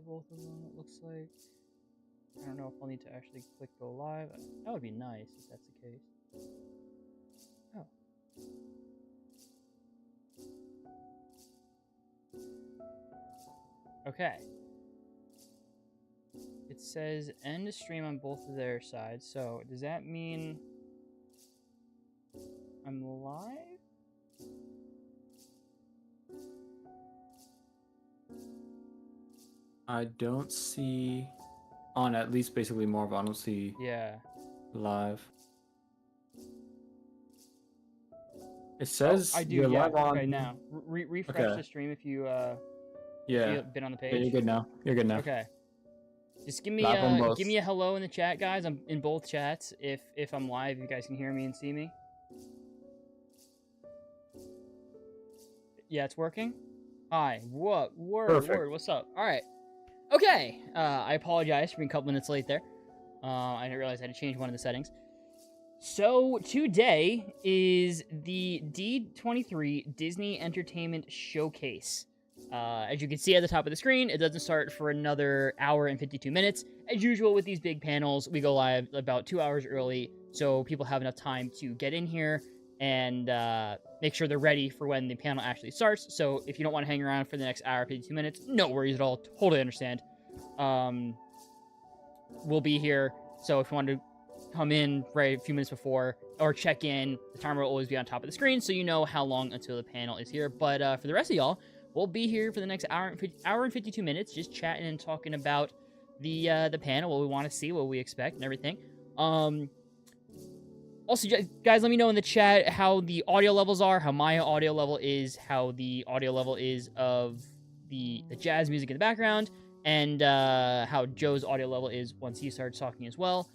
both of them, it looks like. I don't know if I'll need to actually click go live. That would be nice if that's the case. Oh. Okay. It says end stream on both of their sides, so does that mean I'm live? I don't see on at least basically Marvel. I don't see live. It says I do. you're live on. Okay, now refresh the stream if you if you've been on the page. Yeah, you're good now. You're good now. Okay. Just give me a hello in the chat, guys. I'm in both chats. If I'm live, you guys can hear me and see me. Yeah, it's working. Hi. What? Word. What's up? All right. Okay. I apologize for being a couple minutes late there. I didn't realize I had to change one of the settings. So today is the D23 Disney Entertainment Showcase. As you can see at the top of the screen, it doesn't start for another hour and 52 minutes. As usual with these big panels, we go live about 2 hours early, so people have enough time to get in here and make sure they're ready for when the panel actually starts. So if you don't want to hang around for the next hour, 52 minutes, no worries at all. Totally understand. We'll be here, so if you want to come in right a few minutes before or check in, the timer will always be on top of the screen, so you know how long until the panel is here. But for the rest of y'all, we'll be here for the next hour and 52 minutes, just chatting and talking about the panel, what we want to see, what we expect, and everything. Also, guys, let me know in the chat how the audio levels are, how my audio level is, how the audio level is of the jazz music in the background, and how Joe's audio level is once he starts talking as well.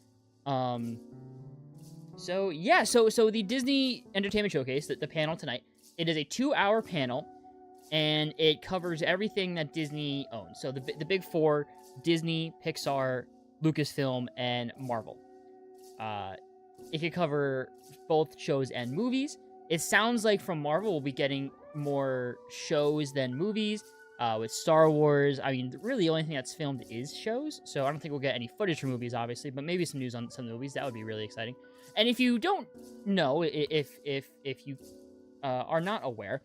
So the Disney Entertainment Showcase, the panel tonight, it is a 2-hour panel, and it covers everything that Disney owns. So the big four: Disney, Pixar, Lucasfilm, and Marvel. It could cover both shows and movies. It sounds like from Marvel we'll be getting more shows than movies. With Star Wars, I mean, really the only thing that's filmed is shows, so I don't think we'll get any footage from movies, obviously, but maybe some news on some of the movies. That would be really exciting. And if you don't know, if you are not aware,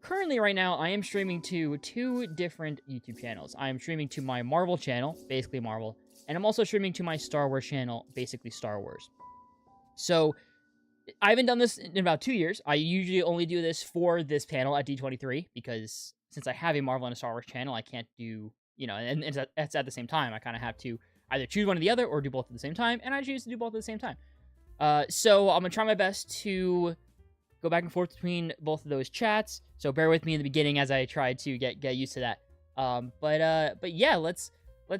currently right now I am streaming to 2 different YouTube channels. I am streaming to my Marvel channel, basically Marvel, and I'm also streaming to my Star Wars channel, basically Star Wars. So I haven't done this in about 2 years. I usually only do this for this panel at D23, because since I have a Marvel and a Star Wars channel, I can't do, and it's at the same time. I kind of have to either choose one or the other or do both at the same time, and I choose to do both at the same time. So I'm going to try my best to go back and forth between both of those chats, so bear with me in the beginning as I try to get used to that. But yeah, let's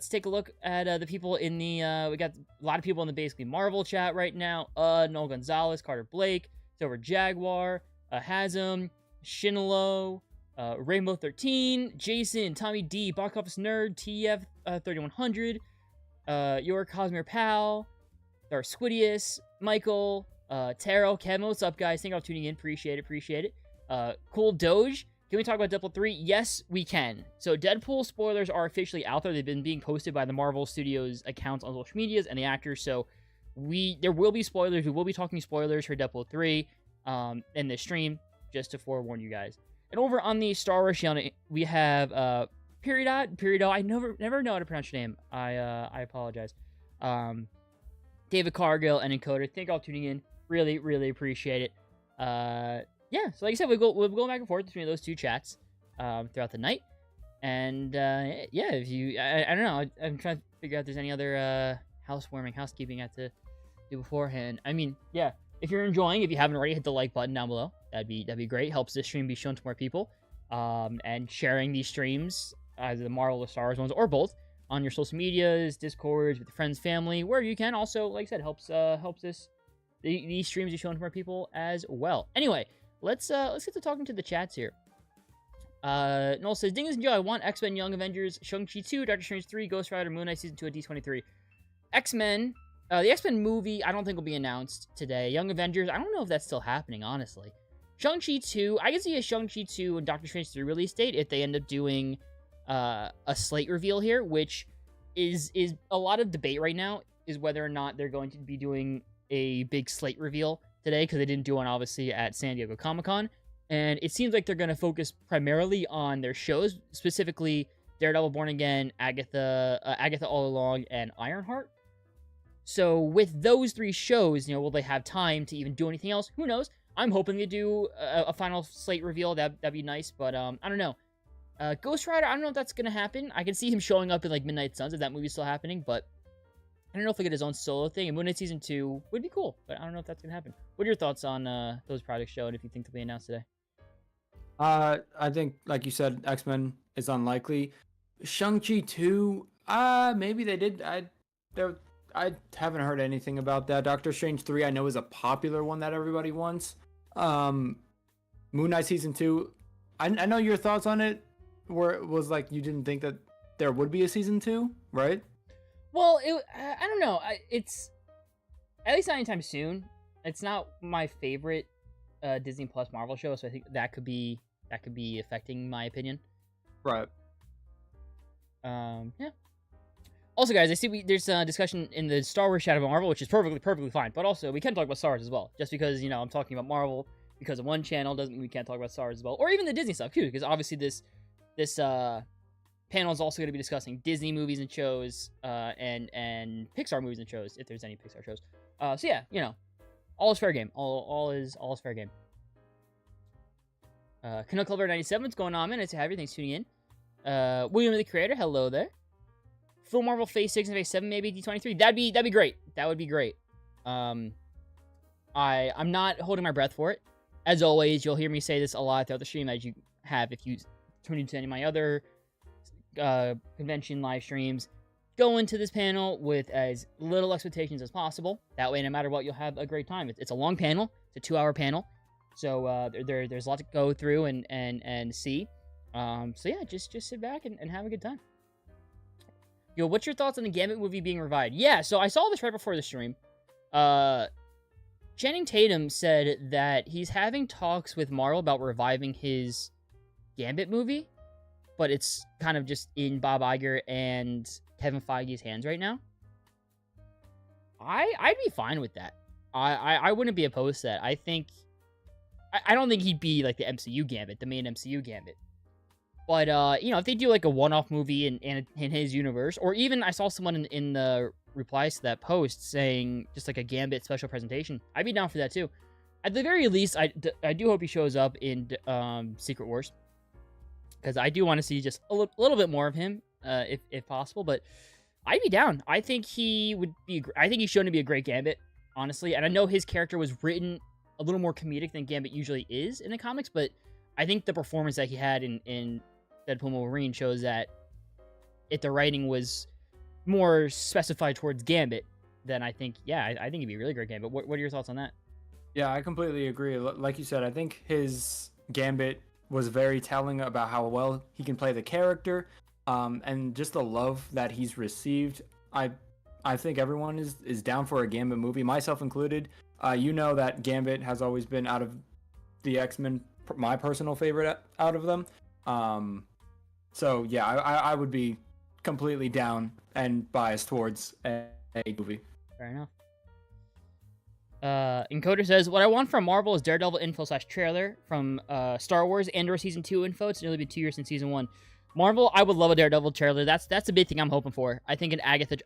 take a look at the people in the, we got a lot of people in the basically Marvel chat right now. Noel Gonzalez, Carter Blake, Silver Jaguar, Hazem, Shinalo, Rainbow 13, Jason, Tommy D, Box Office Nerd, TF 3100, Your Cosmere Pal, Dar Squidius, Michael, Taro, Kevin, what's up, guys? Thank you all for tuning in. Appreciate it. Cool Doge. Can we talk about Deadpool 3? Yes, we can. So Deadpool spoilers are officially out there. They've been being posted by the Marvel Studios accounts on social medias and the actors. So there will be spoilers. We will be talking spoilers for Deadpool 3 in the stream, just to forewarn you guys. And over on the Star Wars channel, we have Period. I never know how to pronounce your name. I apologize. David Cargill and Encoder. Thank you all for tuning in. Really appreciate it. Yeah, so like I said, we'll go back and forth between those 2 chats throughout the night. And yeah, if you, I don't know, I'm trying to figure out if there's any other housekeeping I have to do beforehand. I mean, yeah, if you're enjoying, if you haven't already, hit the like button down below. That'd be great. Helps this stream be shown to more people. And sharing these streams, either the Marvel or Star Wars ones, or both, on your social medias, Discords, with your friends, family, wherever you can. Also, like I said, helps these streams be shown to more people as well. Anyway, let's get to talking to the chats here. Noel says, Dingus and Joe, I want X-Men Young Avengers, Shang-Chi 2, Doctor Strange 3, Ghost Rider, Moon Knight Season 2 at D23. X-Men, the X-Men movie, I don't think will be announced today. Young Avengers, I don't know if that's still happening, honestly. Shang-Chi 2, I can see a Shang-Chi 2 and Doctor Strange 3 release date if they end up doing a slate reveal here, which is a lot of debate right now, is whether or not they're going to be doing a big slate reveal today, because they didn't do one, obviously, at San Diego Comic-Con. And it seems like they're going to focus primarily on their shows, specifically Daredevil Born Again, Agatha All Along, and Ironheart. So with those 3 shows, will they have time to even do anything else? Who knows? I'm hoping to do a final slate reveal. That'd be nice, but I don't know. Ghost Rider, I don't know if that's gonna happen. I can see him showing up in like Midnight Suns if that movie's still happening, but I don't know if he'll get his own solo thing. And Moon Knight Season 2 would be cool, but I don't know if that's gonna happen. What are your thoughts on those projects show, and if you think they'll be announced today? I think, like you said, X-Men is unlikely. Shang-Chi 2, maybe they did. I haven't heard anything about that. Doctor Strange 3, I know, is a popular one that everybody wants. Moon Knight Season 2, I know your thoughts on it, where it was like you didn't think that there would be a Season 2, right? Well, I don't know. It's, at least not anytime soon. It's not my favorite Disney Plus Marvel show, so I think that could be affecting my opinion. Right. Yeah. Also, guys, I see there's a discussion in the Star Wars Shadow of Marvel, which is perfectly fine. But also, we can talk about Star Wars as well. Just because, I'm talking about Marvel because of one channel doesn't mean we can't talk about Star Wars as well. Or even the Disney stuff, too. Because obviously this panel is also going to be discussing Disney movies and shows, and Pixar movies and shows, if there's any Pixar shows. So yeah, all is fair game. All is fair game. Canuck Clover 97, what's going on, man? Nice to have you. Thanks for tuning in. William the Creator, hello there. Full Marvel Phase 6 and Phase 7, maybe D23. That'd be great. That would be great. I'm not holding my breath for it. As always, you'll hear me say this a lot throughout the stream, as you have if you tune into any of my other convention live streams. Go into this panel with as little expectations as possible. That way, no matter what, you'll have a great time. It's a long panel. It's a 2-hour panel. So there's a lot to go through and see. So yeah, just sit back and have a good time. What's your thoughts on the Gambit movie being revived? Yeah, so I saw this right before the stream. Channing Tatum said that he's having talks with Marvel about reviving his Gambit movie, but it's kind of just in Bob Iger and Kevin Feige's hands right now. I'd be fine with that. I wouldn't be opposed to that. I don't think he'd be like the MCU Gambit, the main MCU Gambit. But, if they do like a one-off movie in his universe, or even I saw someone in the replies to that post saying just like a Gambit special presentation, I'd be down for that too. At the very least, I do hope he shows up in Secret Wars, because I do want to see just a little bit more of him, if possible. But I'd be down. I think he would be. I think he's shown to be a great Gambit, honestly. And I know his character was written a little more comedic than Gambit usually is in the comics, but I think the performance that he had in Deadpool Wolverine shows that if the writing was more specified towards Gambit, then I think he'd be a really great Gambit. What are your thoughts on that? Yeah, I completely agree. Like you said, I think his Gambit was very telling about how well he can play the character, and just the love that he's received. I think everyone is down for a Gambit movie, myself included. That Gambit has always been, out of the X-Men, my personal favorite out of them. So yeah, I would be completely down and biased towards a movie. Fair enough. Encoder says, what I want from Marvel is Daredevil info / trailer from Star Wars and/or Season 2 info. It's nearly been 2 years since Season 1. Marvel, I would love a Daredevil trailer. That's a big thing I'm hoping for. I think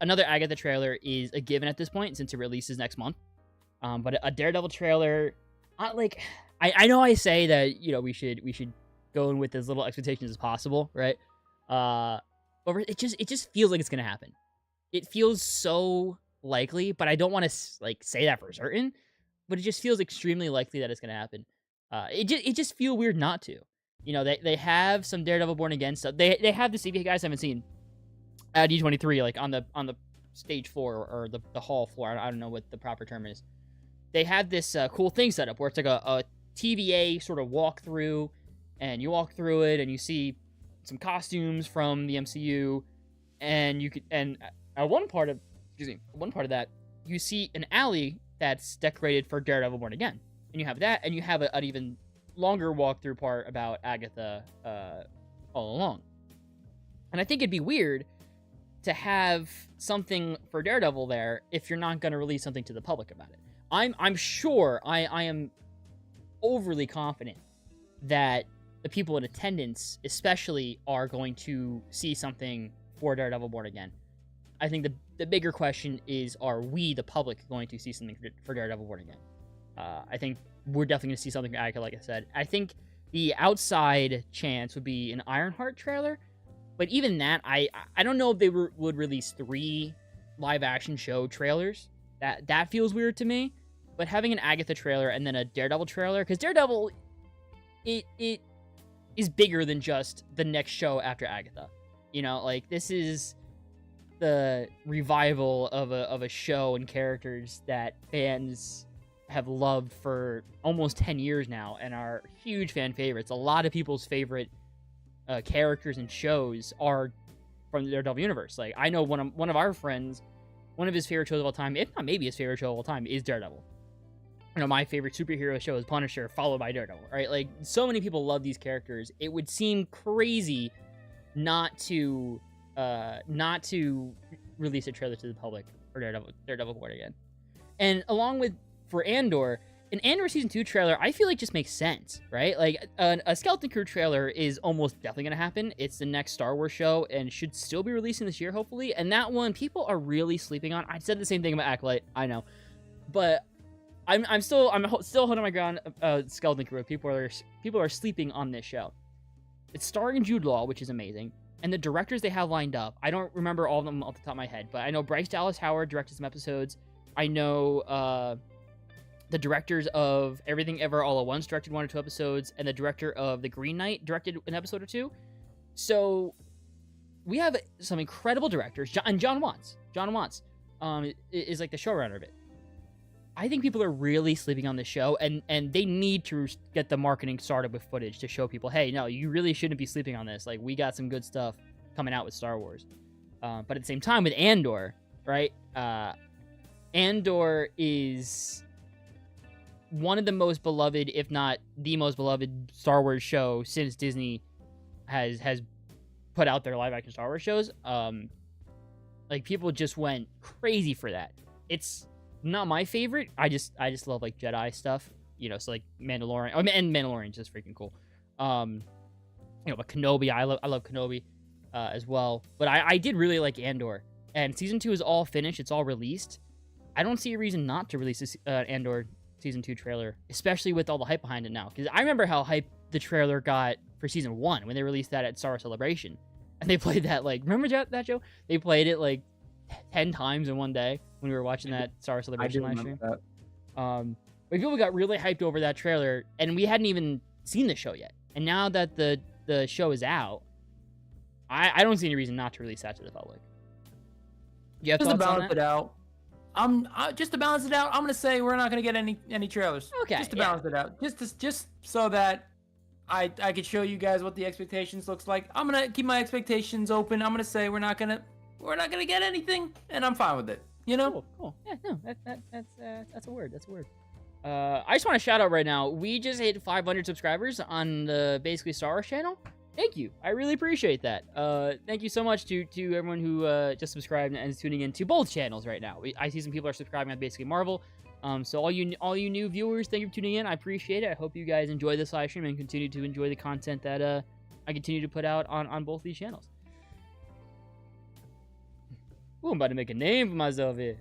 another Agatha trailer is a given at this point, since it releases next month. But a Daredevil trailer, I know I say that we should go in with as little expectations as possible, right? But it just feels like it's gonna happen. It feels so likely, but I don't want to say that for certain. But it just feels extremely likely that it's gonna happen. It just feel weird not to. They have some Daredevil Born Again stuff. They have this, if you guys haven't seen, at D23, like on the stage floor or the hall floor. I don't know what the proper term is. They have this cool thing set up where it's like a TVA sort of walkthrough, and you walk through it and you see some costumes from the MCU, and at one part of that, you see an alley that's decorated for Daredevil Born Again, and you have that, and you have an even longer walkthrough part about Agatha All Along. And I think it'd be weird to have something for Daredevil there if you're not going to release something to the public about it. I'm sure, I am overly confident that the people in attendance especially are going to see something for Daredevil Born Again. I think the bigger question is, are we, the public, going to see something for Daredevil Born Again? I think we're definitely going to see something for Agatha, like I said. I think the outside chance would be an Ironheart trailer, but even that, I don't know if they would release 3 live-action show trailers. That feels weird to me. But having an Agatha trailer and then a Daredevil trailer, because Daredevil, it is bigger than just the next show after Agatha. You know, like, this is the revival of a show and characters that fans have loved for almost 10 years now and are huge fan favorites. A lot of people's favorite characters and shows are from the Daredevil universe. Like, I know one of our friends, one of his favorite shows of all time, if not maybe his favorite show of all time, is Daredevil. You know, my favorite superhero show is Punisher, followed by Daredevil, right? Like, so many people love these characters. It would seem crazy not to release a trailer to the public for Daredevil Born Again. And along with, for Andor, an Andor Season 2 trailer, I feel like just makes sense, right? Like, a Skeleton Crew trailer is almost definitely going to happen. It's the next Star Wars show and should still be releasing this year, hopefully. And that one, people are really sleeping on. I said the same thing about Acolyte, I know. But I'm still holding my ground. Skeleton Crew. People are sleeping on this show. It's starring Jude Law, which is amazing, and the directors they have lined up, I don't remember all of them off the top of my head, but I know Bryce Dallas Howard directed some episodes. I know the directors of Everything Ever All at Once directed 1 or 2 episodes, and the director of The Green Knight directed an episode or 2. So we have some incredible directors, and John Watts is like the showrunner of it. I think people are really sleeping on this show, and they need to get the marketing started with footage to show people, hey, no, you really shouldn't be sleeping on this. Like, we got some good stuff coming out with Star Wars. But at the same time, with Andor, right? Andor is one of the most beloved, if not the most beloved, Star Wars show since Disney has put out their live-action Star Wars shows. Like, people just went crazy for that. It's not my favorite. I just love, like, Jedi stuff, you know. So, like, Mandalorian, and Mandalorian's just freaking cool. You know, but Kenobi, I love Kenobi as well. But I did really like Andor, and season 2 is all finished. It's all released. I don't see a reason not to release this Andor season 2 trailer, especially with all the hype behind it now. Because I remember how hype the trailer got for season 1 when they released that at Star Wars Celebration, and they played that, like, remember that show? They played it like 10 times in one day when we were watching that Star Wars Celebration live stream. But people got really hyped over that trailer, and we hadn't even seen the show yet. And now that the show is out, I don't see any reason not to release that to the public. You have just to thoughts on balance that? it out. Just to balance it out, I'm gonna say we're not gonna get any trailers. Okay, Just to balance it out, just so that I could show you guys what the expectations looks like. I'm gonna keep my expectations open. I'm gonna say we're not gonna get anything, and I'm fine with it. You know? Cool. Yeah, no, that's a word. That's a word. I just want to shout out right now. We just hit 500 subscribers on the Basically Star Wars channel. Thank you. I really appreciate that. Thank you so much to everyone who just subscribed and is tuning in to both channels right now. I see some people are subscribing on Basically Marvel. So all you new viewers, thank you for tuning in. I appreciate it. I hope you guys enjoy this live stream and continue to enjoy the content that I continue to put out on both these channels. Ooh, I'm about to make a name for myself here.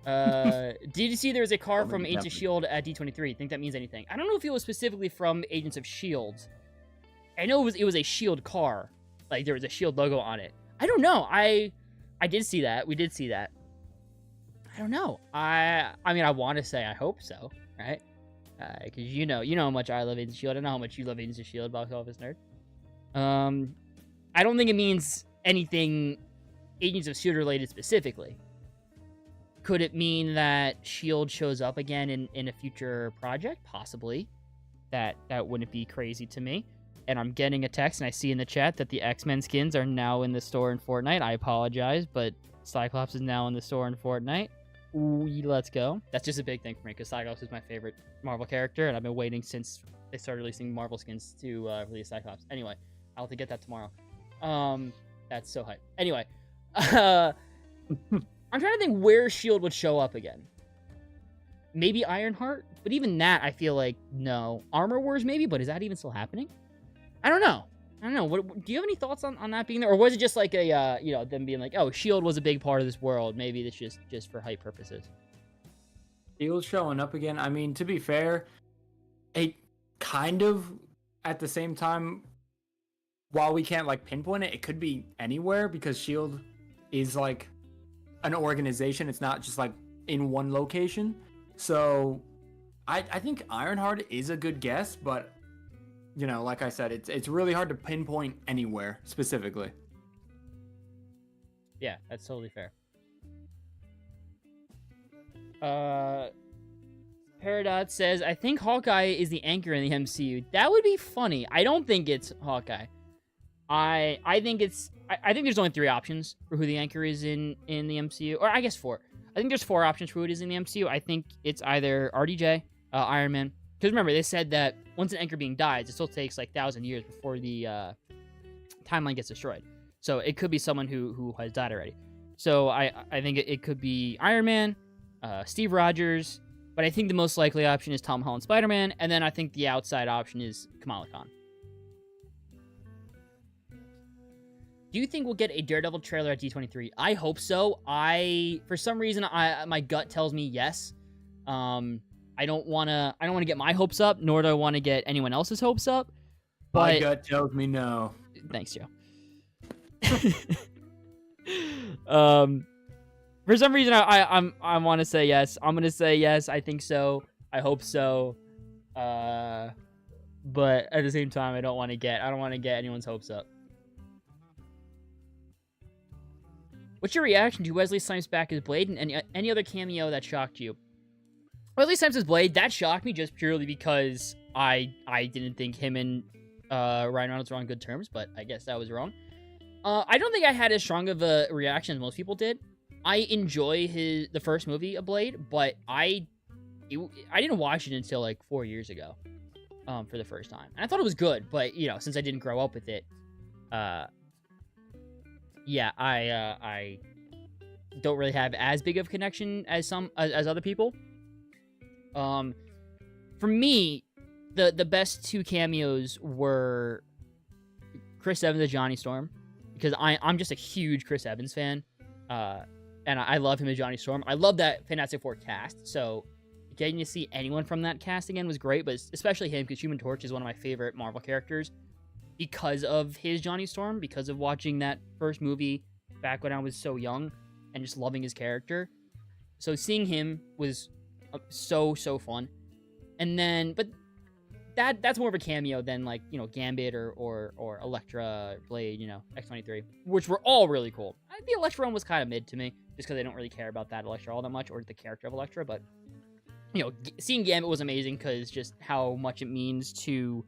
Did you see there was a car from Agents of S.H.I.E.L.D. at D23? Think that means anything? I don't know if it was specifically from Agents of S.H.I.E.L.D. I know it was a S.H.I.E.L.D. car. Like, there was a S.H.I.E.L.D. logo on it. I don't know. I did see that. We did see that. I don't know. I mean, I want to say I hope so, right? Because you know how much I love Agents of S.H.I.E.L.D. I know how much you love Agents of S.H.I.E.L.D., box office nerd. I don't think it means anything Agents of S.H.I.E.L.D. related specifically. Could it mean that S.H.I.E.L.D. shows up again in a future project? Possibly. That wouldn't be crazy to me. And I'm getting a text, and I see in the chat that the X-Men skins are now in the store in Fortnite. I apologize, but Cyclops is now in the store in Fortnite. Ooh, let's go. That's just a big thing for me, because Cyclops is my favorite Marvel character, and I've been waiting since they started releasing Marvel skins to release Cyclops. Anyway, I'll have to get that tomorrow. That's so hype. Anyway, I'm trying to think where S.H.I.E.L.D. would show up again. Maybe Ironheart? But even that, I feel like, no. Armor Wars, maybe? But is that even still happening? I don't know. What, do you have any thoughts on that being there? Or was it just like a, them being like, oh, S.H.I.E.L.D. was a big part of this world. Maybe it's just for hype purposes. S.H.I.E.L.D. showing up again. I mean, to be fair, it kind of, at the same time, while we can't, like, pinpoint it, it could be anywhere because S.H.I.E.L.D. is, like, an organization. It's not just, like, in one location. So, I think Ironheart is a good guess, but, like I said, it's really hard to pinpoint anywhere specifically. Yeah, that's totally fair. Peridot says, I think Hawkeye is the anchor in the MCU. That would be funny. I don't think it's Hawkeye. I think there's only 3 options for who the anchor is in the MCU. Or I guess 4. I think there's 4 options for who it is in the MCU. I think it's either RDJ, Iron Man. Because remember, they said that once an anchor being dies, it still takes like 1,000 years before the timeline gets destroyed. So it could be someone who has died already. So I think it could be Iron Man, Steve Rogers, but I think the most likely option is Tom Holland Spider-Man, and then I think the outside option is Kamala Khan. Do you think we'll get a Daredevil trailer at D23? I hope so. For some reason, my gut tells me yes. I don't want to get my hopes up, nor do I want to get anyone else's hopes up. But my gut tells me no. Thanks, Joe. For some reason, I want to say yes. I'm gonna say yes. I think so. I hope so. But at the same time, I don't want to get anyone's hopes up. What's your reaction to Wesley Snipes back as Blade and any other cameo that shocked you? Wesley Snipes as Blade, that shocked me just purely because I didn't think him and Ryan Reynolds were on good terms, but I guess that was wrong. I don't think I had as strong of a reaction as most people did. I enjoy the first movie of Blade, but I didn't watch it until like 4 years ago, for the first time. And I thought it was good, but since I didn't grow up with it, yeah, I don't really have as big of a connection as other people. For me, the best 2 cameos were Chris Evans as Johnny Storm, because I'm just a huge Chris Evans fan, and I love him as Johnny Storm. I love that Fantastic Four cast, so getting to see anyone from that cast again was great, but especially him, because Human Torch is one of my favorite Marvel characters because of his Johnny Storm, because of watching that first movie back when I was so young and just loving his character. So seeing him was so fun. And then, but that's more of a cameo than like, Gambit or Elektra, Blade, X-23, which were all really cool. The Elektra one was kind of mid to me, just because I don't really care about that Elektra all that much, or the character of Elektra, but, seeing Gambit was amazing because just how much it means to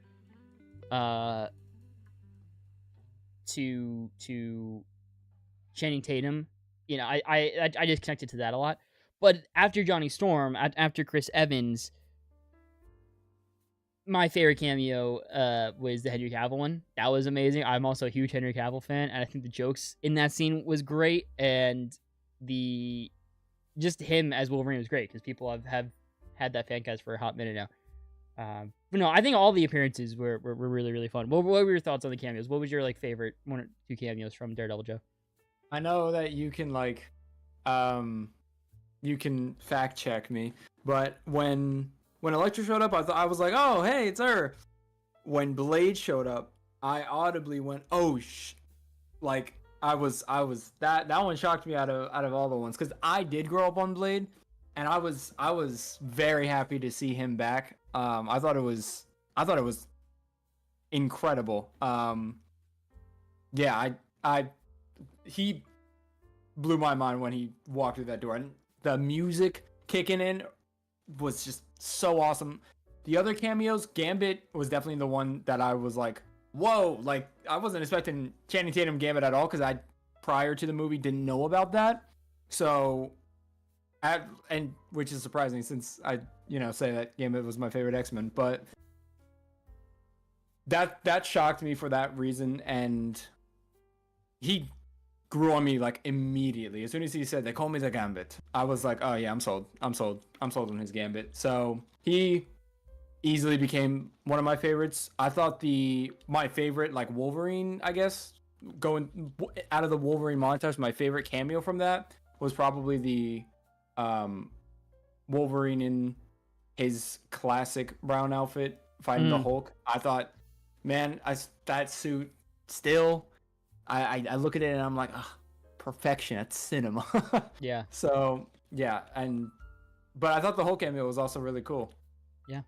Channing Tatum. I just connected to that a lot. But after Johnny Storm, after Chris Evans, my favorite cameo was the Henry Cavill one. That was amazing. I'm also a huge Henry Cavill fan, and I think the jokes in that scene was great, and just him as Wolverine was great, because people have had that fan cast for a hot minute now. But no, I think all the appearances were really, really fun. What were your thoughts on the cameos? What was your favorite 1 or 2 cameos from Daredevil, Joe? I know that you can you can fact check me, but when Elektra showed up, I was like, oh hey, it's her. When Blade showed up, I audibly went, oh I was that one shocked me out of all the ones, because I did grow up on Blade, and I was very happy to see him back. I thought it was incredible. Yeah, he blew my mind when he walked through that door, and the music kicking in was just so awesome. The other cameos, Gambit was definitely the one that I was like, whoa, I wasn't expecting Channing Tatum Gambit at all, because I, prior to the movie, didn't know about that. So, and which is surprising, since I, say that Gambit was my favorite X-Men, but that shocked me for that reason, and he grew on me like immediately. As soon as he said they call me the Gambit, I was like, oh yeah, I'm sold. I'm sold on his Gambit. So he easily became one of my favorites. I thought my favorite like Wolverine, I guess, going out of the Wolverine montage, my favorite cameo from that was probably the Wolverine in his classic brown outfit fighting the Hulk. I thought, man, that suit still, I look at it and I'm like, ah, perfection. That's cinema. Yeah. So yeah, but I thought the Hulk cameo was also really cool. Yeah.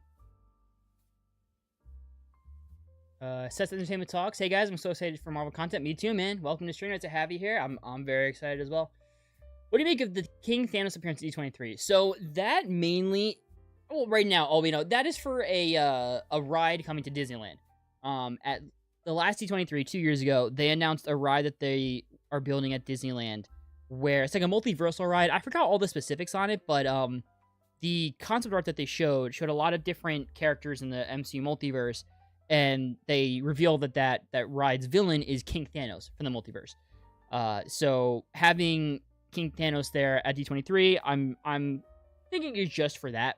Seth's Entertainment Talks. Hey guys, I'm so excited for Marvel content. Me too, man. Welcome to stream. Nice to have you here. I'm very excited as well. What do you make of the King Thanos appearance at D23? So that mainly, well, right now, all we know, that is for a ride coming to Disneyland. At the last D23 2 years ago, they announced a ride that they are building at Disneyland, where it's like a multiversal ride. I forgot all the specifics on it, but the concept art that they showed a lot of different characters in the MCU multiverse, and they revealed that ride's villain is King Thanos from the multiverse. So having King Thanos there at D23, I'm thinking is just for that.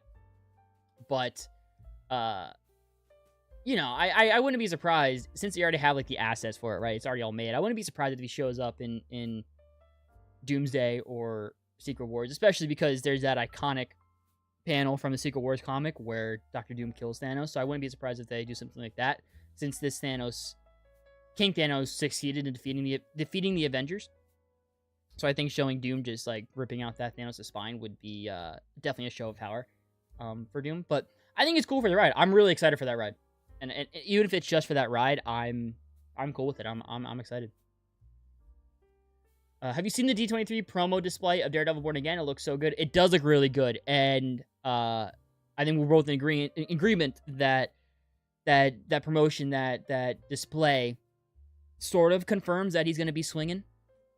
But you know, I wouldn't be surprised, since they already have like the assets for it, right? It's already all made. I wouldn't be surprised if he shows up in Doomsday or Secret Wars, especially because there's that iconic panel from the Secret Wars comic where Doctor Doom kills Thanos. So I wouldn't be surprised if they do something like that, since this King Thanos succeeded in defeating the Avengers. So I think showing Doom just like ripping out that Thanos' spine would be definitely a show of power for Doom. But I think it's cool for the ride. I'm really excited for that ride, and even if it's just for that ride, I'm cool with it. I'm excited. Have you seen the D23 promo display of Daredevil Born Again? It looks so good. It does look really good, and I think we're both in agreement that promotion, that display, sort of confirms that he's going to be swinging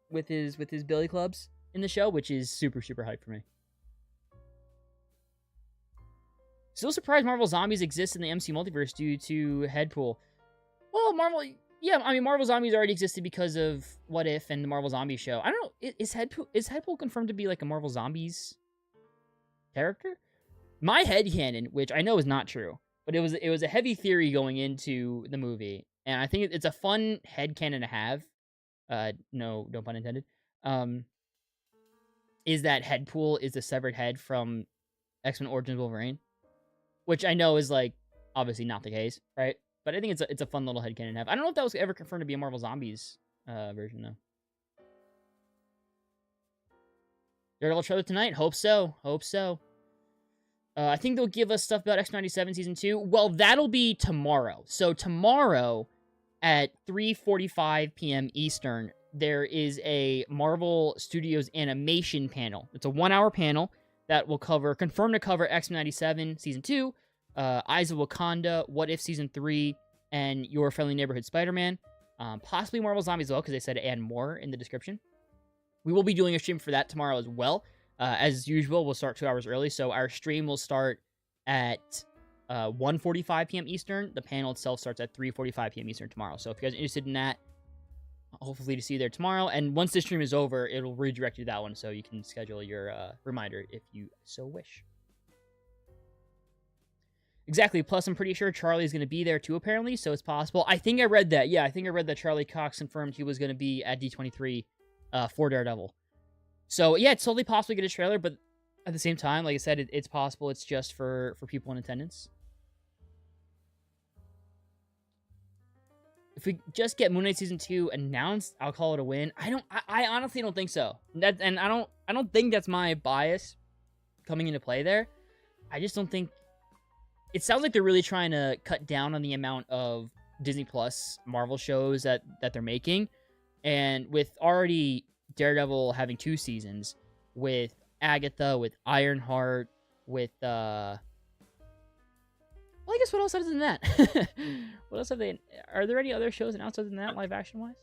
with his billy clubs in the show, which is super hype for me. Still surprised Marvel Zombies exist in the MC multiverse due to Headpool. Well, Marvel Zombies already existed because of What If and the Marvel Zombies show. I don't know, is Headpool confirmed to be like a Marvel Zombies character? My headcanon, which I know is not true, but it was a heavy theory going into the movie, and I think it's a fun headcanon to have. No pun intended. Is that Headpool is the severed head from X-Men Origins Wolverine, which I know is like obviously not the case, right? But I think it's a fun little headcanon to have. I don't know if that was ever confirmed to be a Marvel Zombies version though. Daredevil trailer tonight? Hope so. I think they'll give us stuff about X-97 Season 2. Well, that'll be tomorrow. So tomorrow at 3:45 p.m. Eastern, there is a Marvel Studios animation panel. It's a 1-hour panel that will confirm to cover X-97 Season 2, Eyes of Wakanda, What If Season 3, and Your Friendly Neighborhood Spider-Man. Possibly Marvel Zombies as well, because they said add more in the description. We will be doing a stream for that tomorrow as well. As usual, we'll start 2 hours early, so our stream will start at 1:45 p.m. Eastern. The panel itself starts at 3:45 p.m. Eastern tomorrow. So if you guys are interested in that, hopefully to see you there tomorrow. And once this stream is over, it'll redirect you to that one, so you can schedule your reminder if you so wish. Exactly. Plus, I'm pretty sure Charlie's going to be there too, apparently, so it's possible. I think I read that. Yeah, I think I read that Charlie Cox confirmed he was going to be at D23 for Daredevil. So, yeah, it's totally possible to get a trailer, but at the same time, like I said, it's possible it's just for people in attendance. If we just get Moon Knight Season 2 announced, I'll call it a win. I honestly don't think so. And I don't think that's my bias coming into play there. I just don't think... It sounds like they're really trying to cut down on the amount of Disney Plus Marvel shows that they're making. And with already Daredevil having 2 seasons, with Agatha, with Ironheart, with well, I guess what else other than that? What else have they? Are there any other shows announced other than that, live action wise?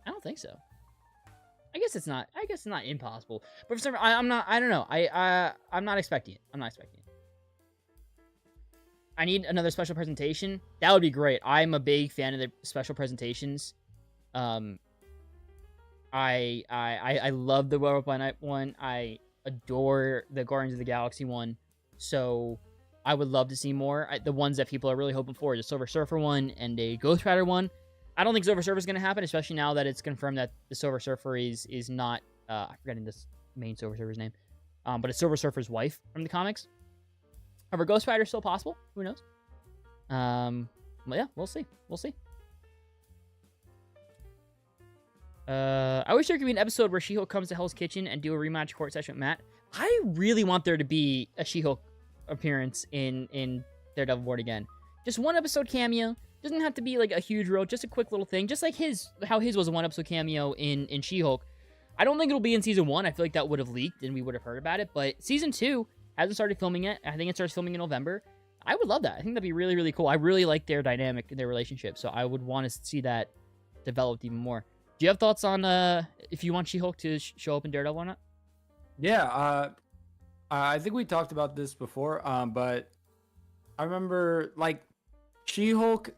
I don't think so. I guess it's not impossible. But for some reason, I'm not. I don't know. I'm not expecting it. I need another special presentation. That would be great. I'm a big fan of the special presentations. I love the Werewolf by Night one. I adore the Guardians of the Galaxy one. So I would love to see more. The ones that people are really hoping for is a Silver Surfer one and a Ghost Rider one. I don't think Silver Surfer is going to happen, especially now that it's confirmed that the Silver Surfer is not. I'm forgetting this main Silver Surfer's name, but it's Silver Surfer's wife from the comics. However, Ghost Rider is still possible. Who knows? But yeah, we'll see. We'll see. I wish there could be an episode where She-Hulk comes to Hell's Kitchen and do a rematch court session with Matt. I really want there to be a She-Hulk appearance in Daredevil Born Again. Just one episode cameo. Doesn't have to be like a huge role, just a quick little thing. Just like how his was a one episode cameo in She-Hulk. I don't think it'll be in season 1. I feel like that would have leaked and we would have heard about it. But season 2 hasn't started filming yet. I think it starts filming in November. I would love that. I think that'd be really, really cool. I really like their dynamic and their relationship. So I would want to see that developed even more. Do you have thoughts on if you want She-Hulk to show up in Daredevil or not? Yeah, I think we talked about this before, but I remember like She-Hulk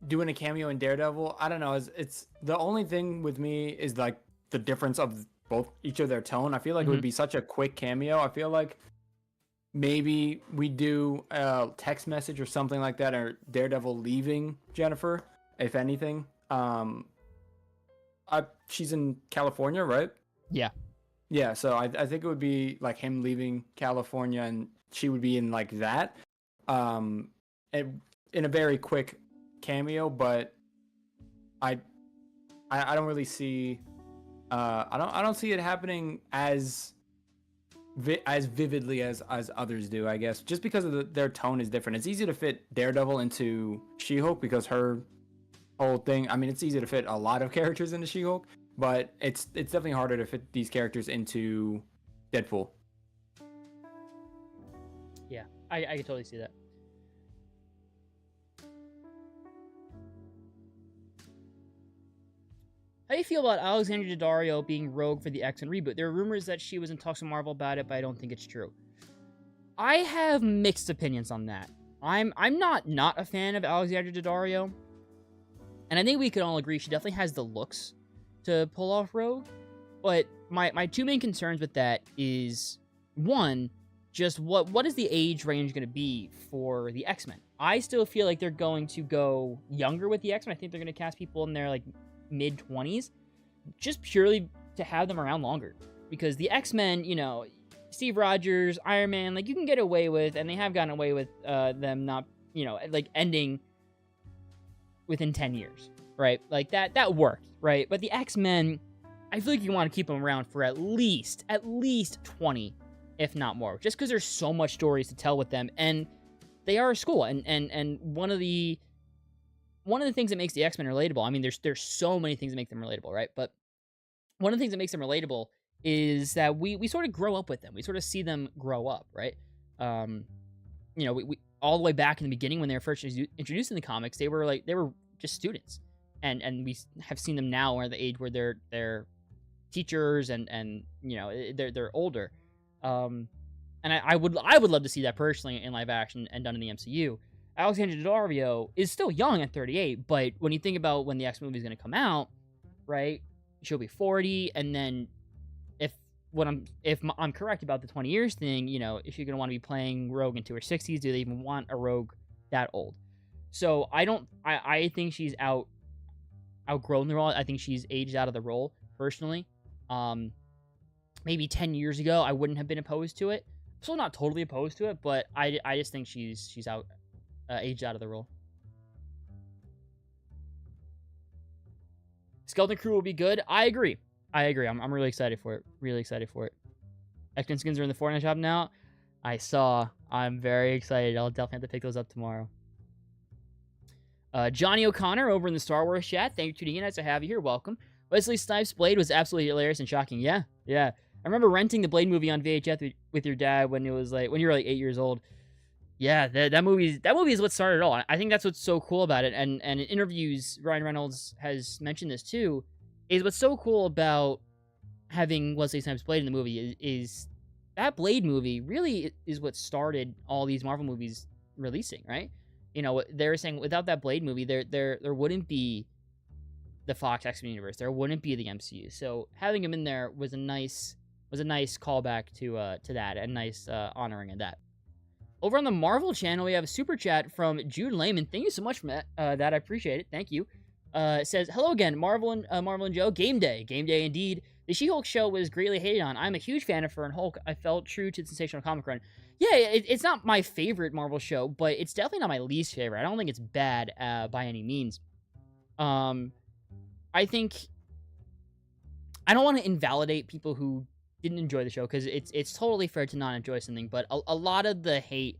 doing a cameo in Daredevil. I don't know. It's the only thing with me is like the difference of each of their tone. I feel like it would be such a quick cameo. I feel like maybe we do a text message or something like that, or Daredevil leaving Jennifer, if anything. She's in California, right? Yeah. Yeah, so I think it would be like him leaving California and she would be in like that. In a very quick cameo, but I don't really see I don't see it happening as vividly as others do, I guess, just because of their tone is different. It's easy to fit Daredevil into She-Hulk because her whole thing, I mean, it's easy to fit a lot of characters into She-Hulk, but it's definitely harder to fit these characters into Deadpool. Yeah, I can totally see that. How do you feel about Alexandra Daddario being Rogue for the X-Men reboot? There are rumors that she was in talks with Marvel about it, but I don't think it's true. I have mixed opinions on that. I'm not a fan of Alexandra Daddario, and I think we can all agree she definitely has the looks to pull off Rogue. But my two main concerns with that is, one, just what is the age range going to be for the X-Men? I still feel like they're going to go younger with the X-Men. I think they're going to cast people in their like mid-20s, just purely to have them around longer. Because the X-Men, you know, Steve Rogers, Iron Man, like you can get away with, and they have gotten away with them not, you know, like ending within 10 years, right? Like that worked, right? But the X-Men, I feel like you want to keep them around for at least 20, if not more, just because there's so much stories to tell with them, and they are a school, and one of the things that makes the X-Men relatable, I mean, there's so many things that make them relatable, right? But one of the things that makes them relatable is that we sort of grow up with them. We sort of see them grow up, right? You know, we all the way back in the beginning when they were first introduced in the comics, they were just students, and we have seen them now at the age where they're teachers and you know they're older. And I would love to see that personally in live action and done in the MCU. Alexandra Daddario is still young at 38, but when you think about when the X movie is going to come out, right? She'll be 40, and then if I'm correct about the 20 years thing, you know, if you're going to want to be playing Rogue into her 60s, do they even want a Rogue that old? So I think she's outgrown the role. I think she's aged out of the role personally. Maybe 10 years ago, I wouldn't have been opposed to it. I'm still not totally opposed to it, but I just think she's aged out of the role. Skeleton Crew will be good. I agree. I'm really excited for it. Really excited for it. X-Men skins are in the Fortnite shop now. I'm very excited. I'll definitely have to pick those up tomorrow. Johnny O'Connor over in the Star Wars chat. Thank you for tuning in. Nice to have you here. Welcome. Wesley Snipes' Blade was absolutely hilarious and shocking. Yeah. I remember renting the Blade movie on VHS with your dad when you were like 8 years old. Yeah, that movie is what started it all. I think that's what's so cool about it. And in interviews, Ryan Reynolds has mentioned this too, is what's so cool about having Wesley Snipes' Blade in the movie is that Blade movie really is what started all these Marvel movies releasing, right? You know, they're saying without that Blade movie, there wouldn't be the Fox X-Men universe. There wouldn't be the MCU. So having him in there was a nice callback to that, and nice honoring of that. Over on the Marvel channel, we have a super chat from Jude Lehman. Thank you so much for that. I appreciate it. Thank you. It says, hello again, Marvel and Joe. Game day indeed. The She-Hulk show was greatly hated on. I'm a huge fan of her and Hulk. I felt true to the sensational comic run. Yeah, it's not my favorite Marvel show, but it's definitely not my least favorite. I don't think it's bad by any means. I think I don't want to invalidate people who didn't enjoy the show, because it's totally fair to not enjoy something, but a lot of the hate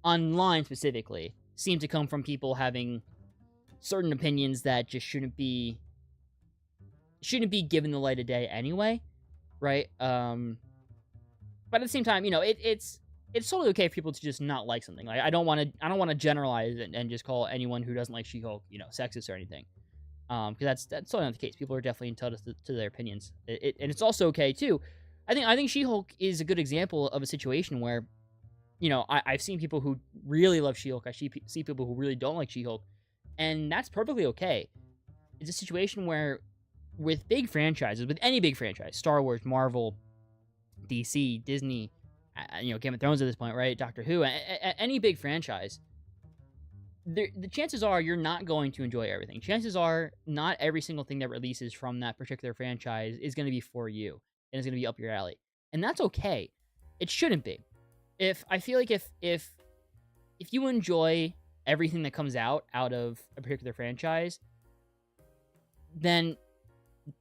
online specifically seemed to come from people having certain opinions that just shouldn't be given the light of day anyway, right? But at the same time, it's totally okay for people to just not like something. Like, I don't want to generalize and just call anyone who doesn't like She-Hulk, sexist or anything. Because that's totally not the case. People are definitely entitled to their opinions. And it's also okay too. I think She-Hulk is a good example of a situation where, I've seen people who really love She-Hulk. I see people who really don't like She-Hulk, and that's perfectly okay. It's a situation where, with big franchises, with any big franchise, Star Wars, Marvel, DC, Disney, Game of Thrones at this point, right? Doctor Who, any big franchise, the chances are you're not going to enjoy everything. Chances are not every single thing that releases from that particular franchise is going to be for you and is going to be up your alley. And that's okay. It shouldn't be. I feel like if you enjoy everything that comes out of a particular franchise, then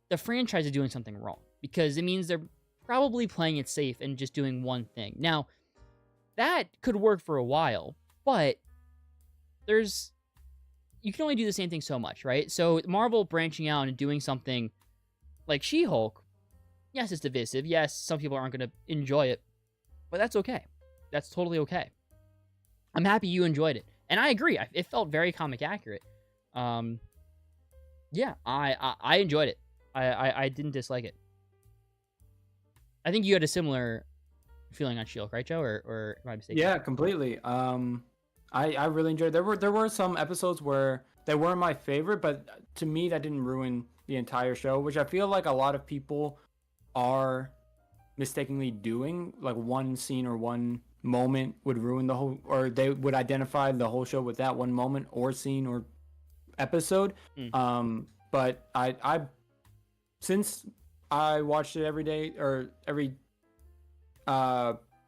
the franchise is doing something wrong, because it means they're probably playing it safe and just doing one thing. Now, that could work for a while, but you can only do the same thing so much, right? So Marvel branching out and doing something like She-Hulk, yes, it's divisive. Yes, some people aren't going to enjoy it, but that's okay. That's totally okay. I'm happy you enjoyed it. And I agree. It felt very comic accurate. Yeah, I enjoyed it. I didn't dislike it. I think you had a similar feeling on She-Hulk, right, Joe? Or am I mistaken? Yeah, completely. I really enjoyed it. There were some episodes where they weren't my favorite, but to me that didn't ruin the entire show, which I feel like a lot of people are mistakenly doing. Like, one scene or one moment would ruin the whole, or they would identify the whole show with that one moment or scene or episode. But I since I watched it every day or every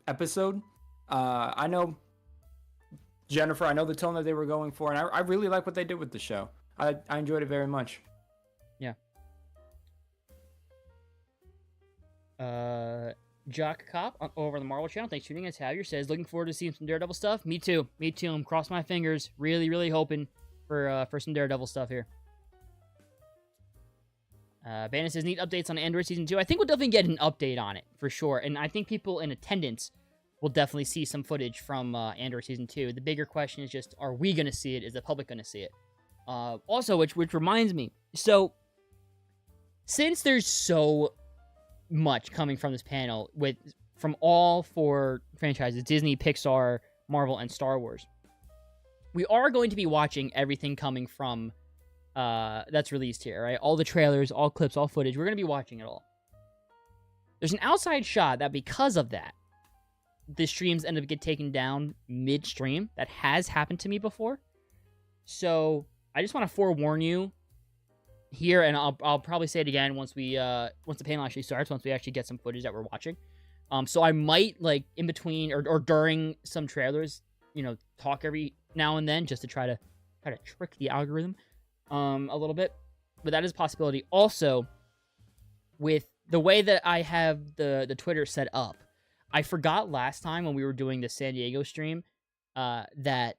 episode, I know Jennifer, I know the tone that they were going for, and I really like what they did with the show. I enjoyed it very much. Yeah. Jock Cop over on the Marvel channel, thanks for tuning in. Javier says, looking forward to seeing some Daredevil stuff. Me too. I'm crossing my fingers. Really, really hoping for some Daredevil stuff here. Bannon says, need updates on Android Season 2. I think we'll definitely get an update on it, for sure. And I think people in attendance will definitely see some footage from Android Season 2. The bigger question is just, are we going to see it? Is the public going to see it? Also, which reminds me, so since there's so much coming from this panel from all four franchises, Disney, Pixar, Marvel, and Star Wars, we are going to be watching everything coming from that's released here, right? All the trailers, all clips, all footage. We're going to be watching it all. There's an outside shot that because of that, the streams end up get taken down midstream. That has happened to me before. So I just want to forewarn you here, and I'll probably say it again once the panel actually starts, once we actually get some footage that we're watching. So I might, like, in between or during some trailers, talk every now and then just to try to trick the algorithm a little bit. But that is a possibility. Also, with the way that I have the Twitter set up, I forgot last time when we were doing the San Diego stream that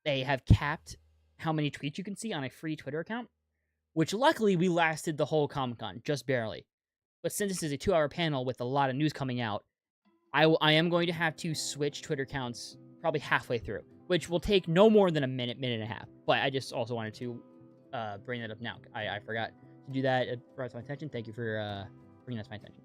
they have capped how many tweets you can see on a free Twitter account, which luckily we lasted the whole Comic-Con, just barely. But since this is a 2-hour panel with a lot of news coming out, I am going to have to switch Twitter accounts probably halfway through, which will take no more than a minute and a half. But I just also wanted to bring that up now. I forgot to do that. It brought to my attention. Thank you for bringing that to my attention.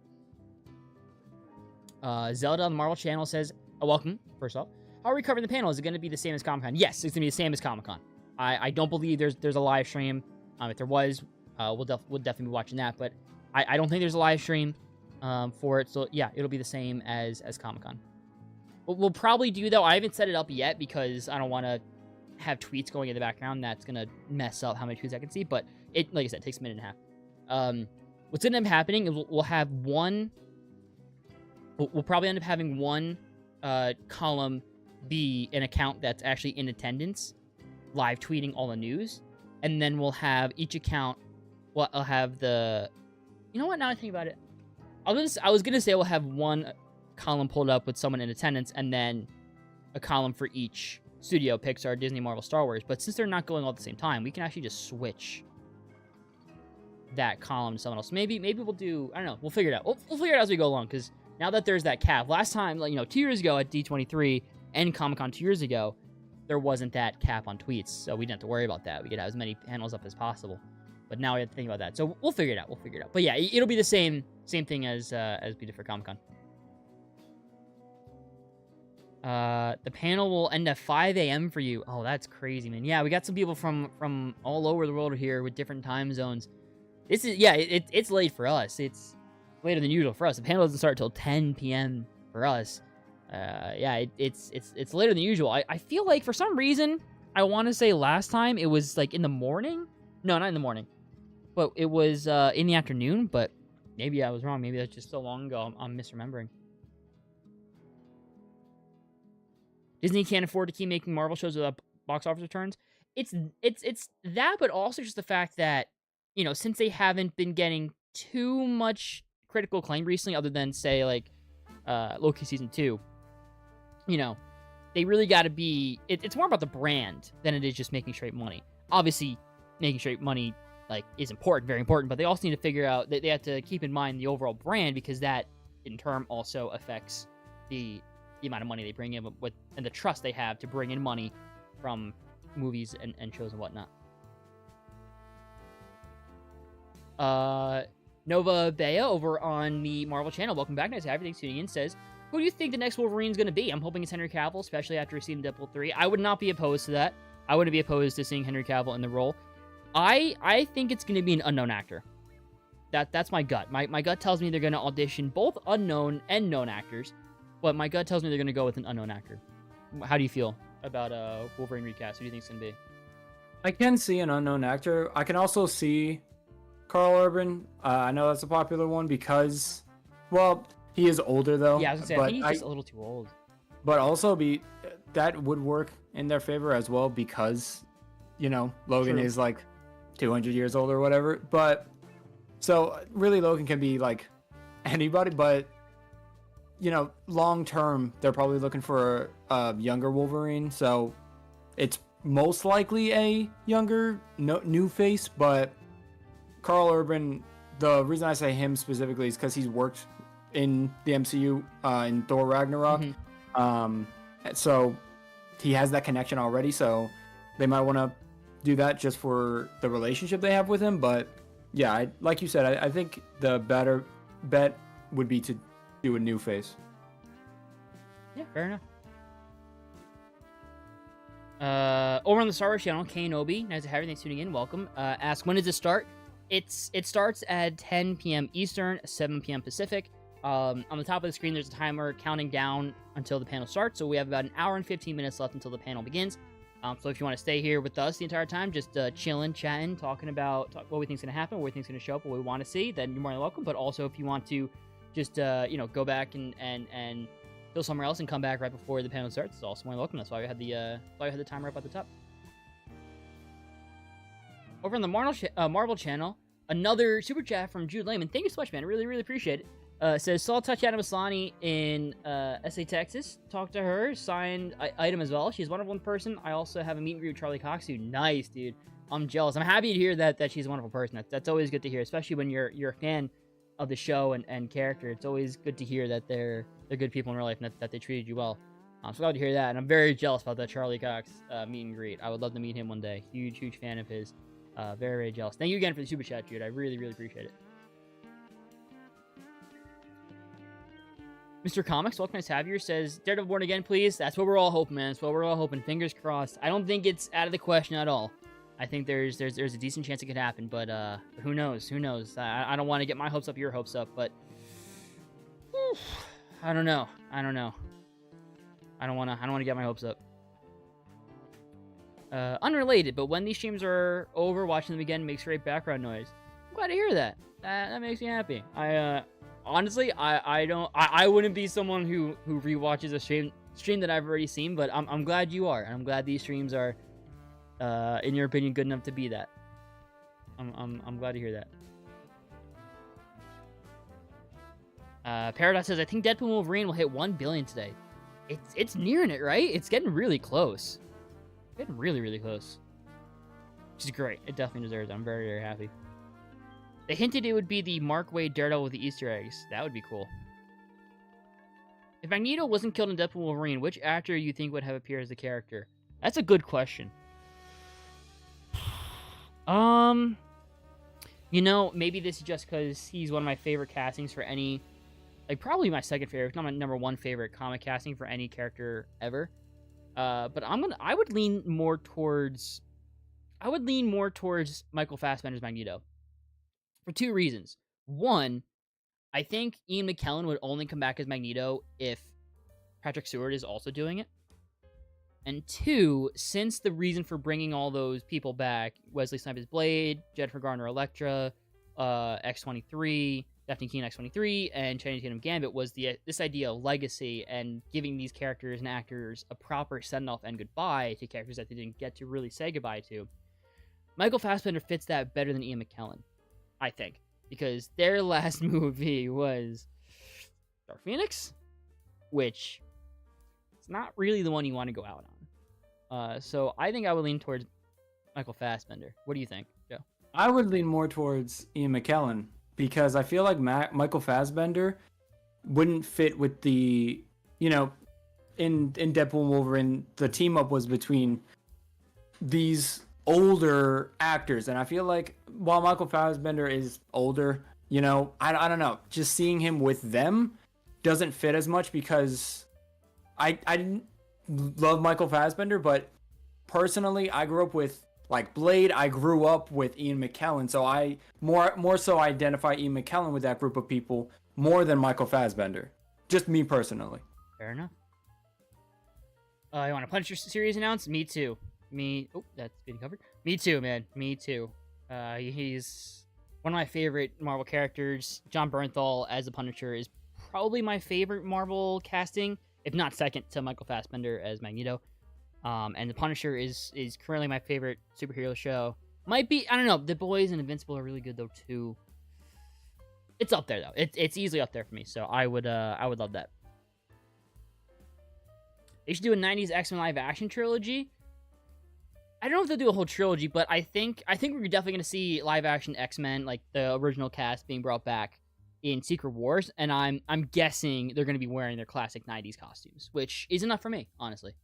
Zelda on the Marvel channel says, welcome, first off. How are we covering the panel? Is it going to be the same as Comic-Con? Yes, it's going to be the same as Comic-Con. I don't believe there's a live stream. If there was, we'll definitely be watching that. But I don't think there's a live stream for it. So yeah, it'll be the same as Comic-Con. What we'll probably do, though, I haven't set it up yet because I don't want to have tweets going in the background. That's going to mess up how many tweets I can see. But it, like I said, takes a minute and a half. What's going to end up happening is we'll have one... We'll probably end up having one column be an account that's actually in attendance, live tweeting all the news. And then we'll have each account... Well, I'll have the... You know what? Now I think about it. I was going to say we'll have one column pulled up with someone in attendance and then a column for each studio, Pixar, Disney, Marvel, Star Wars. But since they're not going all at the same time, we can actually just switch that column to someone else. Maybe we'll do... I don't know. We'll figure it out. We'll figure it out as we go along, because now that there's that cap... Last time, 2 years ago at D23 and Comic-Con 2 years ago, there wasn't that cap on tweets, so we didn't have to worry about that. We could have as many panels up as possible. But now we have to think about that. So we'll figure it out. But yeah, it'll be the same thing as we did for Comic-Con. The panel will end at 5 a.m. for you. Oh, that's crazy, man. Yeah, we got some people from all over the world here with different time zones. This is, yeah, it's late for us. It's later than usual for us. The panel doesn't start till 10 p.m. for us. Yeah, it's later than usual. I feel like for some reason, I want to say last time it was like in the morning. No, not in the morning. But it was in the afternoon, but maybe I was wrong. Maybe that's just so long ago. I'm misremembering. Disney can't afford to keep making Marvel shows without box office returns. It's that, but also just the fact that, since they haven't been getting too much critical acclaim recently, other than, say, like, Loki Season 2, they really got to be... It's more about the brand than it is just making straight money. Obviously, making straight money, is important, very important, but they also need to figure out... They have to keep in mind the overall brand, because that, in turn, also affects the amount of money they bring in and the trust they have to bring in money from movies and shows and whatnot. Nova Bea over on the Marvel channel, welcome back, nice to have you, thanks for tuning in, says, who do you think the next Wolverine's going to be? I'm hoping it's Henry Cavill, especially after seeing Deadpool 3. I would not be opposed to that. I wouldn't be opposed to seeing Henry Cavill in the role. I think it's going to be an unknown actor. That's my gut. My gut tells me they're going to audition both unknown and known actors, but my gut tells me they're going to go with an unknown actor. How do you feel about Wolverine recast? Who do you think it's going to be? I can see an unknown actor. I can also see Carl Urban. I know that's a popular one because, well, he is older though. Yeah, I was going to say, I think he's just a little too old. But also, that would work in their favor as well because, Logan is like 200 years old or whatever. But, so really Logan can be like anybody, but long term, they're probably looking for a younger Wolverine, so it's most likely a younger, new face. But Carl Urban, the reason I say him specifically is because he's worked in the MCU in Thor Ragnarok, so he has that connection already. So they might want to do that just for the relationship they have with him. But yeah, like you said, I think the better bet would be to do a new face. Yeah, fair enough. Over on the Star Wars channel, Kanobi, nice to have you, thanks for tuning in, welcome. Ask, when does it start? It starts at 10 p.m. Eastern, 7 p.m. Pacific. On the top of the screen, there's a timer counting down until the panel starts, so we have about an hour and 15 minutes left until the panel begins. So if you want to stay here with us the entire time, just chilling, chatting, talking about what we think is going to happen, what we think is going to show up, what we want to see, then you're more than welcome. But also, if you want to just, go back and go somewhere else and come back right before the panel starts, it's also more than welcome. That's why we had the timer up at the top. Over on the Marvel channel, another super chat from Jude Lehman. Thank you so much, man. I really, really appreciate it. Says, saw touch Adam Aslani in SA, Texas. Talked to her, signed item as well. She's a wonderful person. I also have a meet and greet with Charlie Cox, who nice, dude. I'm jealous. I'm happy to hear that she's a wonderful person. That's always good to hear, especially when you're a fan of the show and character. It's always good to hear that they're good people in real life and that they treated you well. I'm so glad to hear that, and I'm very jealous about that Charlie Cox meet and greet. I would love to meet him one day. Huge fan of his. Very, very jealous. Thank you again for the super chat, dude. I really, really appreciate it. Mr. Comics, welcome to have you, says, Daredevil Born Again, please. That's what we're all hoping, man. That's what we're all hoping. Fingers crossed. I don't think it's out of the question at all. I think there's a decent chance it could happen, but who knows? Who knows? I don't want to get my hopes up, your hopes up, but whew, I don't know. I don't want to get my hopes up. Unrelated, but when these streams are over, watching them again makes great background noise. I'm glad to hear that. That makes me happy. Honestly, I wouldn't be someone who rewatches a stream that I've already seen, but I'm glad you are, and I'm glad these streams are, in your opinion, good enough to be that. I'm glad to hear that. Paradox says, I think Deadpool and Wolverine will hit 1 billion today. It's nearing it, right? It's getting really close. Getting really, really close. Which is great. It definitely deserves it. I'm very, very happy. They hinted it would be the Mark Waid Daredevil with the Easter eggs. That would be cool. If Magneto wasn't killed in Deadpool and Wolverine, which actor you think would have appeared as the character? That's a good question. You know, maybe this is just because he's one of my favorite castings for any... Like, probably my second favorite, if not my number one favorite comic casting for any character ever. But I would lean more towards Michael Fassbender's Magneto. For 2 reasons. One, I think Ian McKellen would only come back as Magneto if Patrick Stewart is also doing it. And 2, since the reason for bringing all those people back, Wesley Snipes' Blade, Jennifer Garner Elektra, X-23, Daphne Keane X-23, and Channing Tatum Gambit, was this idea of legacy and giving these characters and actors a proper send-off and goodbye to characters that they didn't get to really say goodbye to. Michael Fassbender fits that better than Ian McKellen, I think, because their last movie was Dark Phoenix, which it's not really the one you want to go out on. So I think I would lean towards Michael Fassbender. What do you think, Joe? I would lean more towards Ian McKellen because I feel like Michael Fassbender wouldn't fit with the, you know, in Deadpool and Wolverine, the team up was between these older actors, and I feel like while Michael Fassbender is older, you know, I don't know, just seeing him with them doesn't fit as much because I didn't love Michael Fassbender, but personally I grew up with like Blade. I grew up with Ian McKellen, so I more so identify Ian McKellen with that group of people more than Michael Fassbender. Just me personally. Fair enough. You want a Punisher series announced? Me too. Oh, that's being covered. Me too, man. Me too. He's one of my favorite Marvel characters. John Bernthal as the Punisher is probably my favorite Marvel casting, if not second to Michael Fassbender as Magneto. And the Punisher is currently my favorite superhero show. Might be, I don't know. The Boys and Invincible are really good though too. It's up there though. It's easily up there for me. So I would love that. They should do a 90s X-Men live action trilogy. I don't know if they'll do a whole trilogy, but I think we're definitely going to see live action X-Men, like the original cast, being brought back in Secret Wars, and I'm guessing they're going to be wearing their classic 90s costumes, which is enough for me, honestly.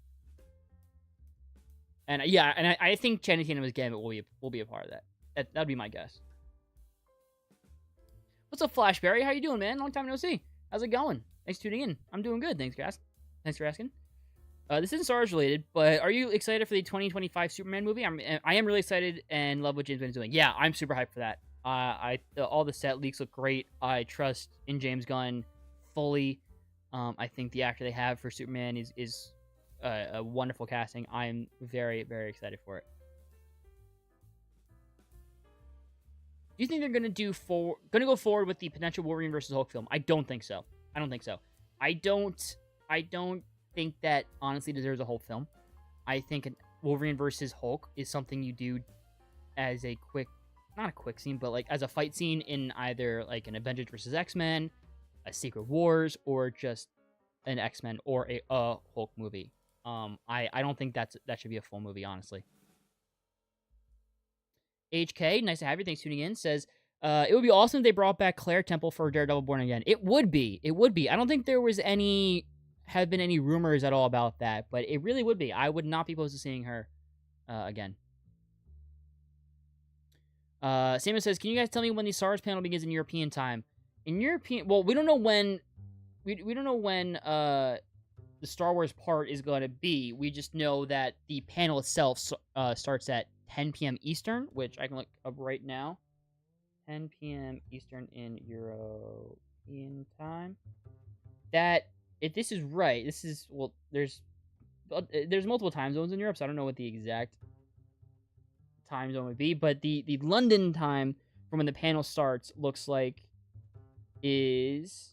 And yeah, and I think Channing Tatum's Gambit will be a part of that. That'd be my guess. What's up, Flashberry? How you doing, man? Long time no see. How's it going? Thanks for tuning in. I'm doing good. Thanks for asking. This isn't Star Wars related, but are you excited for the 2025 Superman movie? I am really excited and love what James Gunn is doing. Yeah, I'm super hyped for that. All the set leaks look great. I trust in James Gunn fully. I think the actor they have for Superman is a wonderful casting. I'm very, very excited for it. Do you think they're going to go forward with the potential Wolverine versus Hulk film? I don't think so. I don't think that honestly deserves a whole film. I think Wolverine versus Hulk is something you do as a not a quick scene, but like as a fight scene in either like an Avengers versus X-Men, a Secret Wars, or just an X-Men or a Hulk movie. I don't think that should be a full movie, honestly. HK, nice to have you. Thanks for tuning in. Says, it would be awesome if they brought back Claire Temple for Daredevil Born Again. It would be. I don't think there was have been any rumors at all about that, but it really would be. I would not be opposed to seeing her again. Samuel says, can you guys tell me when the SARS panel begins in European time? Well, we don't know when the Star Wars part is going to be. We just know that the panel itself starts at 10 p.m. Eastern, which I can look up right now. 10 p.m. Eastern in European time. That, if this is right, this is, well, there's multiple time zones in Europe, so I don't know what the exact time zone would be, but the London time from when the panel starts looks like is...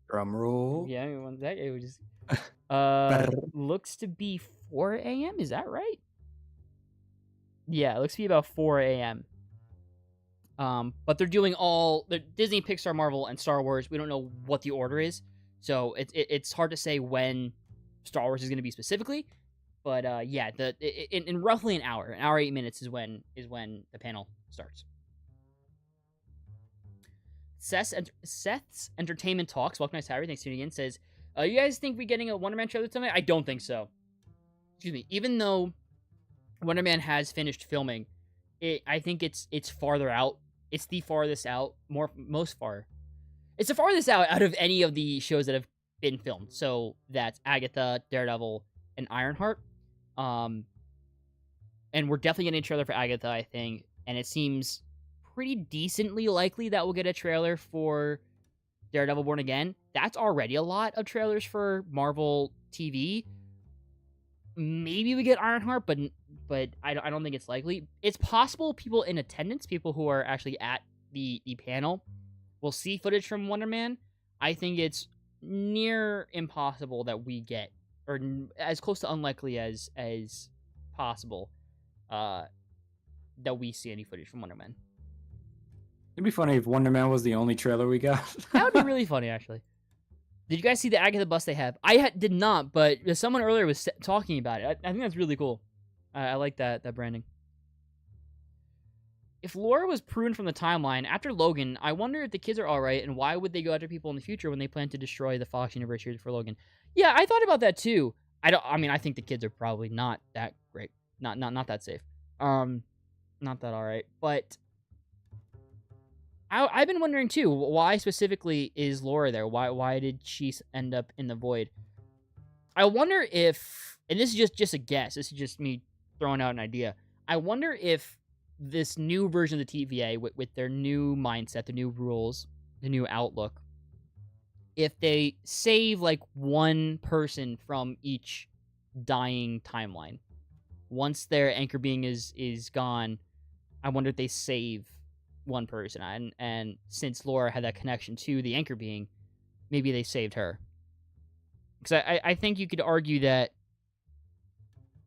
Drum roll. Yeah, one sec. It was just looks to be 4 a.m. Is that right? Yeah, it looks to be about 4 a.m. But they're doing the Disney, Pixar, Marvel, and Star Wars. We don't know what the order is, so it's hard to say when Star Wars is going to be specifically. But yeah, in roughly an hour 8 minutes is when the panel starts. Seth's Entertainment Talks, welcome to Harry, thanks for tuning in, says, you guys think we're getting a Wonder Man trailer tonight? I don't think so. Excuse me. Even though Wonder Man has finished filming, I think it's farther out. It's the farthest out, most far. It's the farthest out of any of the shows that have been filmed. So that's Agatha, Daredevil, and Ironheart. And we're definitely getting a trailer for Agatha, I think, and it seems pretty decently likely that we'll get a trailer for Daredevil Born Again. That's already a lot of trailers for Marvel TV. Maybe we get Ironheart, but I don't think it's likely. It's possible people in attendance, people who are actually at the panel, will see footage from Wonder Man. I think it's near impossible that we get, or as close to unlikely as possible, that we see any footage from Wonder Man. It'd be funny if Wonder Man was the only trailer we got. That would be really funny, actually. Did you guys see the Agatha bus they have? I did not, but someone earlier was talking about it. I think that's really cool. I like that branding. If Laura was pruned from the timeline after Logan, I wonder if the kids are alright, and why would they go after people in the future when they plan to destroy the Fox universe here for Logan? Yeah, I thought about that too. I think the kids are probably not that great. Not that safe. Not that alright. But I've been wondering too, why specifically is Laura there? Why did she end up in the void? I wonder if, and this is just a guess, this is just me throwing out an idea. I wonder if this new version of the TVA, with their new mindset, the new rules, the new outlook, if they save like one person from each dying timeline, once their anchor being is gone, I wonder if they save one person. And since Laura had that connection to the anchor being, maybe they saved her. Because I think you could argue that,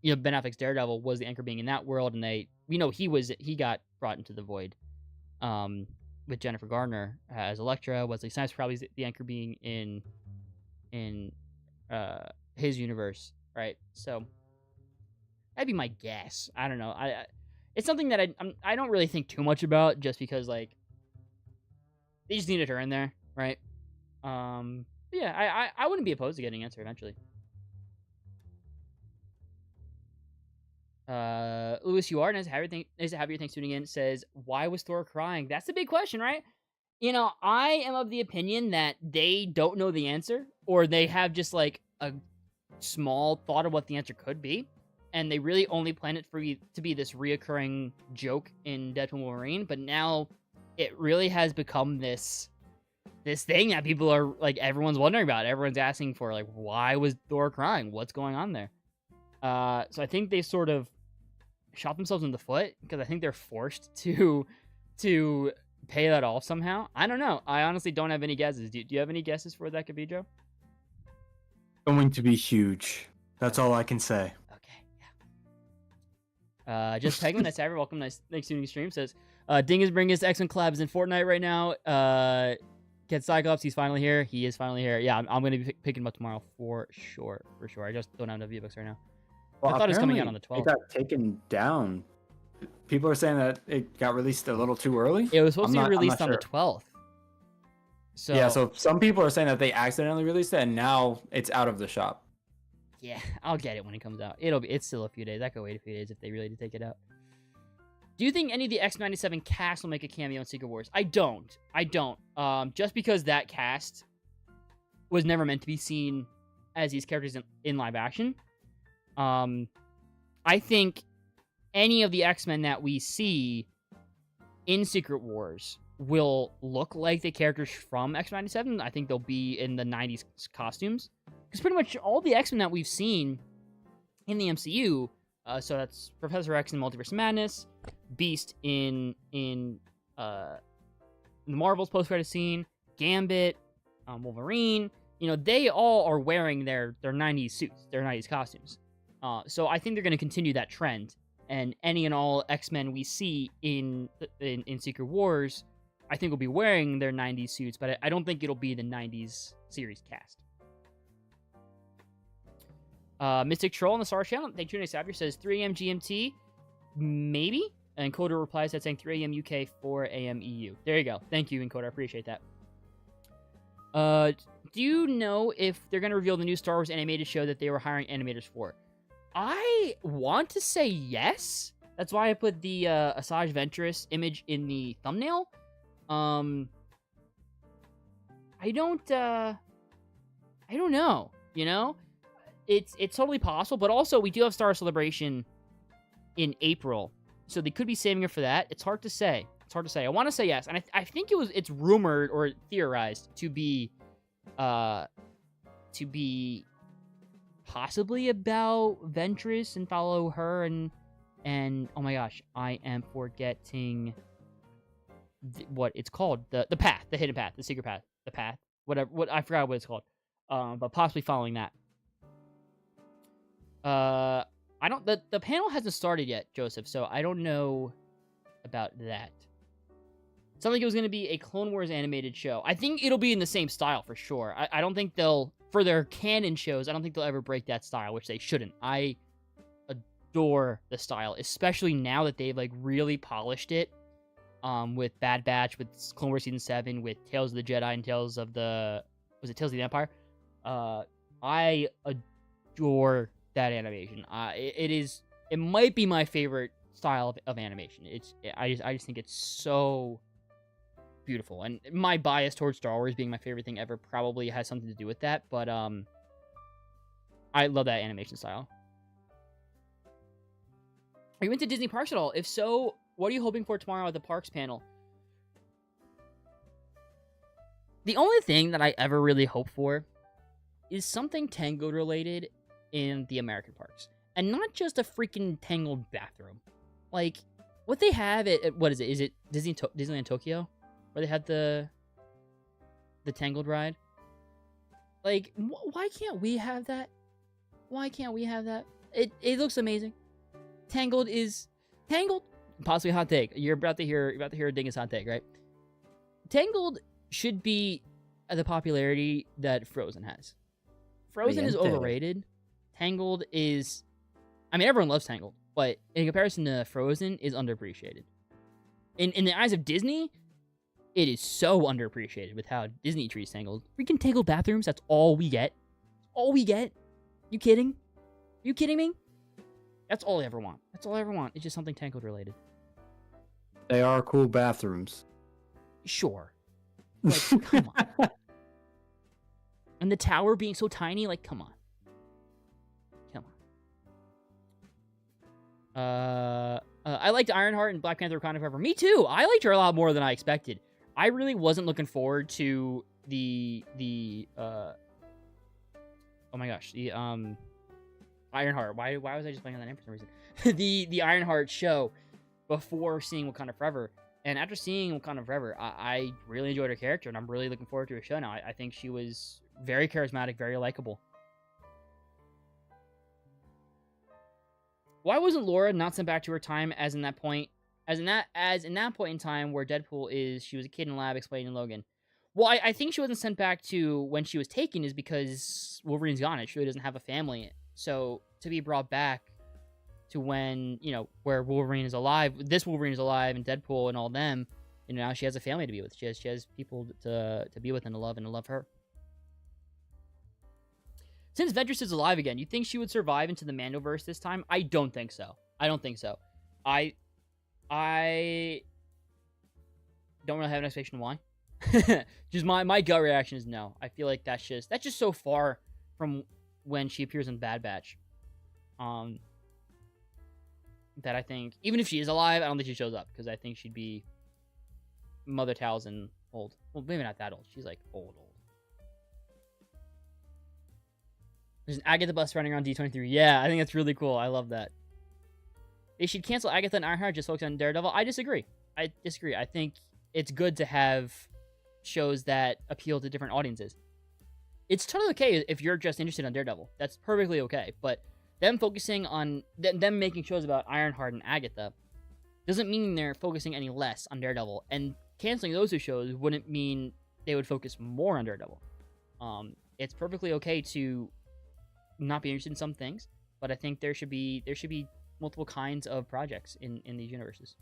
you know, Ben Affleck's Daredevil was the anchor being in that world, and he got brought into the void with Jennifer Garner as Elektra. Wesley Snipes probably the anchor being in his universe, right? So that'd be my guess. I don't know. It's something that I don't really think too much about, just because like they just needed her in there, right? Yeah, I wouldn't be opposed to getting an answer eventually. Louis, you are nice to have your thanks tuning in. Says, why was Thor crying? That's the big question, right? You know, I am of the opinion that they don't know the answer, or they have just like a small thought of what the answer could be, and they really only planned it for you to be this reoccurring joke in Deadpool and Wolverine. But now it really has become this thing that people are like, everyone's wondering about. Everyone's asking for, like, why was Thor crying? What's going on there? So I think they sort of shot themselves in the foot, because I think they're forced to pay that off somehow. I don't know. I honestly don't have any guesses. Do you have any guesses for what that could be, Joe? Going to be huge. That's all I can say. Okay, yeah. Just Pegman, that's ever welcome. Nice, thanks for tuning stream. Says, Ding is bringing us excellent collabs in Fortnite right now. Get Cyclops, he's finally here. He is finally here. Yeah, I'm going to be picking him up tomorrow for sure. I just don't have enough V-Bucks right now. Well, I thought it was coming out on the 12th. It got taken down. People are saying that it got released a little too early. It was supposed to be released on the 12th. So yeah, so some people are saying that they accidentally released it, and now it's out of the shop. Yeah, I'll get it when it comes out. It's still a few days. I could wait a few days if they really did take it out. Do you think any of the X-97 cast will make a cameo in Secret Wars? I don't. Just because that cast was never meant to be seen as these characters in live action. I think any of the X-Men that we see in Secret Wars will look like the characters from X-Men 97. I think they'll be in the 90s costumes. Because pretty much all the X-Men that we've seen in the MCU, so that's Professor X in Multiverse of Madness, Beast in the Marvel's post-credit scene, Gambit, Wolverine, they all are wearing their 90s suits, their 90s costumes. So I think they're going to continue that trend. And any and all X-Men we see in Secret Wars, I think will be wearing their 90s suits, but I don't think it'll be the 90s series cast. Mystic Troll on the Star Channel, thank you, Nice Savior, says 3 a.m. GMT, maybe? And Encoder replies that saying 3 a.m. UK, 4 a.m. EU. There you go. Thank you, Encoder. I appreciate that. Do you know if they're going to reveal the new Star Wars animated show that they were hiring animators for? I want to say yes. That's why I put the Asajj Ventress image in the thumbnail. I don't know, It's totally possible, but also we do have Star Wars Celebration in April, so they could be saving it for that. It's hard to say. I want to say yes, and I think it's rumored or theorized to be possibly about Ventress and follow her and oh my gosh, I am forgetting what it's called, the path, the hidden path, the secret path, the path, whatever. I forgot what it's called. But possibly following that. I don't. The panel hasn't started yet, Joseph. So I don't know about that. It sounded like it was going to be a Clone Wars animated show. I think it'll be in the same style for sure. I don't think they'll, for their canon shows, I don't think they'll ever break that style, which they shouldn't. I adore the style, especially now that they've really polished it. With Bad Batch, with Clone Wars Season 7, with Tales of the Jedi and Tales of the Empire. I adore that animation. It might be my favorite style of animation. I just think it's so beautiful, and my bias towards Star Wars being my favorite thing ever probably has something to do with that, but I love that animation style. Are you into Disney parks at all? If so, what are you hoping for tomorrow at the parks panel? The only thing that I ever really hope for is something Tangled related in the American parks. And not just a freaking Tangled bathroom. Like, what they have at what is it? Is it Disneyland Tokyo? Where they had the Tangled ride? Like, why can't we have that? Why can't we have that? It looks amazing. Tangled. Possibly a hot take. You're about to hear a Dingus hot take, right? Tangled should be at the popularity that Frozen has. Frozen is overrated. Tangled is... I mean, everyone loves Tangled, but in comparison to Frozen, is underappreciated. In the eyes of Disney, it is so underappreciated with how Disney treats Tangled. Freaking Tangled bathrooms, that's all we get. All we get? You kidding? You kidding me? That's all I ever want. That's all I ever want. It's just something Tangled related. They are cool bathrooms. Sure. Like, come on. And the tower being so tiny, like, come on. Come on. I liked Ironheart and Black Panther Wakanda Forever. Me too. I liked her a lot more than I expected. I really wasn't looking forward to the oh my gosh, the Ironheart. Why was I just playing on that name for some reason? the Ironheart show before seeing Wakanda Forever. And after seeing Wakanda Forever, I really enjoyed her character, and I'm really looking forward to her show now. I think she was very charismatic, very likable. Why wasn't Laura not sent back to her time as in that point in time where Deadpool is, she was a kid in a lab explaining Logan? Well, I think she wasn't sent back to when she was taken is because Wolverine's gone and she really doesn't have a family. So to be brought back to when, where Wolverine is alive, this Wolverine is alive, and Deadpool and all them, now she has a family to be with. She has people to be with and to love her. Since Ventress is alive again, you think she would survive into the Mandoverse this time? I don't think so. I don't really have an explanation why. Just my gut reaction is no. I feel like that's just so far from when she appears in Bad Batch. that I think, even if she is alive, I don't think she shows up because I think she'd be Mother Talzin old. Well, maybe not that old. She's like old. There's an Agatha bus running around D23. Yeah, I think that's really cool. I love that. They should cancel Agatha and Ironheart, just focus on Daredevil. I disagree. I think it's good to have shows that appeal to different audiences. It's totally okay if you're just interested in Daredevil. That's perfectly okay. But them focusing on them making shows about Ironheart and Agatha doesn't mean they're focusing any less on Daredevil. And canceling those two shows wouldn't mean they would focus more on Daredevil. It's perfectly okay to not be interested in some things, but I think there should be multiple kinds of projects in these universes.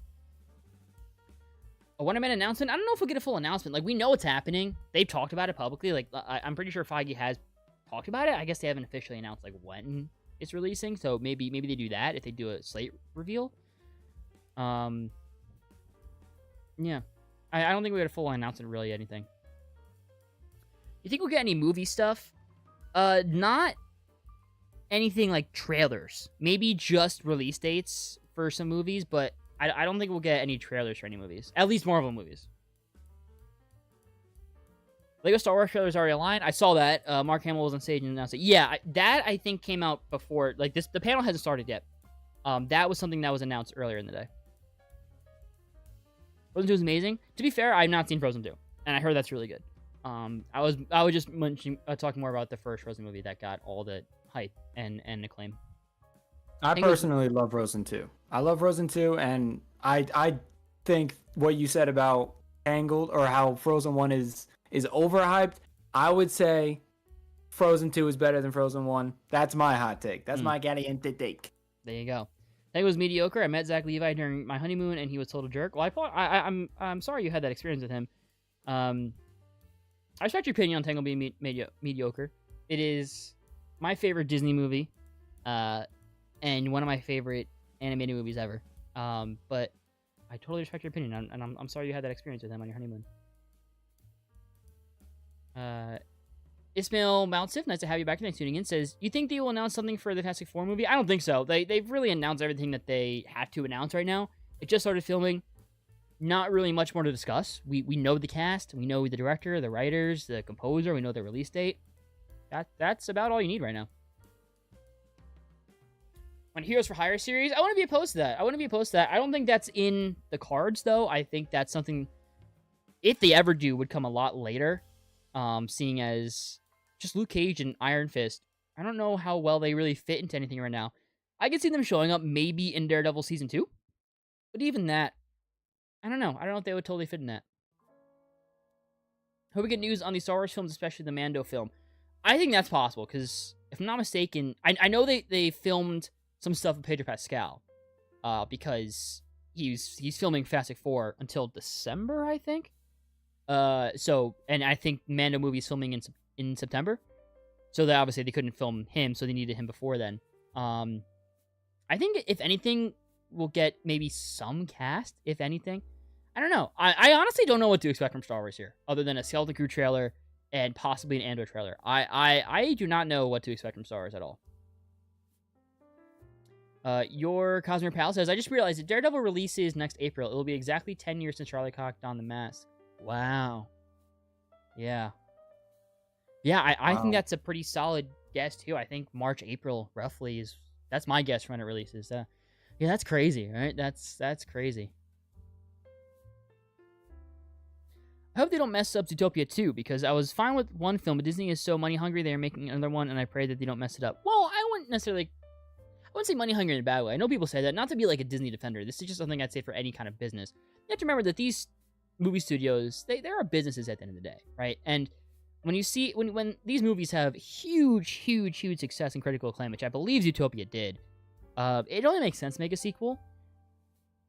A one-man announcement. I don't know if we'll get a full announcement. Like, we know it's happening. They've talked about it publicly. Like, I'm pretty sure Feige has talked about it. I guess they haven't officially announced like when it's releasing. So maybe they do that if they do a slate reveal. Yeah. I don't think we get a full announcement really anything. You think we'll get any movie stuff? Not anything like trailers. Maybe just release dates for some movies, but I don't think we'll get any trailers for any movies. At least Marvel movies. Lego Star Wars trailer's already aligned. I saw that. Mark Hamill was on stage and announced it. Yeah, that I think came out before. Like, the panel hasn't started yet. That was something that was announced earlier in the day. Frozen 2 is amazing. To be fair, I've not seen Frozen 2, and I heard that's really good. I was just talking more about the first Frozen movie that got all the hype and acclaim. I personally love Frozen 2. I love Frozen 2, and I think what you said about Tangled or how Frozen 1 is overhyped, I would say Frozen 2 is better than Frozen 1. That's my hot take. That's my caliente take. There you go. Tangled was mediocre. I met Zach Levi during my honeymoon, and he was total jerk. Well, I'm sorry you had that experience with him. I respect your opinion on Tangled being mediocre. It is my favorite Disney movie, and one of my favorite animated movies ever. But I totally respect your opinion, and I'm sorry you had that experience with him on your honeymoon. Ismail Mounsif, nice to have you back. Thanks for tuning in. Says, you think they will announce something for the Fantastic Four movie? I don't think so. They've really announced everything that they have to announce right now. It just started filming. Not really much more to discuss. We know the cast. We know the director, the writers, the composer. We know the release date. That's about all you need right now. On Heroes for Hire series, I wouldn't be opposed to that. I don't think that's in the cards, though. I think that's something, if they ever do, would come a lot later. Seeing as just Luke Cage and Iron Fist, I don't know how well they really fit into anything right now. I could see them showing up maybe in Daredevil Season 2. But even that, I don't know. I don't know if they would totally fit in that. Hope we get news on the Star Wars films, especially the Mando film. I think that's possible, because if I'm not mistaken, I know they filmed some stuff with Pedro Pascal, because he's filming Fantastic Four until December, I think. And I think Mando movie's filming in September, so that obviously they couldn't film him, so they needed him before then. I think if anything, we'll get maybe some cast, if anything. I don't know. I honestly don't know what to expect from Star Wars here, other than a Skeleton Crew trailer and possibly an Andor trailer. I do not know what to expect from Star Wars at all. Your Cosmere Pal says, I just realized that Daredevil releases next April. It will be exactly 10 years since Charlie Cox donned the mask. Wow. Yeah. Yeah, I think that's a pretty solid guess, too. I think March, April, roughly, that's my guess for when it releases. Yeah, that's crazy, right? That's crazy. I hope they don't mess up Zootopia 2, because I was fine with one film, but Disney is so money hungry, they are making another one, and I pray that they don't mess it up. Well, I wouldn't say money hungry in a bad way. I know people say that, not to be like a Disney defender. This is just something I'd say for any kind of business. You have to remember that these movie studios, they are businesses at the end of the day, right? And when you see, when these movies have huge success and critical acclaim, which I believe Zootopia did, it only makes sense to make a sequel.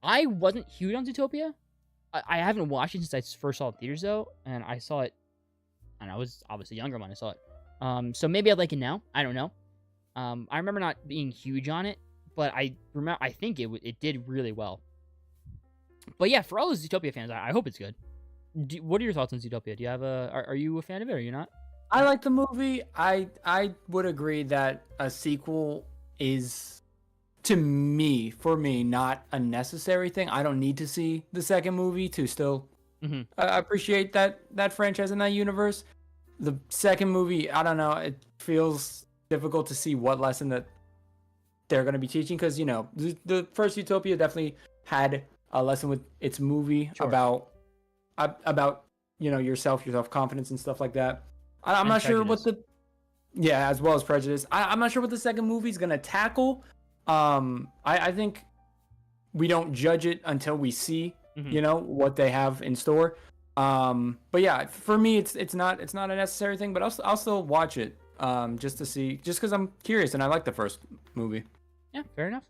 I wasn't huge on Zootopia. I haven't watched it since I first saw it in theaters, though, and I saw it, and I was obviously younger when I saw it. So maybe I'd like it now. I don't know. I remember not being huge on it, but I think it did really well. But yeah, for all those Zootopia fans, I hope it's good. What are your thoughts on Zootopia? Do you have are you a fan of it, or are you not? I like the movie. I would agree that a sequel is for me, not a necessary thing. I don't need to see the second movie to still appreciate that franchise and that universe. The second movie, I don't know, it feels difficult to see what lesson that they're going to be teaching, because the first Utopia definitely had a lesson with its movie about your self-confidence and stuff like that. I'm not sure what as well as prejudice. I'm not sure what the second movie is going to tackle. I think we don't judge it until we see what they have in store. But yeah, for me, it's not a necessary thing, but I'll still watch it just because I'm curious and I like the first movie. Yeah, fair enough.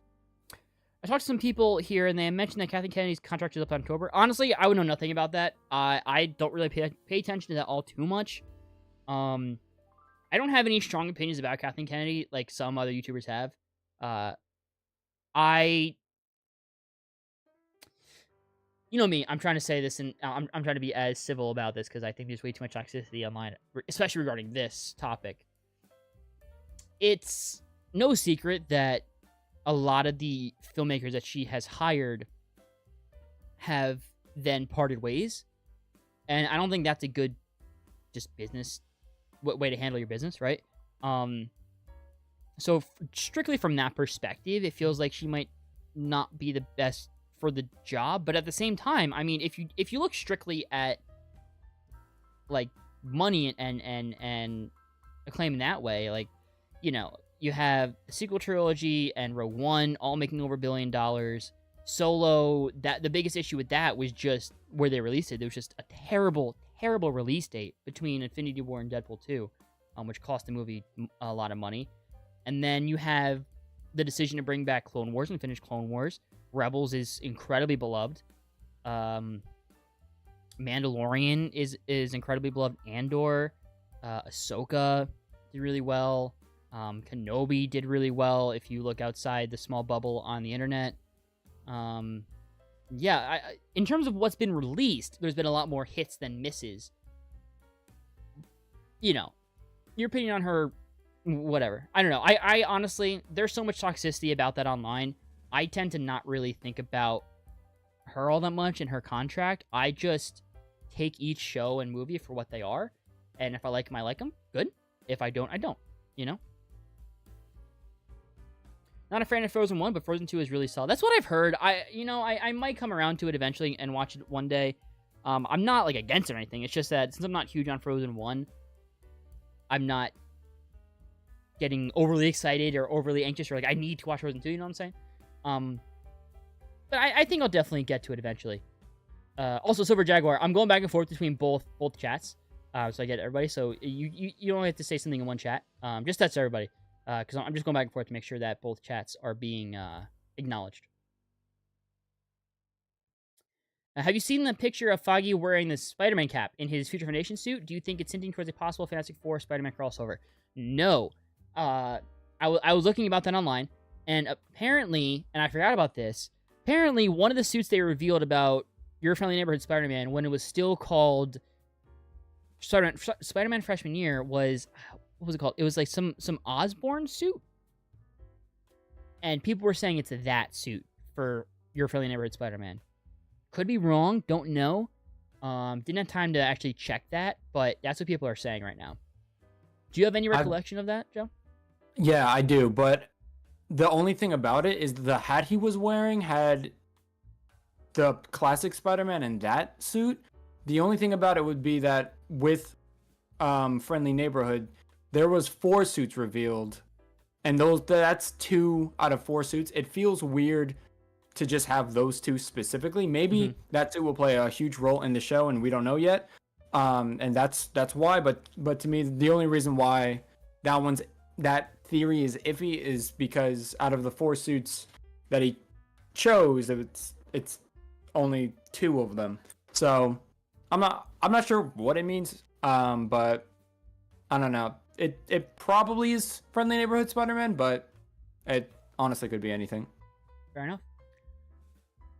I talked to some people here, and they mentioned that Kathleen Kennedy's contract is up in October. Honestly, I would know nothing about that. I don't really pay attention to that all too much. I don't have any strong opinions about Kathleen Kennedy like some other YouTubers have. You know me, I'm trying to say this, and I'm trying to be as civil about this because I think there's way too much toxicity online, especially regarding this topic. It's no secret that a lot of the filmmakers that she has hired have then parted ways, and I don't think that's a good just business way to handle your business, right? So strictly from that perspective, it feels like she might not be the best for the job, but at the same time, I mean, if you look strictly at like money and acclaim in that way, like, you have the sequel trilogy and Rogue One all making over $1 billion. Solo, that the biggest issue with that was just where they released it. There was just a terrible release date between Infinity War and Deadpool 2, which cost the movie a lot of money. And then you have the decision to bring back Clone Wars and finish Clone Wars. Rebels is incredibly beloved. Mandalorian is incredibly beloved. Andor, Ahsoka did really well. Kenobi did really well if you look outside the small bubble on the internet. In terms of what's been released, there's been a lot more hits than misses. Your opinion on her, whatever. I don't know. I honestly, there's so much toxicity about that online. I tend to not really think about her all that much and her contract. I just take each show and movie for what they are. And if I like them, I like them. Good. If I don't, I don't. Not a fan of Frozen 1, but Frozen 2 is really solid. That's what I've heard. I might come around to it eventually and watch it one day. I'm not, like, against it or anything. It's just that since I'm not huge on Frozen 1, I'm not getting overly excited or overly anxious or, like, I need to watch Frozen 2, you know what I'm saying? But I think I'll definitely get to it eventually. Also, Silver Jaguar, I'm going back and forth between both chats, so I get everybody. So you only have to say something in one chat. Just that's everybody. Because I'm just going back and forth to make sure that both chats are being acknowledged. Have you seen the picture of Foggy wearing the Spider-Man cap in his Future Foundation suit? Do you think it's hinting towards a possible Fantastic Four Spider-Man crossover? No. I was looking about that online, and apparently, and I forgot about this, apparently one of the suits they revealed about Your Friendly Neighborhood Spider-Man when it was still called Spider-Man Freshman Year was... What was it called? It was like some Osborn suit. And people were saying it's that suit for Your Friendly Neighborhood Spider-Man. Could be wrong. Don't know. Didn't have time to actually check that, but that's what people are saying right now. Do you have any recollection of that, Joe? Yeah, I do, but the only thing about it is the hat he was wearing had the classic Spider-Man in that suit. The only thing about it would be that with Friendly Neighborhood, there was 4 suits revealed, and that's 2 out of 4 suits. It feels weird to just have those 2 specifically. Maybe that suit will play a huge role in the show, and we don't know yet. And that's why. But to me, the only reason why that theory is iffy is because out of the 4 suits that he chose, it's only 2 of them. So I'm not sure what it means. But I don't know. It probably is Friendly Neighborhood Spider-Man, but it honestly could be anything. Fair enough.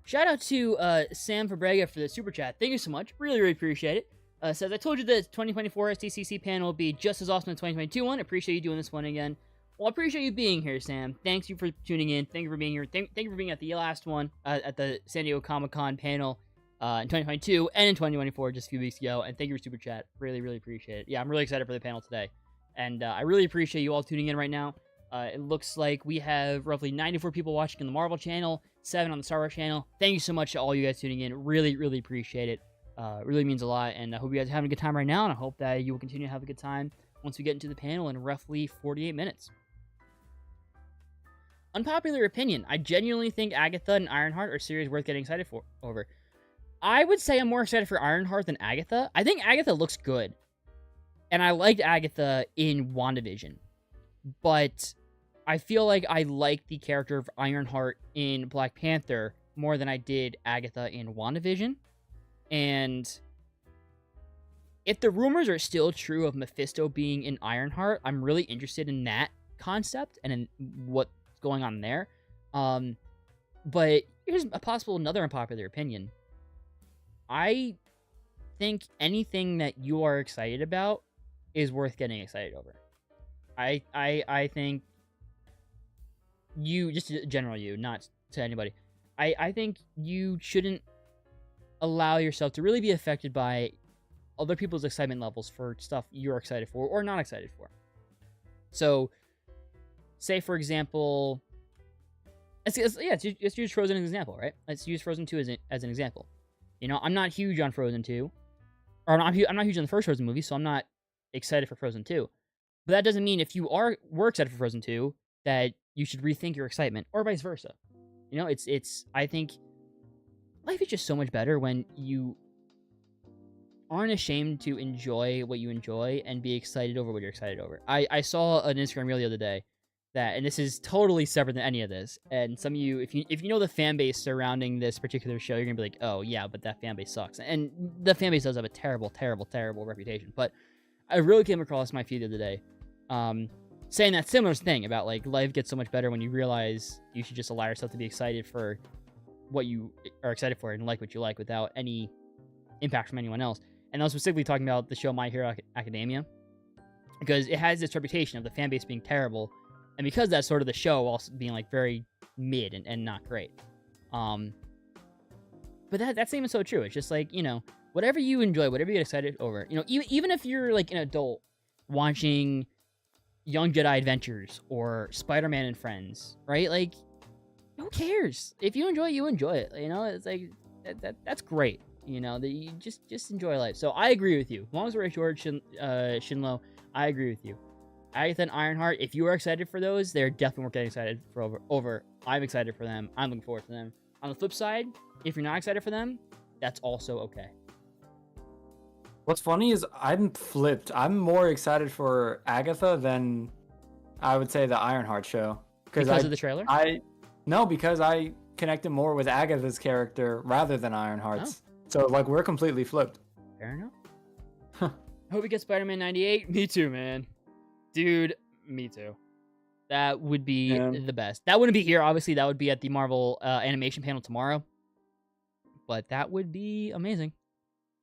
Shout out to Sam Fabrega for the super chat. Thank you so much. Really, really appreciate it. Says, I told you the 2024 SDCC panel will be just as awesome as the 2022 one. Appreciate you doing this one again. Well, I appreciate you being here, Sam. Thanks you for tuning in. Thank you for being here. Thank you for being at the last one at the San Diego Comic-Con panel in 2022 and in 2024 just a few weeks ago. And thank you for Super Chat. Really, really appreciate it. Yeah, I'm really excited for the panel today. And I really appreciate you all tuning in right now. It looks like we have roughly 94 people watching on the Marvel channel, 7 on the Star Wars channel. Thank you so much to all you guys tuning in. Really, really appreciate it. Really means a lot. And I hope you guys are having a good time right now. And I hope that you will continue to have a good time once we get into the panel in roughly 48 minutes. Unpopular opinion. I genuinely think Agatha and Ironheart are series worth getting excited over. I would say I'm more excited for Ironheart than Agatha. I think Agatha looks good. And I liked Agatha in WandaVision. But I feel like I liked the character of Ironheart in Black Panther more than I did Agatha in WandaVision. And if the rumors are still true of Mephisto being in Ironheart, I'm really interested in that concept and in what's going on there. But here's a possible another unpopular opinion. I think anything that you are excited about is worth getting excited over. I think you, just general you, not to anybody, I think you shouldn't allow yourself to really be affected by other people's excitement levels for stuff you're excited for or not excited for. So, say for example, let's use Frozen as an example, right? Let's use Frozen 2 as an example. You know, I'm not huge on Frozen 2, or I'm not huge on the first Frozen movie, so I'm not excited for Frozen 2. But that doesn't mean if you were excited for Frozen 2 that you should rethink your excitement, or vice versa. You know, it's I think life is just so much better when you aren't ashamed to enjoy what you enjoy and be excited over what you're excited over. I saw an Instagram reel the other day that, and this is totally separate than any of this, and some of you, if you know the fan base surrounding this particular show, you're gonna be like, oh yeah, but that fan base sucks. And the fan base does have a terrible, terrible, terrible reputation. But I really came across my feed the other day, saying that similar thing about like life gets so much better when you realize you should just allow yourself to be excited for what you are excited for and like what you like without any impact from anyone else. And I was specifically talking about the show My Hero Academia, because it has this reputation of the fan base being terrible, and because that's sort of the show also being like very mid and not great. But that's even so true. It's just like, you know, whatever you enjoy, whatever you get excited over, you know, even if you're like an adult watching Young Jedi Adventures or Spider-Man and Friends, right? Like, who cares? If you enjoy it, you enjoy it. You know, it's like that's great. You know, that you just enjoy life. So I agree with you. As long as we're short, Shinlo, I agree with you. Agatha and Ironheart, if you are excited for those, they're definitely worth getting excited for over. I'm excited for them. I'm looking forward to them. On the flip side, if you're not excited for them, that's also okay. What's funny is I'm flipped. I'm more excited for Agatha than I would say the Ironheart show. Because of the trailer? Because I connected more with Agatha's character rather than Ironheart's. Oh. So, like, we're completely flipped. Fair enough. Hope we get Spider-Man 98. Me too, man. Dude, me too. That would be the best. That wouldn't be here, obviously. That would be at the Marvel animation panel tomorrow. But that would be amazing.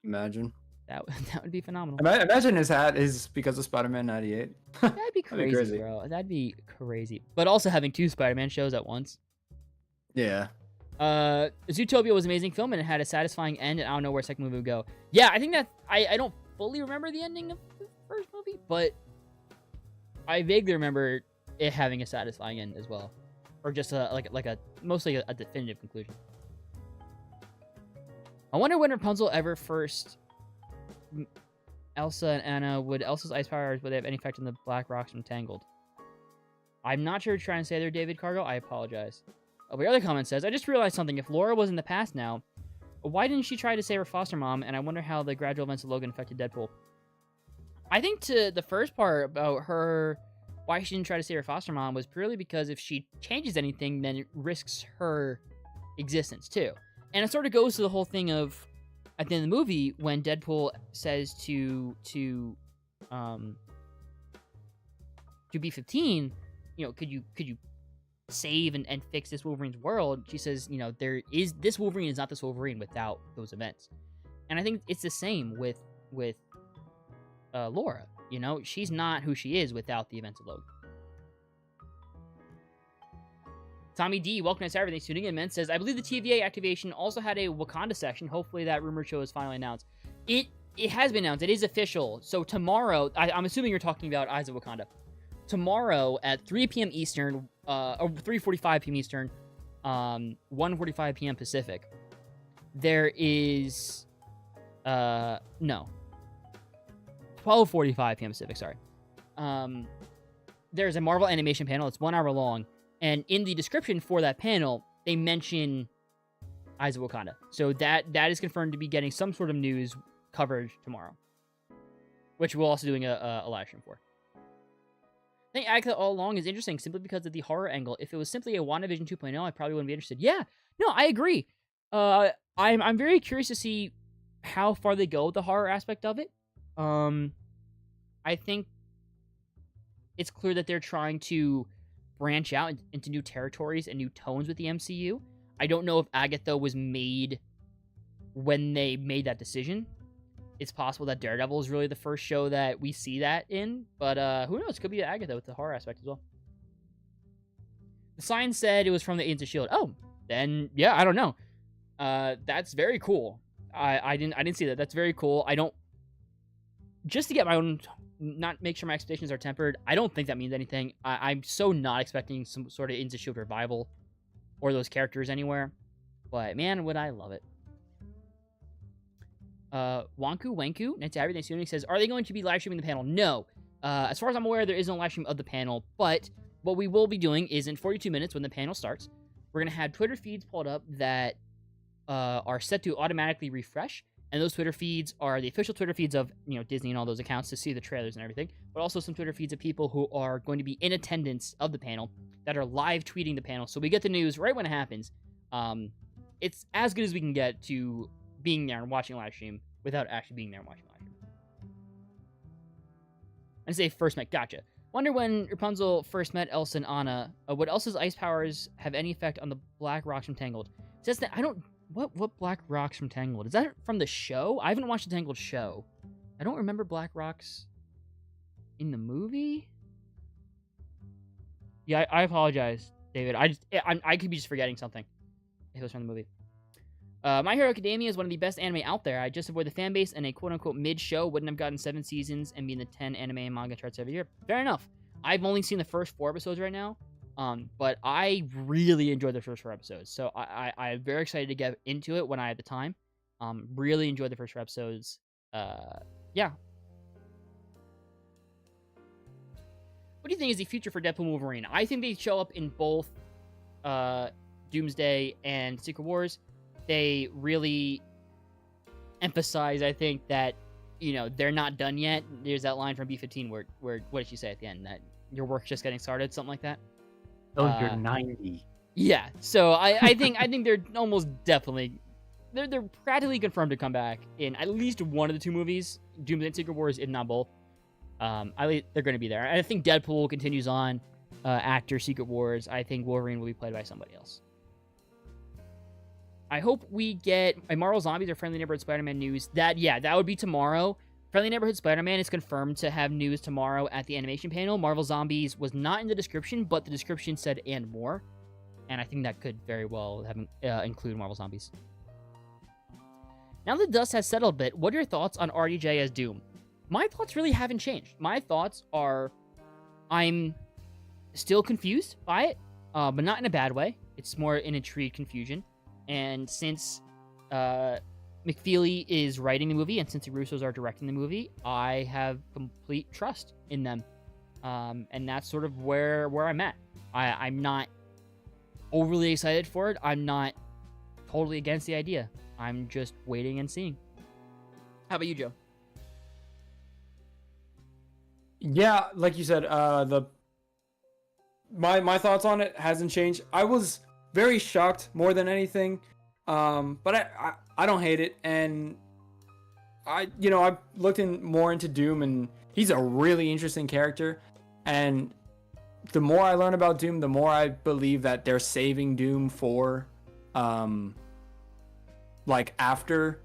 Imagine. That would be phenomenal. Imagine his hat is because of Spider-Man 98. That'd be crazy, bro. That'd be crazy. But also having 2 Spider-Man shows at once. Yeah. Zootopia was an amazing film and it had a satisfying end, and I don't know where second movie would go. Yeah, I think that I don't fully remember the ending of the first movie, but I vaguely remember it having a satisfying end as well, or just mostly a definitive conclusion. I wonder when Rapunzel ever first Elsa and Anna, would Elsa's ice powers, would they have any effect on the black rocks from Tangled? I'm not sure what you're trying to say there, David Cargo. I apologize. Oh, the other comment says, I just realized something. If Laura was in the past now, why didn't she try to save her foster mom? And I wonder how the gradual events of Logan affected Deadpool. I think to the first part about her, why she didn't try to save her foster mom was purely because if she changes anything, then it risks her existence too. And it sort of goes to the whole thing of, at the end of the movie, when Deadpool says to B-15, you know, could you save and fix this Wolverine's world? She says, you know, this Wolverine is not this Wolverine without those events. And I think it's the same with Laura. You know, she's not who she is without the events of Logan. Tommy D, welcome to everything. Tuning in, man, says, I believe the TVA activation also had a Wakanda section. Hopefully that rumored show is finally announced. It has been announced. It is official. So tomorrow, I'm assuming you're talking about Eyes of Wakanda. Tomorrow at 3 p.m. Eastern, or 3:45 p.m. Eastern, 1:45 p.m. Pacific, there is, no, 12:45 p.m. Pacific, sorry. There's a Marvel animation panel. It's 1 hour long. And in the description for that panel, they mention Eyes of Wakanda. So that is confirmed to be getting some sort of news coverage tomorrow, which we're also doing a live stream for. I think Agatha All Along is interesting simply because of the horror angle. If it was simply a WandaVision 2.0, I probably wouldn't be interested. Yeah, no, I agree. I'm very curious to see how far they go with the horror aspect of it. I think it's clear that they're trying to branch out into new territories and new tones with the MCU. I don't know if Agatha was made when they made that decision. It's possible that Daredevil is really the first show that we see that in, but who knows? Could be Agatha with the horror aspect as well. The sign said it was from the Agents of S.H.I.E.L.D. Oh, then, yeah, I don't know. That's very cool. I didn't see that. That's very cool. I don't... Just to get my own... Not make sure my expectations are tempered, I don't think that means anything. I'm so not expecting some sort of Agents of S.H.I.E.L.D. revival or those characters anywhere. But, man, would I love it. Wanku Wanku, Nets Everything Student says, are they going to be live streaming the panel? No. As far as I'm aware, there is no live stream of the panel, but what we will be doing is in 42 minutes when the panel starts, we're going to have Twitter feeds pulled up that are set to automatically refresh. And those Twitter feeds are the official Twitter feeds of, Disney and all those accounts to see the trailers and everything, but also some Twitter feeds of people who are going to be in attendance of the panel that are live tweeting the panel. So we get the news right when it happens. It's as good as we can get to being there and watching a live stream without actually being there and watching a live stream. And say first met, gotcha. Wonder when Rapunzel first met Elsa and Anna, would Elsa's ice powers have any effect on the Black Rocks from Tangled? Says that I don't... What Black Rocks from Tangled? Is that from the show? I haven't watched the Tangled show. I don't remember Black Rocks in the movie. Yeah, I apologize, David. I could be just forgetting something if it was from the movie. My Hero Academia is one of the best anime out there. I just avoid the fan base, and a quote-unquote mid-show wouldn't have gotten 7 seasons and be in the 10 anime and manga charts every year. Fair enough. I've only seen the first 4 episodes right now. But I really enjoyed the first 4 episodes, so I'm very excited to get into it when I have the time. Really enjoyed the first 4 episodes. Yeah. What do you think is the future for Deadpool and Wolverine? I think they show up in both Doomsday and Secret Wars. They really emphasize, I think, that, they're not done yet. There's that line from B-15 where what did she say at the end? That your work's just getting started, something like that. Oh, you're 90. Yeah, so I think they're almost definitely they're practically confirmed to come back in at least one of the 2 movies, Doomsday and Secret Wars, if not both. They're going to be there. I think Deadpool continues on after Secret Wars. I think Wolverine will be played by somebody else. I hope we get a Marvel Zombies or Friendly Neighborhood Spider-Man news. That would be tomorrow. Friendly Neighborhood Spider-Man is confirmed to have news tomorrow at the animation panel. Marvel Zombies was not in the description, but the description said and more. And I think that could very well include Marvel Zombies. Now the dust has settled a bit, what are your thoughts on RDJ as Doom? My thoughts really haven't changed. My thoughts are, I'm still confused by it, but not in a bad way. It's more an intrigued confusion. And since McFeely is writing the movie, and since the Russos are directing the movie, I have complete trust in them. And that's sort of where I'm at. I'm not overly excited for it. I'm not totally against the idea. I'm just waiting and seeing. How about you, Joe? Yeah, like you said, my thoughts on it hasn't changed. I was very shocked more than anything, but I don't hate it, and I've looked more into Doom, and he's a really interesting character, and the more I learn about Doom, the more I believe that they're saving Doom for like after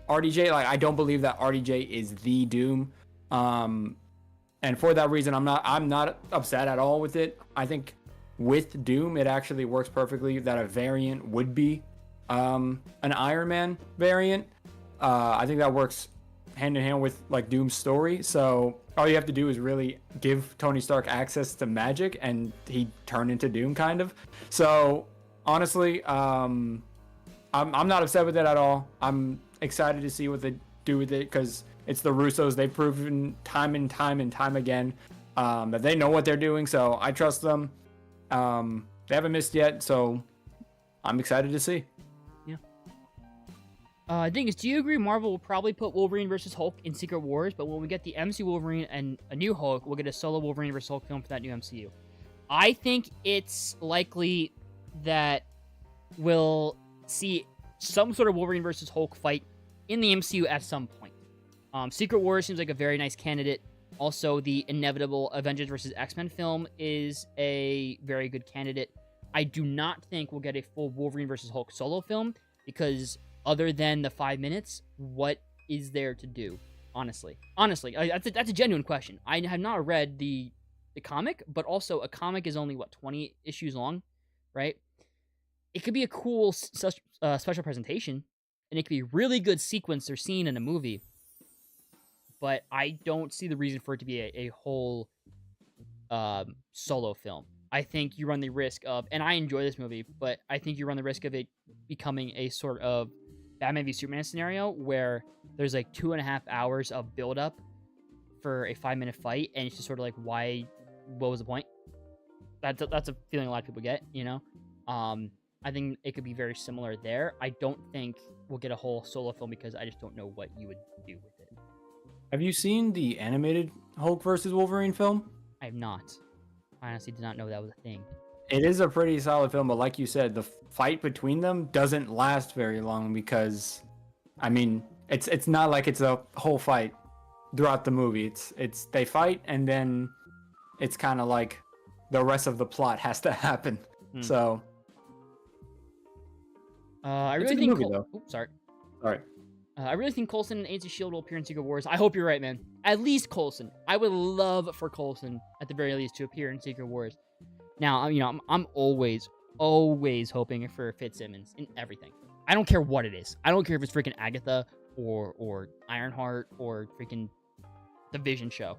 RDJ. Like, I don't believe that RDJ is the Doom, and for that reason I'm not upset at all with it. I think with Doom, it actually works perfectly that a variant would be an Iron Man variant. I think that works hand in hand with like Doom's story. So all you have to do is really give Tony Stark access to magic, and he turn into Doom, kind of. So honestly, I'm not upset with it at all. I'm excited to see what they do with it because it's the Russos. They've proven time and time and time again that they know what they're doing. So I trust them. They haven't missed yet, so I'm excited to see. I think do you agree Marvel will probably put Wolverine versus Hulk in Secret Wars, but when we get the MCU Wolverine and a new Hulk, we'll get a solo Wolverine versus Hulk film for that new MCU? I think it's likely that we'll see some sort of Wolverine versus Hulk fight in the MCU at some point. Secret Wars seems like a very nice candidate. Also, the inevitable Avengers versus X-Men film is a very good candidate. I do not think we'll get a full Wolverine versus Hulk solo film because other than the 5 minutes, what is there to do? Honestly, that's a genuine question. I have not read the comic, but also a comic is only 20 issues long, right? It could be a cool special presentation, and it could be a really good sequence or scene in a movie. But I don't see the reason for it to be a whole solo film. I think you run the risk of, and I enjoy this movie, but I think you run the risk of it becoming a sort of Batman v Superman scenario where there's like 2.5 hours of build-up for a 5-minute fight, and it's just sort of like, what was the point? That's a feeling a lot of people get, you know? I think it could be very similar there. I don't think we'll get a whole solo film because I just don't know what you would do with it. Have you seen the animated Hulk versus Wolverine film? I have not. I honestly did not know that was a thing. It is a pretty solid film, but like you said, the fight between them doesn't last very long because, I mean, it's not like it's a whole fight throughout the movie. It's they fight and then it's kind of like the rest of the plot has to happen. So, I really think. Oops, sorry. Sorry. I really think Coulson and Agents of S.H.I.E.L.D. will appear in Secret Wars. I hope you're right, man. At least Coulson. I would love for Coulson, at the very least, to appear in Secret Wars. Now, you know, I'm always hoping for Fitzsimmons in everything. I don't care what it is. I don't care if it's freaking Agatha or Ironheart or freaking the Vision show.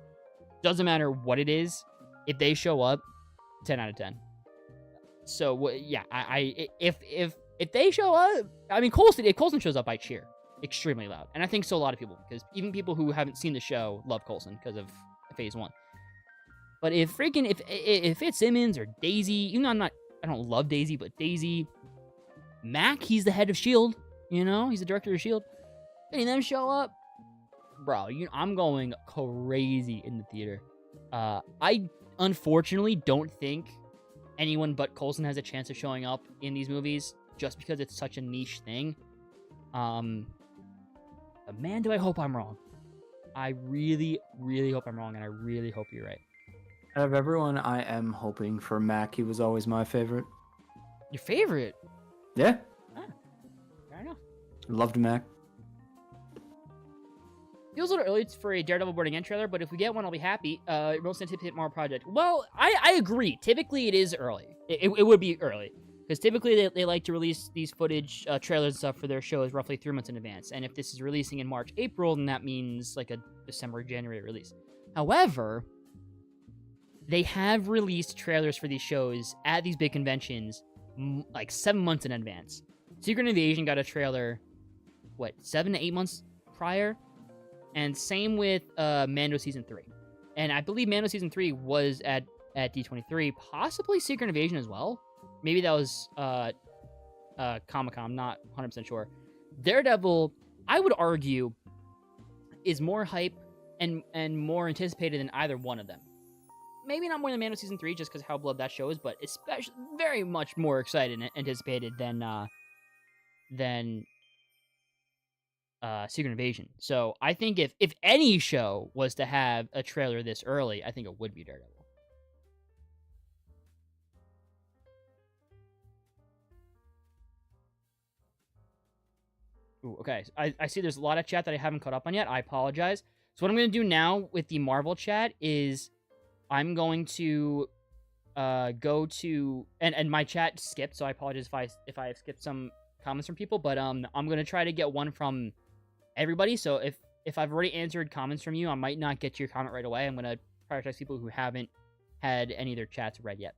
Doesn't matter what it is. If they show up, 10 out of 10. So yeah, if they show up, I mean, if Coulson shows up, I cheer extremely loud, and I think so a lot of people, because even people who haven't seen the show love Coulson because of Phase 1. But if Fitzsimmons or Daisy, even though I don't love Daisy, but Daisy, Mac, he's the head of S.H.I.E.L.D., you know, he's the director of S.H.I.E.L.D., any of them show up, bro, I'm going crazy in the theater. I unfortunately don't think anyone but Coulson has a chance of showing up in these movies just because it's such a niche thing. But man, do I hope I'm wrong. I really, really hope I'm wrong, and I really hope you're right. Out of everyone, I am hoping for Mac. He was always my favorite. Your favorite? Yeah. Ah, fair enough. Loved Mac. Feels a little early for a Daredevil Born Again trailer, but if we get one, I'll be happy. Most anticipated Marvel project. Well, I agree. Typically, it is early. It would be early. Because typically, they like to release these footage, trailers and stuff for their shows roughly 3 months in advance. And if this is releasing in March, April, then that means like a December, January release. However, they have released trailers for these shows at these big conventions like 7 months in advance. Secret Invasion got a trailer, 7 to 8 months prior? And same with Mando Season 3. And I believe Mando Season 3 was at D23, possibly Secret Invasion as well. Maybe that was Comic-Con, I'm not 100% sure. Daredevil, I would argue, is more hype and more anticipated than either one of them. Maybe not more than Mando Season 3, just because how blood that show is, but especially very much more excited and anticipated than Secret Invasion. So I think if any show was to have a trailer this early, I think it would be Daredevil. Ooh, okay, I see there's a lot of chat that I haven't caught up on yet. I apologize. So what I'm going to do now with the Marvel chat is I'm going to go to and my chat skipped, so I apologize if I have skipped some comments from people, but I'm gonna try to get one from everybody. So if I've already answered comments from you, I might not get to your comment right away. I'm gonna prioritize people who haven't had any of their chats read yet.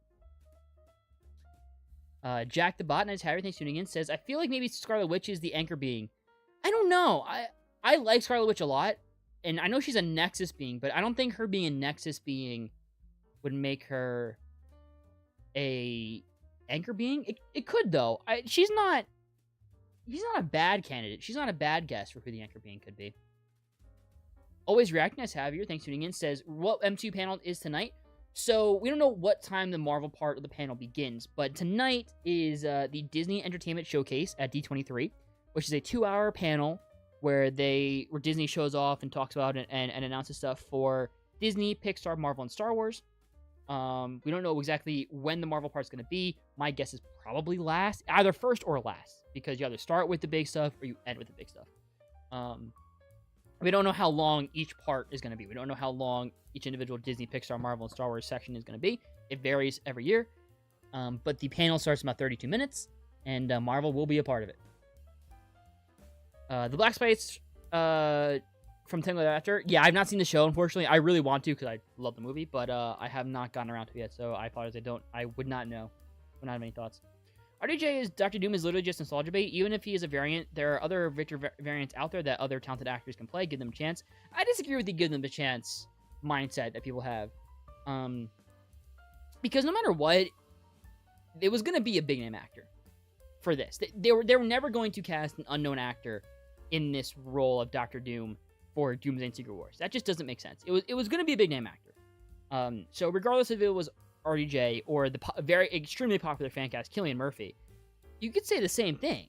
Jack the Bot, nice everything tuning in, says, I feel like maybe Scarlet Witch is the anchor being. I don't know. I like Scarlet Witch a lot, and I know she's a Nexus being, but I don't think her being a Nexus being would make her a anchor being. It could, though. She's not a bad candidate. She's not a bad guess for who the anchor being could be. Always reacting, nice have you. Thanks for tuning in, says, what M2 panel is tonight? So, we don't know what time the Marvel part of the panel begins, but tonight is the Disney Entertainment Showcase at D23, which is a 2-hour panel where Disney shows off and talks about and announces stuff for Disney, Pixar, Marvel, and Star Wars. We don't know exactly when the Marvel part's going to be. My guess is probably last, either first or last, because you either start with the big stuff or you end with the big stuff. We don't know how long each part is going to be. We don't know how long each individual Disney, Pixar, Marvel, and Star Wars section is going to be. It varies every year. But the panel starts in about 32 minutes, and Marvel will be a part of it. The Black Spice from Tangled After. Yeah, I've not seen the show, unfortunately. I really want to because I love the movie, but I have not gotten around to it yet, so I apologize. I would not know. Would not have any thoughts. RDJ is Doctor Doom is literally just nostalgia bait. Even if he is a variant, there are other Victor variants out there that other talented actors can play. Give them a chance. I disagree with the give them a chance mindset that people have. Because no matter what, it was going to be a big name actor for this. They were never going to cast an unknown actor in this role of Doctor Doom for Doomsday and Secret Wars. That just doesn't make sense. It was going to be a big name actor. So regardless if it was RDJ or the very extremely popular fan cast Cillian Murphy, you could say the same thing,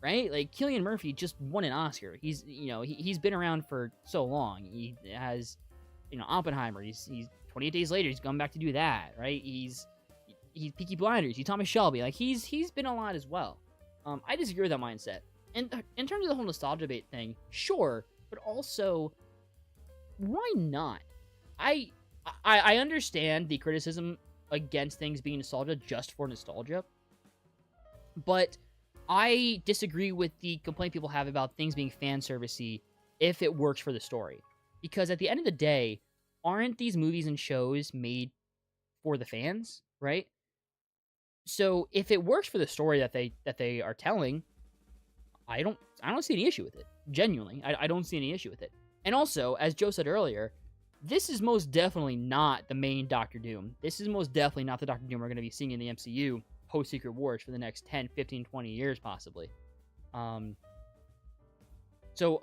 right? Like Cillian Murphy just won an Oscar. He's he's been around for so long. He has Oppenheimer. He's 28 Days Later. He's gone back to do that, right? He's Peaky Blinders. He's Thomas Shelby. Like he's been a lot as well. I disagree with that mindset. And in terms of the whole nostalgia bait thing, sure, but also why not? I understand the criticism against things being nostalgia just for nostalgia, but I disagree with the complaint people have about things being fan servicey if it works for the story. Because at the end of the day, aren't these movies and shows made for the fans, right? So if it works for the story that they are telling, I don't see any issue with it. Genuinely, I don't see any issue with it. And also, as Joe said earlier, this is most definitely not the main Doctor Doom. This is most definitely not the Doctor Doom we're going to be seeing in the MCU post-Secret Wars for the next 10, 15, 20 years, possibly. So,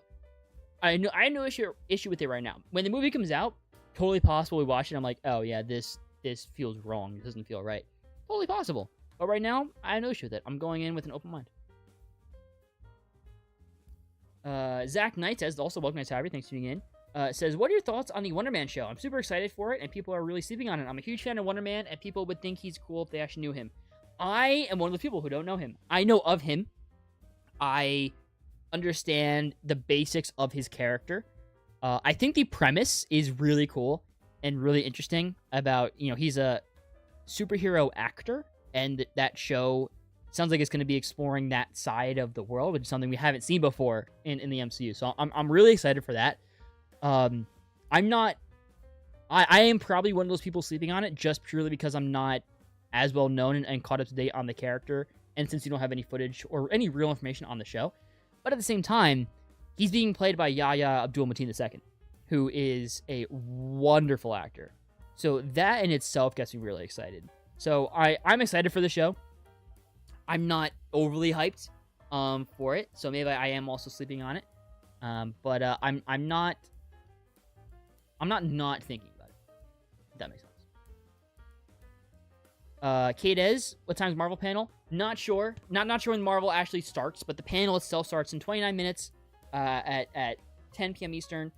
I have no issue with it right now. When the movie comes out, totally possible we watch it, I'm like, oh yeah, this feels wrong. It doesn't feel right. Totally possible. But right now, I have no issue with it. I'm going in with an open mind. Zach Knight says, also welcome to Cyber, thanks for tuning in. Says, what are your thoughts on the Wonder Man show? I'm super excited for it, and people are really sleeping on it. I'm a huge fan of Wonder Man, and people would think he's cool if they actually knew him. I am one of the people who don't know him. I know of him. I understand the basics of his character. I think the premise is really cool and really interesting about, he's a superhero actor, and that show sounds like it's going to be exploring that side of the world, which is something we haven't seen before in the MCU. So I'm really excited for that. I am probably one of those people sleeping on it just purely because I'm not as well known and caught up to date on the character, and since you don't have any footage or any real information on the show. But at the same time, he's being played by Yahya Abdul-Mateen II, who is a wonderful actor. So that in itself gets me really excited. So I'm excited for the show. I'm not overly hyped for it, so maybe I am also sleeping on it. But I'm not thinking about it, if that makes sense. Kades, what time's Marvel panel? Not sure. Not sure when Marvel actually starts, but the panel itself starts in 29 minutes at 10 p.m. Eastern.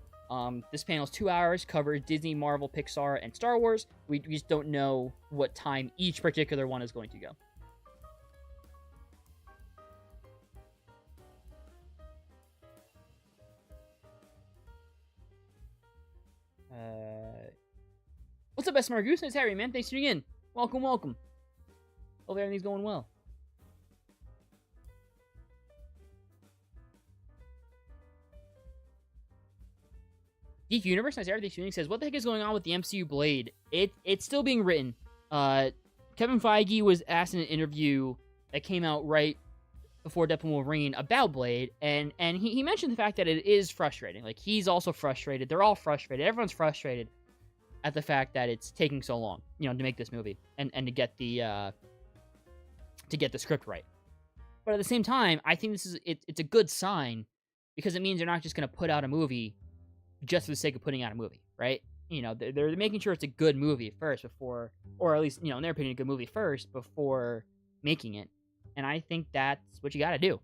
This panel is 2 hours, covers Disney, Marvel, Pixar, and Star Wars. We just don't know what time each particular one is going to go. What's up, Best Smart Goose? It's Harry, man. Thanks for tuning in. Welcome, welcome. Hope everything's going well. Geek Universe, nice everything tuning says, what the heck is going on with the MCU Blade? It's still being written. Kevin Feige was asked in an interview that came out right before Deadpool & Wolverine about Blade, and he mentioned the fact that it is frustrating. Like, he's also frustrated. They're all frustrated. Everyone's frustrated at the fact that it's taking so long, to make this movie and to get the script right. But at the same time, I think it's a good sign because it means they're not just going to put out a movie just for the sake of putting out a movie, right? They're making sure it's a good movie first before, or at least, in their opinion, a good movie first before making it. And I think that's what you got to do.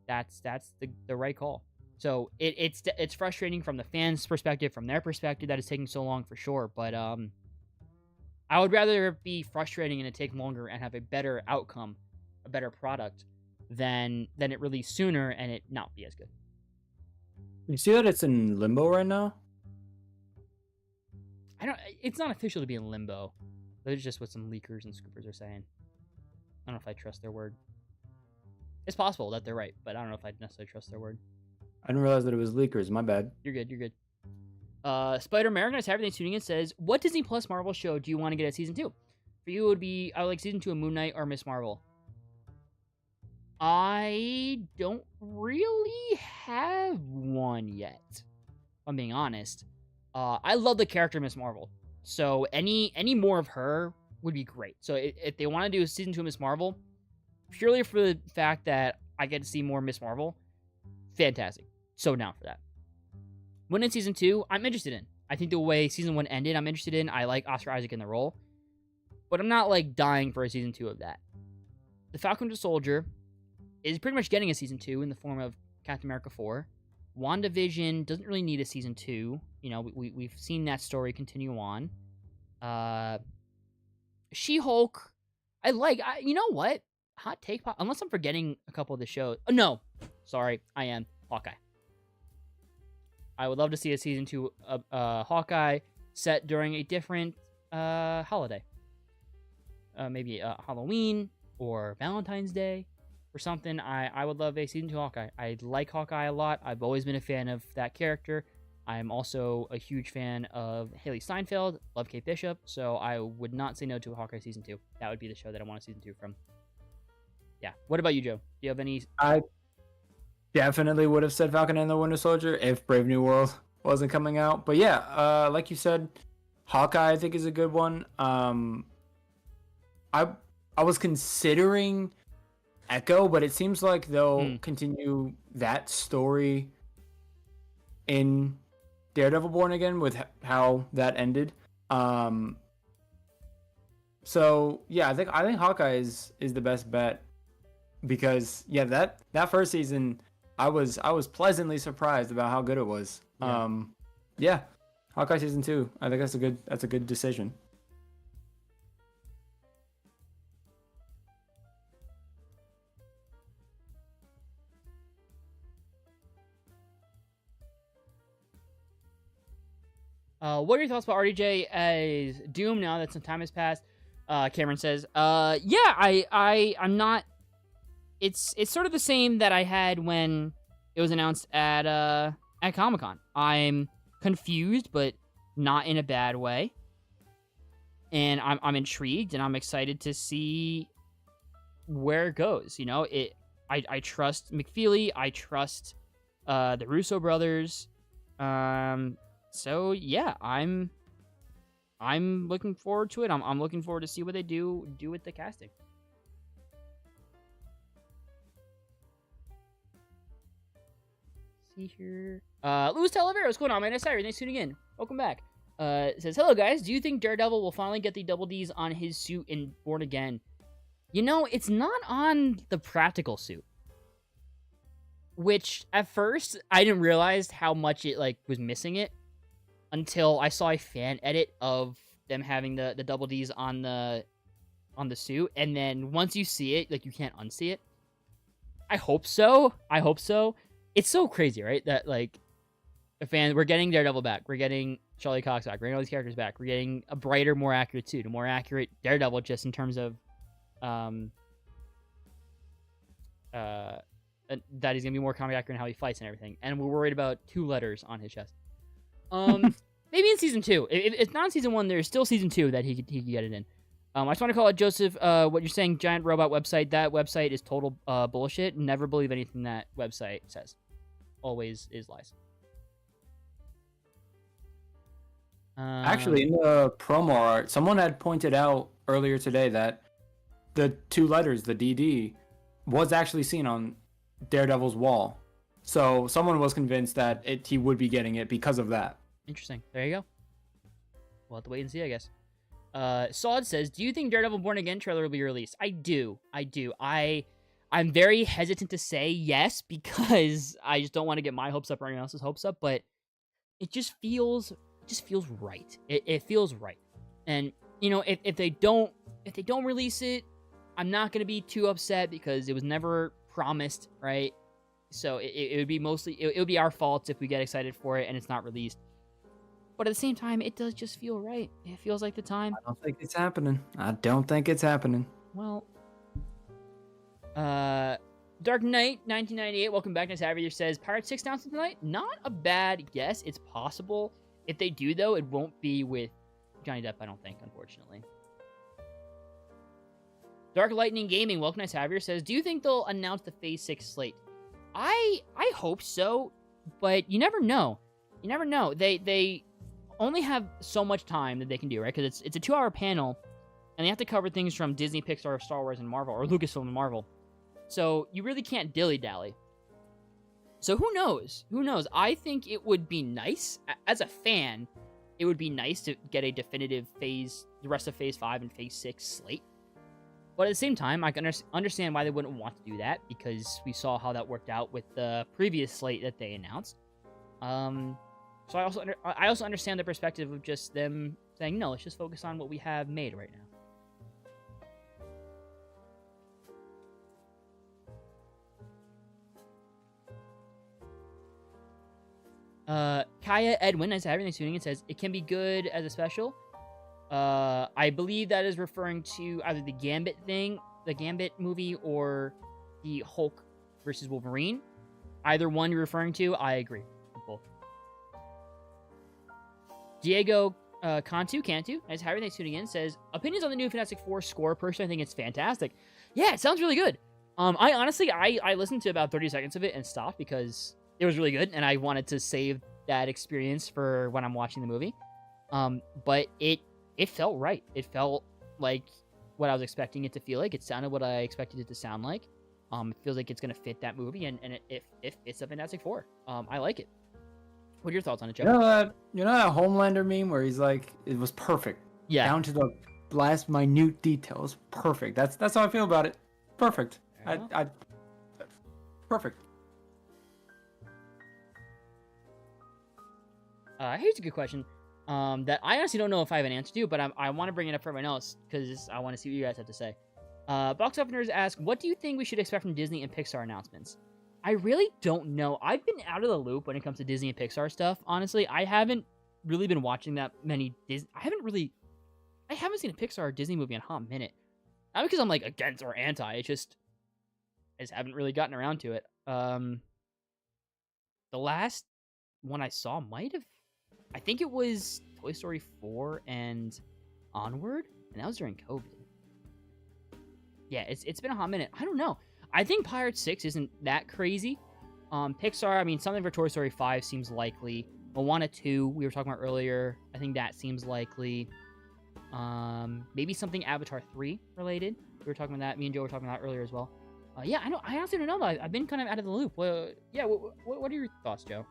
That's the right call. So it's frustrating from the fans' perspective, from their perspective, that it's taking so long for sure. But I would rather it be frustrating and it take longer and have a better outcome, a better product, than it release sooner and it not be as good. You see that it's in limbo right now? It's not official to be in limbo. That's just what some leakers and scoopers are saying. I don't know if I trust their word. It's possible that they're right, but I don't know if I necessarily trust their word. I didn't realize that it was leakers. My bad. You're good. Spider American has everything tuning in says, what Disney Plus Marvel show do you want to get at season 2? For you, it would be I would like season 2 of Moon Knight or Miss Marvel. I don't really have one yet, if I'm being honest. I love the character Miss Marvel, so any more of her would be great. So if they want to do a season 2 of Miss Marvel, purely for the fact that I get to see more Miss Marvel, fantastic. So down for that. When in season 2, I'm interested in. I think the way season 1 ended, I'm interested in. I like Oscar Isaac in the role, but I'm not dying for a season 2 of that. The Falcon Winter Soldier is pretty much getting a season 2 in the form of Captain America 4. WandaVision doesn't really need a season 2. We've seen that story continue on. She-Hulk, you know what? Hot take, unless I'm forgetting a couple of the shows. Oh, no. Sorry, I am. Hawkeye. I would love to see a season 2 of Hawkeye set during a different holiday. Maybe Halloween or Valentine's Day. Or something. I would love a season 2 Hawkeye. I like Hawkeye a lot. I've always been a fan of that character. I'm also a huge fan of Haley Steinfeld. Love Kate Bishop. So I would not say no to a Hawkeye season 2. That would be the show that I want a season 2 from. Yeah. What about you, Joe? Do you have any? I definitely would have said Falcon and the Winter Soldier if Brave New World wasn't coming out. But yeah, like you said, Hawkeye I think is a good one. I was considering Echo, but it seems like they'll continue that story in Daredevil Born Again with how that ended. So yeah, I think Hawkeye is the best bet because that first season I was pleasantly surprised about how good it was. Yeah, Hawkeye season 2. I think that's a good decision. What are your thoughts about RDJ as Doom now that some time has passed? Cameron says, I'm not. It's sort of the same that I had when it was announced at Comic-Con. I'm confused, but not in a bad way. And I'm intrigued, and I'm excited to see where it goes. I trust McFeely. I trust the Russo brothers. So yeah, I'm looking forward to it. I'm looking forward to see what they do with the casting. See here. Luis Talavera, what's going on, man? It's Cyrus. Thanks for tuning in. Welcome back. It says, hello guys. Do you think Daredevil will finally get the double D's on his suit in Born Again? It's not on the practical suit. Which at first I didn't realize how much it was missing it. Until I saw a fan edit of them having the double D's on the suit, and then once you see it, you can't unsee it. I hope so. It's so crazy, right? That We're getting Daredevil back. We're getting Charlie Cox back. We're getting all these characters back. We're getting a brighter, more accurate suit, a more accurate Daredevil, just in terms of that he's gonna be more comic accurate in how he fights and everything. And we're worried about 2 letters on his chest. Maybe in season 2. If it's not in season 1, there's still season 2 that he could get it in. I just want to call it, Joseph, what you're saying, giant robot website. That website is total bullshit. Never believe anything that website says. Always is lies. Actually, in the promo art, someone had pointed out earlier today that the 2 letters, the DD, was actually seen on Daredevil's wall. So someone was convinced that he would be getting it because of that. Interesting. There you go. We'll have to wait and see, I guess. Sod says, do you think Daredevil Born Again trailer will be released? I do. I'm very hesitant to say yes, because I just don't want to get my hopes up or anyone else's hopes up, but it just feels right. It feels right. And, if they don't release it, I'm not going to be too upset, because it was never promised, right? So it would be it would be our fault if we get excited for it and it's not released. But at the same time, it does just feel right. It feels like the time. I don't think it's happening. Well, Dark Knight 1998, welcome back. Nice to have you. Says Pirate 6 announcement tonight. Not a bad guess. It's possible. If they do, though, it won't be with Johnny Depp, I don't think, unfortunately. Dark Lightning Gaming, welcome. Nice to have you. Says, do you think they'll announce the Phase 6 slate? I hope so, but you never know. They only have so much time that they can do, right? Because it's a 2-hour panel, and they have to cover things from Disney, Pixar, Star Wars, and Marvel, or Lucasfilm and Marvel. So you really can't dilly-dally. So who knows? I think it would be nice, as a fan, it would be nice to get a definitive the rest of Phase 5 and Phase 6 slate. But at the same time, I can understand why they wouldn't want to do that, because we saw how that worked out with the previous slate that they announced. So I also understand the perspective of just them saying, no, let's just focus on what we have made right now. Kaya Edwin, nice to have you. Thanks for tuning in. Says, it can be good as a special. I believe that is referring to either the Gambit movie, or the Hulk versus Wolverine. Either one you're referring to, I agree with both. Diego Cantu, nice to have you. Thanks for tuning in. Says, opinions on the new Fantastic Four score. Personally, I think it's fantastic. Yeah, it sounds really good. I honestly, I listened to about 30 seconds of it and stopped, because it was really good, and I wanted to save that experience for when I'm watching the movie. But it felt right. It felt like what I was expecting it to feel like. It sounded what I expected it to sound like. It feels like it's going to fit that movie, and it fits a Fantastic Four. I like it. What are your thoughts on it, Joe? You know that Homelander meme where he's like, it was perfect. Yeah. Down to the last minute details. Perfect. That's how I feel about it. Perfect. Perfect. Here's a good question. That I honestly don't know if I have an answer to, but I want to bring it up for everyone else, because I want to see what you guys have to say. Box Openers ask, what do you think we should expect from Disney and Pixar announcements? I really don't know. I've been out of the loop when it comes to Disney and Pixar stuff. Honestly, I haven't really been watching that many Disney. I haven't seen a Pixar or Disney movie in a hot minute. Not because I'm like against or anti. I just haven't really gotten around to it. The last one I saw I think it was Toy Story 4 and Onward, and that was during COVID. Yeah, it's been a hot minute. I don't know. I think Pirates 6 isn't that crazy. Pixar, I mean, something for Toy Story 5 seems likely. Moana 2, we were talking about earlier. I think that seems likely. Maybe something Avatar 3 related. We were talking about that. Me and Joe were talking about that earlier as well. Yeah, I honestly don't know. I've been kind of out of the loop. Well, yeah, what are your thoughts, Joe?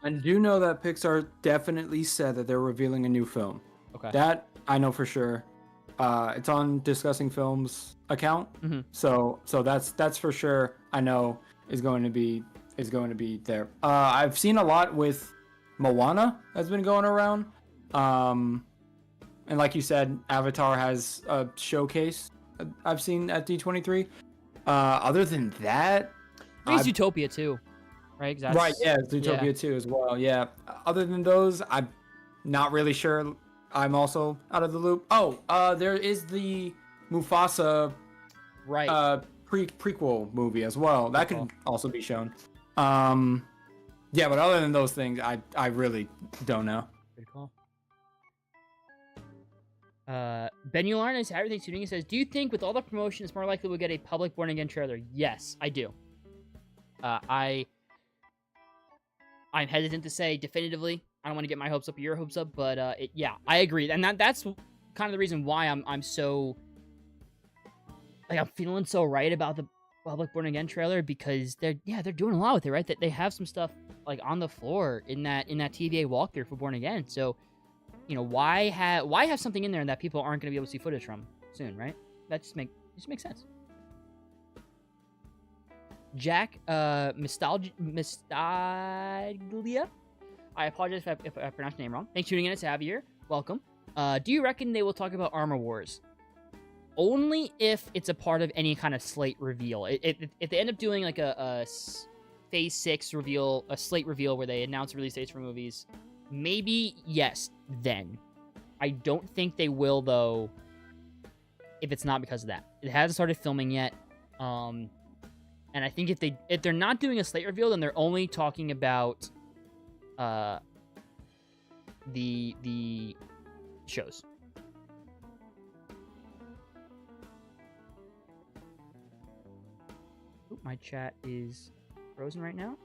I do know that Pixar definitely said that they're revealing a new film. Okay. That I know for sure. It's on Discussing Films account. Mm-hmm. So that's for sure. I know is going to be there. I've seen a lot with Moana that's been going around. And like you said, Avatar has a showcase I've seen at D23. Other than that, There's Utopia too. right? Right, yeah, Zootopia 2 as well. Yeah. Other than those, I'm not really sure. I'm also out of the loop. Oh, there is the Mufasa Right. prequel movie as well. That Good could also be shown. Yeah, but other than those things, I really don't know. Good call. Ben Ularn is everything tuning in says, do you think with all the promotion it's more likely we'll get a public Born Again trailer? Yes, I do. I'm hesitant to say definitively. I don't want to get my hopes up or your hopes up, but yeah, I agree. And that's kind of the reason why I'm so like I'm feeling so right about the public Born Again trailer, because they're doing a lot with it, right? That they have some stuff like on the floor in that TVA walkthrough for Born Again. So, you know, why have something in there that people aren't going to be able to see footage from soon, right? That just makes sense. Jack Mistaglia. I apologize if I pronounced your name wrong. Thanks for tuning in. It's Javier. Welcome. Do you reckon they will talk about Armor Wars? Only if it's a part of any kind of slate reveal. If they end up doing like a Phase 6 reveal, a slate reveal where they announce release dates for movies, maybe then. I don't think they will, though, if it's not because of that. It hasn't started filming yet. And I think if they're not doing a slate reveal, then they're only talking about the shows. Oop, my chat is frozen right now.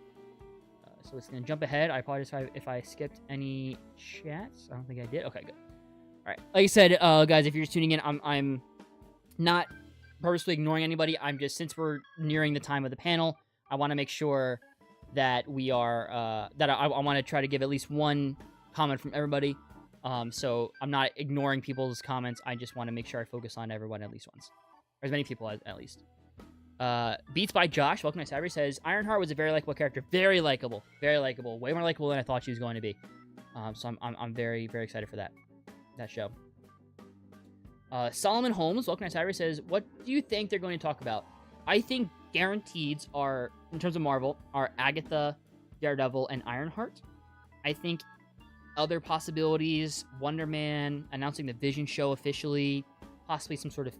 So it's going to jump ahead. I apologize if I skipped any chats. I don't think I did. Okay, good. All right. Like I said, guys, if you're just tuning in, I'm not purposely ignoring anybody. I'm just, since we're nearing the time of the panel, I want to make sure that we are, that I want to try to give at least one comment from everybody. So I'm not ignoring people's comments. I just want to make sure I focus on everyone at least once. Or as many people at least. Beats by Josh, welcome to Cyber, says, Ironheart was a very likable character. Very likable. Very likable. Way more likable than I thought she was going to be. So I'm very, very excited for that show. Solomon Holmes, welcome to Cyber, says, what do you think they're going to talk about? I think guaranteeds are, in terms of Marvel, are Agatha, Daredevil, and Ironheart. I think other possibilities, Wonder Man, announcing the Vision show officially, possibly some sort of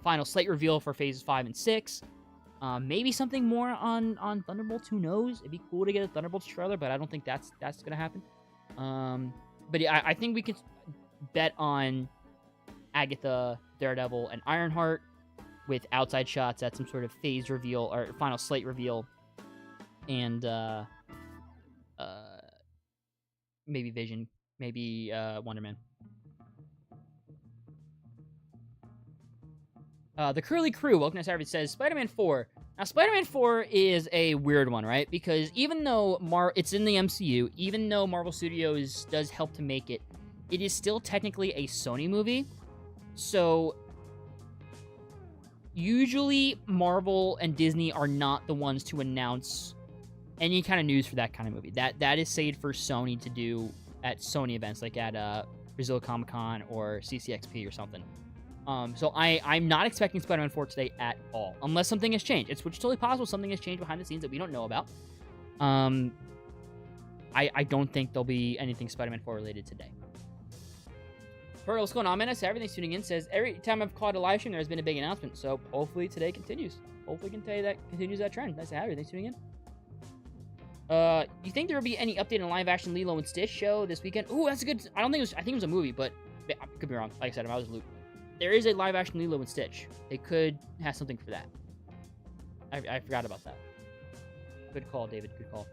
final slate reveal for phases 5 and 6. Maybe something more on Thunderbolts, who knows? It'd be cool to get a Thunderbolts trailer, but I don't think that's gonna happen. But yeah, I think we could bet on Agatha, Daredevil, and Ironheart with outside shots at some sort of phase reveal or final slate reveal, and maybe Vision, maybe Wonder Man. The Curly Crew, welcome to Savage, says Spider-Man 4. Now, Spider-Man 4 is a weird one, right? Because even though it's in the MCU, even though Marvel Studios does help to make it, it is still technically a Sony movie. So, usually Marvel and Disney are not the ones to announce any kind of news for that kind of movie. That is saved for Sony to do at Sony events, like at Brazil Comic-Con or CCXP or something. So I'm not expecting Spider-Man 4 today at all, unless something has changed. Which is totally possible something has changed behind the scenes that we don't know about. I don't think there'll be anything Spider-Man 4 related today. Pearl, what's going on, man? Everything's tuning in. Says, every time I've caught a live stream, there's been a big announcement. So hopefully today continues. Hopefully can tell you that continues that trend. Nice to have you. Thanks for tuning in. You think there will be any update on live action Lilo and Stitch show this weekend? Ooh, that's a good... I think it was a movie, but I could be wrong. Like I said, I was looped. There is a live action Lilo and Stitch. It could have something for that. I forgot about that. Good call, David. Good call.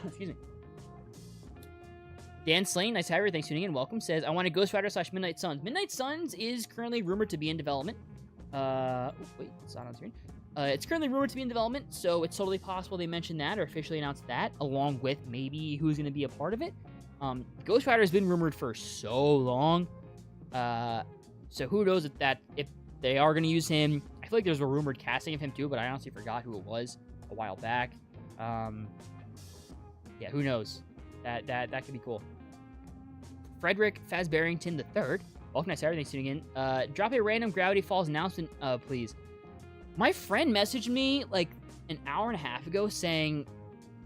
Excuse me. Dan Slane, nice to have you. Thanks for tuning in. Welcome. Says, I want a Ghost Rider / Midnight Suns. Midnight Suns is currently rumored to be in development. Wait, it's not on screen. It's currently rumored to be in development, so it's totally possible they mentioned that or officially announced that, along with maybe who's going to be a part of it. Ghost Rider has been rumored for so long. So who knows if they are going to use him. I feel like there's a rumored casting of him too, but I honestly forgot who it was a while back. Yeah, who knows? That could be cool. Frederick Fazbarrington III. Welcome to everything tuning in. Drop a random Gravity Falls announcement, please. My friend messaged me like an hour and a half ago saying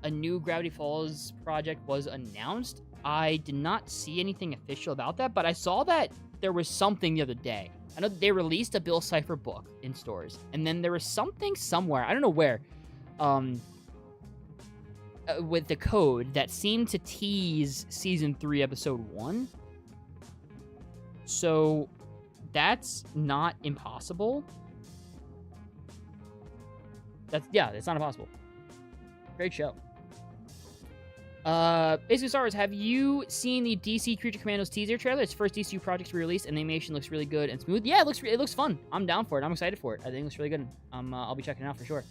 a new Gravity Falls project was announced. I did not see anything official about that, but I saw that there was something the other day. I know they released a Bill Cipher book in stores, and then there was something somewhere, I don't know where, with the code that seemed to tease season 3, episode 1. So that's not impossible. It's not impossible. Great show. Basically, Star Wars, have you seen the DC Creature Commandos teaser trailer? It's first DCU project to be released, and the animation looks really good and smooth. Yeah, it looks fun. I'm down for it. I'm excited for it. I think it looks really good. I'll be checking it out for sure.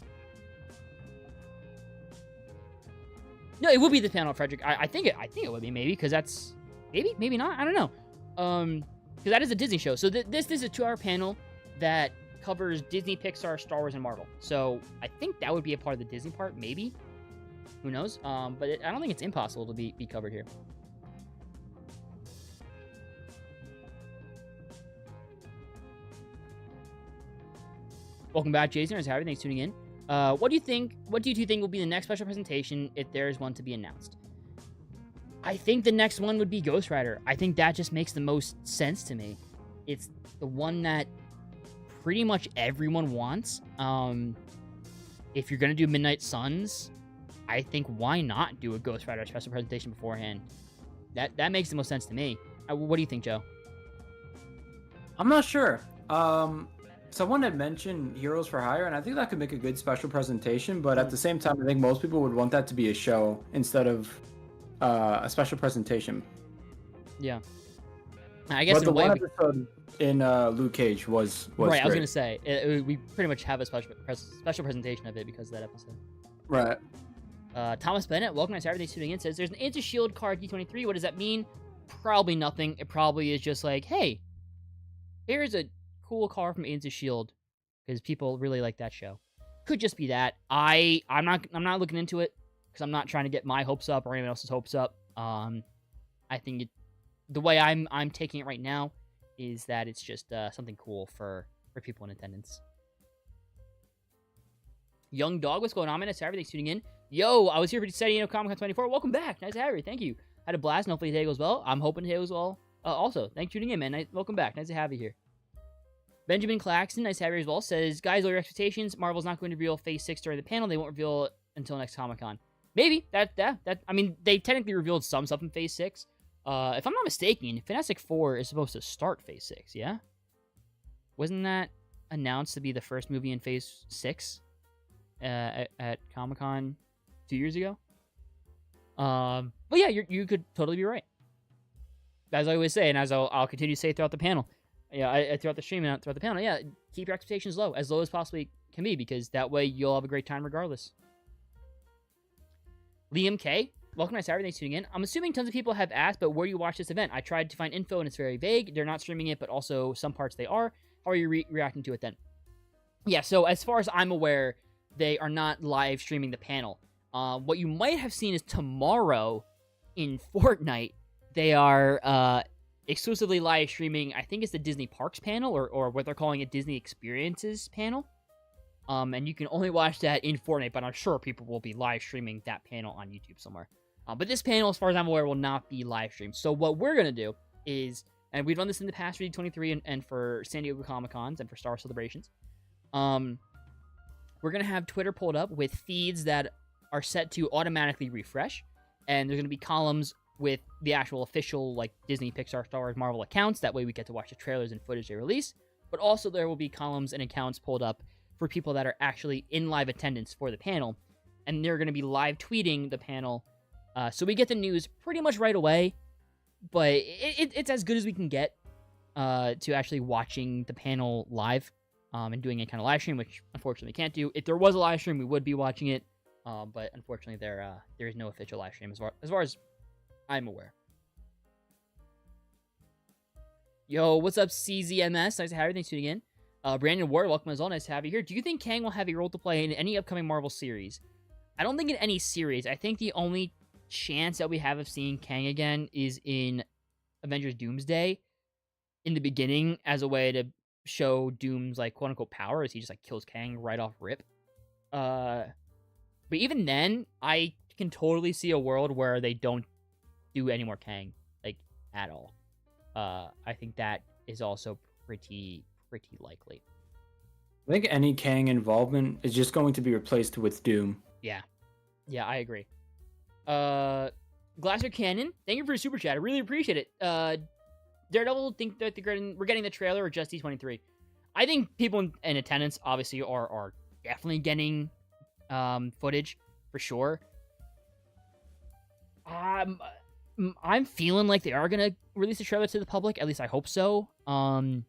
No, it will be the panel, Frederick. I think it would be, maybe, because that's maybe not. I don't know. Because that is a Disney show. So this is a 2-hour panel that covers Disney, Pixar, Star Wars, and Marvel. So I think that would be a part of the Disney part, maybe. Who knows? But I don't think it's impossible to be covered here. Welcome back, Jason. How's Harry? Thanks for tuning in. What do you two think will be the next special presentation if there is one to be announced? I think the next one would be Ghost Rider. I think that just makes the most sense to me. It's the one that pretty much everyone wants. If you're gonna do Midnight Suns, I think why not do a Ghost Rider special presentation beforehand? That makes the most sense to me. What do you think, Joe? I'm not sure. Someone had mentioned Heroes for Hire, and I think that could make a good special presentation, but at the same time, I think most people would want that to be a show instead of a special presentation. Yeah. I guess but the one episode in Luke Cage was right. Great. I was gonna say we pretty much have a special presentation of it because of that episode. Right. Thomas Bennett, welcome to Saturday Tuning In, says there's an anti-shield card D23. What does that mean? Probably nothing. It probably is just like, hey, here's a cool card from Agents of Shield because people really like that show. Could just be that. I'm not looking into it because I'm not trying to get my hopes up or anyone else's hopes up. I think the way I'm taking it right now is that it's just something cool for people in attendance. Young Dog, what's going on, man? It's Harry. Thanks for tuning in. Yo, I was here for San Diego Comic-Con 24. Welcome back. Nice to have you. Thank you. Had a blast, and hopefully today goes well. I'm hoping today goes well. Also, thanks for tuning in, man. Welcome back. Nice to have you here. Benjamin Claxton, nice to have you as well, says, guys, lower your expectations. Marvel's not going to reveal Phase 6 during the panel. They won't reveal it until next Comic-Con. Maybe. I mean, they technically revealed some stuff in Phase 6. If I'm not mistaken, Fantastic Four is supposed to start Phase 6, yeah? Wasn't that announced to be the first movie in Phase 6 at Comic-Con 2 years ago? But yeah, you could totally be right. As I always say, and as I'll continue to say throughout the panel, throughout the stream and throughout the panel, keep your expectations low as possibly can be, because that way you'll have a great time regardless. Liam K, welcome to Saturday. Thanks for tuning in. I'm assuming tons of people have asked, but where do you watch this event? I tried to find info and it's very vague. They're not streaming it, but also some parts they are. How are you reacting to it then? Yeah, so as far as I'm aware, they are not live streaming the panel. What you might have seen is tomorrow in Fortnite, they are exclusively live streaming, I think it's the Disney Parks panel, or what they're calling it, Disney Experiences panel. And you can only watch that in Fortnite, but I'm sure people will be live streaming that panel on YouTube somewhere. But this panel, as far as I'm aware, will not be live streamed. So what we're going to do is, and we've done this in the past for D23 and for San Diego Comic-Cons and for Star Wars Celebrations, we're going to have Twitter pulled up with feeds that are set to automatically refresh, and there's going to be columns with the actual official, like, Disney, Pixar, Star Wars, Marvel accounts. That way we get to watch the trailers and footage they release. But also there will be columns and accounts pulled up for people that are actually in live attendance for the panel, and they're going to be live tweeting the panel. So we get the news pretty much right away, but it's as good as we can get to actually watching the panel live and doing a kind of live stream, which unfortunately we can't do. If there was a live stream, we would be watching it, but unfortunately there is no official live stream as far as I'm aware. Yo, what's up, CZMS? Nice to have you. Thanks for tuning in. Brandon Ward, welcome as well. Nice to have you here. Do you think Kang will have a role to play in any upcoming Marvel series? I don't think in any series. I think the only chance that we have of seeing Kang again is in Avengers Doomsday in the beginning as a way to show Doom's, like, quote-unquote power as he just, like, kills Kang right off rip. But even then, I can totally see a world where they don't do any more Kang, like, at all. I think that is also pretty likely. I think any Kang involvement is just going to be replaced with Doom. Yeah, I agree. Glasser Cannon, thank you for your super chat. I really appreciate it. Daredevil think that we're getting the trailer or just D23? I think people in attendance obviously are definitely getting footage for sure. I'm feeling like they are gonna release the trailer to the public. At least I hope so. I'm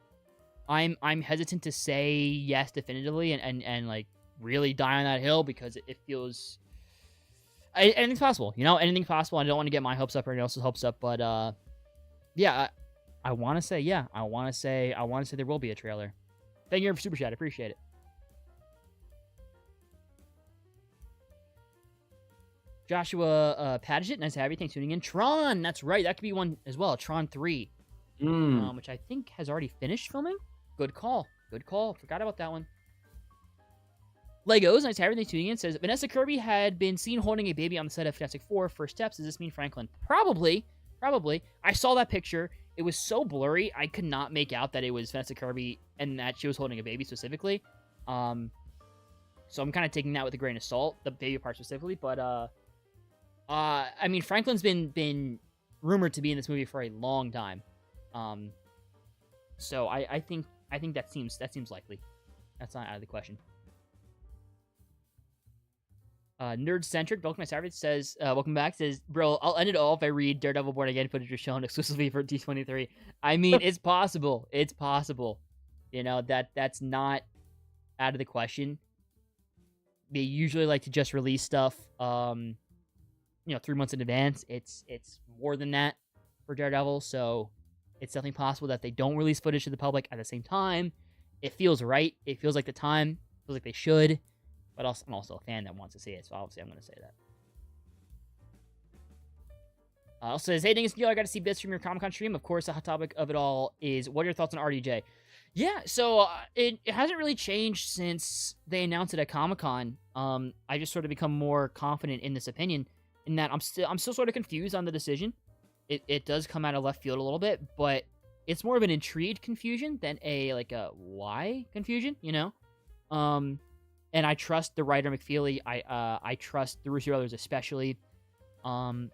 hesitant to say yes definitively and like really die on that hill because it feels anything's possible. You know, anything's possible. I don't want to get my hopes up or anyone else's hopes up, but yeah, I want to say yeah. I want to say there will be a trailer. Thank you for super chat. I appreciate it. Joshua Padgett, nice to have you. Thanks for tuning in. Tron, that's right. That could be one as well. Tron 3, which I think has already finished filming. Good call. Forgot about that one. Legos, nice to have you. Thanks for tuning in. Says, Vanessa Kirby had been seen holding a baby on the set of Fantastic Four First Steps. Does this mean Franklin? Probably. I saw that picture. It was so blurry, I could not make out that it was Vanessa Kirby and that she was holding a baby specifically. So I'm kind of taking that with a grain of salt, the baby part specifically. But I mean, Franklin's been rumored to be in this movie for a long time. So I think that seems likely. That's not out of the question. Nerd Centric, welcome to Savage says, welcome back, says, bro, I'll end it all if I read Daredevil Born Again footage was shown exclusively for D23. I mean, it's possible. You know, that's not out of the question. They usually like to just release stuff, 3 months in advance. It's more than that for Daredevil, so it's definitely possible that they don't release footage to the public at the same time. It feels right. It feels like the time. It feels like they should. But also, I'm also a fan that wants to see it, so obviously I'm going to say that. Also says, hey, Dingus, I got to see bits from your Comic-Con stream. Of course, the hot topic of it all is, what are your thoughts on RDJ? Yeah, so it hasn't really changed since they announced it at Comic-Con. I just sort of become more confident in this opinion, in that I'm still sort of confused on the decision. It does come out of left field a little bit, but it's more of an intrigued confusion than a why confusion, you know? And I trust the writer McFeely. I trust the Russo brothers especially. And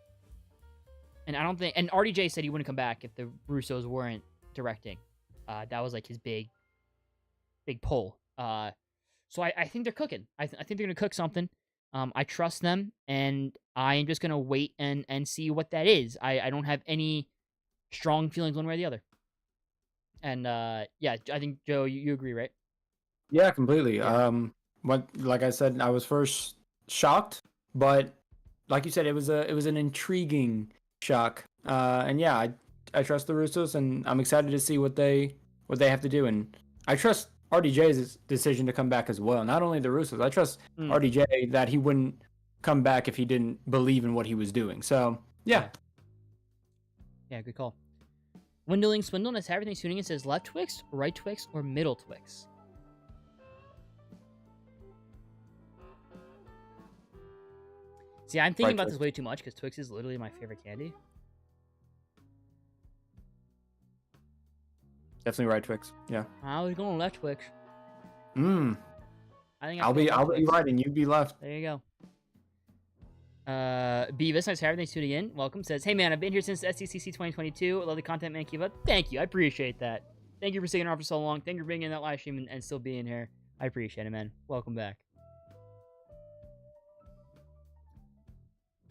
I don't think... And RDJ said he wouldn't come back if the Russos weren't directing. That was like his big pull. So I think they're cooking. I think they're going to cook something. I trust them, and I am just going to wait and see what that is. I don't have any strong feelings one way or the other. And yeah, I think, Joe, you agree, right? Yeah, completely. Yeah. Like I said, I was first shocked, but like you said, it was an intriguing shock. And yeah, I trust the Russos, and I'm excited to see what they have to do, and I trust RDJ's decision to come back as well. Not only the Russos, I trust RDJ that he wouldn't come back if he didn't believe in what he was doing. So yeah. Yeah, good call. Windling Swindle, that's everything tuning in, says left Twix, right Twix, or middle Twix. See, I'm thinking about this way too much because Twix is literally my favorite candy. Definitely right Twix. Yeah. I was going left Twix. I think I'll be right and you be left. There you go. Beavis, nice to have everything tuning in. Welcome. Says, hey man, I've been here since SDCC 2022. I love the content, man. Keep up. Thank you. I appreciate that. Thank you for staying around for so long. Thank you for being in that live stream and still being here. I appreciate it, man. Welcome back.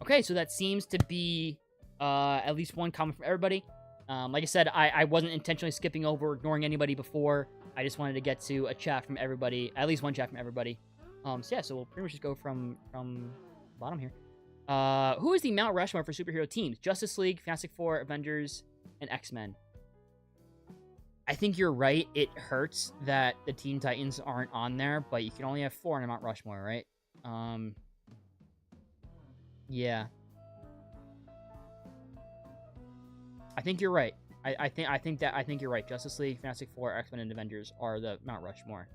Okay, so that seems to be at least one comment from everybody. Like I said, I wasn't intentionally skipping over or ignoring anybody before. I just wanted to get to a chat from everybody, at least one chat from everybody. So yeah, so we'll pretty much just go from bottom here. Who is the Mount Rushmore for superhero teams? Justice League, Fantastic Four, Avengers, and X-Men. I think you're right. It hurts that the Teen Titans aren't on there, but you can only have 4 on a Mount Rushmore, right? Yeah. I think you're right. I think you're right. Justice League, Fantastic Four, X-Men, and Avengers are the Mount Rushmore.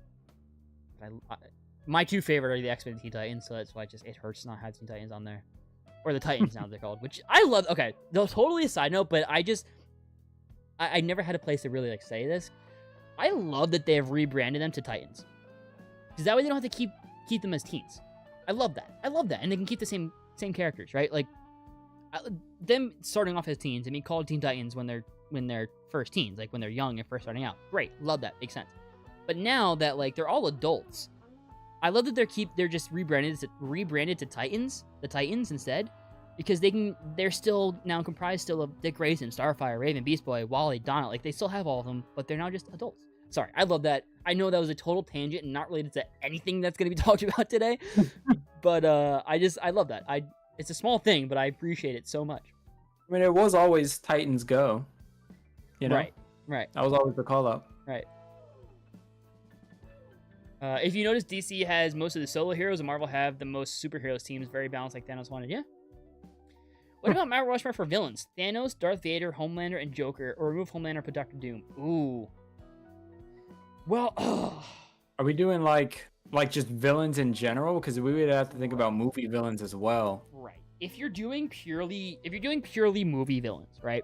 my two favorite are the X-Men and Teen Titans, so that's why it hurts not having Teen Titans on there. Or the Titans now they're called, which I love. Okay, though totally a side note, but I never had a place to really like say this. I love that they have rebranded them to Titans, because that way they don't have to keep them as teens. I love that. And they can keep the same characters, right? Like them starting off as teens. I mean, called Teen Titans when they're first teens, like when they're young and first starting out. Great, love that, makes sense. But now that like they're all adults, I love that they're just rebranded to Titans, the Titans instead, because they're still now comprised still of Dick Grayson, Starfire, Raven, Beast Boy, Wally, Donna. Like they still have all of them, but they're now just adults. Sorry, I love that. I know that was a total tangent and not related to anything that's going to be talked about today, but I love that. It's a small thing, but I appreciate it so much. I mean, it was always Titans Go. You know? Right. That was always the call up. Right. If you notice, DC has most of the solo heroes, and Marvel have the most superheroes teams, very balanced, like Thanos wanted. Yeah. What about Mount Rushmore for villains? Thanos, Darth Vader, Homelander, and Joker, or remove Homelander and put Dr. Doom. Ooh. Well, are we doing like just villains in general? Because we would have to think about movie villains as well. Right. If you're doing purely movie villains, right?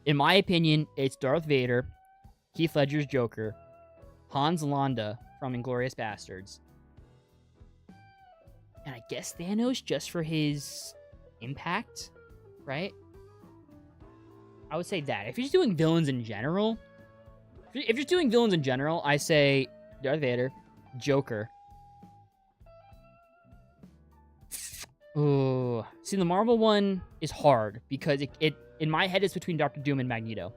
In my opinion, it's Darth Vader, Heath Ledger's Joker, Hans Landa from Inglourious Bastards, and I guess Thanos just for his impact, right? I would say that. If you're just doing villains in general, I say Darth Vader, Joker. Ooh. See, the Marvel one is hard because it in my head it's between Doctor Doom and Magneto.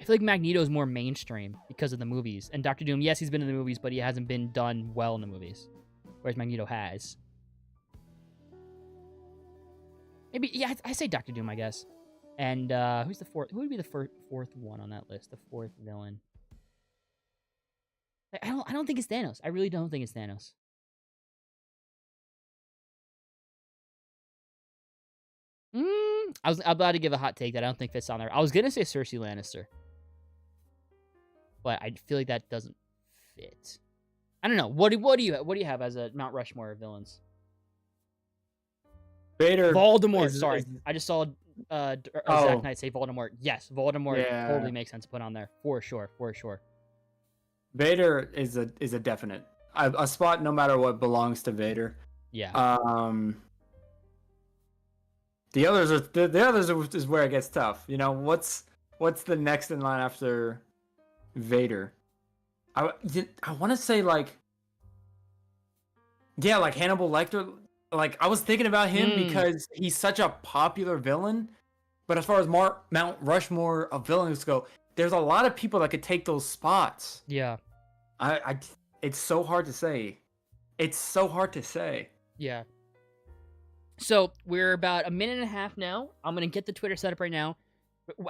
I feel like Magneto is more mainstream because of the movies. And Doctor Doom, yes, he's been in the movies, but he hasn't been done well in the movies. Whereas Magneto has. Maybe, yeah, I say Doctor Doom, I guess. And who's the fourth? Who would be the fourth one on that list? The fourth villain. I don't think it's Thanos. I really don't think it's Thanos. I was about to give a hot take that I don't think fits on there. I was gonna say Cersei Lannister, but I feel like that doesn't fit. I don't know. What do you have as a Mount Rushmore of villains? Vader. Voldemort. Sorry, I just saw Zach Knight say Voldemort. Yes, Voldemort totally makes sense to put on there for sure. Vader is a definite. A spot no matter what belongs to Vader. Yeah. The others is where it gets tough. You know, what's the next in line after Vader? I want to say like Hannibal Lecter. Like I was thinking about him because he's such a popular villain. But as far as Mount Rushmore of villains go, there's a lot of people that could take those spots. Yeah. It's so hard to say. Yeah. So we're about a minute and a half now. I'm going to get the Twitter set up right now.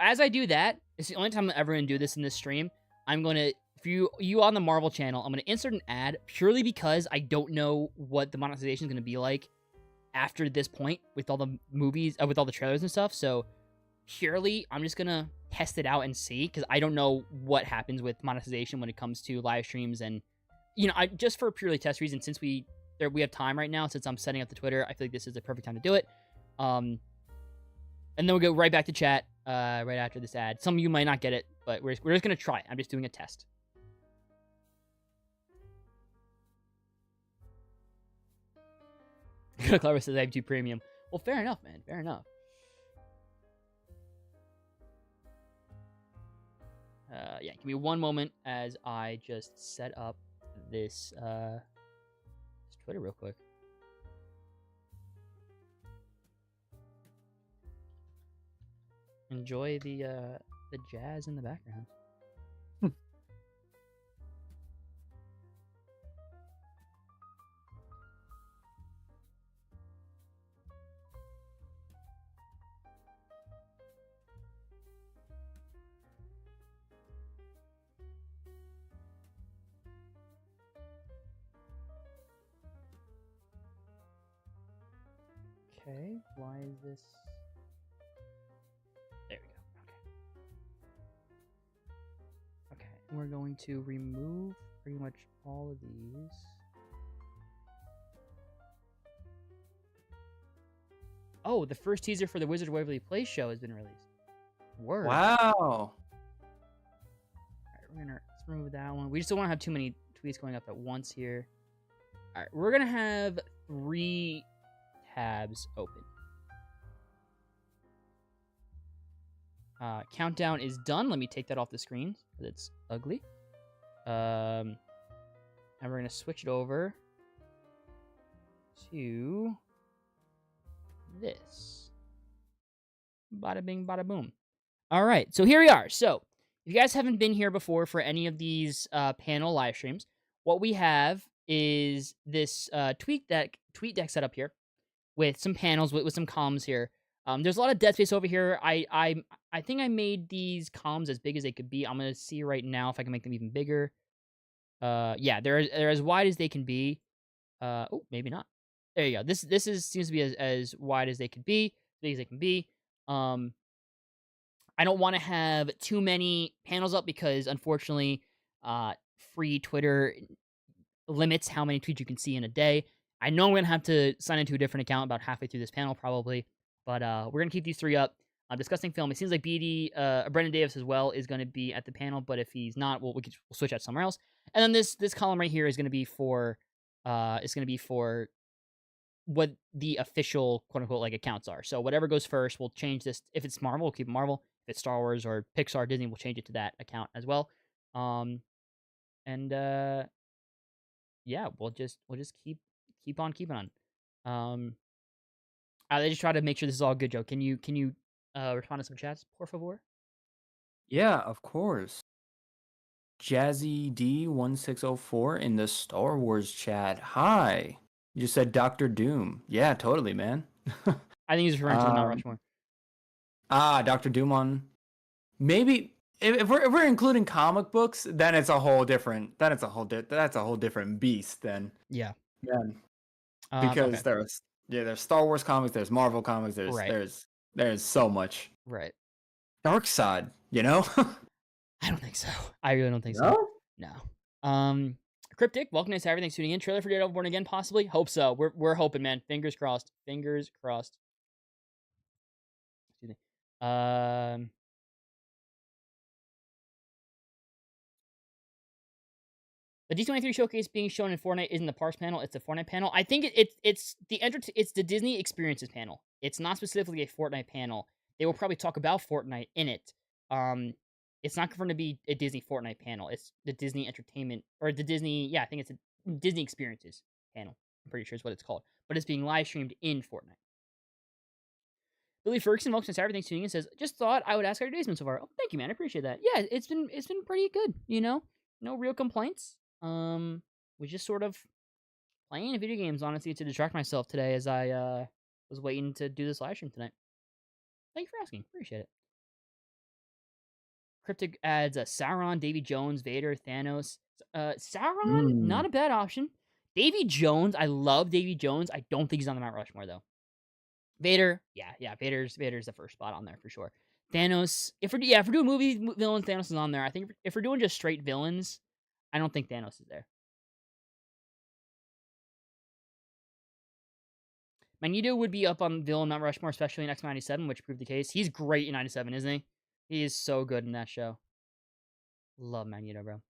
As I do that, it's the only time I'm ever going to do this in this stream. I'm going to, for you on the Marvel channel, I'm going to insert an ad purely because I don't know what the monetization is going to be like after this point with all the movies, with all the trailers and stuff. So purely, I'm just going to test it out and see because I don't know what happens with monetization when it comes to live streams. And, you know, just for purely test reasons, since we have time right now, since I'm setting up the Twitter, I feel like this is the perfect time to do it. And then we'll go right back to chat right after this ad. Some of you might not get it, but we're just going to try it. I'm just doing a test. Clever says I have 2 premium. Well, fair enough, man. Fair enough. Yeah, give me one moment as I just set up this Twitter real quick. Enjoy the jazz in the background. Okay, why is this? There we go. Okay. Okay, we're going to remove pretty much all of these. Oh, the first teaser for the Wizard of Waverly Place show has been released. Word. Wow. All right, let's remove that one. We just don't want to have too many tweets going up at once here. All right, we're gonna have 3 tabs open. Countdown is done. Let me take that off the screen because it's ugly. And we're gonna switch it over to this. Bada bing, bada boom. All right, so here we are. So if you guys haven't been here before for any of these panel live streams, what we have is this tweet deck setup here with some panels with some columns here. There's a lot of dead space over here. I think I made these columns as big as they could be. I'm gonna see right now if I can make them even bigger. Yeah, they're as wide as they can be. Oh, maybe not. There you go. This seems to be as wide as they could be, as big as they can be. I don't want to have too many panels up because unfortunately, free Twitter limits how many tweets you can see in a day. I know I'm gonna have to sign into a different account about halfway through this panel probably, but we're gonna keep these 3 up. Discussing film. It seems like Brendan Davis as well is going to be at the panel, but if he's not, we'll switch out somewhere else. And then this column right here is going to be for what the official quote unquote like accounts are. So whatever goes first, we'll change this. If it's Marvel, we'll keep it Marvel. If it's Star Wars or Pixar, Disney, we'll change it to that account as well. Yeah, we'll just keep on keeping on. I just try to make sure this is all good, Joe. Can you respond to some chats, por favor? Yeah, of course. Jazzy D1604 in the Star Wars chat. Hi. You just said Dr. Doom. Yeah, totally, man. I think he's referring to the Mount Rushmore. Dr. Doom on. Maybe if we're including comic books, then it's a whole different. That's a whole different beast. Then. Yeah. Man. Because okay. there's Star Wars comics, there's Marvel comics, there's so much. Right. Dark side, you know? I don't think so. I really don't think so. No. Cryptic, welcome to everything tuning in. Trailer for Daredevil Born Again, possibly? Hope so. We're hoping, man. Fingers crossed. Fingers crossed. Excuse me. The D23 showcase being shown in Fortnite isn't the Parks panel, it's the Fortnite panel. I think it's the Disney Experiences panel. It's not specifically a Fortnite panel. They will probably talk about Fortnite in it. It's not confirmed to be a Disney Fortnite panel. It's the Disney Entertainment, or the Disney, I think it's a Disney Experiences panel. I'm pretty sure is what it's called. But it's being live streamed in Fortnite. Billy Ferguson, welcome to Everything Tuning In, says, just thought I would ask how your day's been so far. Oh, thank you, man. I appreciate that. Yeah, it's been pretty good, you know? No real complaints. Was just sort of playing video games, honestly, to distract myself today as I was waiting to do this live stream tonight. Thank you for asking. Appreciate it. Cryptic adds Sauron, Davy Jones, Vader, Thanos. Sauron, not a bad option. Davy Jones, I love Davy Jones. I don't think he's on the Mount Rushmore though. Vader, yeah, Vader's the first spot on there for sure. Thanos, if we're doing movie villains, Thanos is on there. I think if we're doing just straight villains, I don't think Thanos is there. Magneto would be up on villain Mount Rushmore, especially in X-Men 97, which proved the case. He's great in 97, isn't he? He is so good in that show. Love Magneto, bro.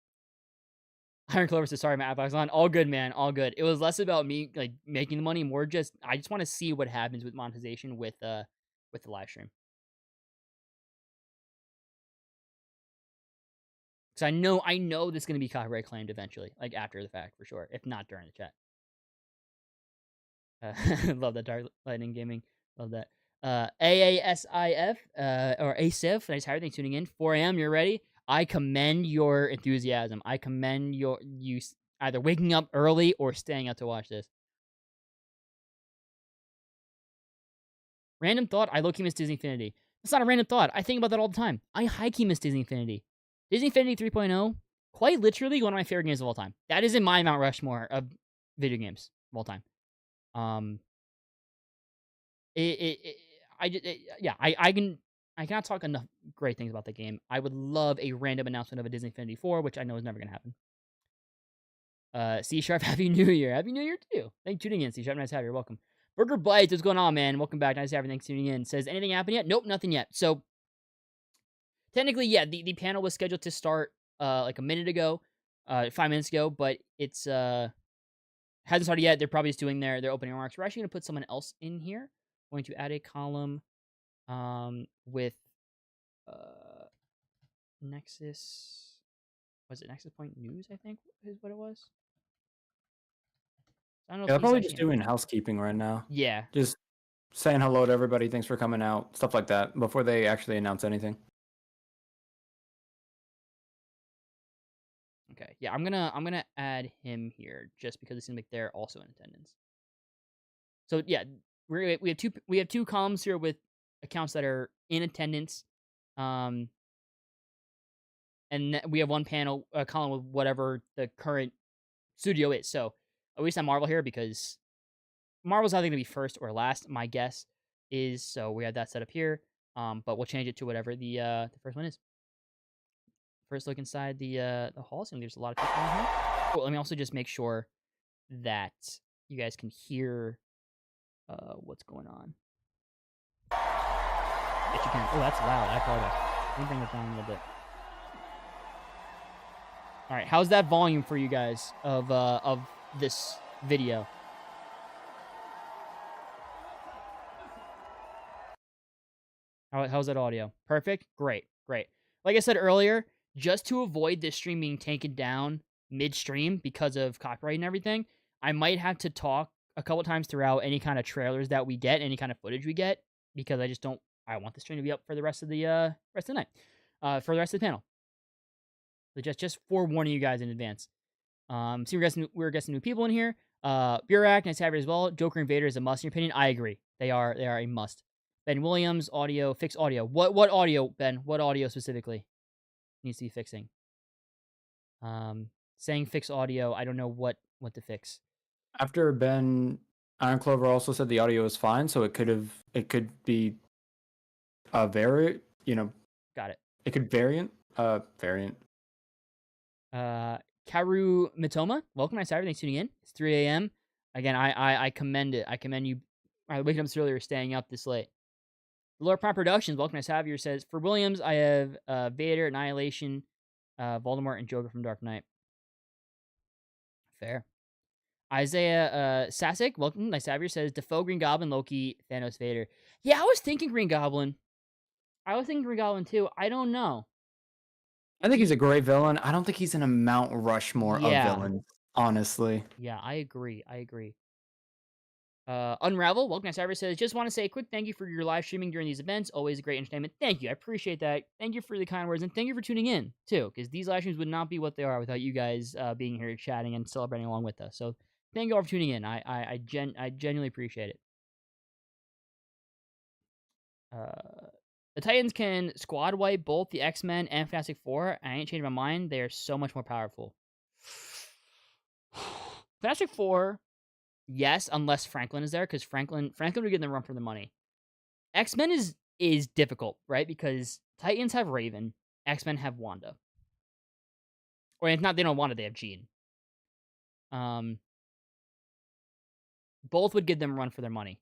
Iron Clover says, sorry, my Apple's on. All good, man. All good. It was less about me like making the money, more just I just want to see what happens with monetization with the live stream. Because I know this is gonna be copyright claimed eventually, like after the fact for sure, if not during the chat. Love that Dark Lightning Gaming. Love that. AASIF or ASIF. Nice how everything tuning in. 4 a.m. You're ready. I commend your enthusiasm. I commend you either waking up early or staying up to watch this. Random thought. I low-key miss Disney Infinity. That's not a random thought. I think about that all the time. I high-key miss Disney Infinity. Disney Infinity 3.0, quite literally one of my favorite games of all time. That is in my Mount Rushmore of video games of all time. I cannot talk enough great things about the game. I would love a random announcement of a Disney Infinity 4, which I know is never going to happen. C Sharp, Happy New Year. Happy New Year too. Thanks for tuning in, C Sharp. Nice to have you. You're welcome. Burger Bites, what's going on, man? Welcome back. Nice to have you. Thanks for tuning in. Says, anything happened yet? Nope, nothing yet. So, technically, yeah, the panel was scheduled to start like a minute ago, 5 minutes ago, but it's hasn't started yet. They're probably just doing their opening remarks. We're actually going to put someone else in here. I'm going to add a column with Nexus. Was it Nexus Point News, I think is what it was? I don't know Yeah, if they're he's probably actually just in. doing housekeeping right now. Yeah. Just saying hello to everybody. Thanks for coming out. Stuff like that before they actually announce anything. Okay. Yeah, I'm gonna add him here just because it seems like they're also in attendance. So yeah, we have two columns here with accounts that are in attendance, and we have one column with whatever the current studio is. So at least I'm Marvel here because Marvel's either gonna be first or last. My guess is, so we have that set up here. But we'll change it to whatever the first one is. First look inside the hall. So there's a lot of people in here. Oh, let me also just make sure that you guys can hear what's going on. Yes, you can. Oh, that's loud. I apologize. Let me bring it down a little bit. All right, how's that volume for you guys of this video? How's that audio? Perfect? Great, great. Like I said earlier, just to avoid this stream being taken down midstream because of copyright and everything, I might have to talk a couple times throughout any kind of trailers that we get, any kind of footage we get, because I want the stream to be up for the rest of the night, for the rest of the panel. So just forewarning you guys in advance. See, we're guessing new people in here. Burak, nice to have you as well. Joker and Vader is a must in your opinion. I agree. They are a must. Ben Williams, audio, fix audio. What audio, Ben? What audio specifically needs to be fixing? Saying fix audio, I don't know what to fix. After Ben, Iron Clover also said the audio is fine, so it could be a variant. Got it. It could variant. Karu Mitoma, welcome. Nice Saturday. Thanks for tuning in. It's 3 a.m. Again, I commend it. I commend you. Waking up this earlier, staying up this late. Lord Prime Productions, welcome. Nice to have you. Says, for Williams, I have Vader, Annihilation, Voldemort, and Joker from Dark Knight. Fair. Isaiah Sasek, welcome. Nice to have you. Says, Defoe, Green Goblin, Loki, Thanos, Vader. Yeah, I was thinking Green Goblin. Too. I don't know. I think he's a great villain. I don't think he's in a Mount Rushmore of villains, honestly. Yeah, I agree. Unravel, welcome to Cyber says, just want to say a quick thank you for your live streaming during these events. Always great entertainment. Thank you. I appreciate that. Thank you for the kind words, and thank you for tuning in, too, because these live streams would not be what they are without you guys being here chatting and celebrating along with us. So thank you all for tuning in. I genuinely appreciate it. The Titans can squad wipe both the X-Men and Fantastic Four. I ain't changed my mind. They are so much more powerful. Fantastic Four, yes, unless Franklin is there, because Franklin would get them run for the money. X-Men is difficult, right? Because Titans have Raven, X-Men have Wanda. Or if not, they don't have Wanda, they have Jean. Both would give them run for their money.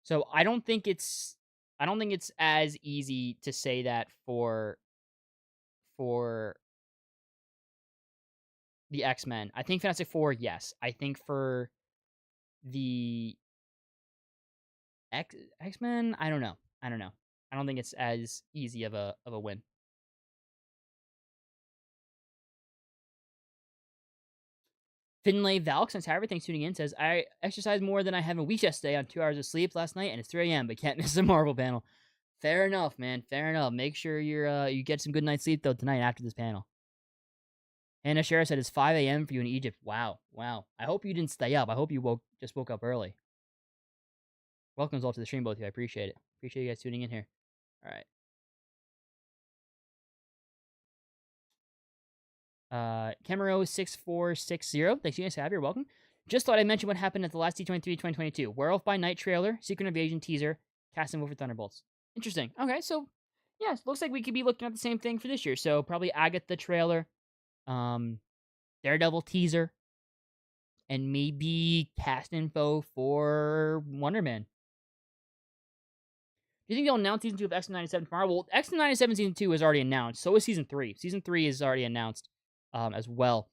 So I don't think it's as easy to say that for the X-Men. I think Fantastic Four, yes. I think for the X-Men, I don't know. I don't think it's as easy of a win. Finlay Valks, and Harvard, thanks for tuning in, says, I exercised more than I have in weeks yesterday on 2 hours of sleep last night, and it's 3 a.m., but can't miss the Marvel panel. Fair enough, man. Fair enough. Make sure you get some good night's sleep, though, tonight after this panel. Hannah Shara said it's 5 a.m. for you in Egypt. Wow. I hope you didn't stay up. I hope you just woke up early. Welcome all to the stream, both of you. I appreciate it. Appreciate you guys tuning in here. All right. Camero6460. Thanks, you guys. Have you're welcome. Just thought I'd mention what happened at the last D23 2022. Werewolf by Night trailer, Secret Invasion teaser, casting over Thunderbolts. Interesting. Okay, so yeah, looks like we could be looking at the same thing for this year. So probably Agatha trailer. Daredevil teaser, and maybe cast info for Wonder Man. Do you think they'll announce season 2 of X-Men 97 tomorrow? Well, X-Men 97 season 2 is already announced. So is season 3. Season 3 is already announced as well.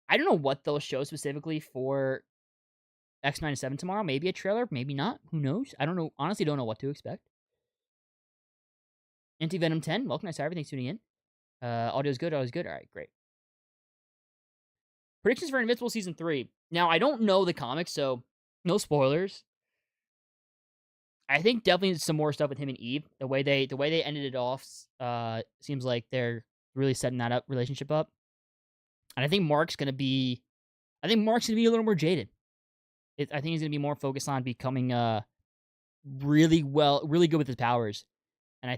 I don't know what they'll show specifically for X97 tomorrow. Maybe a trailer, maybe not. Who knows? I don't know. Honestly, don't know what to expect. Anti-Venom 10. Welcome, nice to have everything tuning in. Audio's good. Audio's good. All right, great. Predictions for Invincible season 3. Now, I don't know the comics, so no spoilers. I think definitely some more stuff with him and Eve. The way they ended it off seems like they're really setting that relationship up. And I think Mark's gonna be a little more jaded. I think he's gonna be more focused on becoming really good with his powers. And I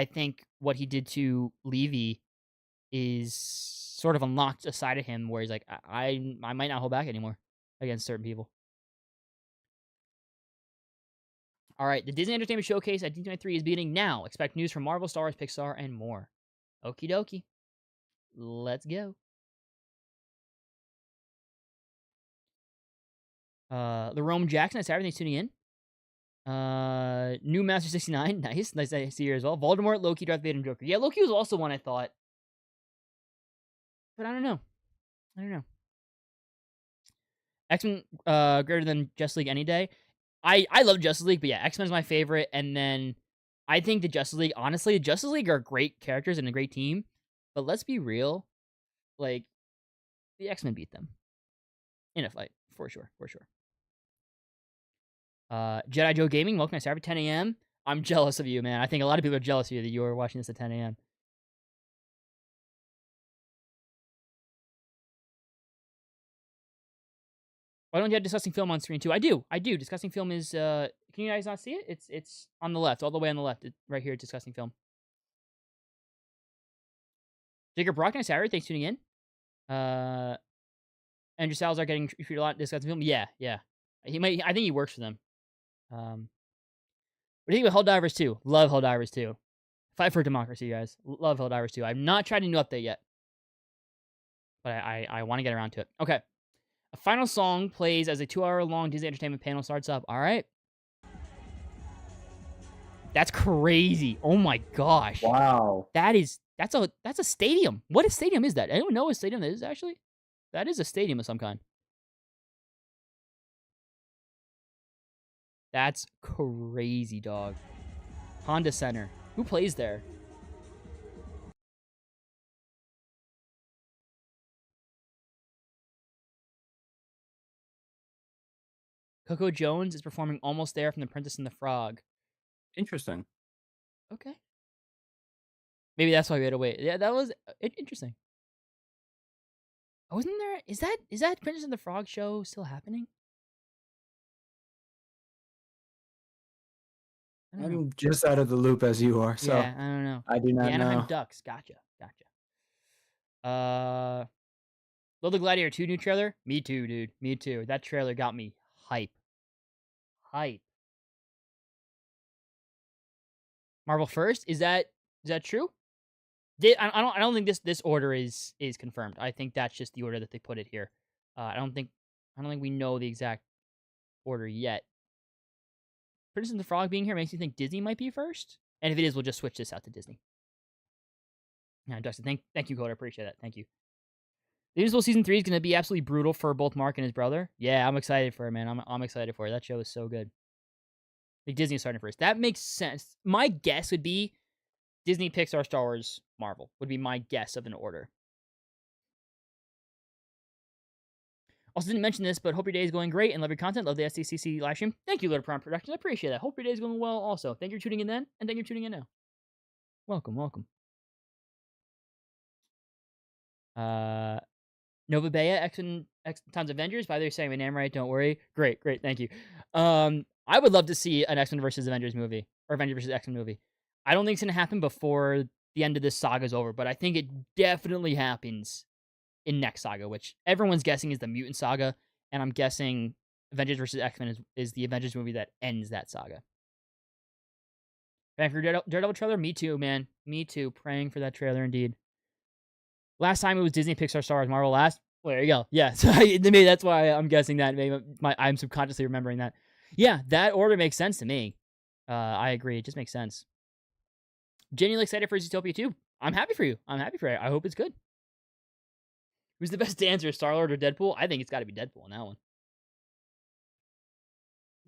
think what he did to Levy is sort of unlocked a side of him where he's like, I might not hold back anymore against certain people. All right, the Disney Entertainment Showcase at D23 is beginning now. Expect news from Marvel, Star Wars, Pixar, and more. Okie dokie. Let's go. The Rome Jackson, that's everything's tuning in. New Master 69, nice to see here as well. Voldemort, Loki, Darth Vader, and Joker. Yeah, Loki was also one I thought. But I don't know. X-Men greater than Justice League any day. I love Justice League, but yeah, X-Men's my favorite. And then I think the Justice League, honestly, the Justice League are great characters and a great team. But let's be real. Like, the X-Men beat them. In a fight. For sure. Jedi Joe Gaming, welcome to Saturday, 10 a.m. I'm jealous of you, man. I think a lot of people are jealous of you that you are watching this at 10 a.m. Why don't you have Discussing Film on screen too? I do. Discussing Film is can you guys not see it? It's on the left, all the way on the left. Right here, Discussing Film. Jacob Brockman, Saturday, thanks for tuning in. Andrew Salazar getting treated a lot Discussing Film. Yeah. I think he works for them. What do you think about Helldivers 2? Love Helldivers 2. Fight for democracy, guys. Love Helldivers 2. I've not tried a new update yet. But I want to get around to it. Okay. A final song plays as a 2-hour-long Disney Entertainment panel starts up. All right. That's crazy. Oh my gosh. Wow. That's a stadium. What a stadium is that? Anyone know what stadium that is actually? That is a stadium of some kind. That's crazy, dog. Honda Center. Who plays there? Coco Jones is performing Almost There from The Princess and the Frog. Interesting. Okay. Maybe that's why we had to wait. Yeah, that was interesting. Wasn't there? Is that Princess and the Frog show still happening? I'm just out of the loop as you are, so yeah, I don't know. I do not the Anaheim know. Ducks. Gotcha. Little Gladiator 2 new trailer? Me too, dude. Me too. That trailer got me hype. Marvel first? Is that true? I don't think this order is confirmed. I think that's just the order that they put it here. I don't think we know the exact order yet. Princess and the Frog being here makes you think Disney might be first, and if it is, we'll just switch this out to Disney. Yeah, Dustin, thank you, Code. I appreciate that. Thank you. The Invisible season 3 is going to be absolutely brutal for both Mark and his brother. Yeah, I'm excited for it, man. I'm excited for it. That show is so good. I think Disney is starting first. That makes sense. My guess would be Disney, Pixar, Star Wars, Marvel would be my guess of an order. Also, didn't mention this, but hope your day is going great and love your content. Love the SDCC live stream. Thank you, Lord Prime Productions. I appreciate that. Hope your day is going well also. Thank you for tuning in then, and thank you for tuning in now. Welcome. Nova Bea, X times Avengers. By the way, saying my name right, don't worry. Great, thank you. I would love to see an X-Men versus Avengers movie, or Avengers versus X-Men movie. I don't think it's going to happen before the end of this saga is over, but I think it definitely happens in next saga, which everyone's guessing is the Mutant Saga, and I'm guessing Avengers vs. X-Men is the Avengers movie that ends that saga. Praying for Daredevil trailer? Me too, man. Me too. Praying for that trailer, indeed. Last time it was Disney, Pixar, Star Wars, Marvel. Well, there you go. Yeah, so maybe that's why I'm guessing that. Maybe I'm subconsciously remembering that. Yeah, that order makes sense to me. I agree. It just makes sense. Genuinely excited for Zootopia 2. I'm happy for you. I'm happy for you. I hope it's good. Who's the best dancer, Star-Lord or Deadpool? I think it's got to be Deadpool in that one.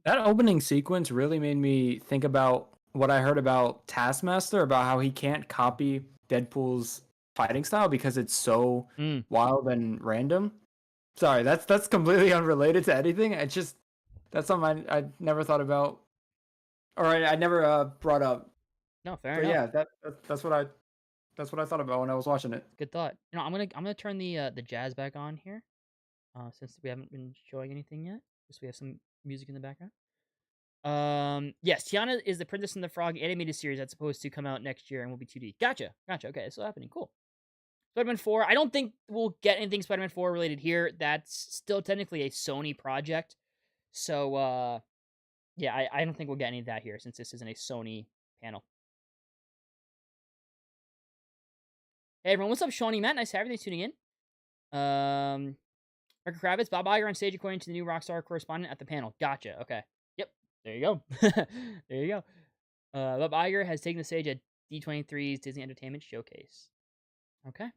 That opening sequence really made me think about what I heard about Taskmaster, about how he can't copy Deadpool's fighting style because it's so Mm. wild and random. Sorry, that's completely unrelated to anything. It's just that's something I never thought about, or I never brought up. No, fair But enough. yeah, that's what I thought about when I was watching it. Good thought. You know, I'm gonna turn the jazz back on here, since we haven't been showing anything yet. Just we have some music in the background. Yes, Tiana is the Princess and the Frog animated series that's supposed to come out next year and will be 2D. Gotcha. Okay, it's still happening. Cool. Spider-Man 4. I don't think we'll get anything Spider-Man 4 related here. That's still technically a Sony project. So, yeah, I don't think we'll get any of that here since this isn't a Sony panel. Hey, everyone. What's up, Shawnee Matt? Nice to have you. Thanks for tuning in. Mark Kravitz, Bob Iger on stage according to the new Rockstar correspondent at the panel. Gotcha. Okay. Yep. There you go. There you go. Bob Iger has taken the stage at D23's Disney Entertainment Showcase. Okay.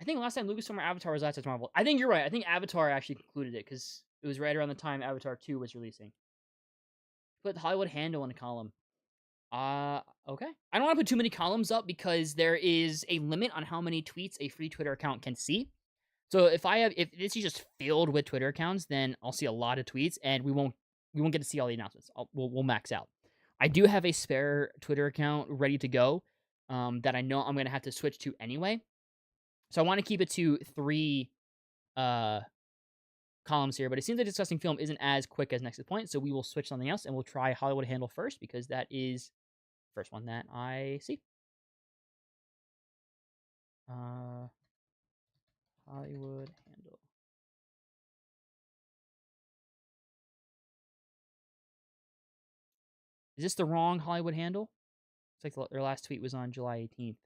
I think last time Lucasfilm or Avatar was last at Marvel. I think you're right. I think Avatar actually concluded it because it was right around the time Avatar 2 was releasing. Put the Hollywood handle in a column. Okay. I don't want to put too many columns up because there is a limit on how many tweets a free Twitter account can see. So if this is just filled with Twitter accounts, then I'll see a lot of tweets and we won't get to see all the announcements. We'll max out. I do have a spare Twitter account ready to go, that I know I'm gonna have to switch to anyway. So I want to keep it to 3 columns here, but it seems like discussing film isn't as quick as Nexus Point, so we will switch something else and we'll try Hollywood Handle first because that is the first one that I see. Hollywood Handle. Is this the wrong Hollywood Handle? It's like their last tweet was on July 18th.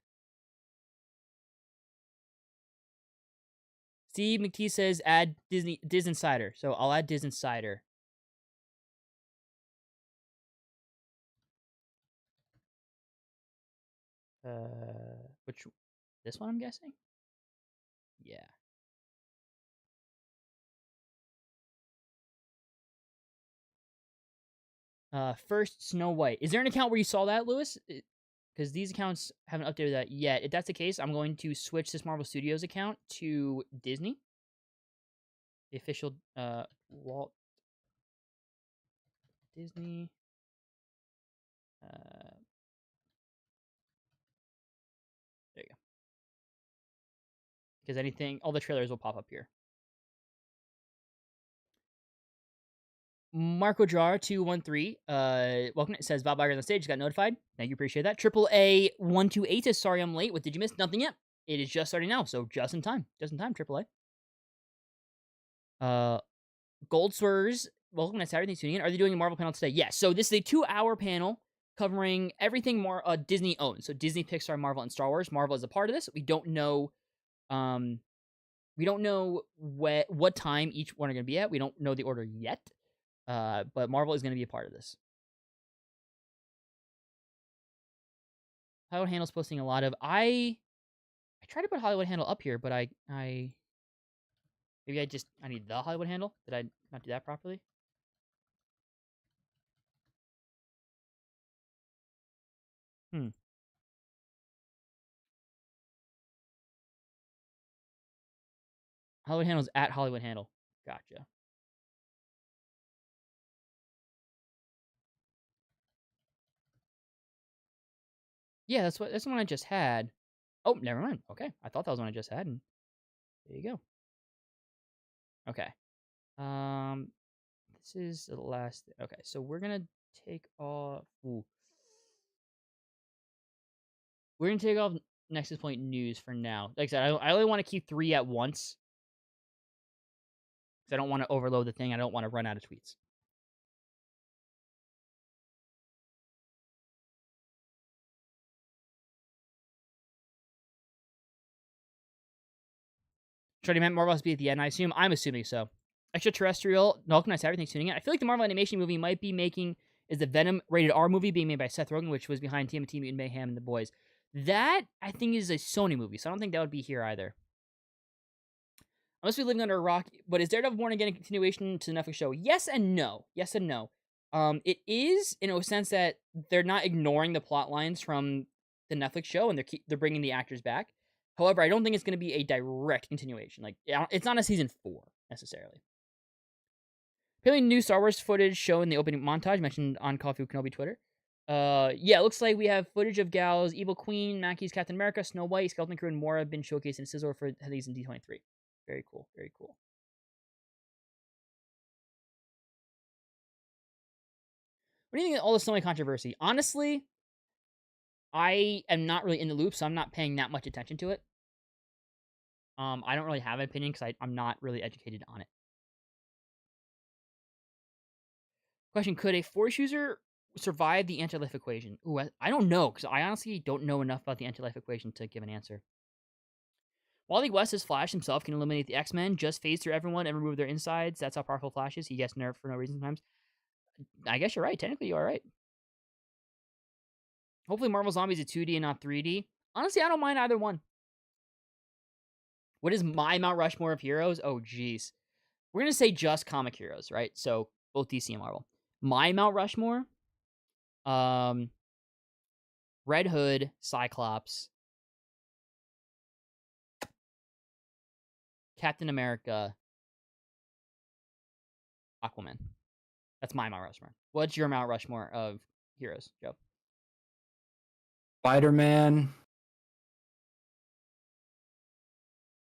Steve McTee says add Diz Insider. So I'll add Diz Insider. Which this one I'm guessing? Yeah. First Snow White. Is there an account where you saw that, Lewis? Because these accounts haven't updated that yet. If that's the case, I'm going to switch this Marvel Studios account to Disney. The official Walt Disney. There you go. Because all the trailers will pop up here. Marco Jar 213, welcome. It says Bob Iger on the stage got notified. Thank you, appreciate that. Triple A 128 says sorry I'm late. What did you miss? Nothing yet. It is just starting now, so just in time. Triple A. Gold Swerves, welcome. Nice to have you. Thanks for tuning in. Are they doing a Marvel panel today? Yes. So this is a 2-hour panel covering everything more Disney owns. So Disney, Pixar, Marvel, and Star Wars. Marvel is a part of this. We don't know what time each one are going to be at. We don't know the order yet. But Marvel is going to be a part of this. Hollywood Handle's posting a lot of I tried to put Hollywood Handle up here, but I maybe I need the Hollywood Handle. Did I not do that properly? Hollywood Handle's at Hollywood Handle. Gotcha. Yeah, that's the one I just had. Oh, never mind. Okay, I thought that was one I just had, and there you go. Okay. This is the last. Okay, so we're gonna take off. Ooh. We're gonna take off Nexus Point news for now. Like I said, I only want to keep 3 at once because I don't want to overload the thing. I don't want to run out of tweets. Shorty meant Marvel has to be at the end, I assume. I'm assuming so. Extraterrestrial, welcome, nice everything's tuning in. I feel like the Marvel animation movie might be making is the Venom rated R movie being made by Seth Rogen, which was behind TMNT Mutant Mayhem and The Boys. That, I think, is a Sony movie, so I don't think that would be here either. Unless we're living under a rock, but is Daredevil Born Again a continuation to the Netflix show? Yes and no. Yes and no. It is, in a sense that they're not ignoring the plot lines from the Netflix show, and they're bringing the actors back. However, I don't think it's going to be a direct continuation. Like, it's not a season 4, necessarily. Apparently, new Star Wars footage shown in the opening montage mentioned on Coffee with Kenobi Twitter. Yeah, it looks like we have footage of Gal's Evil Queen, Mackey's Captain America, Snow White, Skeleton Crew, and more have been showcased in Sizzler for these in D23. Very cool, very cool. What do you think of all the Snow White controversy? Honestly, I am not really in the loop, so I'm not paying that much attention to it. I don't really have an opinion because I'm not really educated on it. Question, could a Force user survive the anti-life equation? Ooh, I don't know, because I honestly don't know enough about the anti-life equation to give an answer. Wally West's Flash himself can eliminate the X-Men, just phase through everyone and remove their insides. That's how powerful Flash is. He gets nerfed for no reason sometimes. I guess you're right. Technically, you are right. Hopefully Marvel Zombies is 2D and not 3D. Honestly, I don't mind either one. What is my Mount Rushmore of heroes? Oh, jeez. We're going to say just comic heroes, right? So, both DC and Marvel. My Mount Rushmore, Red Hood, Cyclops, Captain America, Aquaman. That's my Mount Rushmore. What's your Mount Rushmore of heroes, Joe? Spider-Man.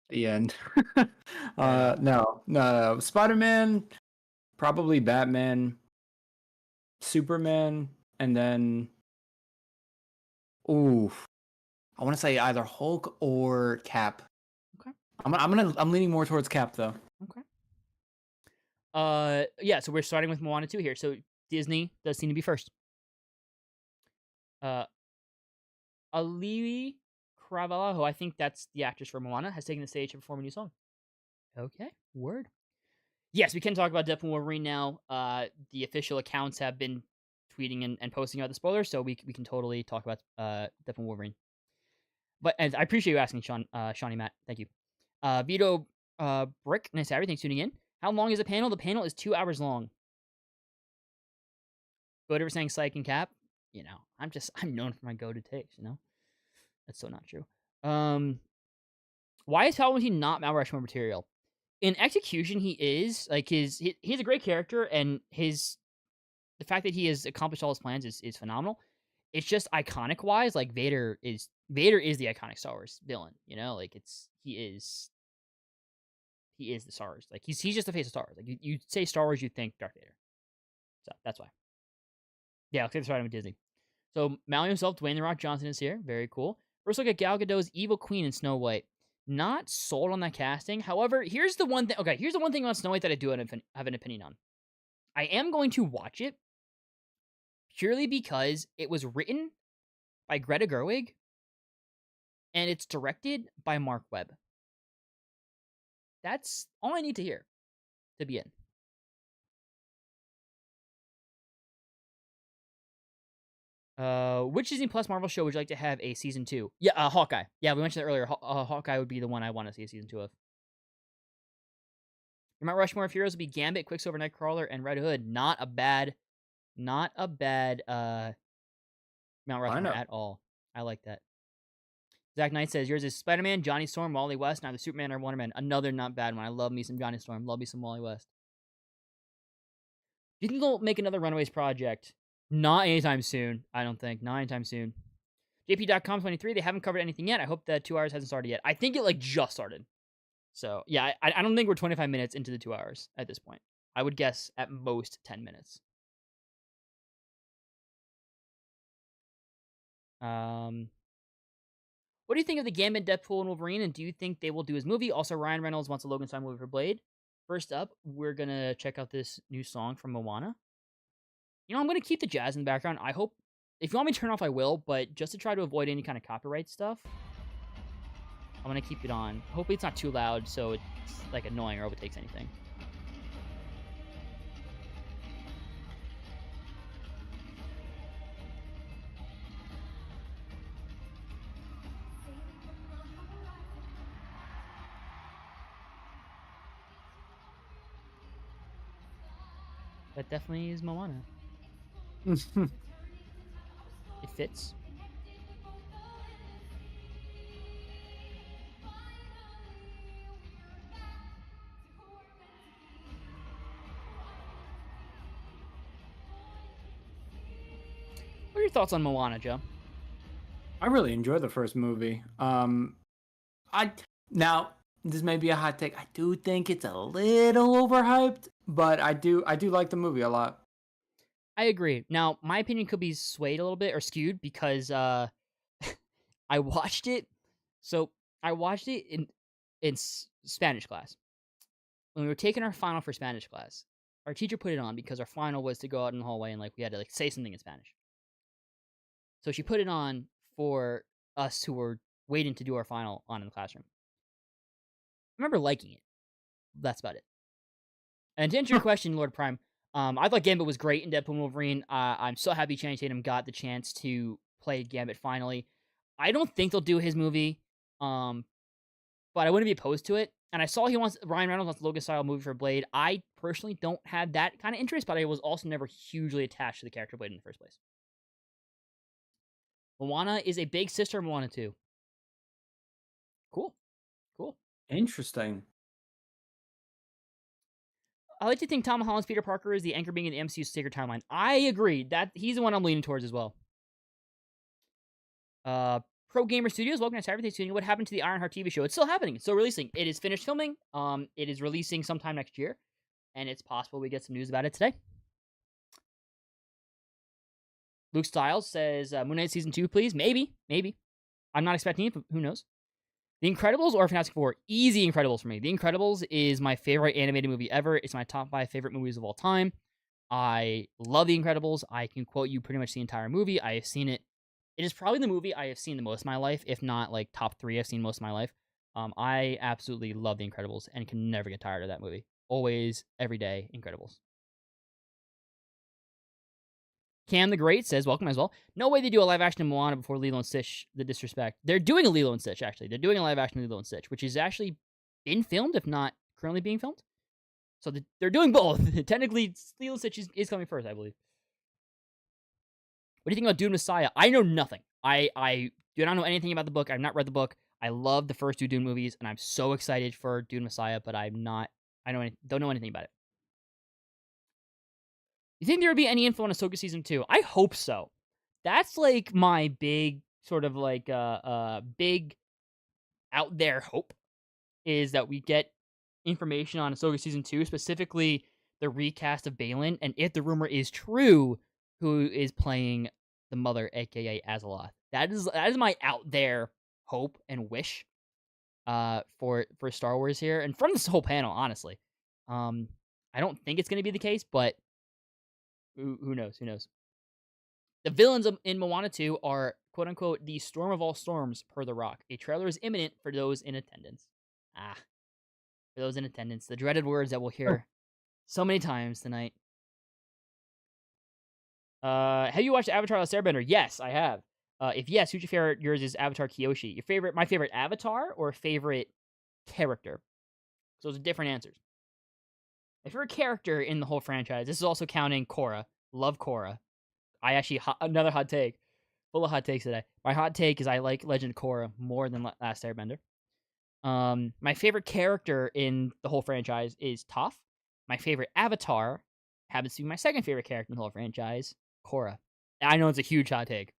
The end. No. Spider-Man, probably Batman, Superman, and then I want to say either Hulk or Cap. Okay. I'm leaning more towards Cap though. Okay. Yeah, so we're starting with Moana 2 here. So Disney does seem to be first. Aliwi Cravella, who I think that's the actress for Moana, has taken the stage to perform a new song. Okay, word. Yes, we can talk about Deadpool Wolverine now. The official accounts have been tweeting and posting about the spoilers, so we can totally talk about Deadpool Wolverine. But and I appreciate you asking, Shawnee Matt. Thank you. Vito Brick, nice everything's tuning in. How long is the panel? The panel is 2 hours long. Whatever saying Psych and Cap, you know, I'm known for my go-to takes, you know? That's so not true. Why is Palpatine not Mount Rushmore material? In execution, he is. Like, he's a great character, and the fact that he has accomplished all his plans is phenomenal. It's just iconic-wise, like, Vader is the iconic Star Wars villain, you know? Like, he is the Star Wars. Like, he's just the face of Star Wars. Like, you say Star Wars, you think Darth Vader. So, that's why. Yeah, let's get started with Disney. So, Maui himself, Dwayne "The Rock" Johnson is here. Very cool. First look at Gal Gadot's Evil Queen in Snow White. Not sold on that casting. However, here's the one thing. Okay, here's the one thing about Snow White that I do have an opinion on. I am going to watch it purely because it was written by Greta Gerwig and it's directed by Mark Webb. That's all I need to hear to be in. Which Disney Plus Marvel show would you like to have a season 2? Yeah, Hawkeye. Yeah, we mentioned that earlier. Hawkeye would be the one I want to see a season 2 of. Your Mount Rushmore of heroes would be Gambit, Quicksilver, Nightcrawler, and Red Hood. Not a bad Mount Rushmore at all. I like that. Zach Knight says, yours is Spider-Man, Johnny Storm, Wally West, neither Superman or Wonder Man. Another not bad one. I love me some Johnny Storm. Love me some Wally West. Do you think they'll make another Runaways project? Not anytime soon, I don't think. Not anytime soon. JP.com23, they haven't covered anything yet. I hope that 2 hours hasn't started yet. I think it, just started. So, yeah, I don't think we're 25 minutes into the 2 hours at this point. I would guess at most 10 minutes. What do you think of the Gambit, Deadpool, and Wolverine, and do you think they will do his movie? Also, Ryan Reynolds wants a Logan Stein movie for Blade. First up, we're going to check out this new song from Moana. You know, I'm going to keep the jazz in the background. I hope, if you want me to turn off, I will, but just to try to avoid any kind of copyright stuff. I'm gonna keep it on. Hopefully it's not too loud so it's like annoying or overtakes anything. That definitely is Moana. It fits. What are your thoughts on Moana, Joe? I really enjoyed the first movie. I now this may be a hot take. I do think it's a little overhyped, but I do like the movie a lot. I agree. Now, my opinion could be swayed a little bit or skewed because I watched it. So I watched it in Spanish class. When we were taking our final for Spanish class, our teacher put it on because our final was to go out in the hallway and like we had to like say something in Spanish. So she put it on for us who were waiting to do our final on in the classroom. I remember liking it. That's about it. And to answer your question, Lord Prime, I thought Gambit was great in Deadpool and Wolverine. I'm so happy Channing Tatum got the chance to play Gambit finally. I don't think they'll do his movie, but I wouldn't be opposed to it. And I saw Ryan Reynolds wants a Logan-style movie for Blade. I personally don't have that kind of interest, but I was also never hugely attached to the character Blade in the first place. Moana is a big sister of Moana 2. Cool. Interesting. I like to think Tom Holland's Peter Parker is the anchor being in the MCU's sacred timeline. I agree. That he's the one I'm leaning towards as well. Pro Gamer Studios, welcome to Cyber Studio. What happened to the Ironheart TV show? It's still happening. It's still releasing. It is finished filming. It is releasing sometime next year, and it's possible we get some news about it today. Luke Styles says, Moon Knight Season 2, please. Maybe. I'm not expecting it, but who knows? The Incredibles or Fantastic Four? Easy Incredibles for me. The Incredibles is my favorite animated movie ever. It's my top 5 favorite movies of all time. I love The Incredibles. I can quote you pretty much the entire movie. I have seen it. It is probably the movie I have seen the most in my life, if not like top 3 I've seen most of my life. I absolutely love The Incredibles and can never get tired of that movie. Always, every day, Incredibles. Cam the Great says, welcome as well. No way they do a live action of Moana before Lilo and Stitch, the disrespect. They're doing a Lilo and Stitch, actually. They're doing a live action of Lilo and Stitch, which is actually been filmed, if not currently being filmed. So they're doing both. Technically, Lilo and Stitch is coming first, I believe. What do you think about Dune Messiah? I know nothing. I do not know anything about the book. I've not read the book. I love the first 2 Dune movies, and I'm so excited for Dune Messiah, but don't know anything about it. You think there would be any info on Ahsoka Season 2? I hope so. That's like my big sort of like big out there hope is that we get information on Ahsoka Season 2, specifically the recast of Baylan, and if the rumor is true, who is playing the mother, aka Azeroth. That is my out there hope and wish for Star Wars here, and from this whole panel, honestly. I don't think it's going to be the case, but who knows? The villains in Moana 2 are, quote-unquote, the storm of all storms, per The Rock. A trailer is imminent for those in attendance. For those in attendance. The dreaded words that we'll hear so many times tonight. Have you watched Avatar: The Last Airbender? Yes, I have. If yes, who's your favorite? Yours is Avatar Kyoshi. My favorite Avatar or favorite character? So those are different answers. My favorite character in the whole franchise. This is also counting Korra. Love Korra. Another hot take. Full of hot takes today. My hot take is I like Legend of Korra more than Last Airbender. My favorite character in the whole franchise is Toph. My favorite Avatar happens to be my second favorite character in the whole franchise, Korra. I know it's a huge hot take,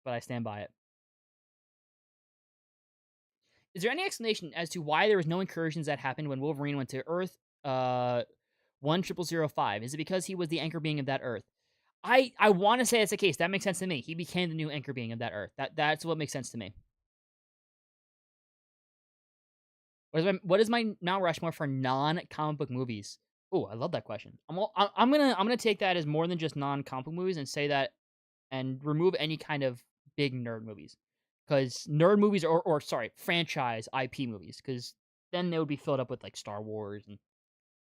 but I stand by it. Is there any explanation as to why there was no incursions that happened when Wolverine went to Earth 10005? Is it because he was the anchor being of that Earth? I want to say that's the case. That makes sense to me. He became the new anchor being of that Earth. That's what makes sense to me. What is my Mount Rushmore for non-comic book movies? Oh, I love that question. I'm gonna take that as more than just non-comic book movies and say that and remove any kind of big nerd movies. because nerd movies or sorry, franchise IP movies, because then they would be filled up with like Star Wars and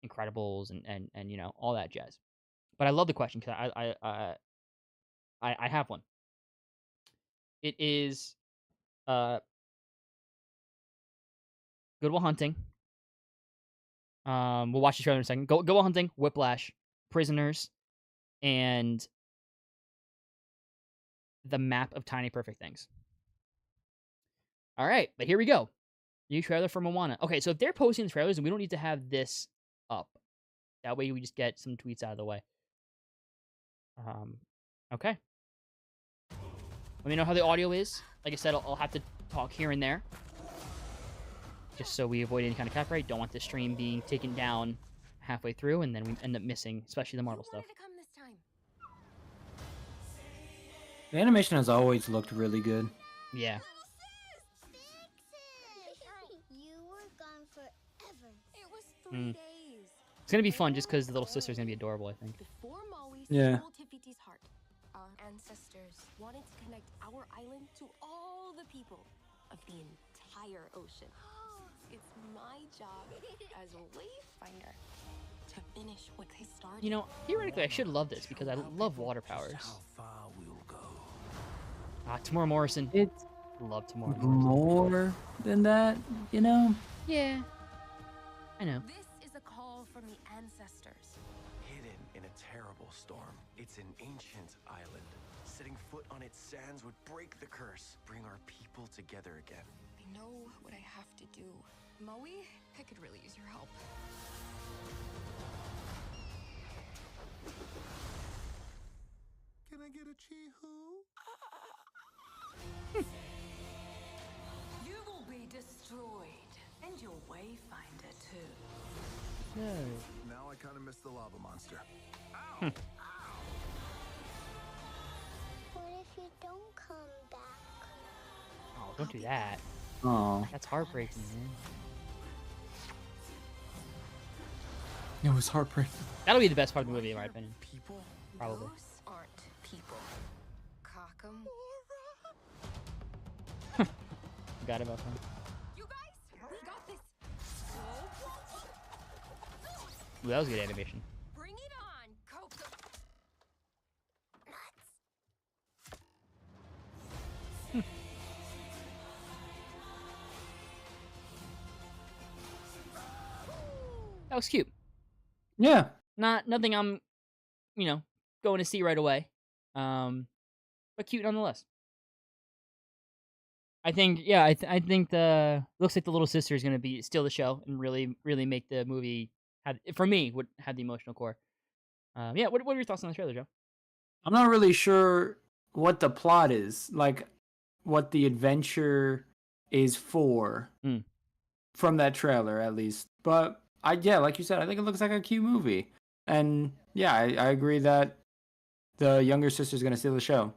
Incredibles and all that jazz. But I love the question because I have one. It is Good Will Hunting. We'll watch the trailer in a second. Go Will Hunting, Whiplash, Prisoners, and the Map of Tiny Perfect Things. All right, but here we go. New trailer for Moana. Okay, so if they're posting the trailers, then we don't need to have this up. That way we just get some tweets out of the way. Okay. Let me know how the audio is. Like I said, I'll have to talk here and there, just so we avoid any kind of copyright. Don't want the stream being taken down halfway through, and then we end up missing, especially the Marvel stuff. The animation has always looked really good. Yeah. Mm. It's gonna be fun just because the little sister's gonna be adorable, I think. Yeah. Our ancestors wanted to connect our island to all the people of the entire ocean. It's my job as a wayfinder to finish what they started. You know, theoretically, I should love this because I love water powers. Tamora Morrison. It's love Tamora Morrison. More than that, you know? Yeah. I know. This is a call from the ancestors. Hidden in a terrible storm, it's an ancient island. Setting foot on its sands would break the curse, bring our people together again. I know what I have to do. Maui, I could really use your help. Can I get a chee-hoo? You will be destroyed, and your wayfinder too. No. Now I kind of miss the lava monster. What if you don't come back? Oh, don't do that. Oh. That's heartbreaking, man. It was heartbreaking. That'll be the best part of the movie, in my opinion. People? Probably. Those aren't people. Cockham. Forgot about that. You guys, we got this. Ooh, that was good animation. Bring it on, Coco. That was cute. Yeah. Nothing I'm, going to see right away. But cute nonetheless. I think, yeah, I think looks like the little sister is going to be steal the show and really, really make the movie for me would have the emotional core. Yeah, what are your thoughts on the trailer, Joe? I'm not really sure what the plot is, like what the adventure is for from that trailer, at least. But like you said, I think it looks like a cute movie. And yeah, I agree that the younger sister's gonna steal the show.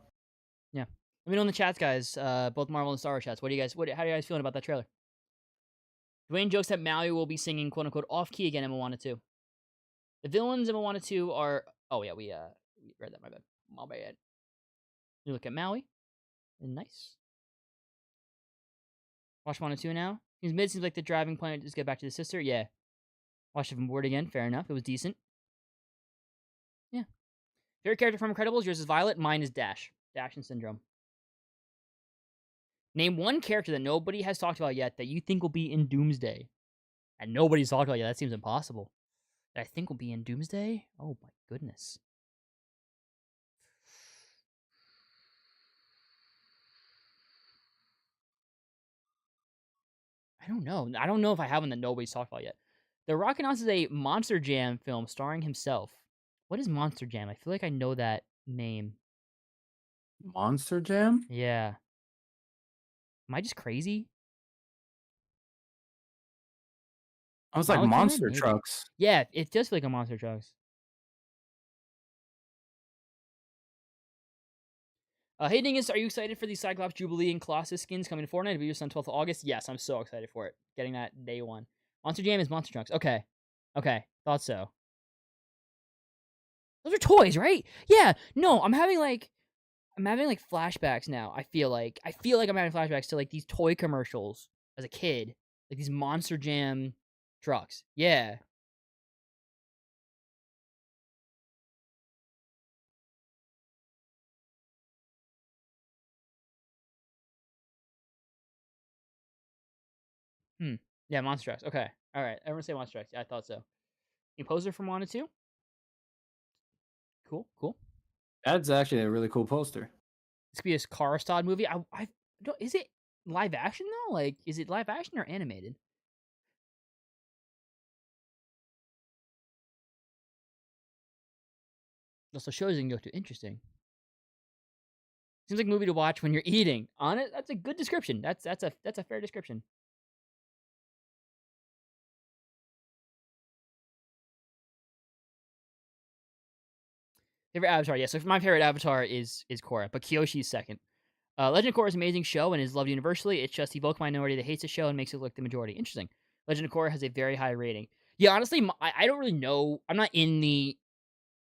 Yeah. Let me know in the chats, guys. Both Marvel and Star Wars chats. How are you guys feeling about that trailer? Dwayne jokes that Maui will be singing quote unquote off key again in Moana 2. The villains in Moana 2 are we read that, my bad. You look at Maui. Nice. Watch Moana 2 now. Seems like the driving point is get back to the sister. Yeah. Watch it from board again. Fair enough. It was decent. Yeah. Favorite character from Incredibles? Yours is Violet. Mine is Dash. Dash and Syndrome. Name one character that nobody has talked about yet that you think will be in Doomsday. And nobody's talked about yet. That seems impossible. That I think will be in Doomsday? Oh my goodness. I don't know. I don't know if I have one that nobody's talked about yet. The Rock announces a Monster Jam film starring himself. What is Monster Jam? I feel like I know that name. Monster Jam? Yeah. Am I just crazy? I was like Malachi, monster maybe. trucks. Yeah, it does feel like a Monster Trucks. Hey Dingus, are you excited for the Cyclops Jubilee and Colossus skins coming to Fortnite? It'll be just on 12th of August. Yes, I'm so excited for it. Getting that day one. Monster Jam is Monster Trucks. Okay. Thought so. Those are toys, right? Yeah. No, I'm having like I'm having like flashbacks now. I feel like I'm having flashbacks to like these toy commercials as a kid, like these Monster Jam trucks. Yeah. Yeah, Monster Trucks. Okay. All right. Everyone say Monster Trucks. Yeah, I thought so. New poster from Moana 2. Cool. That's actually a really cool poster. This could be a Karstad movie. I don't. Is it live action though? Like, is it live action or animated? Also shows you can go to. Interesting. Seems like a movie to watch when you're eating. On it, that's a good description. That's a fair description. Favorite Avatar, yeah. So my favorite Avatar is Korra, but Kyoshi's second. Legend of Korra is an amazing show and is loved universally. It's just the vocal minority that hates the show and makes it look the majority. Interesting. Legend of Korra has a very high rating. Yeah, honestly, I don't really know. I'm not in the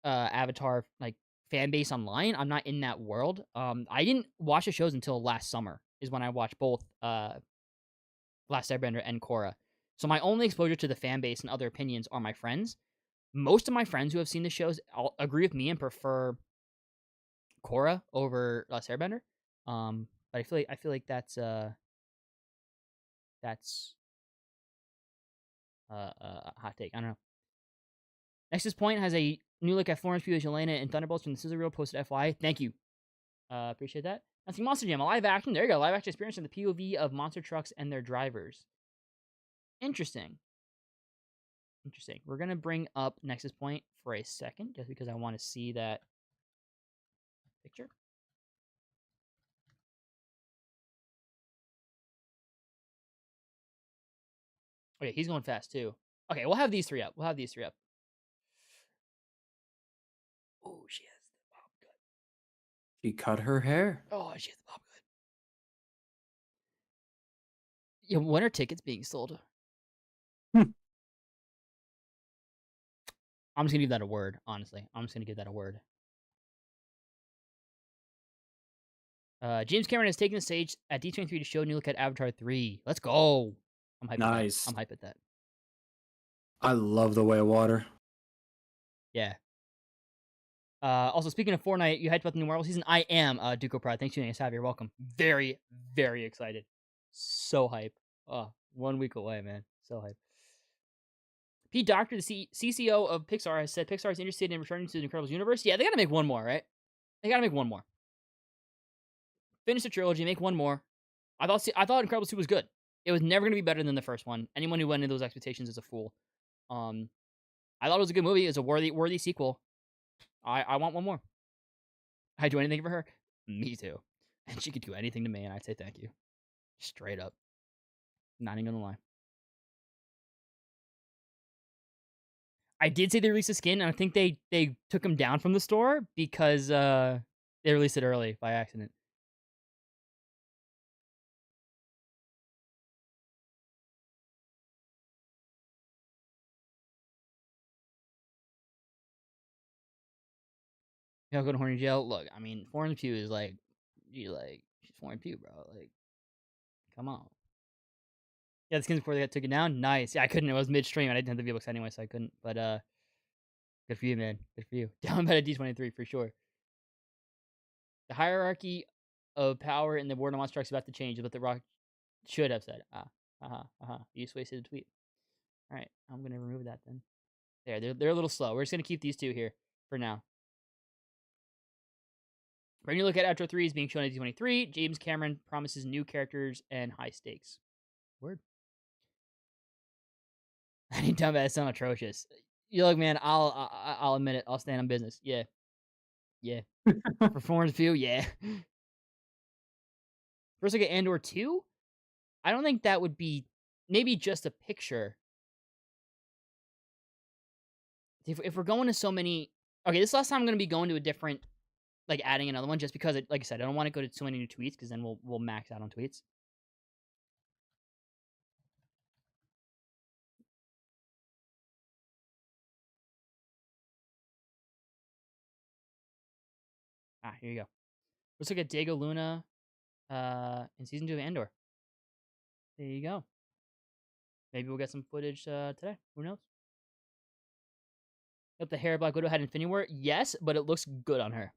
Avatar like fan base online. I'm not in that world. I didn't watch the shows until last summer. Is when I watched both Last Airbender and Korra. So my only exposure to the fan base and other opinions are my friends. Most of my friends who have seen the shows all agree with me and prefer Korra over Last Airbender. But I feel like that's a hot take. I don't know. Nexus Point has a new look at Florence Pugh as Yelena and Thunderbolts from the Sizzle Reel posted FY. Thank you. Appreciate that. Nothing Monster Jam, a live action. There you go. Live action experience in the POV of monster trucks and their drivers. Interesting. We're gonna bring up Nexus Point for a second, just because I want to see that picture. Oh yeah, he's going fast too. Okay, we'll have these three up. Oh, she has the pop cut. She cut her hair. Oh, she has the pop cut. Yeah, when are tickets being sold? I'm just gonna give that a word, honestly. I'm just gonna give that a word. James Cameron has taken the stage at D23 to show a new look at Avatar 3. Let's go. I'm hyped Nice. I'm hyped at that. I love The Way of Water. Yeah. Also, speaking of Fortnite, you hyped about the new Marvel season? I am, Duco Pride. Thanks for joining us, Javier. Welcome. Very, very excited. So hype. 1 week away, man. So hype. Pete Docter, the CCO of Pixar, has said Pixar is interested in returning to the Incredibles universe. Yeah, they gotta make one more, right? They gotta make one more. Finish the trilogy, make one more. I thought Incredibles 2 was good. It was never gonna be better than the first one. Anyone who went into those expectations is a fool. I thought it was a good movie. It was a worthy sequel. I want one more. I'd do anything for her. Me too. And she could do anything to me, and I'd say thank you. Straight up. Not even gonna lie. I did say they released a skin, and I think they took him down from the store because they released it early by accident. He'll go to horny jail. Look, I mean, Foreign Pew is like, she's Foreign Pew, bro. Like, come on. Yeah, the skins before they got taken down. Nice. Yeah, I couldn't. It was midstream. I didn't have the V-Bucks anyway, so I couldn't. But good for you, man. Good for you. Down by a D23 for sure. The hierarchy of power in the War of Monster Trucks is about to change. Is what the Rock should have said. You just wasted a tweet. All right, I'm gonna remove that then. There, they're a little slow. We're just gonna keep these two here for now. When you look at Outro 3 is being shown at D23, James Cameron promises new characters and high stakes. Word. I need dumb ass sound atrocious. You look, man. I'll admit it. I'll stand on business. Yeah. Performance view. Yeah. First look at Andor 2. I don't think that would be maybe just a picture. If we're going to so many, okay, this last time I'm gonna be going to a different, like adding another one just because, like I said, I don't want to go to so many new tweets because then we'll max out on tweets. Here you go. Looks like a Diego Luna in season 2 of Andor. There you go. Maybe we'll get some footage today. Who knows? Yep, the hair of Black Widow had Infinity War. Yes, but it looks good on her.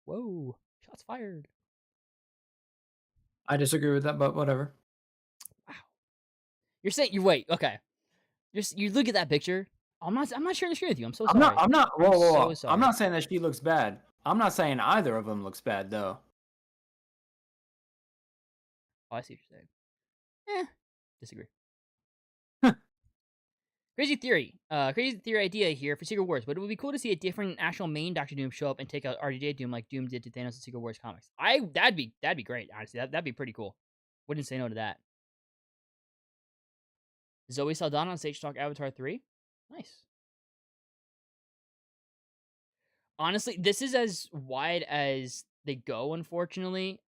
Whoa. Shots fired. I disagree with that, but whatever. Wow. You're saying you wait, okay. You look at that picture. I'm not sharing the screen with you. I'm so sorry. I'm not. Whoa, whoa, whoa. so sorry. I'm not saying that she looks bad. I'm not saying either of them looks bad though. Oh, I see what you're saying. Disagree. Crazy theory idea here for Secret Wars, but it would be cool to see a different actual main Doctor Doom show up and take out RDJ Doom like Doom did to Thanos in Secret Wars comics. That'd be great, honestly. That'd be pretty cool. Wouldn't say no to that. Zoe Saldana on stage to talk Avatar 3. Nice. Honestly, this is as wide as they go, unfortunately.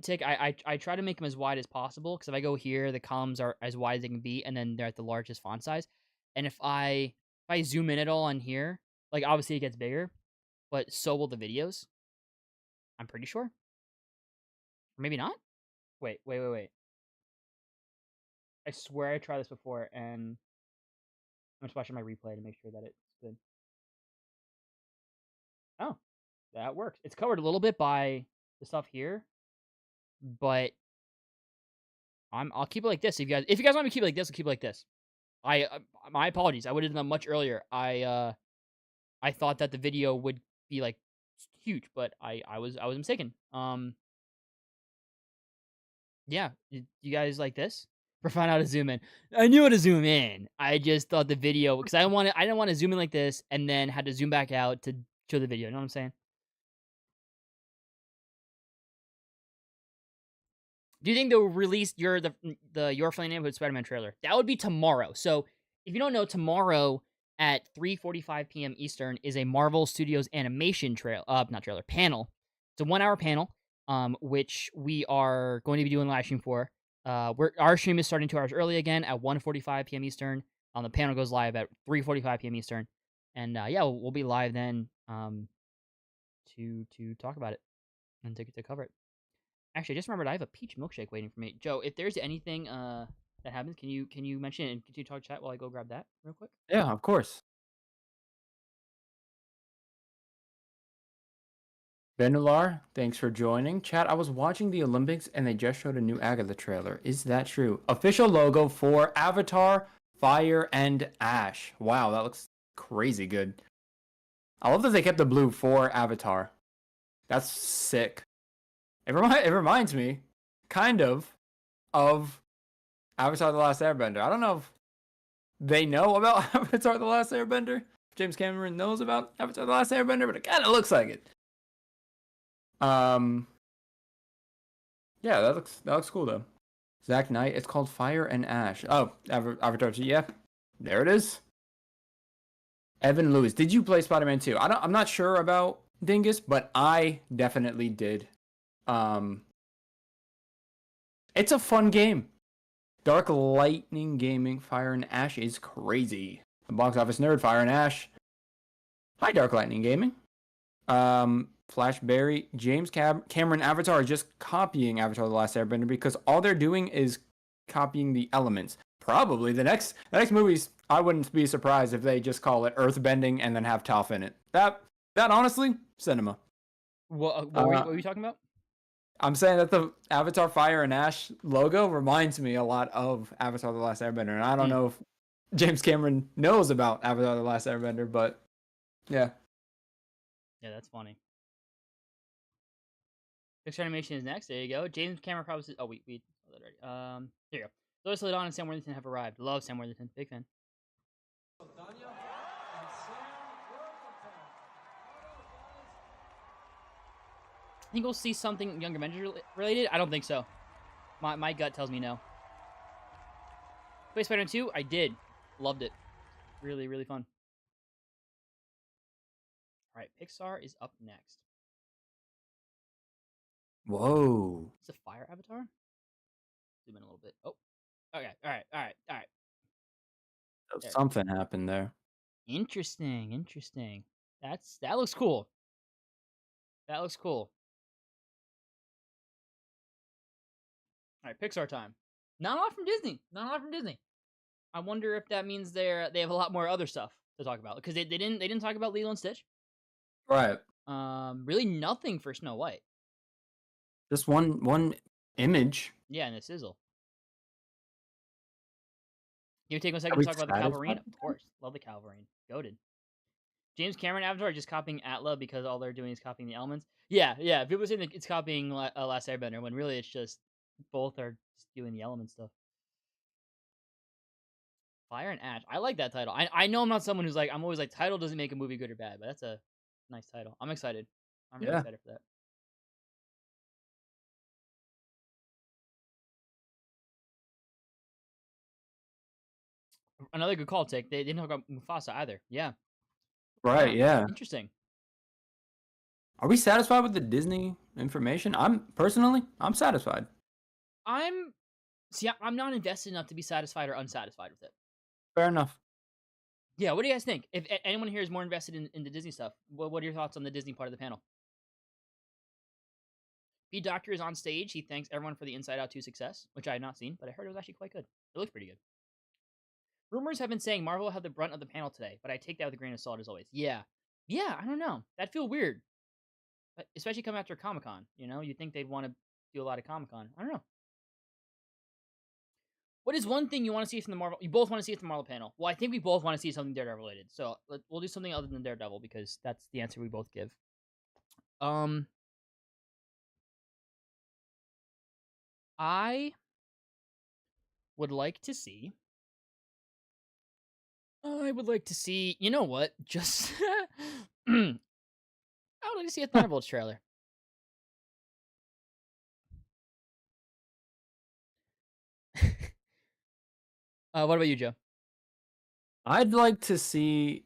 Tick, I try to make them as wide as possible, because if I go here, the columns are as wide as they can be, and then they're at the largest font size. And if I zoom in at all on here, like, obviously it gets bigger, but so will the videos. I'm pretty sure. Or maybe not? Wait. I swear I tried this before, and I'm just watching my replay to make sure that it's good. Oh, that works. It's covered a little bit by the stuff here, but I'll keep it like this. If you guys want me to keep it like this, I'll keep it like this. My apologies. I would have done that much earlier. I thought that the video would be like huge, but I was mistaken. Yeah, you guys like this? For find out how to zoom in. I knew how to zoom in. I just thought the video, because I didn't want to zoom in like this and then had to zoom back out to show the video. You know what I'm saying? Do you think they'll release the Your Friendly Neighborhood Spider-Man trailer? That would be tomorrow. So if you don't know, tomorrow at 3:45 p.m. Eastern is a Marvel Studios animation panel. It's a 1-hour panel, which we are going to be doing live stream for. Our stream is starting 2 hours early again at 1:45 p.m. Eastern. The panel goes live at 3:45 p.m. Eastern, and yeah, we'll be live then to talk about it and to cover it. Actually, I just remembered I have a peach milkshake waiting for me. Joe, if there's anything that happens, can you mention it and continue to talk chat while I go grab that real quick? Yeah, of course. Benular, thanks for joining. Chat, I was watching the Olympics and they just showed a new Agatha trailer. Is that true? Official logo for Avatar, Fire, and Ash. Wow, that looks crazy good. I love that they kept the blue for Avatar. That's sick. It reminds me, kind of Avatar The Last Airbender. I don't know if they know about Avatar The Last Airbender. James Cameron knows about Avatar The Last Airbender, but it kind of looks like it. Yeah, that looks cool though. Zach Knight, it's called Fire and Ash. Oh, Avatar 2, yeah. There it is. Evan Lewis, did you play Spider-Man 2? I'm not sure about Dingus, but I definitely did. It's a fun game. Dark Lightning Gaming, Fire and Ash is crazy. The box office nerd, Fire and Ash. Hi, Dark Lightning Gaming. Flashberry, James Cameron Avatar are just copying Avatar The Last Airbender because all they're doing is copying the elements. Probably the next movies, I wouldn't be surprised if they just call it Earthbending and then have Toph in it. That honestly, cinema. What were you talking about? I'm saying that the Avatar Fire and Ash logo reminds me a lot of Avatar The Last Airbender, and I don't know if James Cameron knows about Avatar The Last Airbender, but yeah. Yeah, that's funny. Pixar animation is next. There you go. James Cameron probably said, oh, we saw that already. Here you go. Lois Ledon and Sam Worthington have arrived. Love Sam Worthington. Big fan. Think we'll see something Young Avengers related? I don't think so. My gut tells me no. Play Spider-Man 2? I did. Loved it. Really, really fun. Alright, Pixar is up next. Whoa. It's a fire avatar? Zoom in a little bit. Oh. Okay. Alright. Something happened there. Interesting. That looks cool. That looks cool. All right, Pixar time. Not a lot from Disney. Not a lot from Disney. I wonder if that means they have a lot more other stuff to talk about because they didn't talk about Lilo and Stitch. Right. Really nothing for Snow White. Just one image. Yeah, and a sizzle. Can you take 1 Are second we to talk about the Calvarine? satisfied? Of course, love the Calvarine. Goated. James Cameron Avatar are just copying Atla because all they're doing is copying the elements. Yeah. People say that it's copying Last Airbender when really it's just both are just doing the element stuff. Fire and Ash. I like that title. I know I'm not someone who's like, I'm always like, title doesn't make a movie good or bad, but that's a nice title. I'm excited. I'm really excited for that. Another good call, Tick. They didn't talk about Mufasa either. Yeah. Right, yeah. Interesting. Are we satisfied with the Disney information? I'm satisfied. I'm not invested enough to be satisfied or unsatisfied with it. Fair enough. Yeah, what do you guys think? If anyone here is more invested in the Disney stuff, what are your thoughts on the Disney part of the panel? Pete Doctor is on stage. He thanks everyone for the Inside Out 2 success, which I had not seen, but I heard it was actually quite good. It looked pretty good. Rumors have been saying Marvel will have the brunt of the panel today, but I take that with a grain of salt as always. Yeah, I don't know. That'd feel weird, but especially coming after Comic-Con. You know, you'd think they'd want to do a lot of Comic-Con. I don't know. What is one thing you want to see from the Marvel? You both want to see it from the Marvel panel. Well, I think we both want to see something Daredevil related. So we'll do something other than Daredevil because that's the answer we both give. I would like to see. You know what? Just I would like to see a Thunderbolts trailer. What about you, Joe? I'd like to see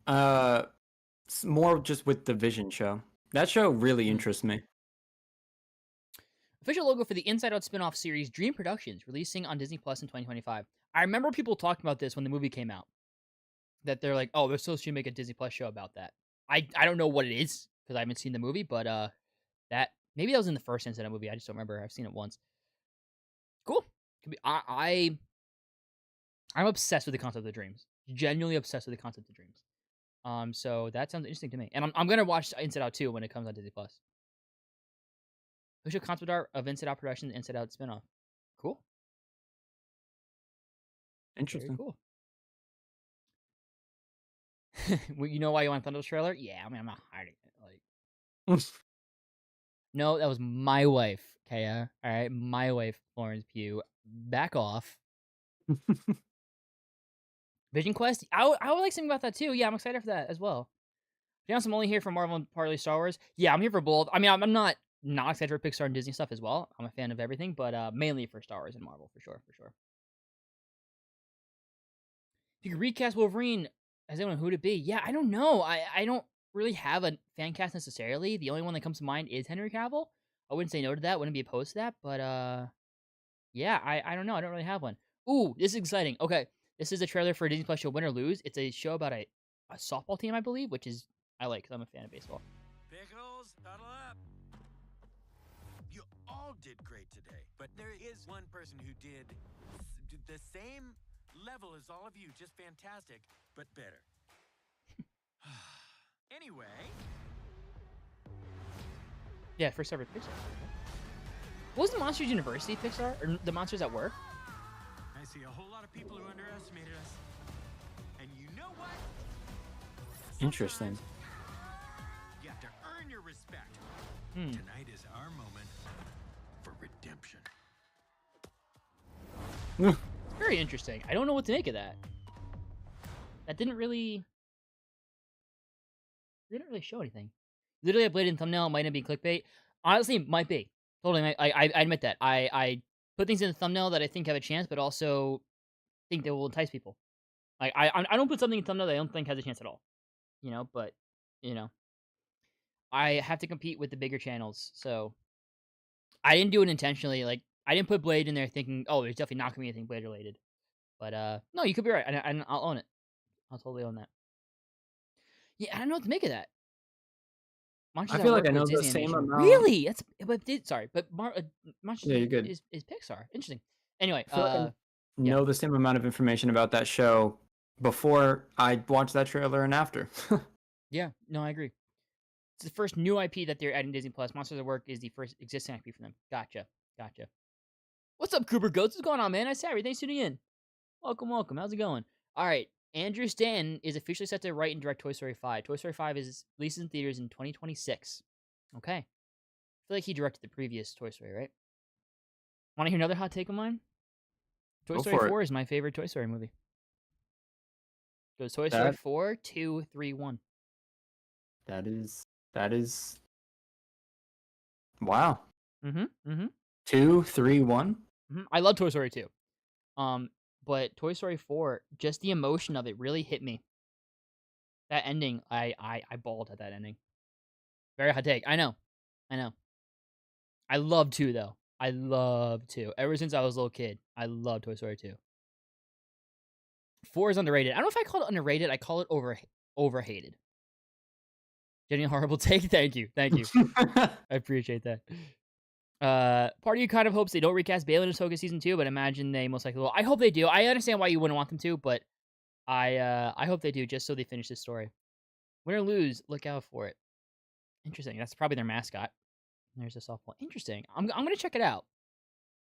more just with the Vision show. That show really interests me. Official logo for the Inside Out spin-off series Dream Productions, releasing on Disney Plus in 2025. I remember people talking about this when the movie came out. That they're like, oh, they're supposed to make a Disney Plus show about that. I don't know what it is, because I haven't seen the movie, but that maybe that was in the first Inside Out movie. I just don't remember. I've seen it once. Cool. Could be. I'm obsessed with the concept of dreams. Genuinely obsessed with the concept of dreams. So that sounds interesting to me. And I'm gonna watch Inside Out 2 when it comes on Disney Plus. Official concept art of Inside Out Productions Inside Out spinoff. Cool. Interesting. Very cool. Well, you know why you want Thunderbolts trailer? Yeah, I mean, I'm not hiding it. Like, no, that was my wife, Kaya. All right, my wife, Florence Pugh. Back off. Vision Quest. I would like something about that too. Yeah, I'm excited for that as well. To be honest, I'm only here for Marvel and partly Star Wars. Yeah, I'm here for both. I mean, I'm not excited for Pixar and Disney stuff as well. I'm a fan of everything, but mainly for Star Wars and Marvel for sure. If you could recast Wolverine as anyone, who would it be? Yeah, I don't know. I don't really have a fan cast necessarily. The only one that comes to mind is Henry Cavill. I wouldn't say no to that. Wouldn't be opposed to that. But yeah, I don't know. I don't really have one. Ooh, this is exciting. Okay, this is a trailer for a Disney Plus show, Win or Lose. It's a show about a softball team, I believe, which is I like because I'm a fan of baseball. Pickles, huddle up. You all did great today, but there is one person who did the same level as all of you, just fantastic, but better. Anyway. Yeah, first ever Pixar. What was the Monsters University Pixar? Or the Monsters at Work? I see a whole lot of people who underestimated us. And you know what? Interesting. You have to earn your respect. Tonight is our moment for redemption. It's very interesting. I don't know what to make of that. That didn't really show anything. Literally, I played it in thumbnail. It might not be clickbait. Honestly, it might be. Totally, I admit that. I put things in the thumbnail that I think have a chance, but also think they will entice people. Like I don't put something in thumbnail that I don't think has a chance at all. You know, but you know, I have to compete with the bigger channels, so I didn't do it intentionally. Like I didn't put Blade in there thinking, oh, there's definitely not gonna be anything Blade related. But no, you could be right, and I'll own it. I'll totally own that. Yeah, I don't know what to make of that. I Monsters at feel like Work I know was the Disney same animation. amount. Really? Sorry, but Monsters Yeah, you're good. is Pixar. Interesting. Anyway, I feel like I yeah. know the same amount of information about that show before I watched that trailer and after. Yeah, no, I agree. It's the first new IP that they're adding Disney Plus. Monsters at Work is the first existing IP for them. Gotcha. What's up, Cooper Goats? What's going on, man? Nice to have you. Thanks for tuning in. Welcome. How's it going? All right. Andrew Stanton is officially set to write and direct Toy Story 5. Toy Story 5 is released in theaters in 2026. Okay. I feel like he directed the previous Toy Story, right? Want to hear another hot take of mine? Toy Go Story for it. 4 is my favorite Toy Story movie. Goes Toy Story That 4, 2, 3, 1. that is wow. Mm-hmm. 2, 3, 1. I love Toy Story 2. But Toy Story 4, just the emotion of it really hit me. That ending, I bawled at that ending. Very hot take. I know. I love 2 though. I love 2. Ever since I was a little kid, I love Toy Story 2. 4 is underrated. I don't know if I call it underrated. I call it overhated. Getting a horrible take. Thank you. I appreciate that. Part of you kind of hopes they don't recast Bailey and Ahsoka season 2, but imagine they most likely will. I hope they do. I understand why you wouldn't want them to, but I hope they do, just so they finish this story. Win or lose, look out for it. Interesting. That's probably their mascot. There's a softball. Interesting. I'm gonna check it out.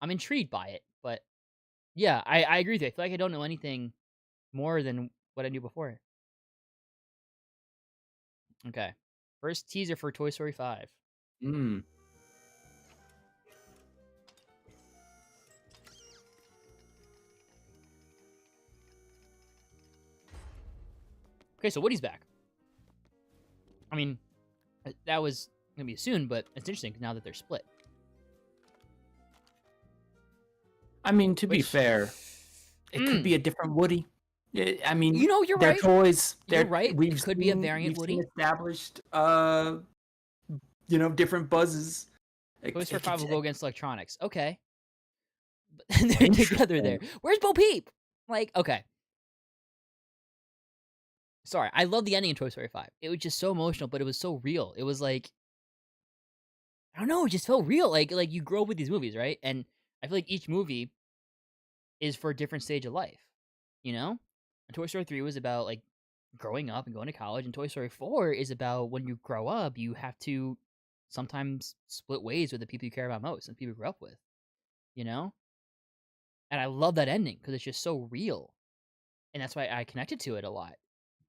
I'm intrigued by it, but yeah, I agree with you. I feel like I don't know anything more than what I knew before. Okay. First teaser for Toy Story 5. Okay, so Woody's back. I mean, that was gonna be soon, but it's interesting now that they're split. I mean, to be fair, it could be a different Woody. I mean, You know, you're they're right. toys. You're right. It We've could be a seen- variant we've seen Woody. established, different buzzes. Toy Story It 5 will could- go against Electronics. Okay. But they're together there. Where's Bo Peep? Like, okay. Sorry, I love the ending of Toy Story 5. It was just so emotional, but it was so real. It was like, I don't know, it just felt real. Like you grow up with these movies, right? And I feel like each movie is for a different stage of life, you know? And Toy Story 3 was about like growing up and going to college, and Toy Story 4 is about when you grow up, you have to sometimes split ways with the people you care about most and people you grew up with, you know? And I love that ending because it's just so real. And that's why I connected to it a lot.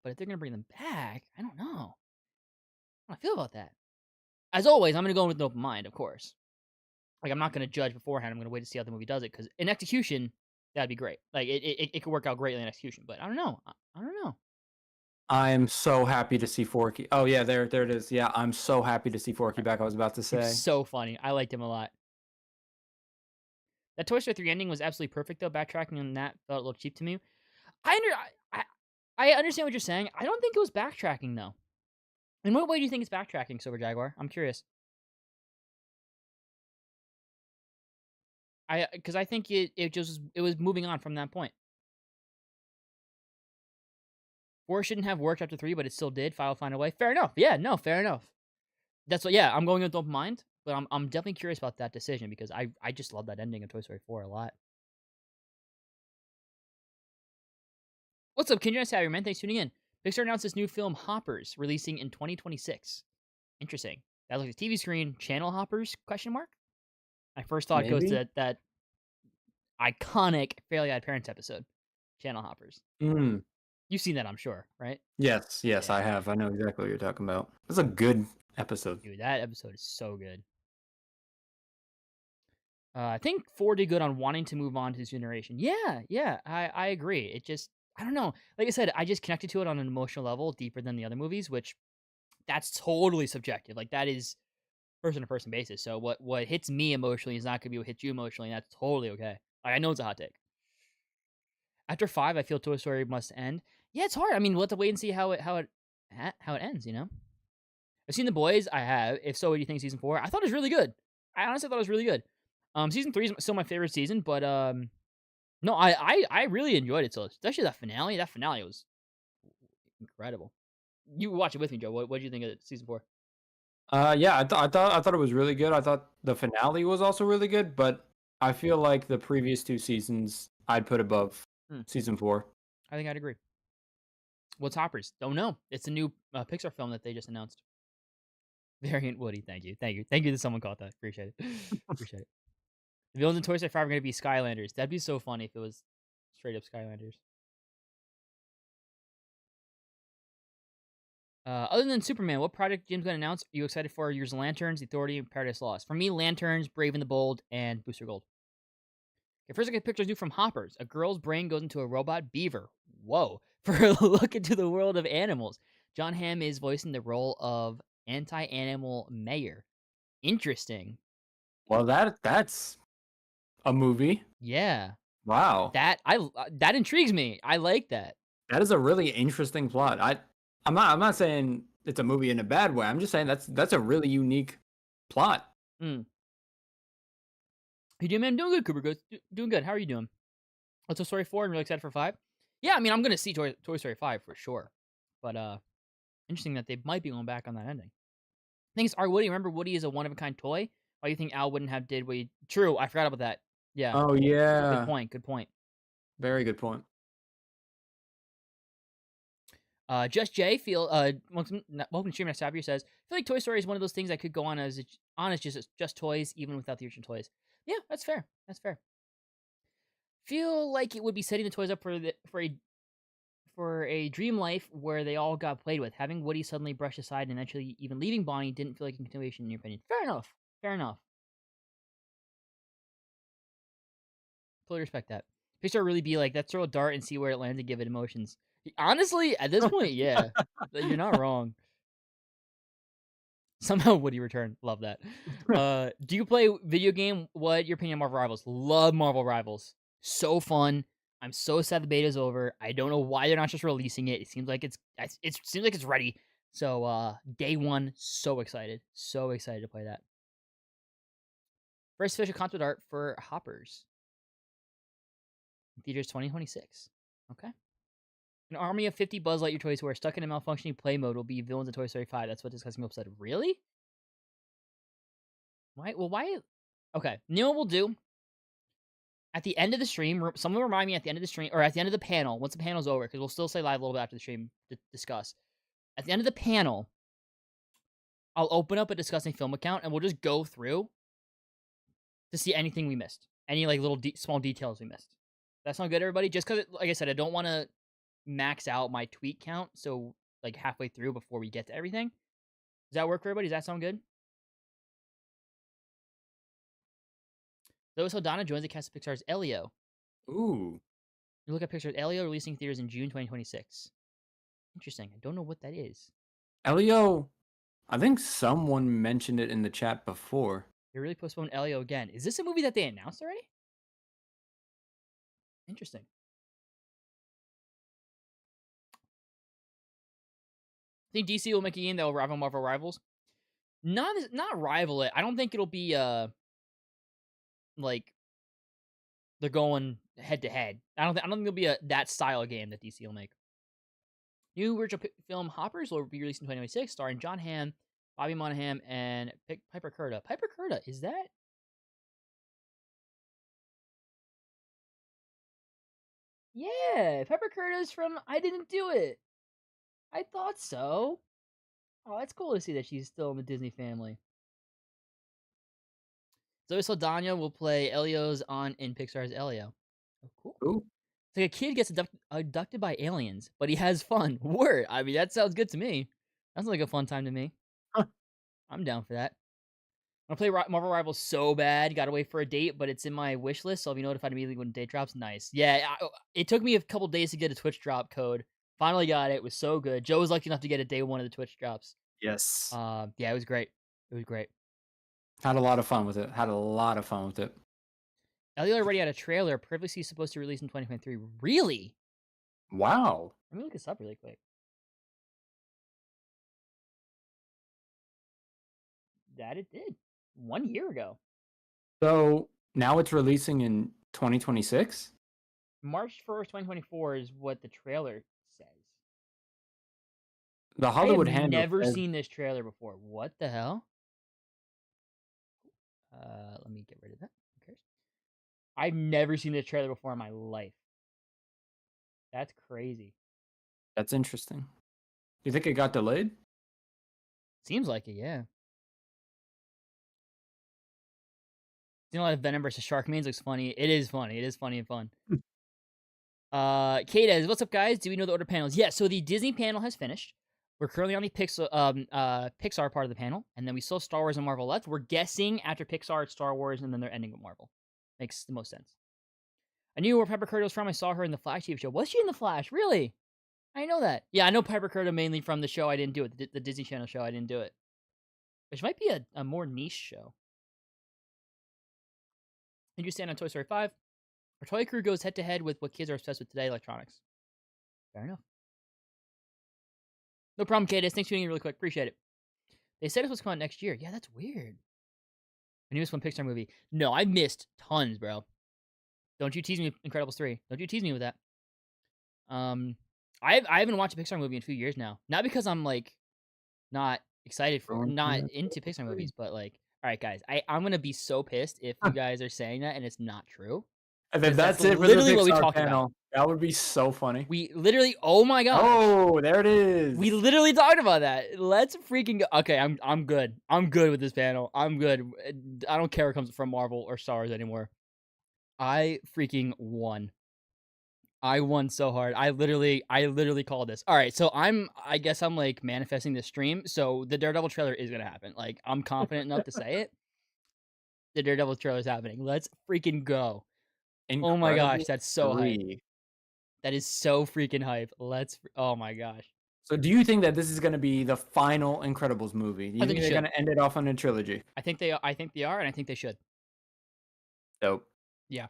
But if they're going to bring them back, I don't know. How do I feel about that? As always, I'm going to go in with an open mind, of course. Like, I'm not going to judge beforehand. I'm going to wait to see how the movie does it. Because in execution, that'd be great. Like, it could work out greatly in execution. But I don't know. I don't know. I'm so happy to see Forky. Oh, yeah, there it is. Yeah, I'm so happy to see Forky back, I was about to say. It's so funny. I liked him a lot. That Toy Story 3 ending was absolutely perfect, though. Backtracking on that felt a little cheap to me. I understand what you're saying. I don't think it was backtracking, though. In what way do you think it's backtracking, Silver Jaguar? I'm curious. Because I think it was moving on from that point. 4 shouldn't have worked after 3, but it still did. Find a way. Fair enough. Yeah, no, fair enough. That's what. Yeah, I'm going with open mind, but I'm definitely curious about that decision because I just love that ending of Toy Story 4 a lot. What's up, Kendra? Savvy man, thanks for tuning in. Pixar announced this new film Hoppers releasing in 2026. Interesting. That looks like a TV screen. Channel Hoppers? Question mark. My first thought goes to that iconic Fairly Odd Parents episode. Channel Hoppers. You've seen that, I'm sure, right? Yes, Yeah. I have. I know exactly what you're talking about. It's a good episode. Dude, that episode is so good. I think 4 did good on wanting to move on to this generation. Yeah, I agree. It just, I don't know. Like I said, I just connected to it on an emotional level deeper than the other movies, which that's totally subjective. Like that is person-to-person basis. So what hits me emotionally is not going to be what hits you emotionally, and that's totally okay. Like, I know it's a hot take. After 5, I feel Toy Story must end. Yeah, it's hard. I mean, we'll have to wait and see how it ends, you know? I've seen The Boys. I have. If so, what do you think season 4? I thought it was really good. I honestly thought it was really good. Season 3 is still my favorite season, but no, I really enjoyed it. So especially that finale. That finale was incredible. You watch it with me, Joe. What did you think of season 4? Yeah, I thought it was really good. I thought the finale was also really good, but I feel like the previous two seasons I'd put above Hmm. season 4. I think I'd agree. What's Hoppers? Don't know. It's a new Pixar film that they just announced. Variant Woody. Thank you. Thank you that someone caught that. Appreciate it. Appreciate it. The villains in Toy Story 5 are going to be Skylanders. That'd be so funny if it was straight up Skylanders. Other than Superman, what project Jim's going to announce are you excited for? Yours Lanterns, The Authority, and Paradise Lost. For me, Lanterns, Brave and the Bold, and Booster Gold. Okay, first look at pictures new from Hoppers. A girl's brain goes into a robot beaver. Whoa. For a look into the world of animals. John Hamm is voicing the role of anti-animal mayor. Interesting. Well, that's a movie. Yeah. Wow. That intrigues me. I like that. That is a really interesting plot. I'm not saying it's a movie in a bad way. I'm just saying that's a really unique plot. Hey, Jim, I'm doing good, Cooper. Doing good. How are you doing? What's Toy Story 4? I'm really excited for 5. Yeah, I mean, I'm going to see Toy Story 5 for sure. But, interesting that they might be going back on that ending. Thanks, R. Woody. Remember, Woody is a one-of-a-kind toy? Why do you think Al wouldn't have did what he... True, I forgot about that. Yeah. Oh, yeah. Good point. Very good point. Just Jay, welcome to Stream Next Savvy says, I feel like Toy Story is one of those things that could go on as just toys, even without the original toys. Yeah, that's fair. Feel like it would be setting the toys up for a dream life where they all got played with. Having Woody suddenly brushed aside and eventually even leaving Bonnie didn't feel like a continuation in your opinion. Fair enough. Totally respect that. Pixar really be like, let's throw a dart and see where it lands and give it emotions. Honestly, at this point, yeah. You're not wrong. Somehow Woody returned. Love that. Do you play video game? What your opinion on Marvel Rivals? Love Marvel Rivals. So fun. I'm so sad the beta's over. I don't know why they're not just releasing it. It seems like it's ready. So day one, so excited to play that. First official concept art for Hoppers. Theaters 2026. Okay. An army of 50 Buzz Lightyear toys who are stuck in a malfunctioning play mode will be villains in Toy Story 5. That's what Discussing Hope said. Really? Why? Well, why? Okay. You know what we'll do? At the end of the stream, someone remind me at the end of the stream, or at the end of the panel, once the panel's over, because we'll still stay live a little bit after the stream to discuss. At the end of the panel, I'll open up a Discussing Film account, and we'll just go through to see anything we missed. Any, like, little small details we missed. That sound good, everybody? Just because, like I said, I don't want to max out my tweet count, so, like, halfway through before we get to everything. Does that work for everybody? Does that sound good? Lois Saldana joins the cast of Pixar's Elio. Ooh. You look at Pixar's Elio releasing theaters in June 2026. Interesting. I don't know what that is. Elio, I think someone mentioned it in the chat before. They really postponed Elio again. Is this a movie that they announced already? Interesting. Think DC will make a game that will rival Marvel Rivals? Not rival it. I don't think it'll be like they're going head to head. I don't think it'll be that style of game that DC will make. New original film Hoppers will be released in 2026, starring John Hamm, Bobby Monahan, and Piper Curda. Piper Curda, is that? Yeah, Piper Curda's from I Didn't Do It. I thought so. Oh, that's cool to see that she's still in the Disney family. Zoe Saldana will play Elio's in Pixar's Elio. Oh, cool. Ooh. It's like a kid gets abducted by aliens, but he has fun. Word. I mean, that sounds good to me. Sounds like a fun time to me. Huh. I'm down for that. I'm gonna play Marvel Rivals so bad. Gotta wait for a date, but it's in my wish list, so I'll be notified immediately when the date drops. Nice. Yeah, it took me a couple days to get a Twitch drop code. Finally got it. It was so good. Joe was lucky enough to get it day one of the Twitch drops. Yes. Yeah, it was great. It was great. Had a lot of fun with it. Elio already had a trailer previously supposed to release in 2023. Really? Wow. Let me look this up really quick. That it did. 1 year ago. So now it's releasing in 2026? March 1st, 2024 is what the trailer says. The I Hollywood have Handbook never says seen this trailer before. What the hell? Let me get rid of that. Who cares? I've never seen this trailer before in my life. That's crazy. that's interesting. Do you think it got delayed? Seems like it, yeah. Seeing a lot of Venom versus Sharkmanes looks funny. It is funny. It is funny and fun. Kate, what's up, guys? Do we know the order panels? Yeah, so the Disney panel has finished. We're currently on the Pixar part of the panel, and then we still have Star Wars and Marvel left. We're guessing after Pixar, it's Star Wars, and then they're ending with Marvel. Makes the most sense. I knew where Piper Curtis was from. I saw her in the Flash TV show. Was she in the Flash? Really? I know that. Yeah, I know Piper Curtis mainly from the show I didn't do it, the Disney Channel show I didn't do it, which might be a more niche show. Did you stand on Toy Story 5? Our toy crew goes head to head with what kids are obsessed with today, electronics. Fair enough. No problem, Cadis. Thanks for tuning in really quick. Appreciate it. They said it was coming out next year. Yeah, that's weird. I newest one Pixar movie. No, I missed tons, bro. Don't you tease me with Incredibles 3. Don't you tease me with that. I haven't watched a Pixar movie in a few years now. Not because I'm like not excited for not into Pixar movies, but like, all right, guys, I'm gonna be so pissed if you guys are saying that and it's not true. And then that's it. Literally for the what we Pixar talked panel. about. That would be so funny. We literally, oh my god. Oh, there it is. We literally talked about that. Let's freaking go. Okay, I'm good. I'm good with this panel. I'm good. I don't care what comes from Marvel or Star Wars anymore. I freaking won. I won so hard. I literally called this. All right, so I guess I'm like manifesting this stream. So the Daredevil trailer is gonna happen. Like I'm confident enough to say it. The Daredevil trailer is happening. Let's freaking go. Oh my gosh, that's so hype. That is so freaking hype. Oh my gosh. So do you think that this is going to be the final Incredibles movie? Do you think they're going to end it off on a trilogy? I think they are, and I think they should. Dope. Yeah.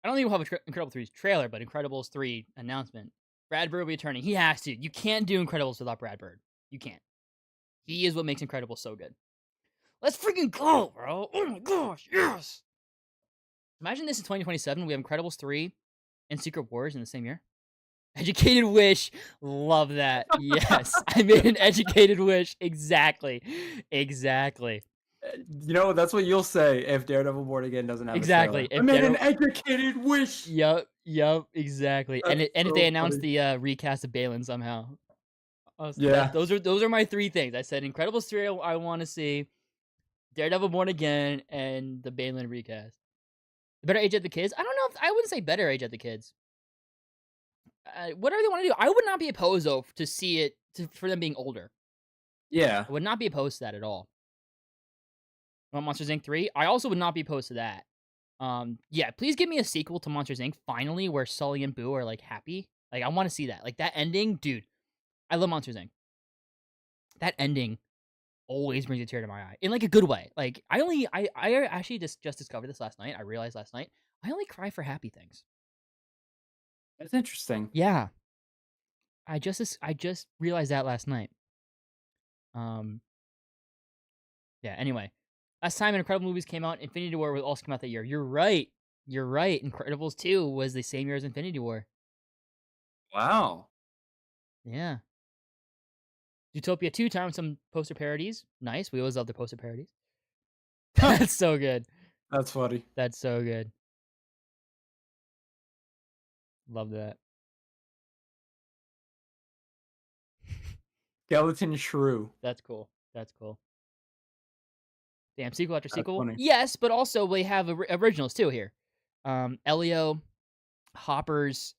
I don't think we'll have an Incredibles 3 trailer, but Incredibles 3 announcement. Brad Bird will be returning. He has to. You can't do Incredibles without Brad Bird. You can't. He is what makes Incredibles so good. Let's freaking go, bro. Oh my gosh, yes. Imagine this in 2027. We have Incredibles 3 and Secret Wars in the same year. Educated wish. Love that. Yes. I made an educated wish. Exactly. You know, that's what you'll say if Daredevil Born Again doesn't have exactly. I made an educated wish. Yup, exactly. That's and if they announce the recast of Balin somehow. Yeah. Those are my three things. I said Incredibles 3 I want to see, Daredevil Born Again, and the Balin recast. Better age at the kids? I don't know. I wouldn't say better age at the kids. Whatever they want to do. I would not be opposed, though, to see it, for them being older. Yeah. I would not be opposed to that at all. Want Monsters, Inc. 3? I also would not be opposed to that. Yeah, please give me a sequel to Monsters, Inc. finally, where Sully and Boo are, like, happy. Like, I want to see that. Like, that ending, dude. I love Monsters, Inc. That ending always brings a tear to my eye. In, like, a good way. Like, I actually just discovered this last night. I realized last night. I only cry for happy things. That's interesting. Yeah. I just realized that last night. Yeah, anyway. Last time Incredible movies came out, Infinity War will also come out that year. You're right. Incredibles 2 was the same year as Infinity War. Wow. Yeah. Utopia 2 time some poster parodies. Nice. We always love the poster parodies. That's so good. That's funny. That's so good. Love that. Skeleton Shrew. That's cool. Damn, sequel after sequel. Funny. Yes, but also we have originals too here. Elio, Hoppers,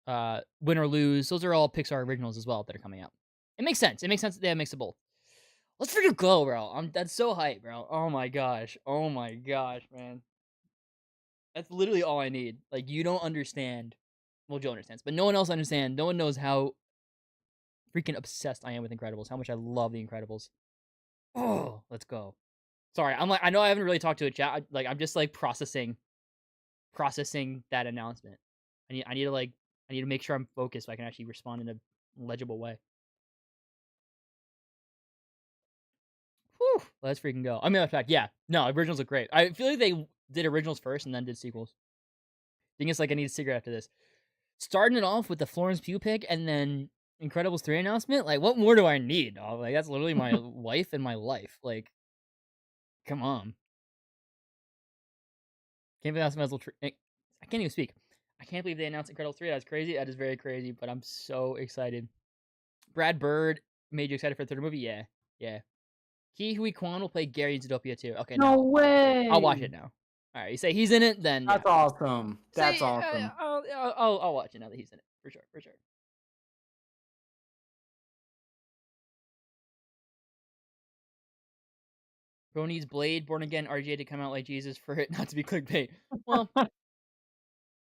Win or Lose. Those are all Pixar originals as well that are coming out. It makes sense. It makes sense that they have a mix of both. Let's freaking go, bro. That's so hype, bro. Oh my gosh, man. That's literally all I need. Like, you don't understand. Well, Joe understands, but no one else understands. No one knows how freaking obsessed I am with Incredibles. How much I love the Incredibles. Oh, let's go. Sorry, I know I haven't really talked to a chat. I'm just like processing that announcement. I need to make sure I'm focused so I can actually respond in a legible way. Whew, let's freaking go. I mean, in fact, yeah. No, originals look great. I feel like they did originals first and then did sequels. I think it's like I need a cigarette after this. starting it off with the Florence Pugh pick and then Incredibles 3 announcement. Like, what more do I need, dog? Like, that's literally my wife and my life. Like, come on. Can't believe that's I can't even speak. I can't believe they announced Incredibles 3. That's crazy. That is very crazy, but I'm so excited. Brad Bird made you excited for the third movie? Yeah. Yeah. Ki Hui Kwan will play Gary in Zootopia 2. Okay, No way. I'll watch it now. All right, you say he's in it, then That's yeah. awesome. That's awesome. I'll watch it now that he's in it for sure. For sure. Bro needs Blade, Born Again, RGA to come out like Jesus for it not to be clickbait. Well,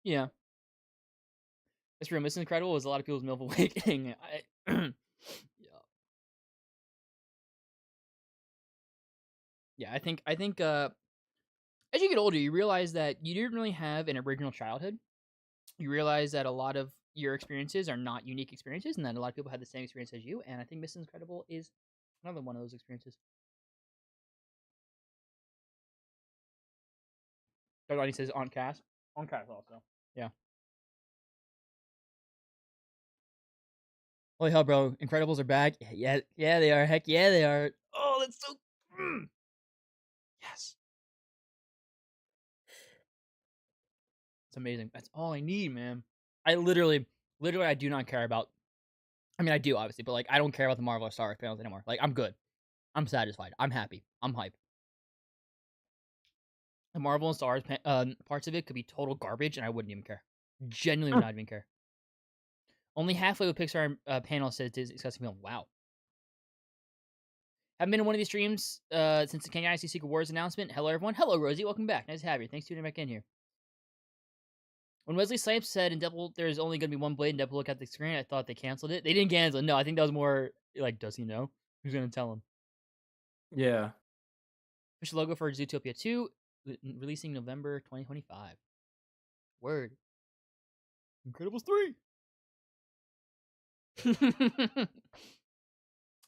yeah. It's real. Miss Incredible is a lot of people's MILF awakening. Yeah, I think as you get older, you realize that you didn't really have an original childhood. You realize that a lot of your experiences are not unique experiences, and that a lot of people had the same experience as you. And I think Miss Incredible is another one of those experiences. Donnie says on cast also. Yeah. Holy hell, bro! Incredibles are back. Yeah, they are. Heck yeah, they are. Oh, that's so. Yes. It's amazing. That's all I need, man. I literally, I do not care about. I mean, I do obviously, but like, I don't care about the Marvel or Star Wars panels anymore. Like, I'm good. I'm satisfied. I'm happy. I'm hype. The Marvel and Star Wars parts of it could be total garbage, and I wouldn't even care. Genuinely would not even care. Only halfway with Pixar panel says it's discussing film. Wow. Haven't been in one of these streams since the King Dynasty Secret Wars announcement. Hello, everyone. Hello, Rosie. Welcome back. Nice to have you. Thanks for tuning back in here. When Wesley Snipes said in Deadpool there's only going to be one blade and Deadpool look at the screen, I thought they canceled it. They didn't cancel it. No, I think that was more like, does he know? Who's going to tell him? Yeah. Official logo for Zootopia 2, releasing November 2025. Word. Incredibles 3.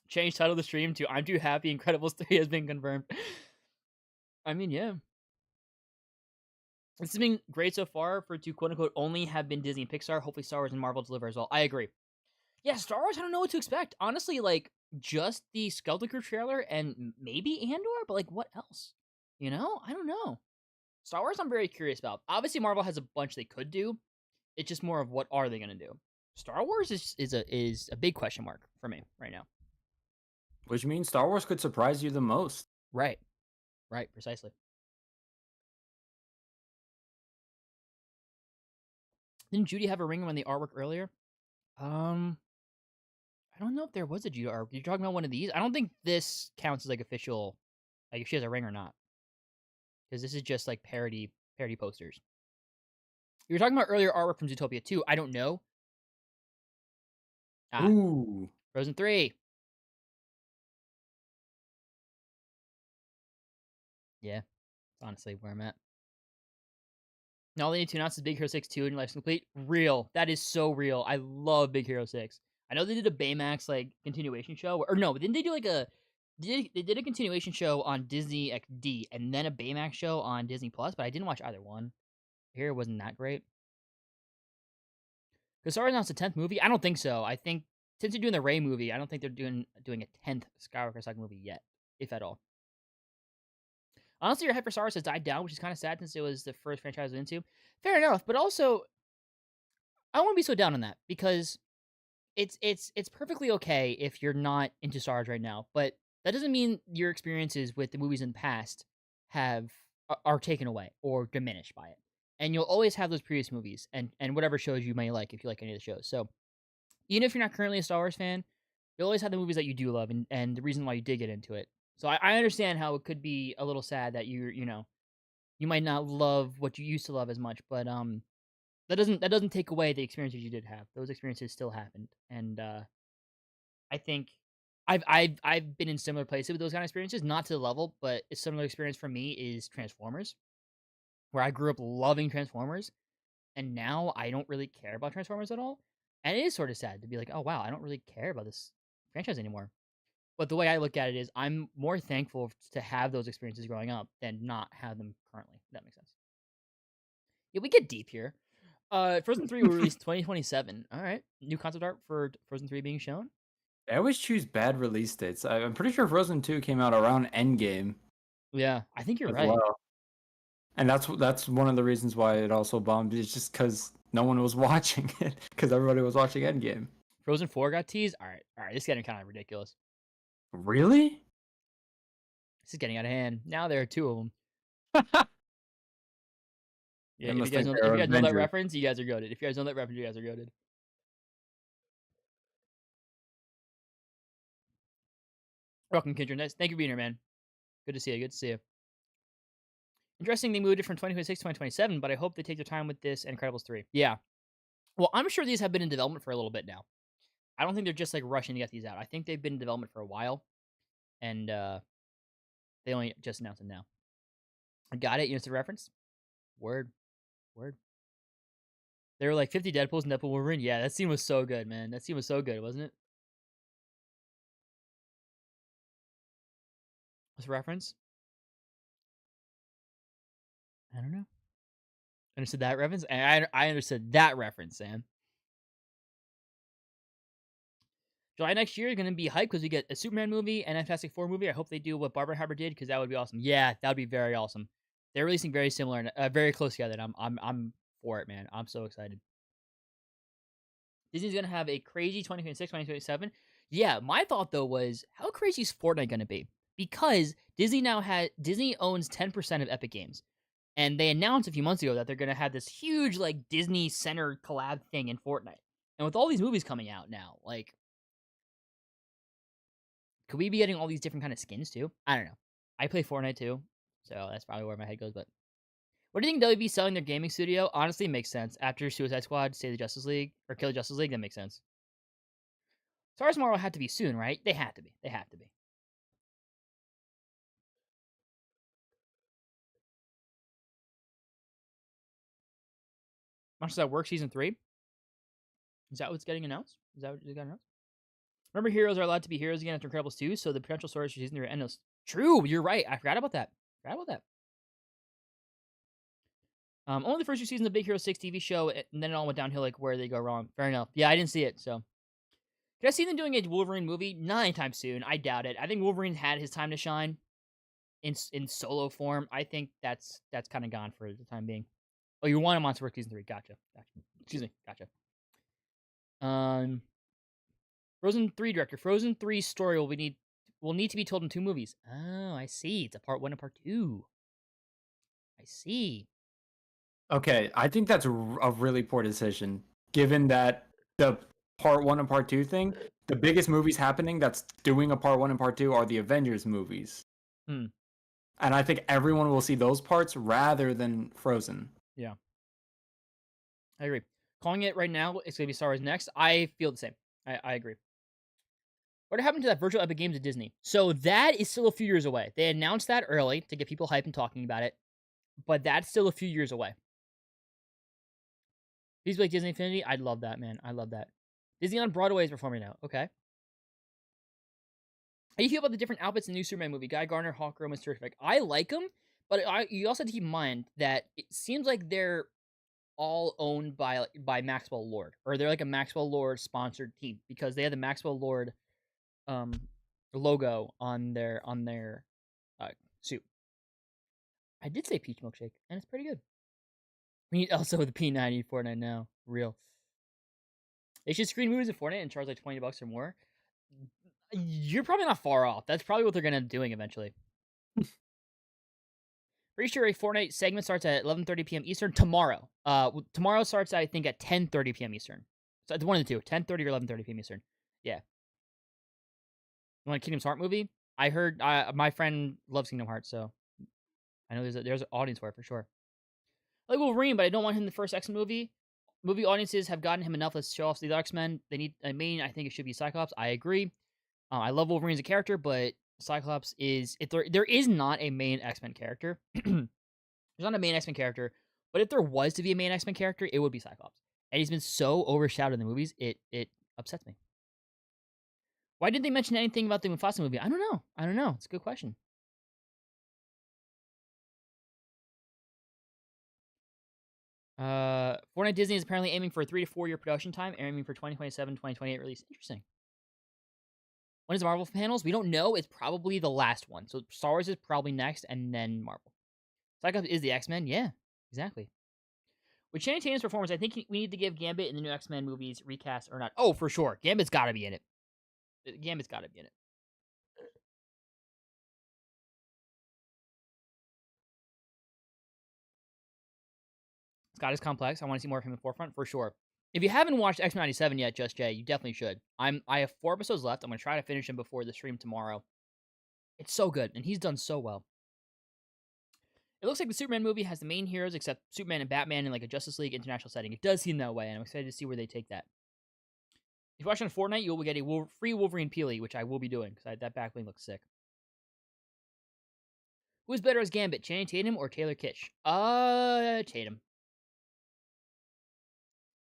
Change title of the stream to I'm Too Happy Incredibles 3 has been confirmed. I mean, yeah. This has been great so far for to quote unquote only have been Disney and Pixar. Hopefully Star Wars and Marvel deliver as well. I agree. Yeah, Star Wars, I don't know what to expect. Honestly, like just the Skeleton Crew trailer and maybe Andor, but like what else? You know? I don't know. Star Wars I'm very curious about. Obviously Marvel has a bunch they could do. It's just more of what are they gonna do? Star Wars is a big question mark for me right now. Which means Star Wars could surprise you the most. Right. Right, precisely. Didn't Judy have a ring on the artwork earlier? I don't know if there was a Judy artwork. You're talking about one of these? I don't think this counts as like official, like if she has a ring or not. Because this is just like parody posters. You were talking about earlier artwork from Zootopia 2. I don't know. Ooh. Frozen 3. Yeah, it's honestly where I'm at. Now all they need to announce is Big Hero 6 2 and your life's complete. Real. That is so real. I love Big Hero 6. I know they did a Baymax like continuation show. Or no, didn't they do like they did a continuation show on Disney XD and then a Baymax show on Disney Plus, but I didn't watch either one. Here it wasn't that great. Because Star Wars announced a 10th movie? I don't think so. I think since they're doing the Rey movie, I don't think they're doing a 10th Skywalker Saga movie yet, if at all. Honestly, your hype for Star Wars has died down, which is kind of sad since it was the first franchise I was into. Fair enough, but also, I don't want to be so down on that because it's perfectly okay if you're not into Star Wars right now, but that doesn't mean your experiences with the movies in the past are taken away or diminished by it. And you'll always have those previous movies and whatever shows you may like if you like any of the shows. So even if you're not currently a Star Wars fan, you'll always have the movies that you do love and the reason why you did get into it. So I understand how it could be a little sad that you might not love what you used to love as much, but that doesn't take away the experiences you did have. Those experiences still happened, and I think I've been in similar places with those kind of experiences, not to the level, but a similar experience for me is Transformers, where I grew up loving Transformers, and now I don't really care about Transformers at all, and it is sort of sad to be like, oh wow, I don't really care about this franchise anymore. But the way I look at it is I'm more thankful to have those experiences growing up than not have them currently. If that makes sense. Yeah, we get deep here. Frozen 3 will release 2027. All right. New concept art for Frozen 3 being shown. They always choose bad release dates. I'm pretty sure Frozen 2 came out around Endgame Yeah, I think you're as right. well. And that's one of the reasons why it also bombed. It's just because no one was watching it, because everybody was watching Endgame. Frozen 4 got teased. All right. This is getting kind of ridiculous. Really? This is getting out of hand. Now there are two of them. Yeah, if you guys know that reference, you guys are goated. If you guys know that reference, you guys are goated. Welcome, Kindred. Nice. Thank you for being here, man. Good to see you. Good to see you. Interesting, they moved it from 2026 to 2027, but I hope they take their time with this and Incredibles 3. Yeah. Well, I'm sure these have been in development for a little bit now. I don't think they're just like rushing to get these out. I think they've been in development for a while, and they only just announced it now. I got it. You know, it's a reference. Word. There were like 50 Deadpools and Deadpool Wolverine. Yeah, that scene was so good, man. That scene was so good, wasn't it? What's the reference? I don't know. Understood that reference? I understood that reference, Sam. July next year is going to be hyped because we get a Superman movie and a Fantastic Four movie. I hope they do what Barbara Harbor did because that would be awesome. Yeah, that would be very awesome. They're releasing very similar and very close together. And I'm for it, man. I'm so excited. Disney's going to have a crazy 2026, 2027. Yeah, my thought though was how crazy is Fortnite going to be? Because Disney owns 10% of Epic Games. And they announced a few months ago that they're going to have this huge like Disney Center collab thing in Fortnite. And with all these movies coming out now, like, could we be getting all these different kind of skins too? I don't know. I play Fortnite too, so that's probably where my head goes. But what do you think WB selling their gaming studio? Honestly, it makes sense. After Suicide Squad, Save the Justice League, or Kill the Justice League, that makes sense. Star Wars Marvel had to be soon, right? They had to be. How much does that work? Season 3? Is that what's getting announced? Is that what got announced? Remember, heroes are allowed to be heroes again after Incredibles 2, so the potential stories for season 3 are endless. True, you're right. I forgot about that. Only the first 2 seasons of Big Hero 6 TV show, and then it all went downhill, like where they go wrong. Fair enough. Yeah, I didn't see it, so. Could I see them doing a Wolverine movie? Not anytime soon. I doubt it. I think Wolverine's had his time to shine in solo form. I think that's kind of gone for the time being. Oh, you want him on to work season 3. Gotcha. Excuse me. Gotcha. Frozen 3 director. Frozen 3 story will need to be told in 2 movies. Oh, I see. It's a part 1 and part 2. I see. Okay, I think that's a really poor decision, given that the part 1 and part 2 thing, the biggest movies happening that's doing a part 1 and part 2 are the Avengers movies. And I think everyone will see those parts rather than Frozen. Yeah. I agree. Calling it right now, it's going to be Star Wars next. I feel the same. I agree. What happened to that virtual Epic Games at Disney? So that is still a few years away. They announced that early to get people hyped and talking about it, but that's still a few years away. Please like Disney Infinity. I'd love that, man. I love that. Disney on Broadway is performing now. Okay. How do you feel about the different outfits in the new Superman movie? Guy Gardner, Hawk Rome, and Terrific. I like them, but you also have to keep in mind that it seems like they're all owned by Maxwell Lord, or they're like a Maxwell Lord sponsored team because they have the Maxwell Lord logo on their suit. I did say peach milkshake, and it's pretty good. We need also the P90 Fortnite now. Real. They should screen movies in Fortnite and charge like $20 or more. You're probably not far off. That's probably what they're gonna be doing eventually. Pretty sure a Fortnite segment starts at 11:30 p.m. Eastern tomorrow. Tomorrow starts, I think, at 10:30 p.m. Eastern. So it's one of the two, 10:30 or 11:30 p.m. Eastern. Yeah. You want a Kingdom Hearts movie? I heard my friend loves Kingdom Hearts, so I know there's an audience for it for sure. I like Wolverine, but I don't want him in the first X-Men movie. Movie audiences have gotten him enough. Let's show off the other X-Men. They need a main. I think it should be Cyclops. I agree. I love Wolverine as a character, but Cyclops is if there is not a main X-Men character. There's not a main X-Men character, but if there was to be a main X-Men character, it would be Cyclops. And he's been so overshadowed in the movies, it upsets me. Why didn't they mention anything about the Mufasa movie? I don't know. It's a good question. Fortnite Disney is apparently aiming for a 3 to 4 year production time, aiming for 2027, 2028 release. Interesting. When is Marvel panels? We don't know. It's probably the last one. So Star Wars is probably next, and then Marvel. Cyclops is the X-Men. Yeah, exactly. With Channing Tatum's performance, I think we need to give Gambit in the new X-Men movies recast or not. Oh, for sure. Gambit's got to be in it. Gambit's got to be in it. Scott is complex. I want to see more of him in the forefront for sure. If you haven't watched X-Men 97 yet, Just Jay, you definitely should. I have 4 episodes left. I'm gonna try to finish them before the stream tomorrow. It's so good, and he's done so well. It looks like the Superman movie has the main heroes except Superman and Batman in like a Justice League international setting. It does seem that way, and I'm excited to see where they take that. If you're watching on Fortnite, you will get a free Wolverine Peely, which I will be doing because that backbling looks sick. Who is better as Gambit, Channing Tatum or Taylor Kitsch? Tatum.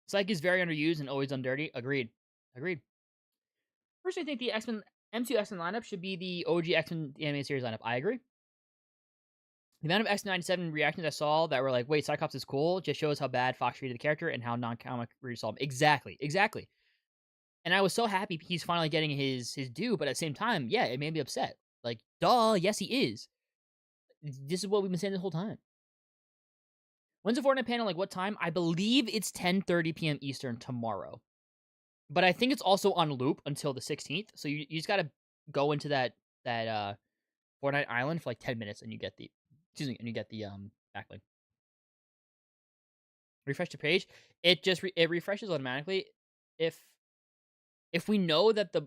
Psyche is very underused and always undirty. Agreed. Personally, I think the X-Men M2 X-Men lineup should be the OG X-Men animated series lineup. I agree. The amount of X-Men 97 reactions I saw that were like, wait, Cyclops is cool, just shows how bad Fox treated the character and how non-comic readers saw him. Exactly. And I was so happy he's finally getting his due, but at the same time, yeah, it made me upset. Like, duh, yes, he is. This is what we've been saying the whole time. When's the Fortnite panel? Like, what time? I believe it's 10:30 p.m. Eastern tomorrow. But I think it's also on loop until the 16th. So you just gotta go into that Fortnite island for like 10 minutes and you get the backlink. Refresh the page. It just it refreshes automatically. If we know that the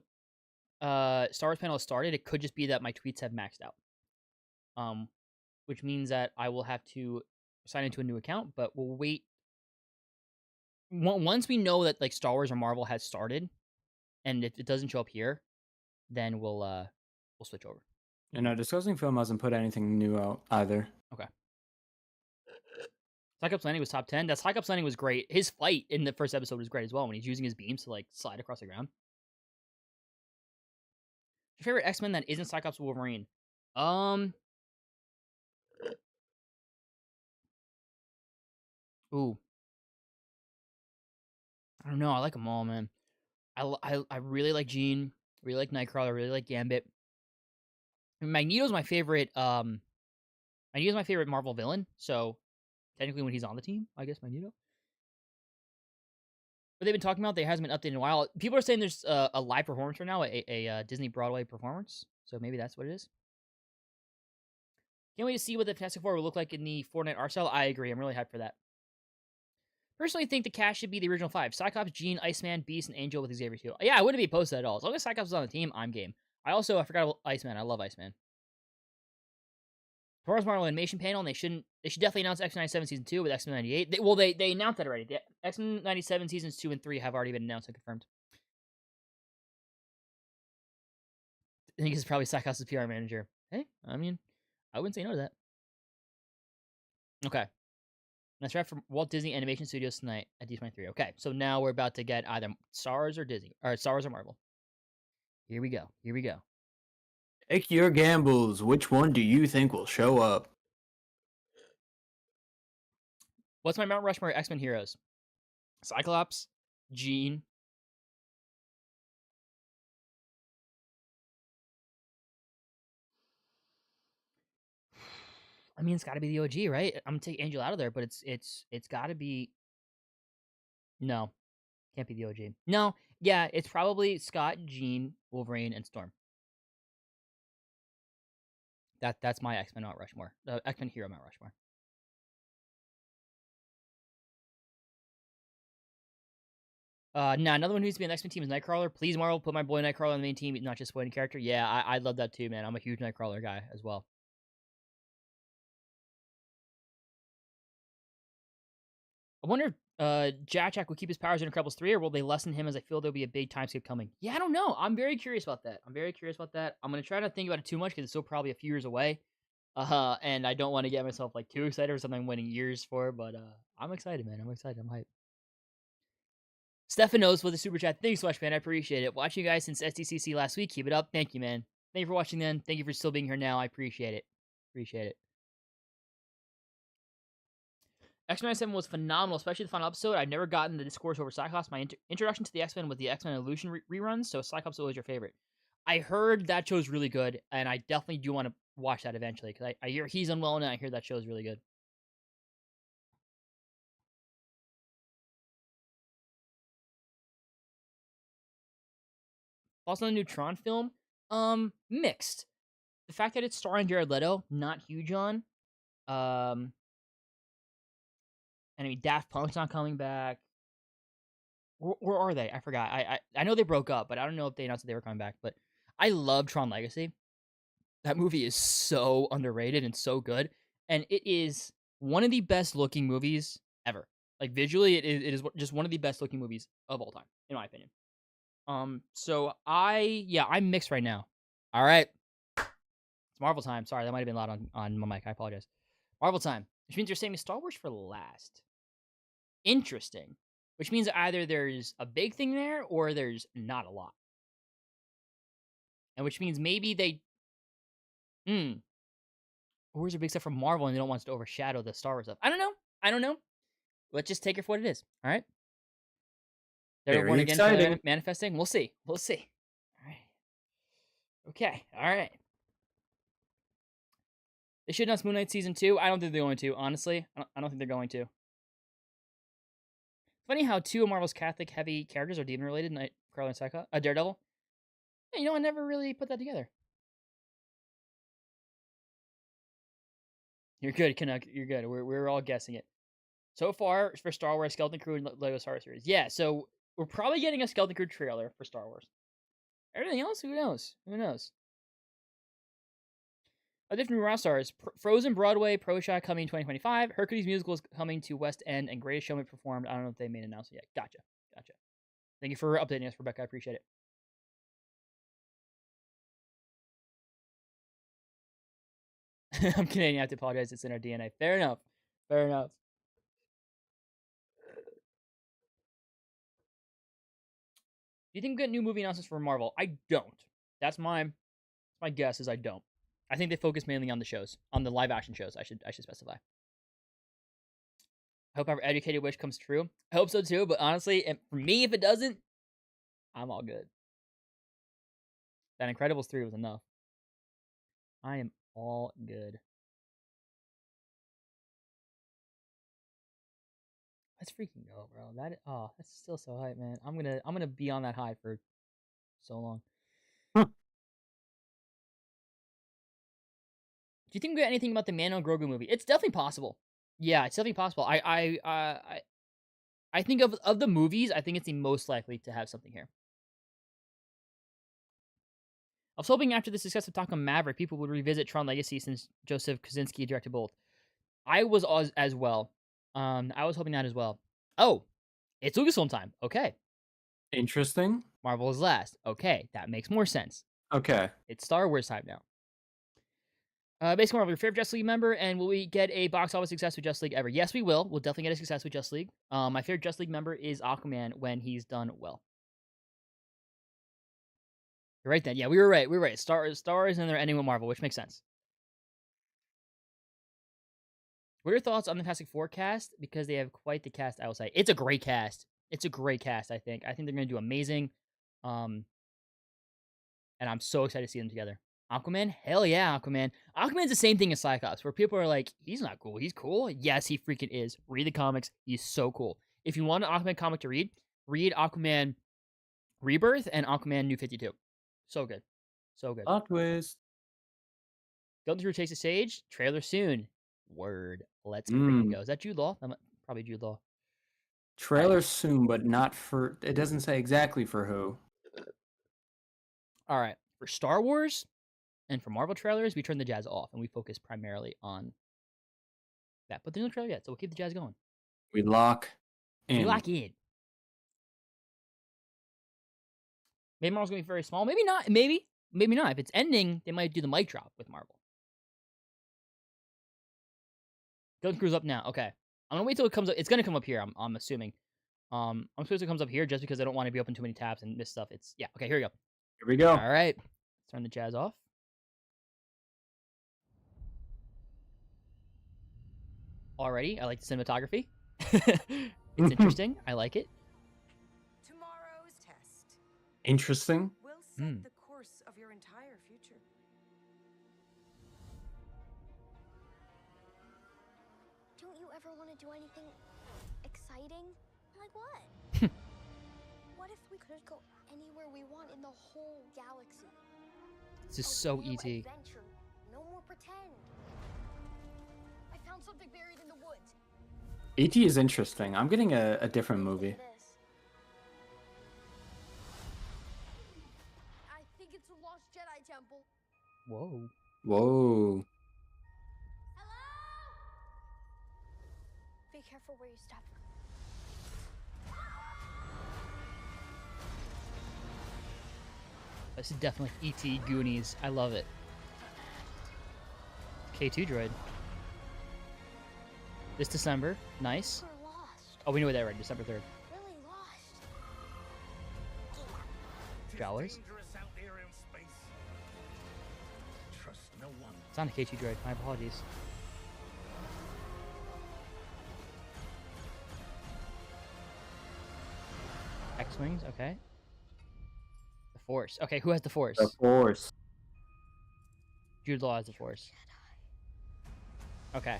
Star Wars panel has started, it could just be that my tweets have maxed out. Which means that I will have to sign into a new account, but we'll wait. Once we know that like Star Wars or Marvel has started, and if it doesn't show up here, then we'll switch over. And Discussing Film hasn't put anything new out either. Okay. Cyclops Landing was top 10. That Cyclops Landing was great. His fight in the first episode was great as well when he's using his beams to like slide across the ground. Your favorite X-Men that isn't Cyclops Wolverine? Ooh. I don't know. I like them all, man. I really like Jean. Really like Nightcrawler. Really like Gambit. Magneto's my favorite. Magneto's my favorite Marvel villain. So technically, when he's on the team, I guess Magneto. What they've been talking about, they hasn't been updated in a while. People are saying there's a live performance right now, a Disney Broadway performance. So maybe that's what it is. Can't wait to see what the Fantastic Four will look like in the Fortnite art style. I agree. I'm really hyped for that. Personally, think the cast should be the original 5. Cyclops, Jean, Iceman, Beast, and Angel with Xavier too. Yeah, I wouldn't be opposed to that at all. As long as Cyclops is on the team, I'm game. I forgot about Iceman. I love Iceman. Tomorrow's Marvel animation panel, and they should definitely announce X-Men 97 Season 2 with X-Men 98. They announced that already. The X-Men 97 Seasons 2 and 3 have already been announced and confirmed. I think it's probably Cyclops' PR manager. Hey, I mean, I wouldn't say no to that. Okay. That's right for Walt Disney Animation Studios tonight at D23. Okay, so now we're about to get either Star Wars or Disney, or Star Wars or Marvel. Here we go. Take your gambles. Which one do you think will show up? What's my Mount Rushmore X-Men heroes? Cyclops, Jean. I mean, it's got to be the OG, right? I'm gonna take Angel out of there, but it's got to be. No, can't be the OG. No, yeah, it's probably Scott, Jean, Wolverine, and Storm. That's my X-Men Mount Rushmore. X-Men hero Mount Rushmore. Nah, another one who needs to be on the X-Men team is Nightcrawler. Please, Marvel, put my boy Nightcrawler on the main team, not just supporting character. Yeah, I love that too, man. I'm a huge Nightcrawler guy as well. I wonder if Jack will keep his powers in Incredibles 3, or will they lessen him, as I feel there'll be a big time skip coming? Yeah, I don't know. I'm very curious about that. I'm going to try not to think about it too much because it's still probably a few years away. And I don't want to get myself like too excited for something I'm waiting years for, but I'm excited, man. I'm excited. I'm hyped. Stefan knows for the super chat. Thanks so much, man. I appreciate it. Watching you guys since SDCC last week. Keep it up. Thank you, man. Thank you for watching then. Thank you for still being here now. I appreciate it. X-Men 7 was phenomenal, especially the final episode. I've never gotten the discourse over Cyclops. My introduction to the X-Men was the X-Men Illusion reruns, so Cyclops was always your favorite. I heard that show's really good, and I definitely do want to watch that eventually, because I hear he's unwell, and I hear that show's really good. Also, the Neutron film, mixed. The fact that it's starring Jared Leto, not huge on. And I mean, Daft Punk's not coming back. Where are they? I forgot. I know they broke up, but I don't know if they announced that they were coming back. But I love Tron Legacy. That movie is so underrated and so good, and it is one of the best looking movies ever. Like visually, it is just one of the best looking movies of all time, in my opinion. So I'm mixed right now. All right, it's Marvel time. Sorry, that might have been loud on my mic. I apologize. Marvel time, which means you're saving Star Wars for last. Interesting. Which means either there's a big thing there or there's not a lot. And which means maybe they... Or is there big stuff from Marvel and they don't want us to overshadow the Star Wars stuff? I don't know. Let's just take it for what it is. All right? Daredevil Born Again trailer manifesting? We'll see. All right. Okay. All right. They should announce Moon Knight Season 2. I don't think they're going to, honestly. I don't think they're going to. Funny how two of Marvel's Catholic-heavy characters are demon-related, Nightcrawler and Cyclops, Daredevil. Yeah, I never really put that together. You're good, Canuck. You're good. We're all guessing it. So far, for Star Wars, Skeleton Crew and Lego Star Wars series. Yeah, so we're probably getting a Skeleton Crew trailer for Star Wars. Everything else, who knows? Different raw stars. Frozen Broadway Pro Shot coming in 2025. Hercules musical is coming to West End, and Greatest Showman performed. I don't know if they made an announcement yet. Gotcha. Thank you for updating us, Rebecca. I appreciate it. I'm Canadian. I have to apologize. It's in our DNA. Fair enough. Do you think we get new movie announcements for Marvel? I don't. That's my guess. Is I don't. I think they focus mainly on the shows, on the live action shows. I should specify. I hope our educated wish comes true. I hope so too. But honestly, for me, if it doesn't, I'm all good. That Incredibles 3 was enough. I am all good. Let's freaking go, bro. That's still so hype, man. I'm gonna be on that high for so long. Do you think we got anything about the Mando Grogu movie? It's definitely possible. Yeah, it's definitely possible. I think of the movies, I think it's the most likely to have something here. I was hoping after the success of Top Gun Maverick, people would revisit Tron Legacy since Joseph Kosinski directed both. I was as well. I was hoping that as well. Oh, it's Lucasfilm time. Okay. Interesting. Marvel is last. Okay, that makes more sense. Okay. It's Star Wars time now. Basically, Marvel, your favorite Justice League member, and will we get a box office success with Justice League ever? Yes, we will. We'll definitely get a success with Justice League. My favorite Justice League member is Aquaman when he's done well. You're right then. Yeah, we were right. Star Wars, and they're ending with Marvel, which makes sense. What are your thoughts on the Fantastic Four cast? Because they have quite the cast, I will say. It's a great cast. I think. I think they're going to do amazing. And I'm so excited to see them together. Aquaman? Hell yeah, Aquaman. Aquaman's the same thing as Cyclops, where people are like, he's not cool. He's cool. Yes, he freaking is. Read the comics. He's so cool. If you want an Aquaman comic to read Aquaman Rebirth and Aquaman New 52. So good. Plot twist. Skeleton Crew Chase the Stage. Trailer soon. Word. Let's freaking go. Is that Jude Law? Probably Jude Law. Trailer soon, but not for... It doesn't say exactly for who. All right. For Star Wars and for Marvel trailers, we turn the jazz off and we focus primarily on that. But there's no trailer yet, so we'll keep the jazz going. We lock in. Maybe Marvel's going to be very small. Maybe not. Maybe not. If it's ending, they might do the mic drop with Marvel. Skeleton Crew's up now. Okay. I'm going to wait till it comes up. It's going to come up here, I'm assuming. I'm supposed it comes up here just because I don't want to be open too many tabs and miss stuff. Yeah. Okay, here we go. Here we go. All right. Let's turn the jazz off. already. I like the cinematography. It's interesting. I like it. Tomorrow's test Interesting. will set the course of your entire future. Don't you ever want to do anything exciting? Like what? What if we could go anywhere we want in the whole galaxy? This is A so real ET. adventure. No more pretend. I found something buried in the woods. E.T. is interesting. I'm getting a different movie. This. I think it's a lost Jedi temple. Whoa. Whoa. Hello? Be careful where you step. This is definitely E.T. Goonies. I love it. K2 droid. This December. Nice. We're lost. Oh, we knew that right. December 3rd. Really lost. Jawas. Dangerous out there in space. Trust no one. It's not a K2 droid. My apologies. X-Wings. Okay. The Force. Okay, who has the Force? The Force. Jude Law has the Force. Okay.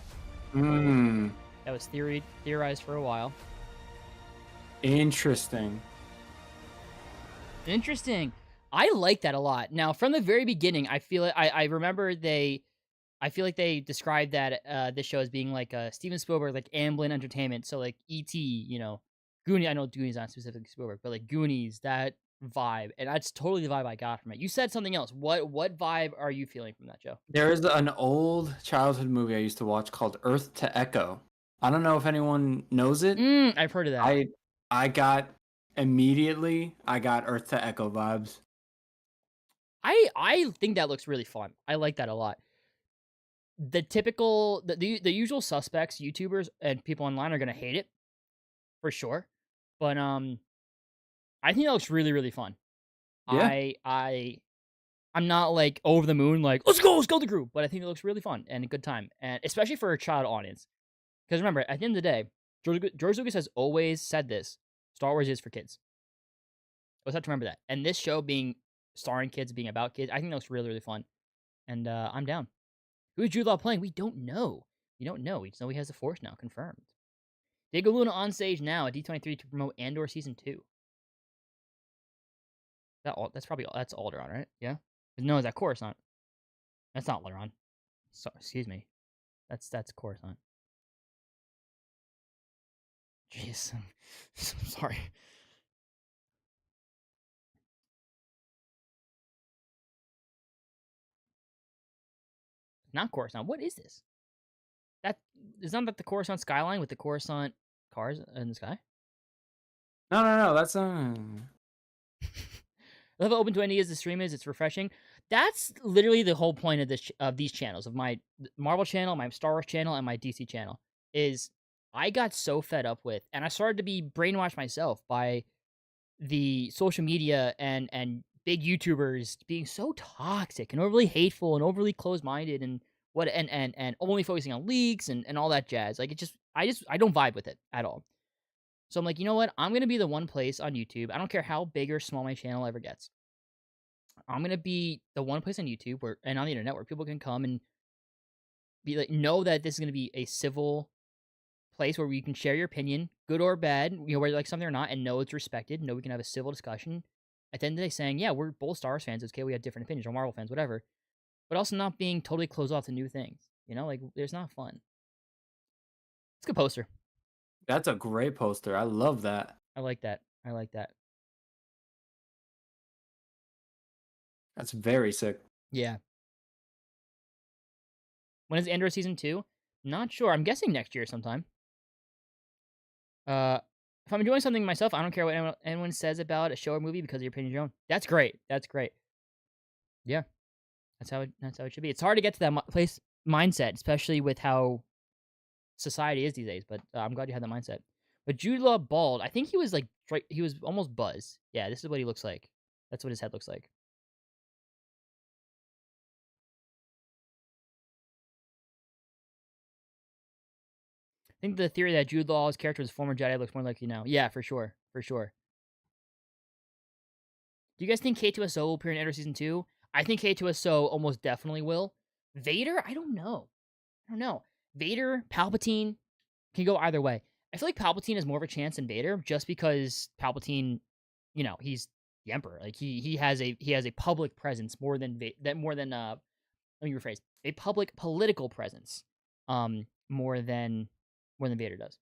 Hmm. That was theorized for a while. Interesting. Interesting. I like that a lot. Now, from the very beginning, I feel it. I remember I feel like they described that this show as being like a Steven Spielberg, like Amblin Entertainment. So like E.T., you know, Goonies. I know Goonies not specifically Spielberg, but like Goonies, that vibe, and that's totally the vibe I got from it. You said something else. What vibe are you feeling from that show? There is an old childhood movie I used to watch called Earth to Echo. I don't know if anyone knows it. I've heard of that. I got Earth to Echo vibes. I think that looks really fun. I like that a lot. The typical, the usual suspects, YouTubers and people online are gonna hate it, for sure. But I think that looks really, really fun. Yeah. I'm not like over the moon, like let's go the group, but I think it looks really fun and a good time, and especially for a child audience. Because remember, at the end of the day, George Lucas has always said this: Star Wars is for kids. Let's have to remember that. And this show being starring kids, being about kids, I think that looks really, really fun, and I'm down. Who is Jude Law playing? We don't know. We don't know. We just know he has the Force now, confirmed. Diego Luna on stage now at D23 to promote Andor Season 2. That's Alderaan, right? Yeah? No, is that Coruscant? That's not Alderaan. So, excuse me. That's Coruscant. Jeez. I'm sorry. Not Coruscant. What is this? Isn't that the Coruscant skyline with the Coruscant cars in the sky? No. That's I love how open to ideas the stream is. It's refreshing. That's literally the whole point of these channels, of my Marvel channel, my Star Wars channel, and my DC channel. Is I got so fed up with, and I started to be brainwashed myself by the social media and big YouTubers being so toxic and overly hateful and overly closed-minded and only focusing on leaks and all that jazz. Like I don't vibe with it at all. So I'm like, you know what? I'm gonna be the one place on YouTube. I don't care how big or small my channel ever gets. I'm gonna be the one place on YouTube and on the internet where people can come and be like, know that this is gonna be a civil place where we can share your opinion, good or bad, you know, whether you like something or not, and know it's respected. Know we can have a civil discussion. At the end of the day, saying, yeah, we're both Star Wars fans. It's okay, we have different opinions, or Marvel fans, whatever. But also not being totally closed off to new things. You know, like there's not fun. It's a good poster. a great poster. I love that. I like that. That's very sick. Yeah. When is Andor Season 2? Not sure. I'm guessing next year sometime. If I'm enjoying something myself, I don't care what anyone says about a show or movie because your opinion is your own. That's great. Yeah. That's how it should be. It's hard to get to that mindset, especially with how society is these days, but I'm glad you had that mindset. But Jude Law bald, I think he was he was almost Buzz. Yeah, this is what he looks like. That's what his head looks like. think the theory that Jude Law's character was a former Jedi looks more likely now. Yeah, for sure. For sure. Do you guys think K2SO will appear in Andor Season 2? I think K2SO almost definitely will. Vader? I don't know. Vader, Palpatine, can go either way. I feel like Palpatine has more of a chance than Vader just because Palpatine, he's the Emperor. Like he has a public presence more than let me rephrase. A public political presence more than Vader does.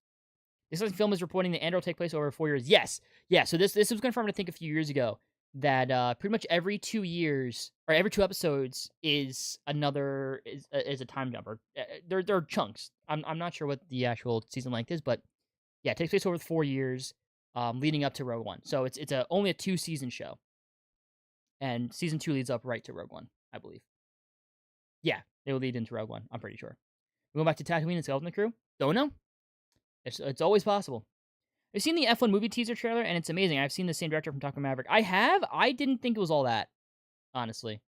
This film is reporting that Andor will take place over 4 years. Yes. Yeah, so this was confirmed I think a few years ago that pretty much every 2 years or every 2 episodes is a time jump. Or they're chunks. I'm not sure what the actual season length is, but yeah, it takes place over 4 years, leading up to Rogue One. So it's only a 2-season show, and season 2 leads up right to Rogue One, I believe. Yeah, it will lead into Rogue One. I'm pretty sure. Going back to Tatooine and Skeleton Crew. Don't know. It's always possible. I've seen the F1 movie teaser trailer, and it's amazing. I've seen the same director from Top Gun Maverick. I have. I didn't think it was all that, honestly.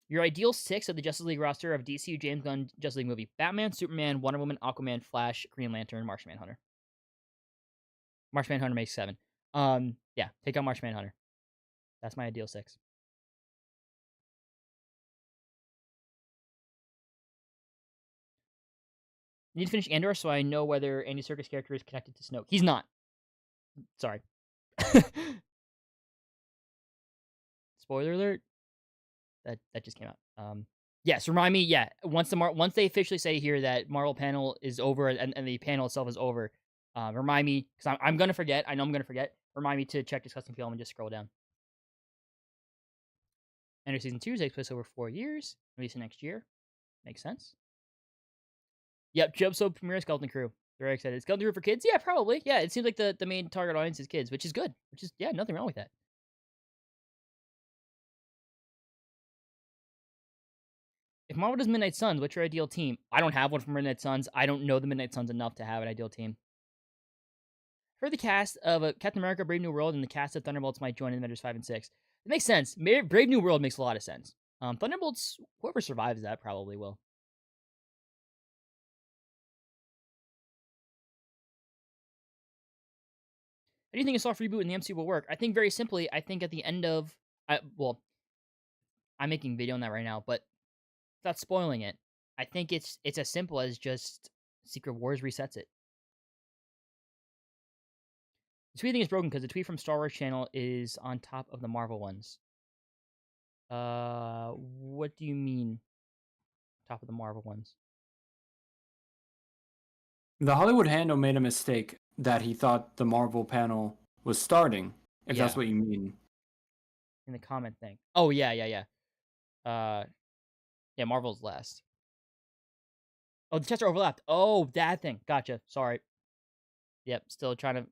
Your ideal 6 of the Justice League roster of DC James Gunn Justice League movie: Batman, Superman, Wonder Woman, Aquaman, Flash, Green Lantern, Martian Manhunter. Martian Manhunter makes 7. Yeah, take out Martian Manhunter. That's my ideal 6. Need to finish Andor so I know whether Andy Serkis' character is connected to Snoke. He's not. Sorry. Spoiler alert. That just came out. Yes, remind me. Yeah, once they officially say here that Marvel panel is over and the panel itself is over, remind me because I'm gonna forget. I know I'm gonna forget. Remind me to check Disgusting Film and just scroll down. Enter Season 2 takes place over 4 years, releasing next year. Makes sense. Yep, Jobso premiere Skeleton Crew. Very excited. Skeleton Crew for kids? Yeah, probably. Yeah, it seems like the main target audience is kids, which is good. Nothing wrong with that. If Marvel does Midnight Suns, what's your ideal team? I don't have one for Midnight Suns. I don't know the Midnight Suns enough to have an ideal team. For the cast of Captain America: Brave New World and the cast of Thunderbolts might join in Avengers 5 and 6. It makes sense. Brave New World makes a lot of sense. Thunderbolts, whoever survives that probably will. How do you think a soft reboot in the MCU will work? I think very simply, at the end of... I'm making a video on that right now, but without spoiling it, I think it's as simple as just Secret Wars resets it. The tweeting is broken because the tweet from Star Wars channel is on top of the Marvel ones. What do you mean? Top of the Marvel ones? The Hollywood Handle made a mistake that he thought the Marvel panel was starting, if that's what you mean. In the comment thing. Oh, yeah. Yeah, Marvel's last. Oh, the chats are overlapped. Oh, that thing. Gotcha. Sorry. Yep, still trying to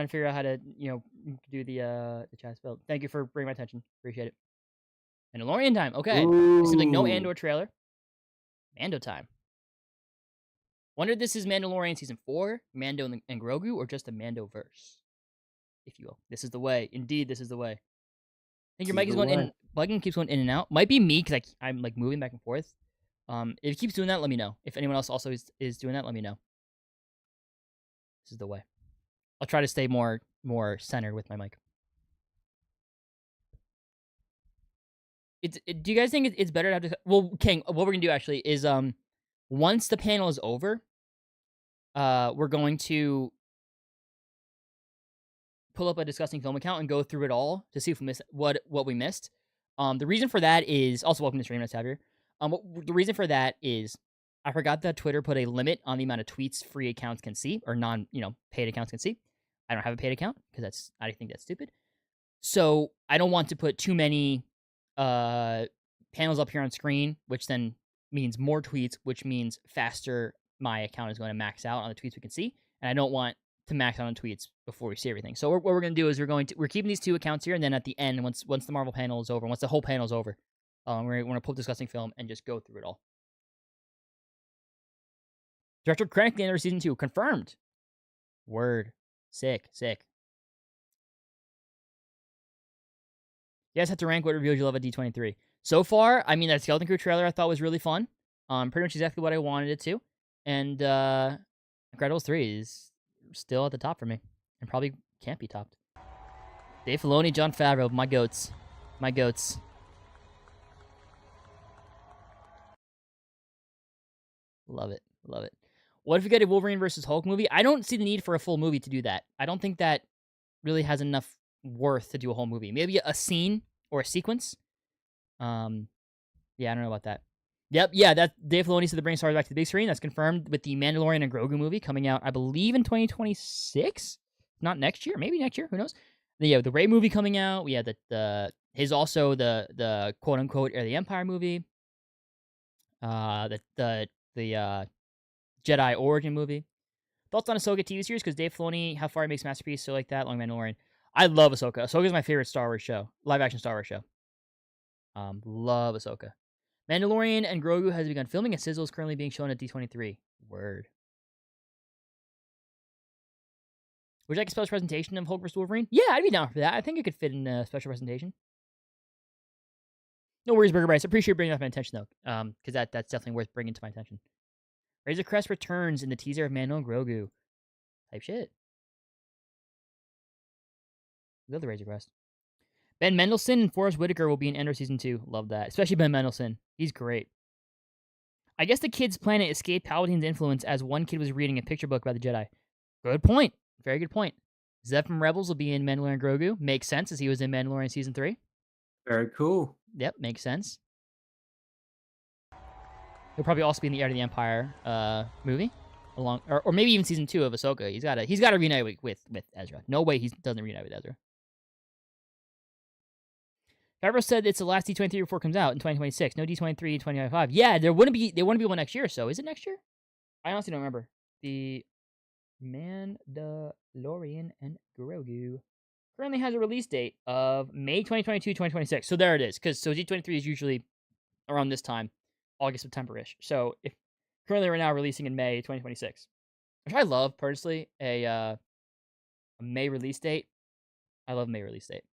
figure out how to, do the chat spell. Thank you for bringing my attention. Appreciate it. Mandalorian time. Okay. Ooh. It seems like no Andor trailer. Mando time. Wonder if this is Mandalorian Season 4, Mando and Grogu, or just a Mando-verse, if you will. This is the way. Indeed, this is the way. I think your mic is going in. Bugging keeps going in and out. Might be me, because I'm moving back and forth. If it keeps doing that, let me know. If anyone else also is doing that, let me know. This is the way. I'll try to stay more centered with my mic. Do you guys think it's better to have to... Well, King, what we're going to do, actually, is... Once the panel is over, we're going to pull up a Disgusting Film account and go through it all to see if we missed what we missed. The reason for that is also welcome to stream, let's have here. The reason for that is I forgot that Twitter put a limit on the amount of tweets free accounts can see or paid accounts can see. I don't have a paid account because I think that's stupid. So I don't want to put too many panels up here on screen, which then means more tweets, which means faster my account is going to max out on the tweets we can see, and I don't want to max out on tweets before we see everything. So what we're going to do is we're keeping these 2 accounts here, and then at the end, once the Marvel panel is over, once the whole panel is over, we're going to pull up Disgusting Film and just go through it all. Director Krennic, the end of Season 2, confirmed. Word. Sick. You guys have to rank what reveals you love at D23. So far, I mean, that Skeleton Crew trailer I thought was really fun. Pretty much exactly what I wanted it to. and Incredibles 3 is still at the top for me, and probably can't be topped. Dave Filoni, Jon Favreau, my goats. My goats. Love it. Love it. What if we get a Wolverine versus Hulk movie? I don't see the need for a full movie to do that. I don't think that really has enough worth to do a whole movie. Maybe a scene or a sequence. Yeah, I don't know about that. Yep, yeah, that Dave Filoni said to bring Star Wars back to the big screen. That's confirmed with the Mandalorian and Grogu movie coming out, I believe, in 2026. Not next year, maybe next year. Who knows? The Rey movie coming out. We had the quote unquote Heir of the Empire movie. The Jedi Origin movie. Thoughts on Ahsoka TV series? Because Dave Filoni, how far he makes masterpiece, so like that, Long Mandalorian. I love Ahsoka. Ahsoka is my favorite Star Wars show, live action Star Wars show. Love Ahsoka. Mandalorian and Grogu has begun filming, and Sizzle is currently being shown at D23. Word. Would you like a special presentation of Hulk vs. Wolverine? Yeah, I'd be down for that. I think it could fit in a special presentation. No worries, Burger Bryce. I appreciate bringing that to my attention, though, because that's definitely worth bringing to my attention. Razor Crest returns in the teaser of Mando and Grogu. Type shit. Love the Razor Crest. Ben Mendelsohn and Forrest Whitaker will be in Endor Season 2. Love that. Especially Ben Mendelsohn. He's great. I guess the kid's planet escaped Palpatine's influence as one kid was reading a picture book about the Jedi. Good point. Very good point. Zeb from Rebels will be in Mandalorian and Grogu. Makes sense as he was in Mandalorian Season 3. Very cool. Yep, makes sense. He'll probably also be in the Heir to the Empire movie. Or maybe even Season 2 of Ahsoka. He's got to reunite with Ezra. No way he doesn't reunite with Ezra. Favreau said it's the last D23 report comes out in 2026. No D23 in 2025. Yeah, there wouldn't be one next year. So is it next year? I honestly don't remember. The Mandalorian and Grogu currently has a release date of May 2022, 2026. So there it is. Because D23 is usually around this time, August, September-ish. So if currently we're now releasing in May 2026, which I love personally, a May release date. I love May release date.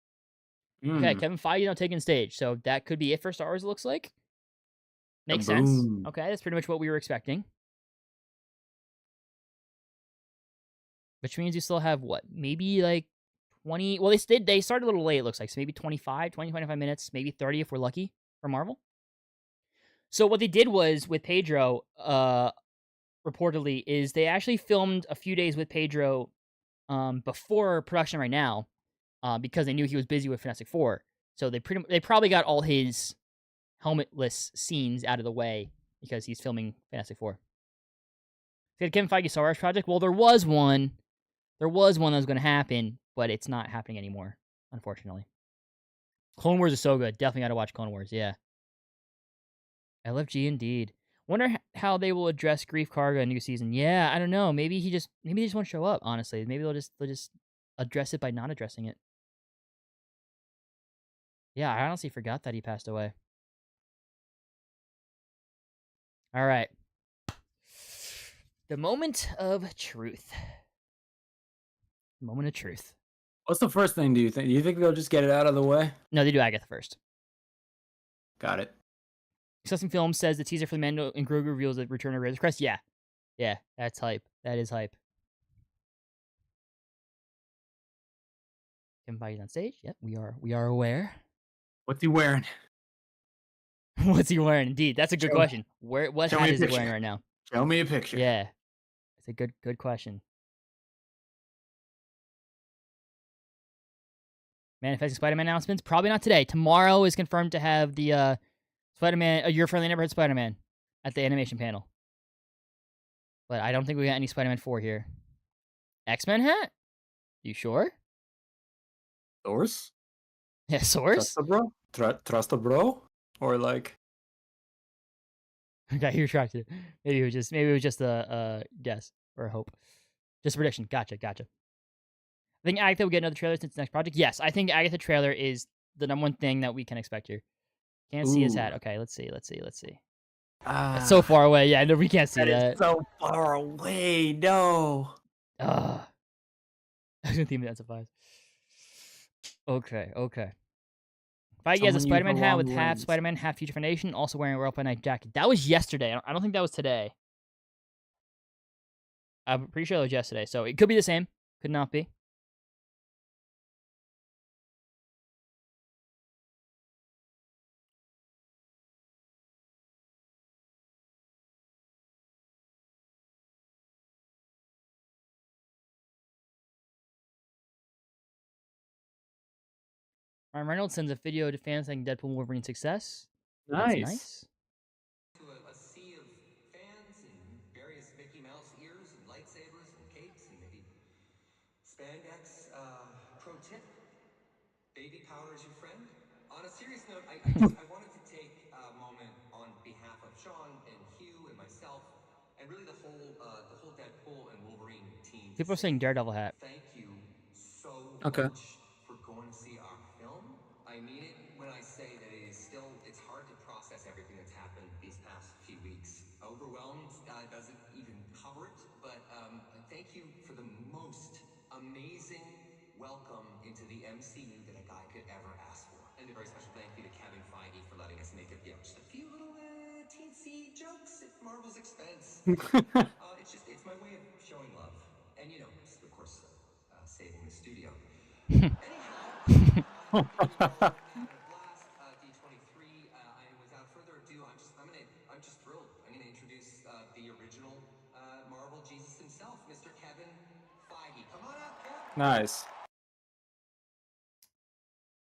Okay, Kevin Feige taking stage. So that could be it for Star Wars, it looks like. Makes sense. Okay, that's pretty much what we were expecting. Which means you still have, what, maybe like 20... Well, they started a little late, it looks like. So maybe 25 minutes, maybe 30 if we're lucky for Marvel. So what they did was, with Pedro, reportedly, is they actually filmed a few days with Pedro before production right now. Because they knew he was busy with Fantastic Four. So they probably got all his helmetless scenes out of the way because he's filming Fantastic Four. So Kevin Feige Star Wars project. Well, there was one that was going to happen, but it's not happening anymore, unfortunately. Clone Wars is so good. Definitely got to watch Clone Wars. Yeah. LFG indeed. Wonder how they will address Grief Karga in new season. Yeah, I don't know. Maybe they just won't show up. Honestly, maybe they'll just address it by not addressing it. Yeah, I honestly forgot that he passed away. All right. The moment of truth. Moment of truth. What's the first thing, do you think? Do you think they'll just get it out of the way? No, they do Agatha first. Got it. Discussing Film says the teaser for the Mando and Grogu reveals the return of Razor Crest. Yeah. Yeah, that's hype. That is hype. Kevin Feige's on stage. Yep, we are aware. What's he wearing? What's he wearing? Indeed, that's a good question. What hat is he wearing right now? Show me a picture. Yeah, it's a good question. Manifesting Spider-Man announcements? Probably not today. Tomorrow is confirmed to have the Spider-Man, Your Friendly Neighborhood Spider-Man at the animation panel. But I don't think we got any Spider-Man 4 here. X-Men hat? You sure? Source? Yeah, source? Trust a bro? Trust a bro? Or like... Okay, you're trying to... Maybe it was just a guess or a hope. Just a prediction. Gotcha. I think Agatha will get another trailer since the next project. Yes, I think Agatha trailer is the number one thing that we can expect here. Can't see his hat. Okay, let's see. It's so far away. Yeah, no, we can't see that. It's so far away. No. I didn't think that suffice. Okay. Feige has a Spider-Man hat with half Spider-Man, half Future Foundation, also wearing a World by Night jacket. That was yesterday. I don't think that was today. I'm pretty sure it was yesterday, so it could be the same. Could not be. Ryan Reynolds sends a video to fans saying Deadpool and Wolverine success. That's nice. To a sea of fans and various Mickey Mouse ears and lightsabers and capes and maybe spandex. Pro tip: baby powder is your friend. On a serious note, I wanted to take a moment on behalf of Sean and Hugh and myself, and really the whole Deadpool and Wolverine team. People are saying Daredevil hat. Thank you so Okay. much for going to see our film. I mean it when I say that it's hard to process everything that's happened these past few weeks. Overwhelmed doesn't even cover it, but thank you for the most amazing welcome into the MCU that a guy could ever ask for. And a very special thank you to Kevin Feige for letting us make just a few little teensy jokes at Marvel's expense. It's my way of showing love. And, of course, saving the studio. Anyhow, having a blast. D23. Without further ado, I'm just thrilled. I'm gonna introduce the original Marvel Jesus himself, Mr. Kevin Feige. Come on up, Kev. Nice.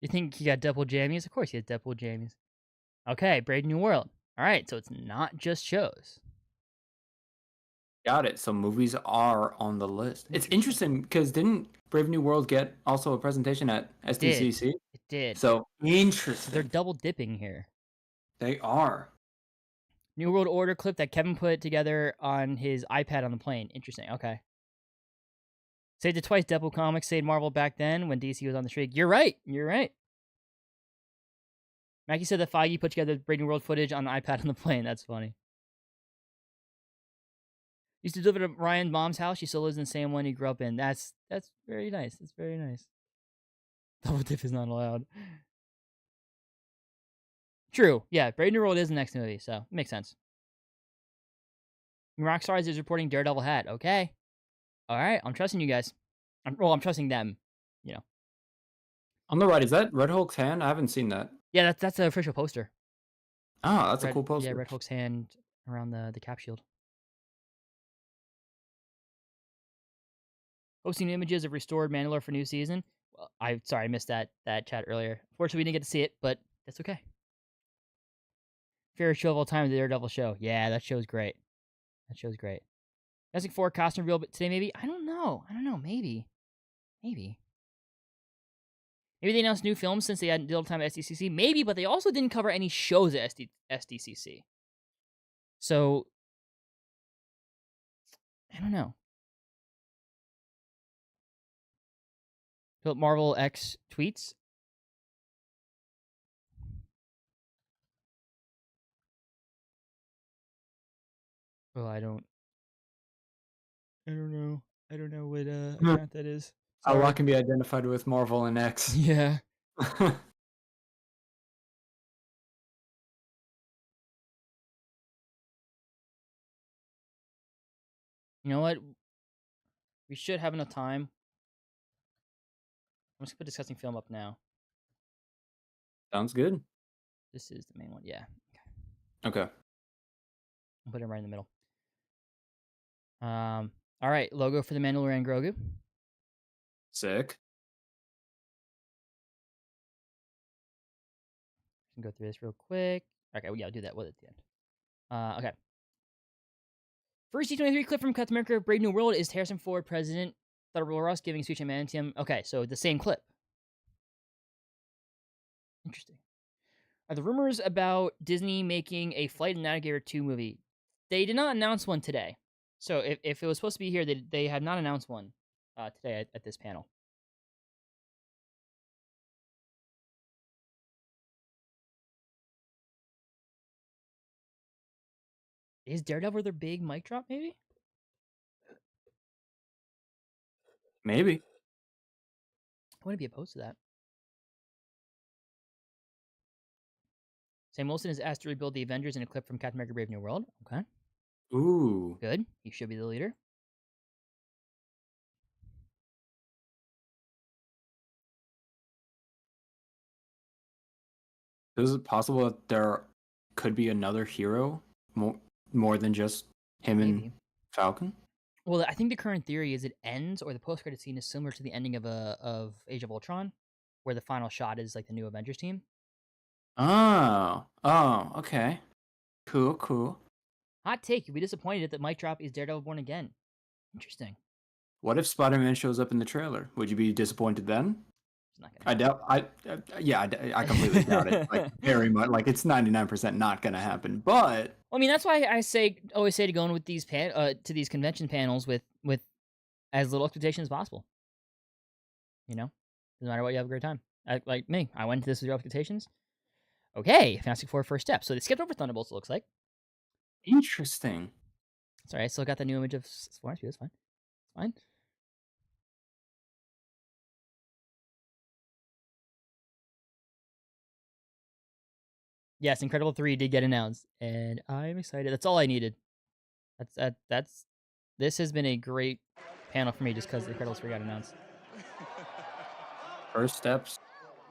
You think he got Deadpool jammies? Of course he has Deadpool jammies. Okay, Brave New World. All right, so it's not just shows. Got it. So movies are on the list. It's interesting because didn't Brave New World get also a presentation at SDCC? It did. So interesting. They're double dipping here. They are. New World Order clip that Kevin put together on his iPad on the plane. Interesting. Okay. Saved it twice. Deadpool comics saved Marvel back then when DC was on the streak. You're right. You're right. Mackie said that Feige put together Brave New World footage on the iPad on the plane. That's funny. Used to deliver to Ryan's mom's house. She still lives in the same one he grew up in. That's very nice. That's very nice. Double dip is not allowed. True. Yeah, Brave New World is the next movie, so it makes sense. Rockstars is reporting Daredevil hat. Okay. All right, I'm trusting you guys. I'm trusting them. On the right, is that Red Hulk's hand? I haven't seen that. Yeah, that's the official poster. Oh, that's a cool poster. Yeah, Red Hulk's hand around the cap shield. Posting images of restored Mandalore for new season. Well, I missed that chat earlier. Fortunately, we didn't get to see it, but that's okay. Favorite show of all time, the Daredevil show. Yeah, that show's great. That show's great. Fantastic Four costume reveal today, maybe? I don't know. Maybe. Maybe they announced new films since they hadn't dealt time at SDCC. Maybe, but they also didn't cover any shows at SDCC. So, I don't know. Marvel X tweets. Oh, I don't know. I don't know what account that is. A lot can be identified with Marvel and X. Yeah. You know what? We should have enough time. I'm just gonna put discussing film up now. Sounds good. This is the main one. Yeah. Okay. I'll put it right in the middle. All right. Logo for the Mandalorian Grogu. Sick. Can go through this real quick. Okay, well, yeah, I'll do that at the end. Okay. First D23 clip from Captain America Brave New World is Harrison Ford, President Theodore Ross giving a speech at Mantium. Okay, so the same clip. Interesting. Are the rumors about Disney making a Flight of Navigator 2 movie? They did not announce one today. So if it was supposed to be here, they have not announced one today at this panel. Is Daredevil their big mic drop, maybe? Maybe. I wouldn't be opposed to that. Sam Wilson is asked to rebuild the Avengers in a clip from Captain America Brave New World. Okay. Ooh. Good. He should be the leader. is it possible that there could be another hero more than just him Maybe. and Falcon? Well, I think the current theory is it ends, or the post-credit scene is similar to the ending of Age of Ultron, where the final shot is like the new Avengers team. Oh, okay. Cool. Hot take: you'd be disappointed if the mic drop is Daredevil Born Again. Interesting. What if Spider-Man shows up in the trailer? Would you be disappointed then? It's not gonna I happen. doubt. I completely doubt it. Like very much. Like it's 99% not gonna happen. But I mean, that's why I always say to go in with these to these convention panels with as little expectation as possible. You know, doesn't matter what, you have a great time. Like me, I went into this with zero expectations. Okay, Fantastic Four first step. So they skipped over Thunderbolts. It looks like. interesting. Sorry, I still got the new image of Florence Pugh. It's fine. It's fine. Yes, Incredible 3 did get announced, and I'm excited. That's all I needed. That's this has been a great panel for me just because Incredibles 3 got announced. First steps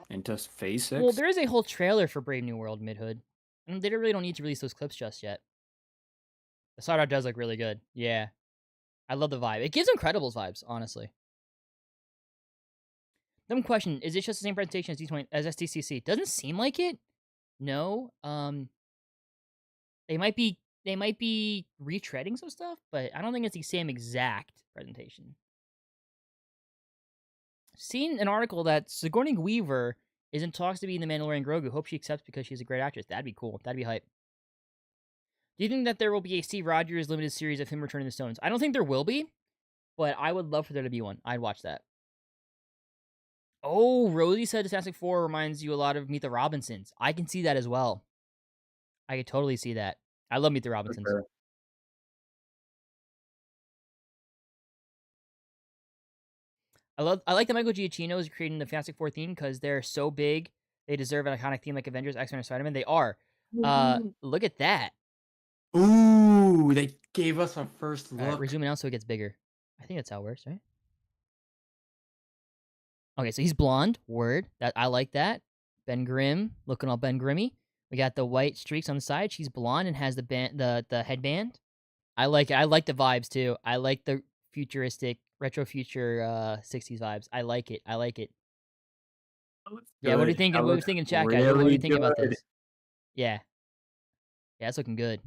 into Phase 6. Well, there is a whole trailer for Brave New World Mid-Hood. And they really don't need to release those clips just yet. The side art does look really good. Yeah. I love the vibe. It gives Incredibles vibes, honestly. Dumb question, is it just the same presentation as SDCC? Doesn't seem like it. No. They might be retreading some stuff, but I don't think it's the same exact presentation. Seen an article that Sigourney Weaver is in talks to be in The Mandalorian Grogu. Hope she accepts because she's a great actress. That'd be cool. That'd be hype. Do you think that there will be a Steve Rogers limited series of him returning the stones? I don't think there will be, but I would love for there to be one. I'd watch that. Oh, Rosie said Fantastic Four reminds you a lot of Meet the Robinsons. I can see that as well. I could totally see that. I love Meet the Robinsons. Sure. I like that Michael Giacchino is creating the Fantastic Four theme because they're so big. They deserve an iconic theme like Avengers, X-Men, or Spider-Man. They are. Look at that. Ooh, they gave us our first look. We're zooming out so it gets bigger. I think that's how it works, right? Okay, so he's blonde. Word. That I like that. Ben Grimm, looking all Ben Grimmy. We got the white streaks on the side. She's blonde and has the headband. I like it. I like the vibes too. I like the futuristic retro future 60s vibes. I like it. Yeah, what are you thinking? What are you thinking, chat guys? What are you thinking about this? Yeah. Yeah, it's looking good.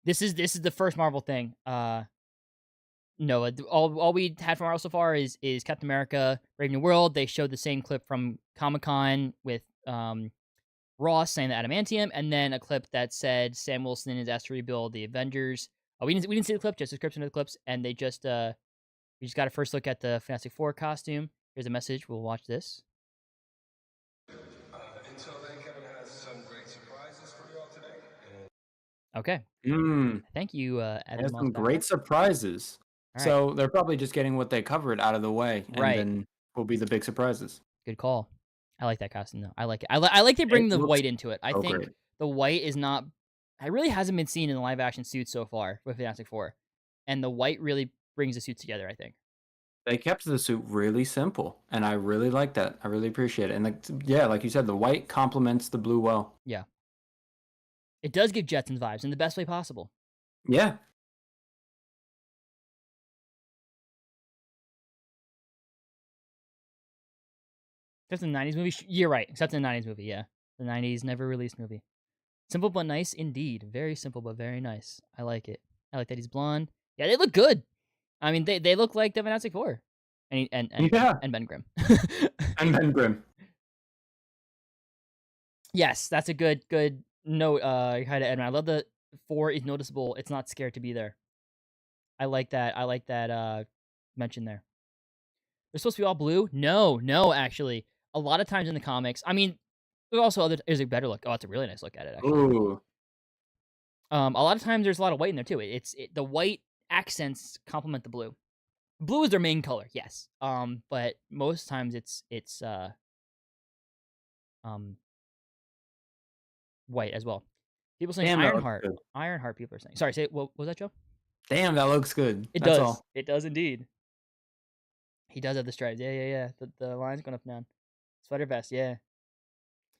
This is the first Marvel thing. No, all we had from Marvel so far is Captain America, Brave New World. They showed the same clip from Comic-Con with Ross saying the adamantium, and then a clip that said Sam Wilson is asked to rebuild the Avengers. We didn't see the clip, just description of the clips, and they just we just got a first look at the Fantastic Four costume. Here's a message. We'll watch this. Until then, Kevin has some great surprises for you all today. Okay. Thank you, Evan. Has some great surprises. Right. So they're probably just getting what they covered out of the way, and Right. then will be the big surprises. Good call. I like that costume though. I like it. I like they bring the looks white into it. I so think great. the white is not. It really hasn't been seen in the live action suits so far with Fantastic Four, and the white really brings the suits together. I think. They kept the suit really simple, and I really like that. I really appreciate it. And like you said, the white complements the blue well. Yeah. It does give Jetsons vibes in the best way possible. Yeah. Except in the 90s movie. You're right. Except in the 90s movie, yeah. The 90s never released movie. Simple but nice indeed. Very simple but very nice. I like it. I like that he's blonde. Yeah, they look good. I mean, they look like the Fantastic Four. And Ben Grimm. And Ben Grimm. Yes, that's a good note, kind of, Edmund. I love the 4 is noticeable. It's not scared to be there. I like that mention there. They're supposed to be all blue? No, actually. A lot of times in the comics, I mean, there's also there's a better look. Oh, it's a really nice look at it, actually. Ooh. A lot of times there's a lot of white in there too. The white accents complement the blue. Blue is their main color, yes. But most times it's white as well. People saying Damn, that looks Ironheart. good. Ironheart. People are saying. Sorry, say what was that, Joe? Damn, that looks good. It That's does. all. It does indeed. He does have the stripes. Yeah. The line's going up and down. Sweater vest. Yeah.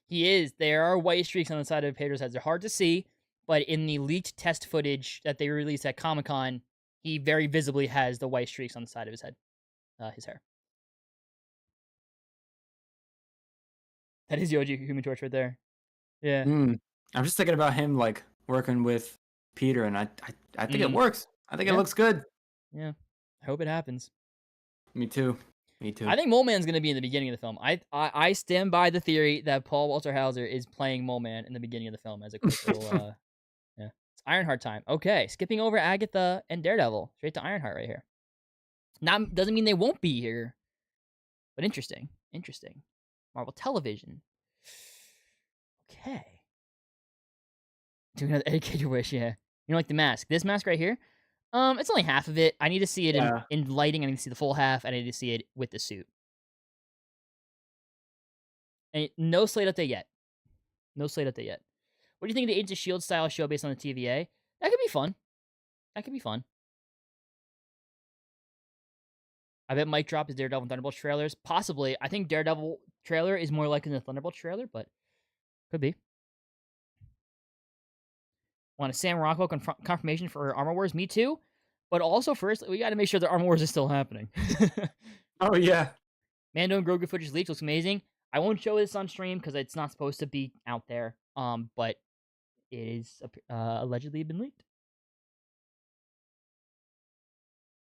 He is. There are white streaks on the side of Pedro's head. They're hard to see, but in the leaked test footage that they released at Comic-Con, he very visibly has the white streaks on the side of his head, his hair. That is the OG Human Torch right there. Yeah. I'm just thinking about him like working with Peter, and I think it works. I think it looks good. Yeah. I hope it happens. Me too. I think Mole Man's going to be in the beginning of the film. I stand by the theory that Paul Walter Hauser is playing Mole Man in the beginning of the film as a quick little, yeah. It's Ironheart time. Okay, skipping over Agatha and Daredevil. Straight to Ironheart right here. Doesn't mean they won't be here, but interesting. Marvel Television. Okay. Doing another educated wish, yeah. You know, like the mask. This mask right here, it's only half of it. I need to see it in lighting. I need to see the full half. I need to see it with the suit. And no slate update yet. What do you think of the Agents of S.H.I.E.L.D. style show based on the TVA? That could be fun. I bet Mike dropped his Daredevil and Thunderbolts trailers. Possibly. I think Daredevil trailer is more likely than the Thunderbolts trailer, but could be. Want a Sam Rockwell confirmation for Armor Wars? Me too. But also, first, we got to make sure that Armor Wars is still happening. Oh, yeah. Mando and Grogu footage leaked. Looks amazing. I won't show this on stream because it's not supposed to be out there. But it is allegedly been leaked.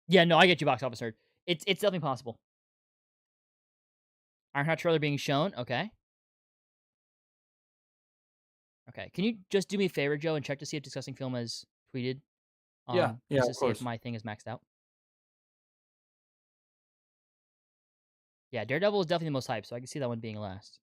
Yeah, no, I get you, box office nerd. It's definitely possible. Ironheart trailer being shown. Okay. Can you just do me a favor, Joe, and check to see if Discussing Film has tweeted? Yeah, just to of see course. if my thing is maxed out. Yeah, Daredevil is definitely the most hyped, so I can see that one being last.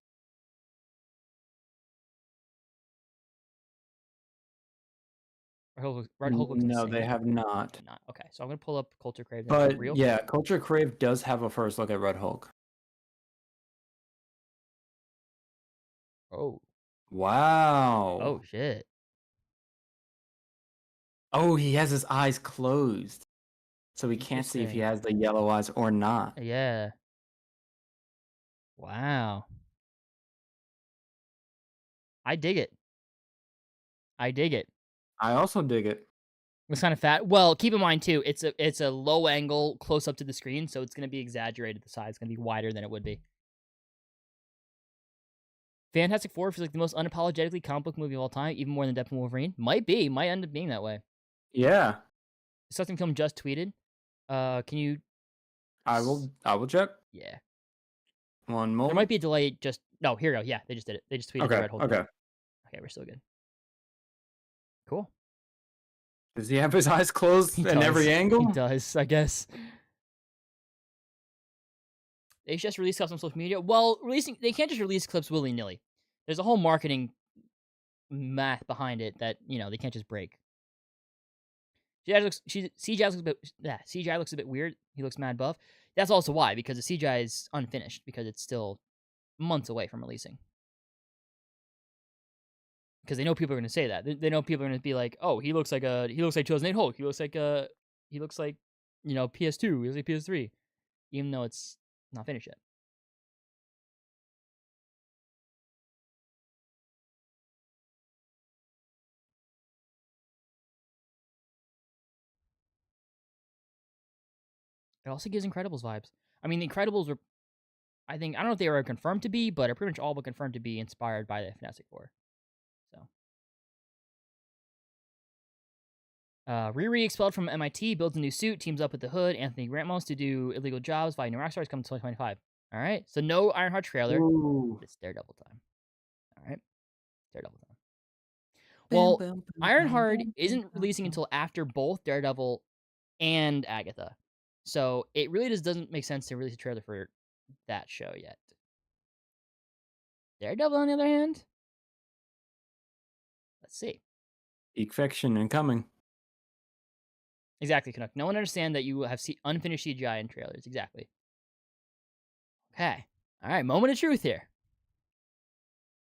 Red Hulk looks No, insane. they have not. Okay, so I'm going to pull up Culture Crave. But yeah, Culture Crave does have a first look at Red Hulk. Oh. Wow. Oh, shit. Oh, he has his eyes closed. So we can't see if he has the yellow eyes or not. Yeah. Wow. I dig it. I also dig it. It's kind of fat. Well, keep in mind too, it's a low angle close up to the screen, so it's going to be exaggerated. The side's going to be wider than it would be. Fantastic Four feels like the most unapologetically comic book movie of all time, even more than Deadpool and Wolverine. Might end up being that way. Yeah. Discussing Film just tweeted. Can you? I will check. Yeah. One moment. There might be a delay. No, here we go. Yeah, they just did it. They just tweeted the Red Hulk. Okay. Okay, we're still good. Cool. Does he have his eyes closed in every angle? He does, I guess. They just released clips on social media. Well, they can't just release clips willy-nilly. There's a whole marketing math behind it that, they can't just break. CGI looks a bit weird. He looks mad buff. That's also why, because the CGI is unfinished, because it's still months away from releasing. Because they know people are going to say that. They know people are going to be like, "Oh, he looks like 2008 Hulk. He looks like PS2. He looks like PS3," even though it's not finished yet. It also gives Incredibles vibes. I mean, the Incredibles were, I don't know if they were confirmed to be, but are pretty much all but confirmed to be inspired by the Fantastic Four. So. Riri expelled from MIT, builds a new suit, teams up with the Hood, Anthony Ramos to do illegal jobs via New Rockstars, coming to 2025. All right, so no Ironheart trailer. Ooh. It's Daredevil time. All right, Daredevil time. Well, Ironheart isn't releasing until after both Daredevil and Agatha, so it really just doesn't make sense to release a trailer for that show yet. Daredevil, on the other hand, let's see. Geek fiction incoming. Exactly, Canuck. No one understands that you have unfinished CGI in trailers. Exactly. Okay. All right, moment of truth here.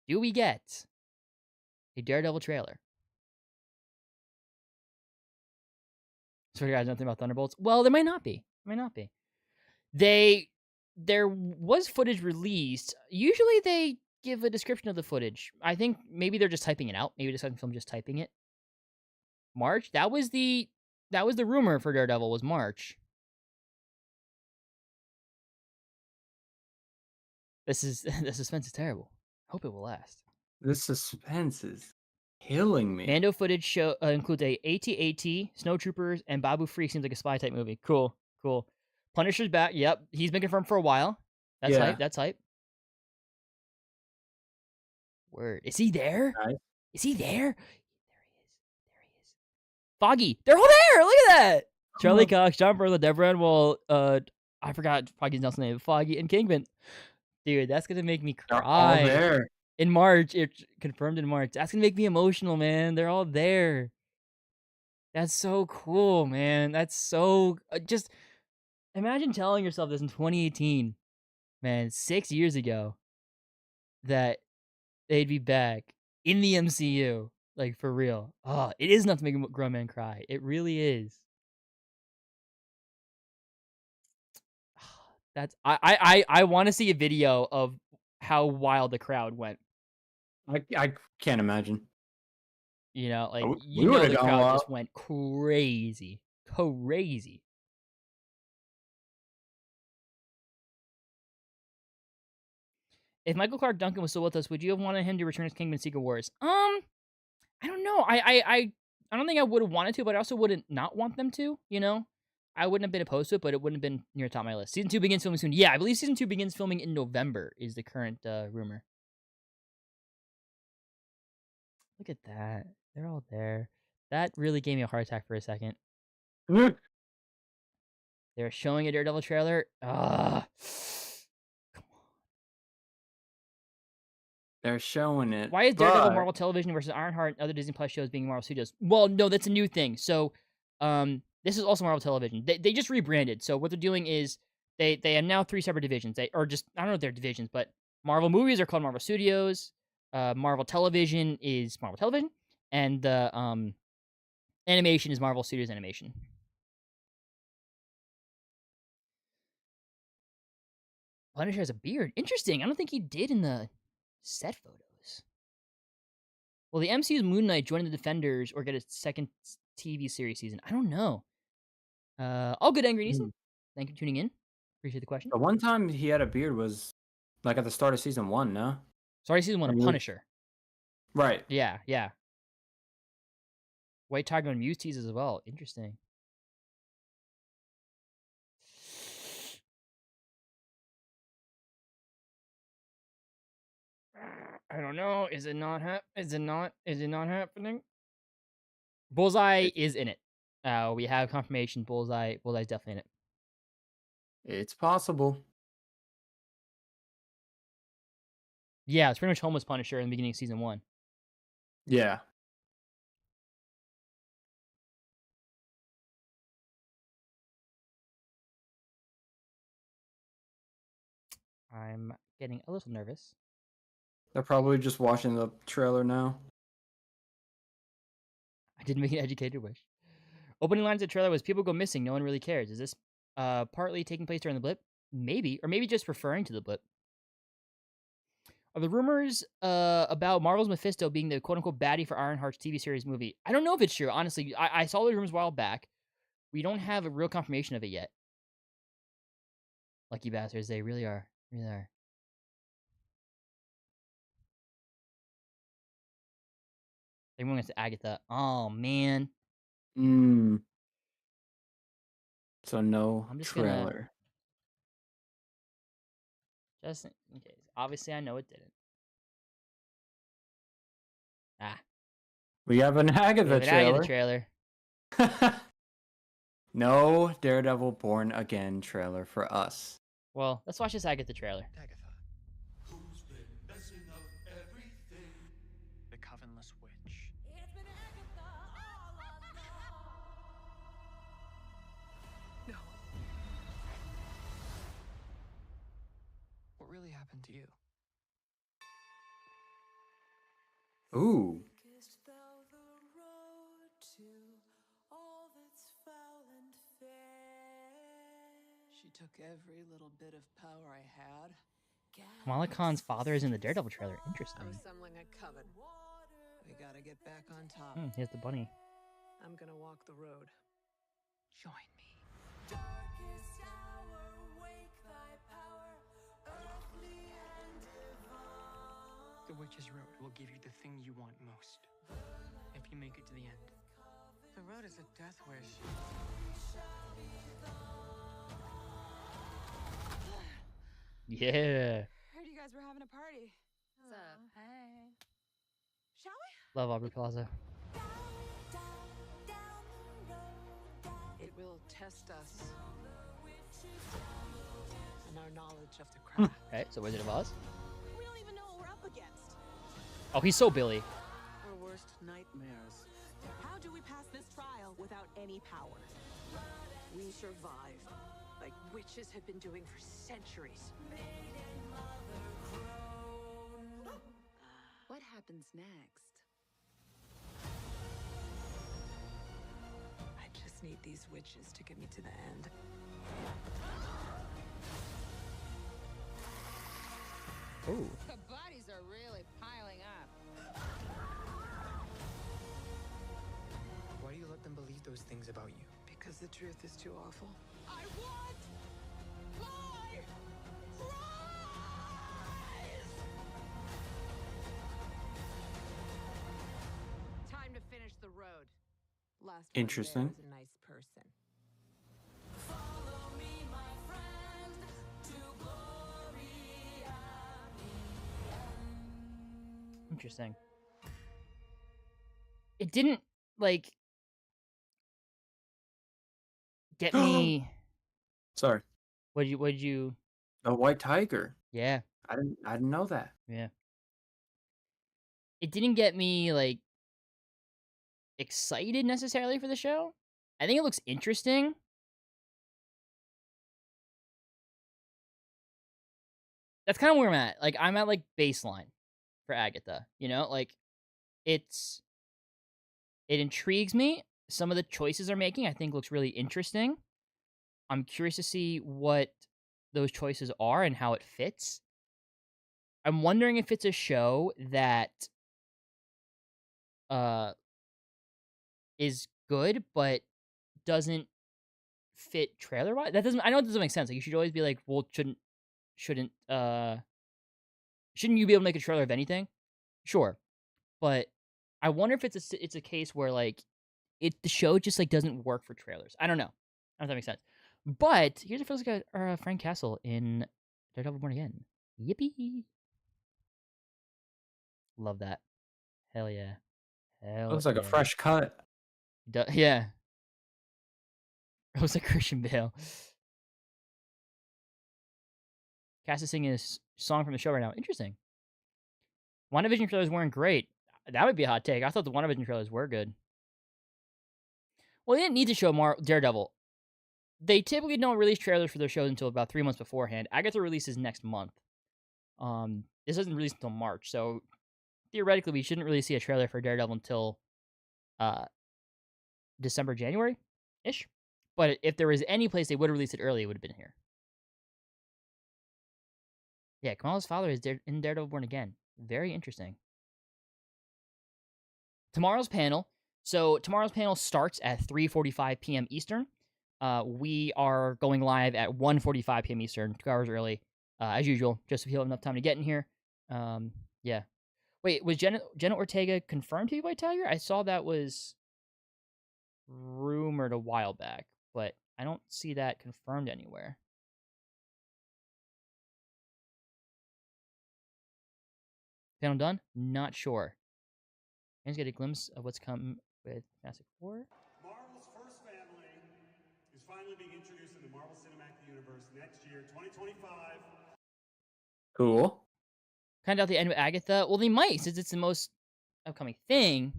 Do we get a Daredevil trailer? So you guys know nothing about Thunderbolts? Well, there might not be. Might not be. There was footage released. Usually they give a description of the footage. I think maybe they're just typing it out. Maybe the second film just typing it. March. That was the rumor for Daredevil was March. The suspense is terrible. Hope it will last. This suspense is killing me. Mando footage show includes a AT-AT, Snowtroopers, and Babu Frik. Seems like a spy type movie. Cool. Punisher's back. Yep, he's been confirmed for a while. That's hype. That's hype. Word. Is he there? Nice. Is he there? There he is. Foggy. They're all there. Look at that. Charlie Cox, John Burlow, Deborah Wall. I forgot Foggy's Nelson's name. Foggy and Kingpin. Dude, that's gonna make me cry. They're all there. In March, it's confirmed in March. That's gonna make me emotional, man. They're all there. That's so cool, man. That's so just imagine telling yourself this in 2018, man, 6 years ago, that they'd be back in the MCU, like for real. Oh, it is enough to make a grown man cry. It really is. That's I want to see a video of how wild the crowd went. I can't imagine. You know, like we would've the gone crowd wild. just went crazy. If Michael Clark Duncan was still with us, would you have wanted him to return as Kingpin in Secret Wars? I don't know. I don't think I would have wanted to, but I also wouldn't not want them to, you know? I wouldn't have been opposed to it, but it wouldn't have been near the top of my list. Season 2 begins filming soon. Yeah, I believe Season 2 begins filming in November, is the current rumor. Look at that. They're all there. That really gave me a heart attack for a second. They're showing a Daredevil trailer. Come on. They're showing it. Why is Daredevil Marvel Television versus Ironheart and other Disney Plus shows being Marvel Studios? Well, no, that's a new thing. So, this is also Marvel Television. They just rebranded. So what they're doing is they have now 3 separate divisions. I don't know if they're divisions, but Marvel movies are called Marvel Studios. Marvel Television is Marvel Television, and the animation is Marvel Studios Animation. Punisher has a beard. Interesting. I don't think he did in the set photos. Will the MCU's Moon Knight join the Defenders or get a second TV series season? I don't know. All good, Angry Neeson. Thank you for tuning in. Appreciate the question. The one time he had a beard was like at the start of season 1, no? Sorry, season 1 of Punisher. Right. Yeah. White Tiger and Muse teases as well. Interesting. I don't know. Is it not happening? Bullseye is in it. We have confirmation. Bullseye's definitely in it. It's possible. Yeah, it's pretty much homeless Punisher in the beginning of season 1. Yeah. I'm getting a little nervous. They're probably just watching the trailer now. I didn't make an educated wish. Opening lines of the trailer was, people go missing, no one really cares. Is this partly taking place during the blip? Maybe. Or maybe just referring to the blip. Are the rumors about Marvel's Mephisto being the quote-unquote baddie for Ironheart's TV series movie? I don't know if it's true. Honestly, I saw the rumors a while back. We don't have a real confirmation of it yet. Lucky bastards, they really are. Really are. They're moving us to Agatha. Oh, man. So no I'm just trailer. Just in case. Obviously, I know it didn't. We have an Agatha trailer. No Daredevil Born Again trailer for us. Well, let's watch this Agatha trailer. Agatha. Who's been messing up everything? The covenless witch. It's been Agatha all along. No. What really happened to you? Ooh. Thinkest thou the road to all that's foul took every little bit of power I had. Kamala Khan's father is in the Daredevil trailer. Interesting. I'm assembling a coven. We gotta get back on top. Here's the bunny. I'm gonna walk the road. Join me. The Witch's Road will give you the thing you want most. If you make it to the end. The road is a death wish. Yeah. Heard you guys were having a party. What's up? Hey. Shall we? Love Aubrey Plaza. It will test us and our knowledge of the craft. Okay, so Wizard of Oz. We don't even know what we're up against. Oh, he's so Billy. Our worst nightmares. How do we pass this trial without any power? We survive, like witches have been doing for centuries. What happens next? I just need these witches to get me to the end. Ooh. The bodies are really piling up. Why do you let them believe those things about you? Because the truth is too awful. I want my prize! Time to finish the road. Last Interesting. one there was a nice person. Interesting. It didn't like get me. Sorry. Would you? A white tiger. Yeah. I didn't know that. Yeah. It didn't get me like excited necessarily for the show. I think it looks interesting. That's kind of where I'm at. Like I'm at like baseline for Agatha, you know? Like it intrigues me. Some of the choices they're making I think looks really interesting. I'm curious to see what those choices are and how it fits. I'm wondering if it's a show that is good but doesn't fit trailer wise. That doesn't. I know it doesn't make sense. Like you should always be like, well, shouldn't you be able to make a trailer of anything? Sure, but I wonder if it's a case where like the show just like doesn't work for trailers. I don't know. I don't know if that makes sense. But here's a first guy, Frank Castle in Daredevil Born Again. Yippee! Love that. Hell yeah. Hell Looks like yeah. a fresh cut. Yeah. It was like Christian Bale. Cass is singing a song from the show right now. Interesting. WandaVision trailers weren't great. That would be a hot take. I thought the WandaVision trailers were good. Well, they didn't need to show Daredevil. They typically don't release trailers for their shows until about 3 months beforehand. Agatha releases next month. This doesn't release until March, so theoretically we shouldn't really see a trailer for Daredevil until December, January-ish. But if there was any place they would have released it early, it would have been here. Yeah, Kamala's father is in Daredevil Born Again. Very interesting. Tomorrow's panel. So tomorrow's panel starts at 3:45 p.m. Eastern. We are going live at 1:45 p.m. Eastern, 2 hours early, as usual, just so people have enough time to get in here. Yeah. Wait, was Jenna Ortega confirmed to be White Tiger? I saw that was rumored a while back, but I don't see that confirmed anywhere. Panel done? Not sure. Let's get a glimpse of what's come with Fantastic Four. Marvel's first family is finally being introduced in the Marvel Cinematic Universe next year, 2025. Cool. Kind of out the end with Agatha. Well, they might, since it's the most upcoming thing.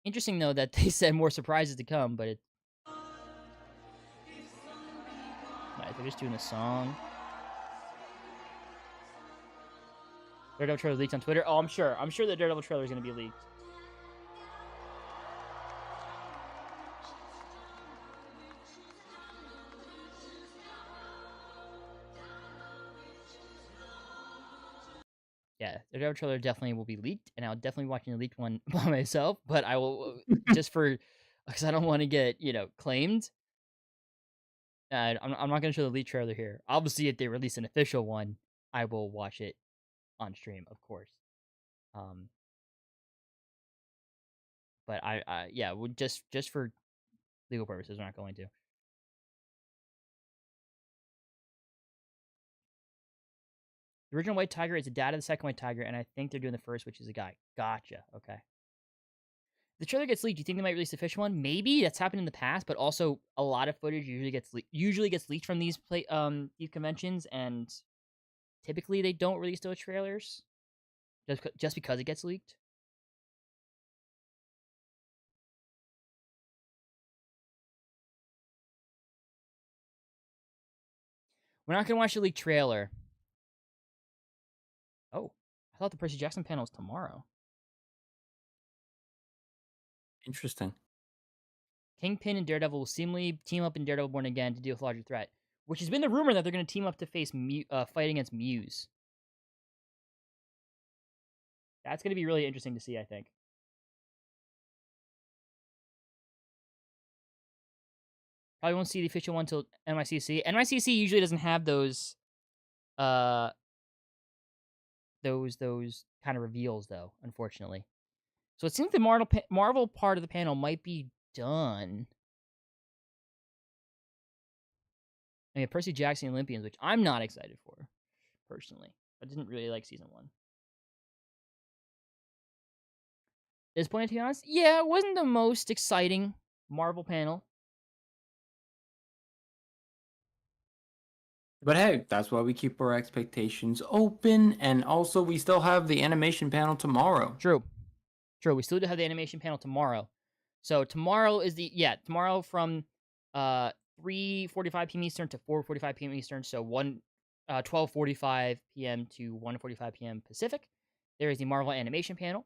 Interesting, though, that they said more surprises to come, but it... Right, they're just doing a song. Daredevil trailer leaked on Twitter. Oh, I'm sure. I'm sure the Daredevil trailer is going to be leaked. The Daredevil trailer definitely will be leaked, and I'll definitely be watching the leaked one by myself. But I will just because I don't want to get claimed. I'm not going to show the leaked trailer here. Obviously, if they release an official one, I will watch it on stream, of course. But yeah, just for legal purposes, we're not going to. The original White Tiger is a dad of the second White Tiger, and I think they're doing the first, which is a guy. Gotcha. Okay. The trailer gets leaked. Do you think they might release the official one? Maybe. That's happened in the past, but also a lot of footage usually gets leaked from these conventions, and typically they don't release those trailers just because it gets leaked. We're not gonna watch the leaked trailer. Oh, I thought the Percy Jackson panel was tomorrow. Interesting. Kingpin and Daredevil will seemingly team up in Daredevil Born Again to deal with a larger threat, which has been the rumor that they're going to team up to face fight against Muse. That's going to be really interesting to see, I think. Probably won't see the official one until NYCC. NYCC usually doesn't have those kind of reveals, though, unfortunately. So it seems the Marvel part of the panel might be done. I mean, Percy Jackson Olympians, which I'm not excited for, personally. I didn't really like season 1. Disappointed, to be honest? Yeah, it wasn't the most exciting Marvel panel. But hey, that's why we keep our expectations open, and also we still have the animation panel tomorrow. True. We still do have the animation panel tomorrow. So tomorrow is tomorrow from 3:45 p.m. Eastern to 4:45 p.m. Eastern. So 12:45 p.m. to 1:45 p.m. Pacific. There is the Marvel animation panel,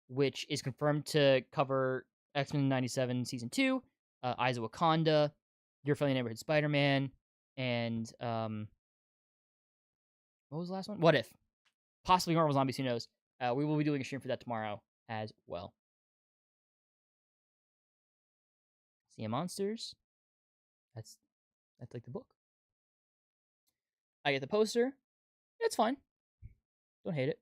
which is confirmed to cover X-Men 97 Season 2, Eyes of Wakanda, Your Friendly Neighborhood Spider-Man, and what was the last one? What If? Possibly Marvel Zombies, who knows? We will be doing a stream for that tomorrow as well. Sea of Monsters. That's like the book. I get the poster. It's fine. Don't hate it.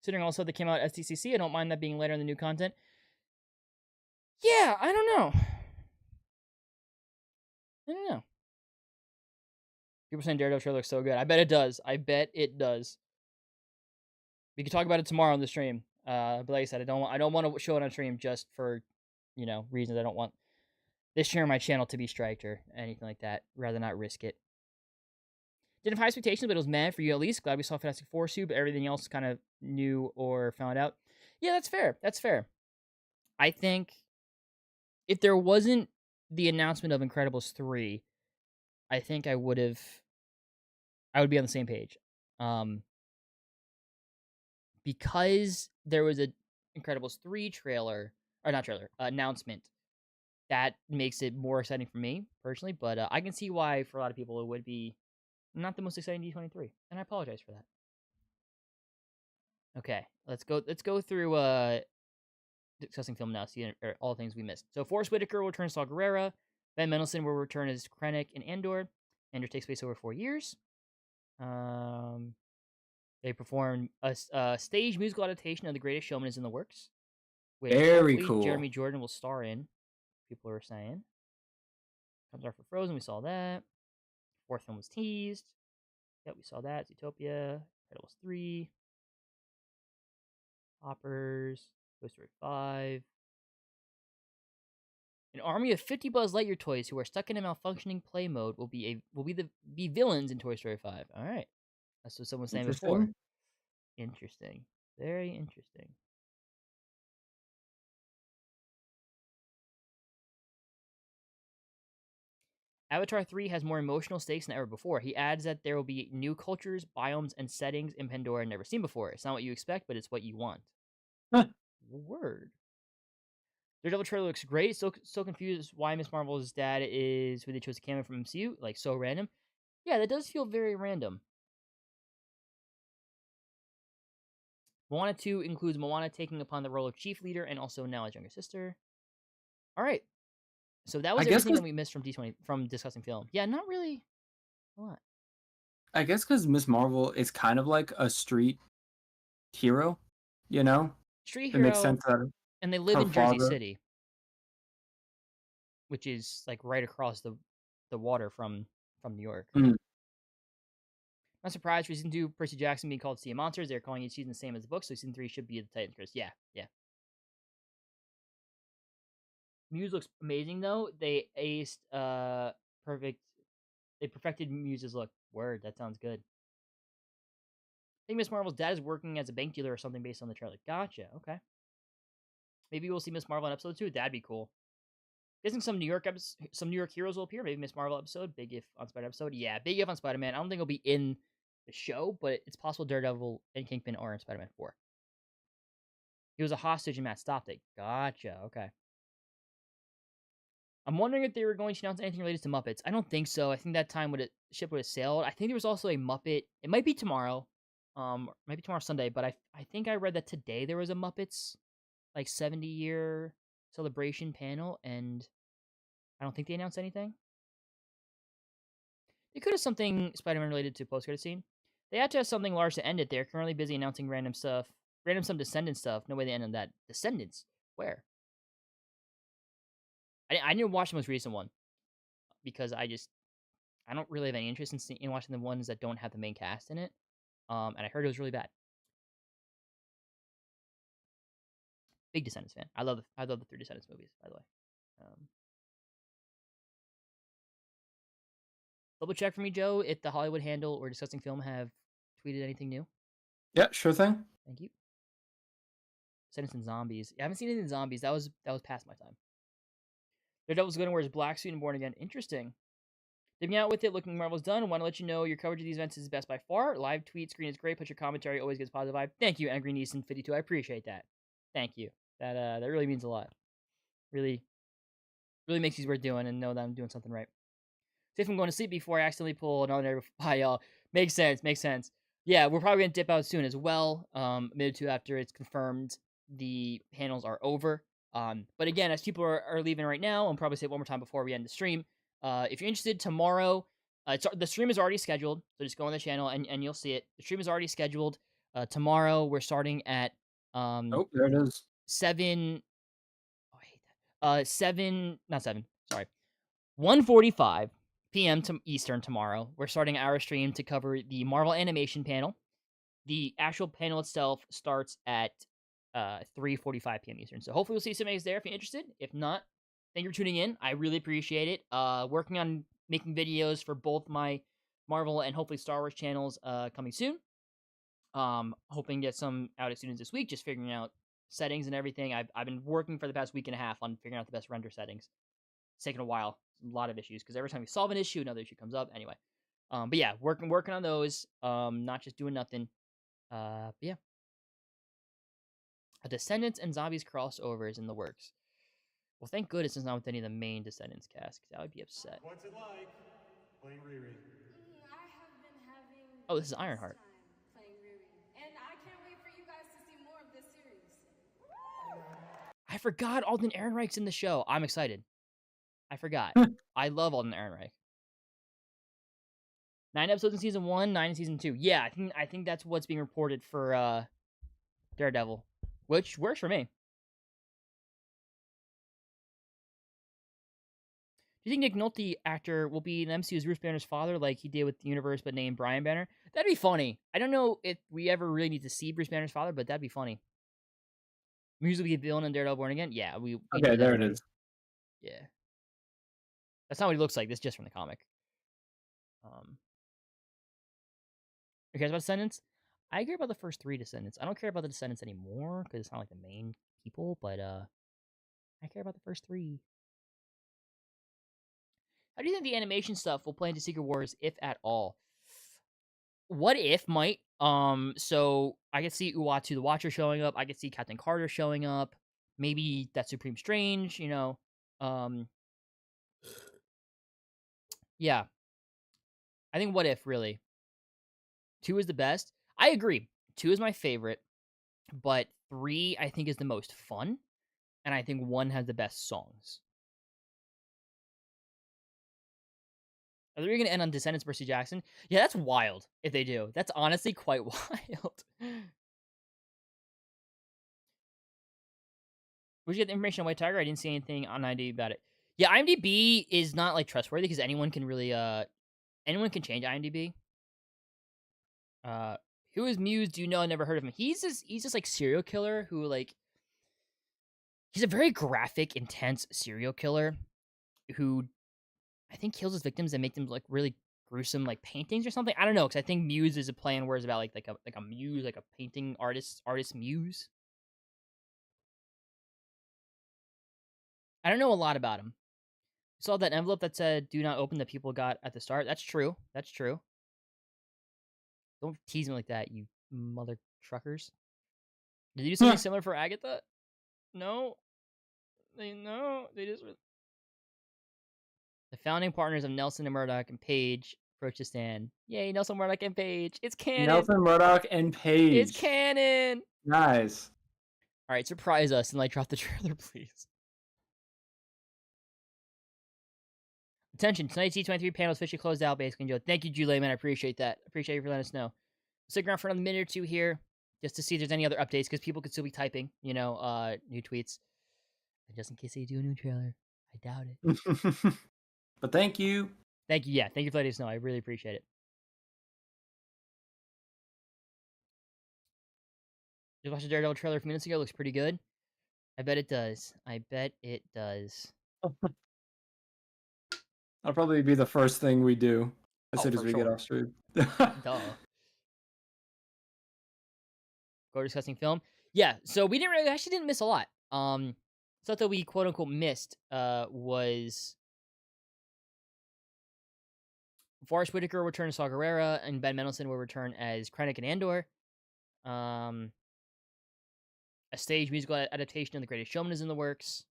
Considering also they came out at SDCC, I don't mind that being later in the new content. Yeah, I don't know. People saying Daredevil trailer looks so good. I bet it does. We can talk about it tomorrow on the stream. But like I said, I don't want to show it on stream just for, reasons. I don't want this share my channel to be striked or anything like that. Rather not risk it. Didn't have high expectations, but it was meh for you at least. Glad we saw Fantastic Four suit, but everything else kind of new or found out. Yeah, that's fair. I think if there wasn't the announcement of Incredibles 3, I think I would be on the same page. Because there was a Incredibles 3 announcement, that makes it more exciting for me, personally, but I can see why, for a lot of people, it would be not the most exciting D23, and I apologize for that. Okay, let's go through discussing film now, see all the things we missed. So Forrest Whitaker will return as Saw Gerrera. Ben Mendelsohn will return as Krennic in Andor. Andor takes place over 4 years. They perform a stage musical adaptation of The Greatest Showman is in the works. Which Very cool. Jeremy Jordan will star in. People are saying. Comes out for Frozen. We saw that. 4th film was teased. Yep, we saw that. Zootopia. Incredibles 3. Hoppers. Toy Story 5. An army of 50 Buzz Lightyear toys who are stuck in a malfunctioning play mode will be villains in Toy Story 5. All right, that's what someone was saying before. Interesting, very interesting. Avatar 3 has more emotional stakes than ever before. He adds that there will be new cultures, biomes, and settings in Pandora never seen before. It's not what you expect, but it's what you want. Huh. Word. Daredevil trailer looks great. So confused why Miss Marvel's dad is who they chose to cameo from MCU. Like, so random. Yeah, that does feel very random. Moana 2 includes Moana taking upon the role of chief leader and also Nala's younger sister. All right. So that was everything that we missed from D20 from discussing film. Yeah, not really a lot. I guess because Miss Marvel is kind of like a street hero, you know? Street It hero, makes sense that and they live her in Jersey father- City, which is like right across the water from New York. Mhm. Not surprised for season 2, Percy Jackson being called Sea of Monsters. They're calling each season the same as the book, so season 3 should be the Titans Curse. Yeah. Muse looks amazing though. They aced perfect. They perfected Muse's look. Word, that sounds good. I think Miss Marvel's dad is working as a bank dealer or something based on the trailer. Gotcha. Okay. Maybe we'll see Miss Marvel in episode 2. That'd be cool. Guessing some New York heroes will appear. Maybe Miss Marvel episode. Big if on Spider episode. Yeah, big if on Spider-Man. I don't think it'll be in the show, but it's possible Daredevil and Kingpin are in Spider-Man 4. He was a hostage and Matt stopped it. Gotcha. Okay. I'm wondering if they were going to announce anything related to Muppets. I don't think so. I think that time ship would have sailed. I think there was also a Muppet. It might be tomorrow. Might be tomorrow Sunday, but I think I read that today there was a Muppets like 70-year celebration panel, and I don't think they announced anything. They could have something Spider-Man related to post-credit scene. They had to have something large to end it. They're currently busy announcing random some Descendants stuff. No way they end on that. Descendants? Where? I didn't watch the most recent one because I don't really have any interest in watching the ones that don't have the main cast in it. And I heard it was really bad. Big Descendants fan. I love the 3 Descendants movies, by the way. Double check for me, Joe, if the Hollywood Handle or Discussing Film have tweeted anything new. Yeah, sure thing. Thank you. Descendants and Zombies. I haven't seen anything in Zombies. That was past my time. Daredevil's going to wear his black suit and Born Again. Interesting. Dipping out with it, looking Marvel's done. Want to let you know your coverage of these events is best by far. Live tweet screen is great. Put your commentary always gives positive vibe. Thank you, Angry Neeson 52. I appreciate that. Thank you. That really means a lot. Really makes these worth doing and know that I'm doing something right. See if I'm going to sleep before I accidentally pull another narrative by y'all. Makes sense. Yeah, we're probably going to dip out soon as well. A minute or two after it's confirmed the panels are over. But again, as people are leaving right now, I'll probably say it one more time before we end the stream. If you're interested, tomorrow, the stream is already scheduled, so just go on the channel and you'll see it. The stream is already scheduled. Tomorrow we're starting at Oh, there it is. 7. Oh, I hate that. 1:45 p.m. to Eastern tomorrow. We're starting our stream to cover the Marvel Animation panel. The actual panel itself starts at 3:45 p.m. Eastern. So hopefully we'll see some eggs there if you're interested. If not, thank you for tuning in. I really appreciate it. Working on making videos for both my Marvel and hopefully Star Wars channels coming soon. Hoping to get some out as soon as this week, just figuring out settings and everything. I've been working for the past week and a half on figuring out the best render settings. It's taken a while. A lot of issues, because every time we solve an issue, another issue comes up. Anyway. But yeah, working on those. Not just doing nothing. But yeah. A Descendants and Zombies crossover is in the works. Well, thank goodness it's not with any of the main Descendants cast, because I would be upset. What's it like playing Riri? I have been having Oh, this is Ironheart. time playing Riri, and I can't wait for you guys to see more of this series. I forgot Alden Ehrenreich's in the show. I'm excited. I forgot. I love Alden Ehrenreich. 9 episodes in season 1, 9 in season 2. Yeah, I think that's what's being reported for Daredevil, which works for me. Do you think Nick Nolte, actor, will be in MCU's Bruce Banner's father like he did with the universe but named Brian Banner? That'd be funny. I don't know if we ever really need to see Bruce Banner's father, but that'd be funny. Usually get villain in Daredevil Born Again? Yeah, we Okay, there it is. Yeah. That's not what he looks like. This is just from the comic. Who cares about Descendants? I care about the first 3 Descendants. I don't care about the Descendants anymore, because it's not like the main people, but I care about the first 3. How do you think the animation stuff will play into Secret Wars, if at all? What if might? So I could see Uatu the Watcher showing up. I could see Captain Carter showing up. maybe that Supreme Strange, yeah. I think What If, really. 2 is the best. I agree. 2 is my favorite, but 3, I think, is the most fun, and I think 1 has the best songs. Are they going to end on Descendants Percy Jackson? Yeah, that's wild if they do. That's honestly quite wild. Where'd you get the information on White Tiger? I didn't see anything on IMDb about it. Yeah, IMDb is not, like, trustworthy because anyone can really, anyone can change IMDb. Who is Muse? Do you know? I never heard of him. He's just like serial killer who, like, he's a very graphic, intense serial killer who I think kills his victims and make them like really gruesome like paintings or something. I don't know, because I think Muse is a play on words about like a muse, like a painting artist muse. I don't know a lot about him. Saw that envelope that said "Do not open" that people got at the start. That's true. That's true. Don't tease me like that, you mother truckers. Did they do something similar for Agatha? No. They just. The founding partners of Nelson and Murdoch and Page approach the stand. Yay, Nelson, Murdoch, and Page. It's canon. Nelson, Murdoch, and Page. It's canon. Nice. All right, surprise us and like drop the trailer, please. Attention, tonight's D23 panel is officially closed out, basically, Joe. Thank you, Julie, man. I appreciate that. Appreciate you for letting us know. Stick around for another minute or two here, just to see if there's any other updates, because people could still be typing, new tweets. And just in case they do a new trailer. I doubt it. But thank you. Thank you, yeah. Thank you for letting us know. I really appreciate it. Just watched the Daredevil trailer a few minutes ago. Looks pretty good. I bet it does. I bet it does. That'll probably be the first thing we do as soon as we get off stream. Duh. Go discussing film. Yeah, so we actually didn't miss a lot. Stuff that we quote unquote missed was Forrest Whitaker will return as Saw Gerrera, and Ben Mendelsohn will return as Krennic and Andor. A stage musical adaptation of The Greatest Showman is in the works.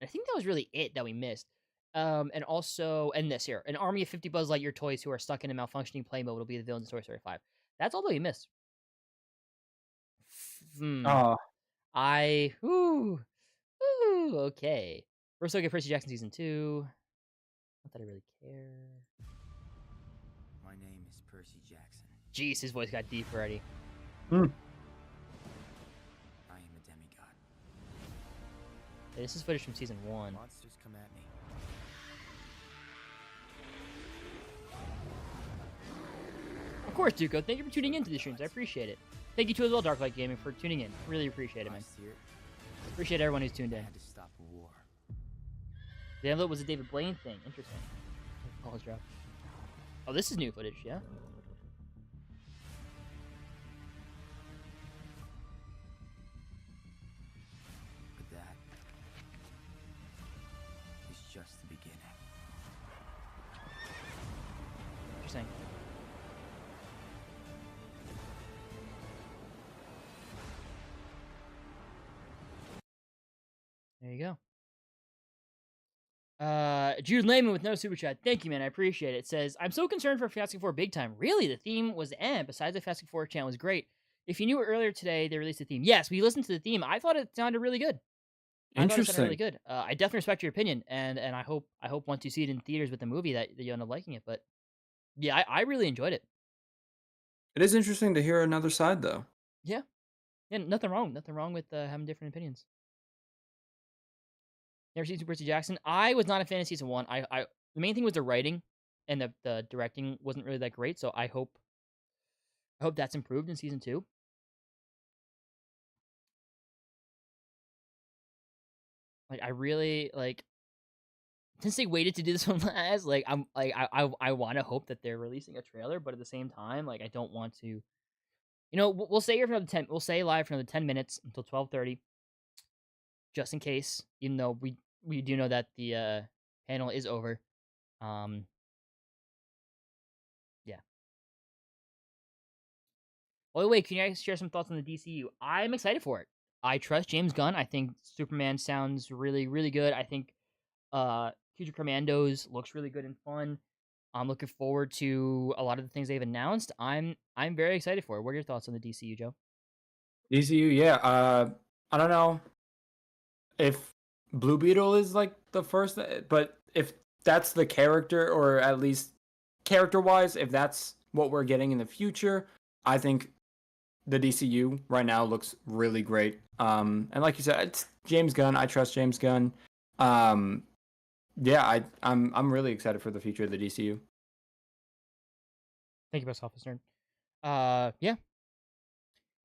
I think that was really it that we missed. And also, and this here, an army of 50 Buzz Lightyear toys who are stuck in a malfunctioning play mode will be the villains in Toy Story 5. That's all that we missed. Okay. We're still get Percy Jackson Season 2. Not that I really care. My name is Percy Jackson. Jeez, his voice got deep already. I am a demigod. Hey, this is footage from Season 1. Monsters come at me. Of course, Duco. Thank you for tuning in to the streams. I appreciate it. Thank you too as well, Darklight Gaming, for tuning in. Really appreciate it, man. Appreciate everyone who's tuned in. I had to stop a war. The envelope was a David Blaine thing. Interesting. Pause drop. Oh, this is new footage, yeah? But that is just the beginning. Interesting. There you go. Jude Lehman with no super chat. Thank you, man. I appreciate it. It says, I'm so concerned for Fantastic Four Big Time. Really? The theme was besides the Fantastic Four channel was great. If you knew earlier today, they released the theme. Yes, we listened to the theme. I thought it sounded really good. Interesting. Really good. I definitely respect your opinion, and I hope once you see it in theaters with the movie that you end up liking it. But yeah, I really enjoyed it. It is interesting to hear another side, though. Yeah, nothing wrong with having different opinions. Never seen Percy Jackson. I was not a fan of Season 1. The main thing was the writing, and the directing wasn't really that great. So I hope that's improved in Season 2. Like, I really since they waited to do this one last, I want to hope that they're releasing a trailer, but at the same time, I don't want to. We'll stay here for another 10. We'll stay live for another 10 minutes until 12:30, just in case. Even though we do know that the panel is over. Yeah. By the way, can you guys share some thoughts on the DCU? I'm excited for it. I trust James Gunn. I think Superman sounds really, really good. I think Future Commandos looks really good and fun. I'm looking forward to a lot of the things they've announced. I'm very excited for it. What are your thoughts on the DCU, Joe? DCU, yeah. I don't know if Blue Beetle is like the first, but if that's the character, or at least character-wise, if that's what we're getting in the future, I think the DCU right now looks really great. And like you said, it's James Gunn. I trust James Gunn. Yeah, I'm really excited for the future of the DCU. Thank you, Best Officer. Yeah.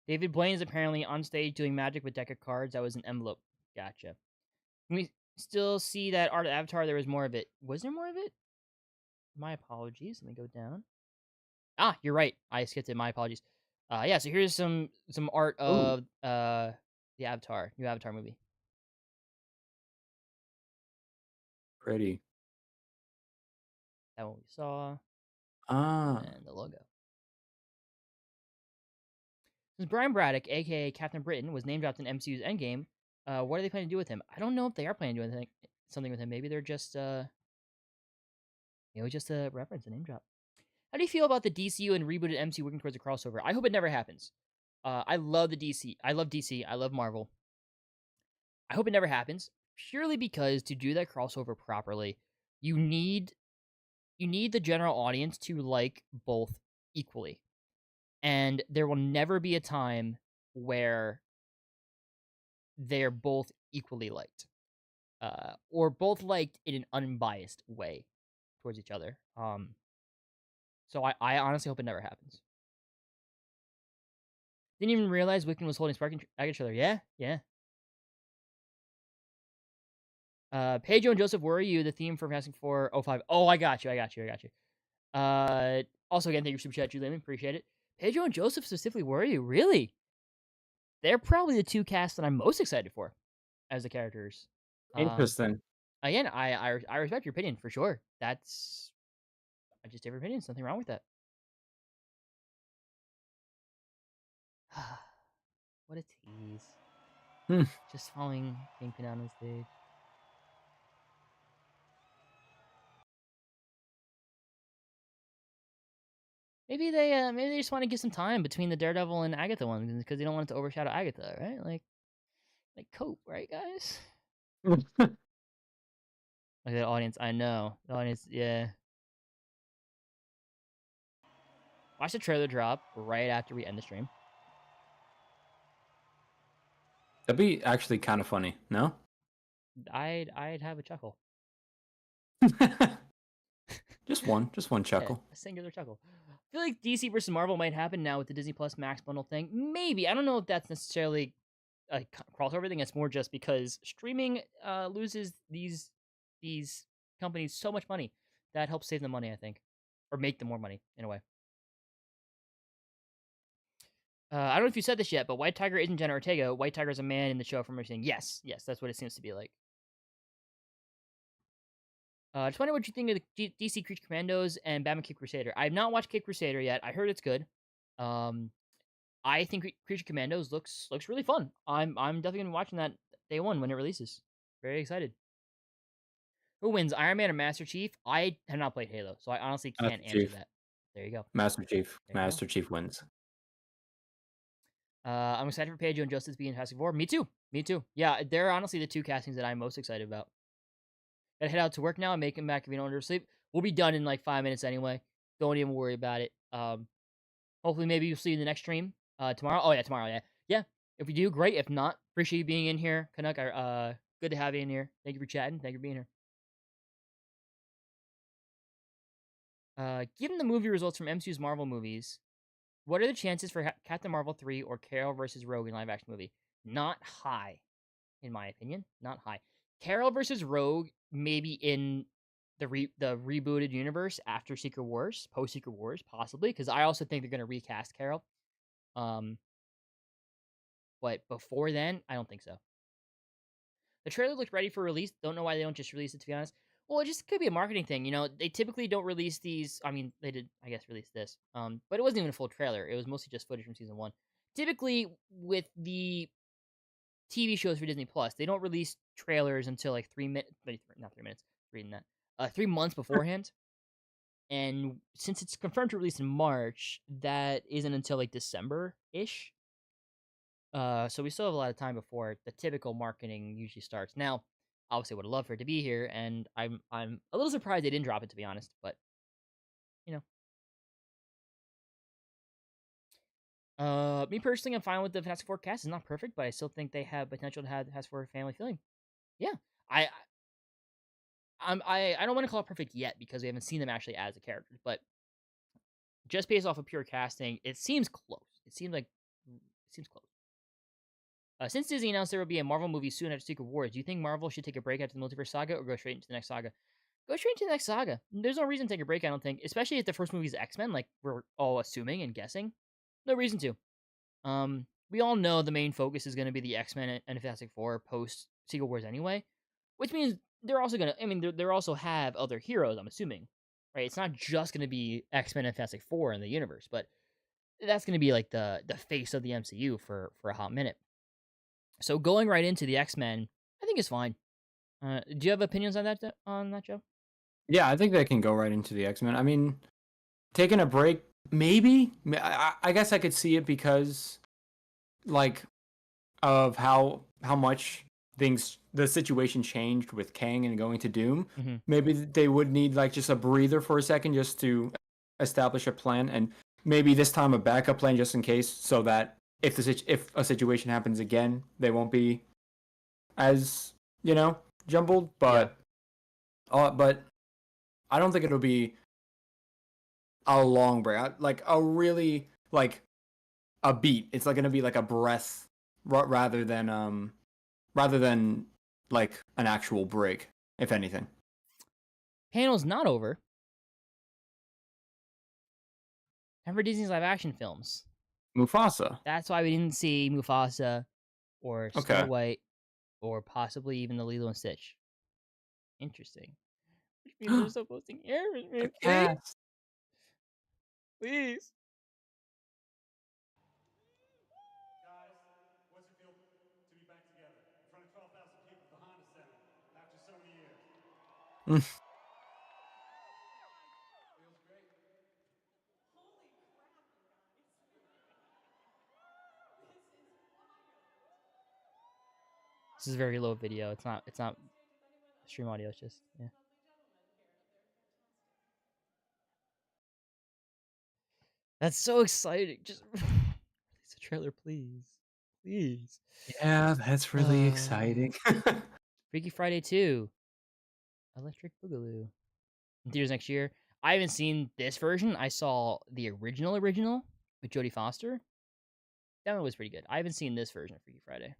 David Blaine is apparently on stage doing magic with deck of cards. That was an envelope. Gotcha. Can we still see that art of Avatar? There was more of it. Was there more of it? My apologies. Let me go down. Ah, you're right. I skipped it. My apologies. Yeah. So here's some art of the Avatar, new Avatar movie. Pretty. That one we saw. Ah. And the logo. Since Brian Braddock, aka Captain Britain, was name dropped in MCU's Endgame, what are they planning to do with him? I don't know if they are planning to do something with him. Maybe they're just just a reference, a name drop. How do you feel about the DCU and rebooted MCU working towards a crossover? I hope it never happens. I love the DC. I love DC. I love Marvel. I hope it never happens, purely because to do that crossover properly, you need the general audience to like both equally. And there will never be a time where they're both equally liked. Or both liked in an unbiased way towards each other. So I honestly hope it never happens. Didn't even realize Wiccan was holding Spark and Agatha trailer. Yeah. Pedro and Joseph, where are you? The theme for Fantastic 405. Oh, I got you. Also, again, thank you for Super Chat, Julian. Appreciate it. Pedro and Joseph specifically, where are you? Really? They're probably the two casts that I'm most excited for as the characters. Interesting. Again, I respect your opinion for sure. That's I just have opinions. Nothing wrong with that. What a tease. Just following Kingpin out on stage. Maybe they just want to give some time between the Daredevil and Agatha ones because they don't want it to overshadow Agatha, right? Like cope, right, guys? Like the audience, I know. The audience, yeah. Watch the trailer drop right after we end the stream. That'd be actually kind of funny, no? I'd have a chuckle. Just one chuckle. Yeah, a singular chuckle. I feel like DC versus Marvel might happen now with the Disney Plus Max bundle thing. Maybe. I don't know if that's necessarily a crossover thing. It's more just because streaming loses these companies so much money. That helps save them money, I think. Or make them more money, in a way. I don't know if you said this yet, but White Tiger isn't Jenna Ortega. White Tiger is a man in the show from everything. Yes, that's what it seems to be like. Just wondering what you think of the DC Creature Commandos and Batman Kid Crusader. I have not watched Kid Crusader yet. I heard it's good. I think Creature Commandos looks really fun. I'm definitely gonna be watching that day one when it releases. Very excited. Who wins, Iron Man or Master Chief? I have not played Halo, so I honestly can't answer that. There you go. Master Chief. Master Chief wins. I'm excited for Pedro and Justice being Fantastic Four. Me too. Yeah, they're honestly the two castings that I'm most excited about. Gotta head out to work now and make it back if you don't want to sleep. We'll be done in like 5 minutes anyway. Don't even worry about it. Hopefully maybe you'll see you in the next stream tomorrow. Oh yeah, tomorrow. Yeah. If we do, great. If not, appreciate you being in here, Canuck. Good to have you in here. Thank you for chatting. Thank you for being here. Given the movie results from MCU's Marvel movies, what are the chances for Captain Marvel 3 or Carol vs. Rogue in live-action movie? Not high, in my opinion. Not high. Carol vs. Rogue, maybe in the rebooted universe after Secret Wars, post Secret Wars, possibly, because I also think they're gonna recast Carol. But before then, I don't think so. The trailer looked ready for release. Don't know why they don't just release it, to be honest. Well, it just could be a marketing thing. They typically don't release these. I mean, they did, I guess, release this. But it wasn't even a full trailer. It was mostly just footage from season 1. Typically, with the TV shows for Disney Plus, they don't release trailers until like 3 months beforehand. And since it's confirmed to release in March, that isn't until like December-ish. So we still have a lot of time before the typical marketing usually starts. Now, obviously, would have loved for it to be here, and I'm a little surprised they didn't drop it, to be honest. But you know, me personally, I'm fine with the Fantastic Four cast. It's not perfect, but I still think they have potential to have Fantastic Four family feeling. Yeah, I don't want to call it perfect yet because we haven't seen them actually as the characters, but just based off of pure casting, it seems close. It seems close. Since Disney announced there will be a Marvel movie soon after Secret Wars, do you think Marvel should take a break after the multiverse saga or go straight into the next saga? Go straight into the next saga. There's no reason to take a break, I don't think. Especially if the first movie is X-Men, like we're all assuming and guessing. No reason to. We all know the main focus is going to be the X-Men and Fantastic Four post Secret Wars anyway, which means they're also going to. I mean, they're also have other heroes. I'm assuming, right? It's not just going to be X-Men and Fantastic Four in the universe, but that's going to be like the face of the MCU for a hot minute. So going right into the X-Men, I think is fine. Do you have opinions on that, Joe? Yeah, I think they can go right into the X-Men. I mean, taking a break, maybe. I guess I could see it because, like, of how much the situation changed with Kang and going to Doom. Mm-hmm. Maybe they would need like just a breather for a second just to establish a plan, and maybe this time a backup plan just in case, so that if a situation happens again, they won't be as jumbled. But but I don't think it'll be a long break. Like a really like a beat. It's like gonna be like a breath rather than like an actual break, if anything. Panel's not over. And for Disney's live action films, Mufasa. That's why we didn't see Mufasa or Snow White or possibly even the Lilo and Stitch. Interesting. Which means they're still posting errors, man. Please. Guys, what's it feel to be back together in front of 12,000 people at the Honda Center after so many years? Feels great. Holy crap, you guys. This is a very low video. It's not stream audio, it's just That's so exciting. Just release a trailer, please. Please. Yeah, that's really exciting. Freaky Friday 2. Electric Boogaloo. In theaters next year. I haven't seen this version. I saw the original with Jodie Foster. That one was pretty good. I haven't seen this version of Freaky Friday.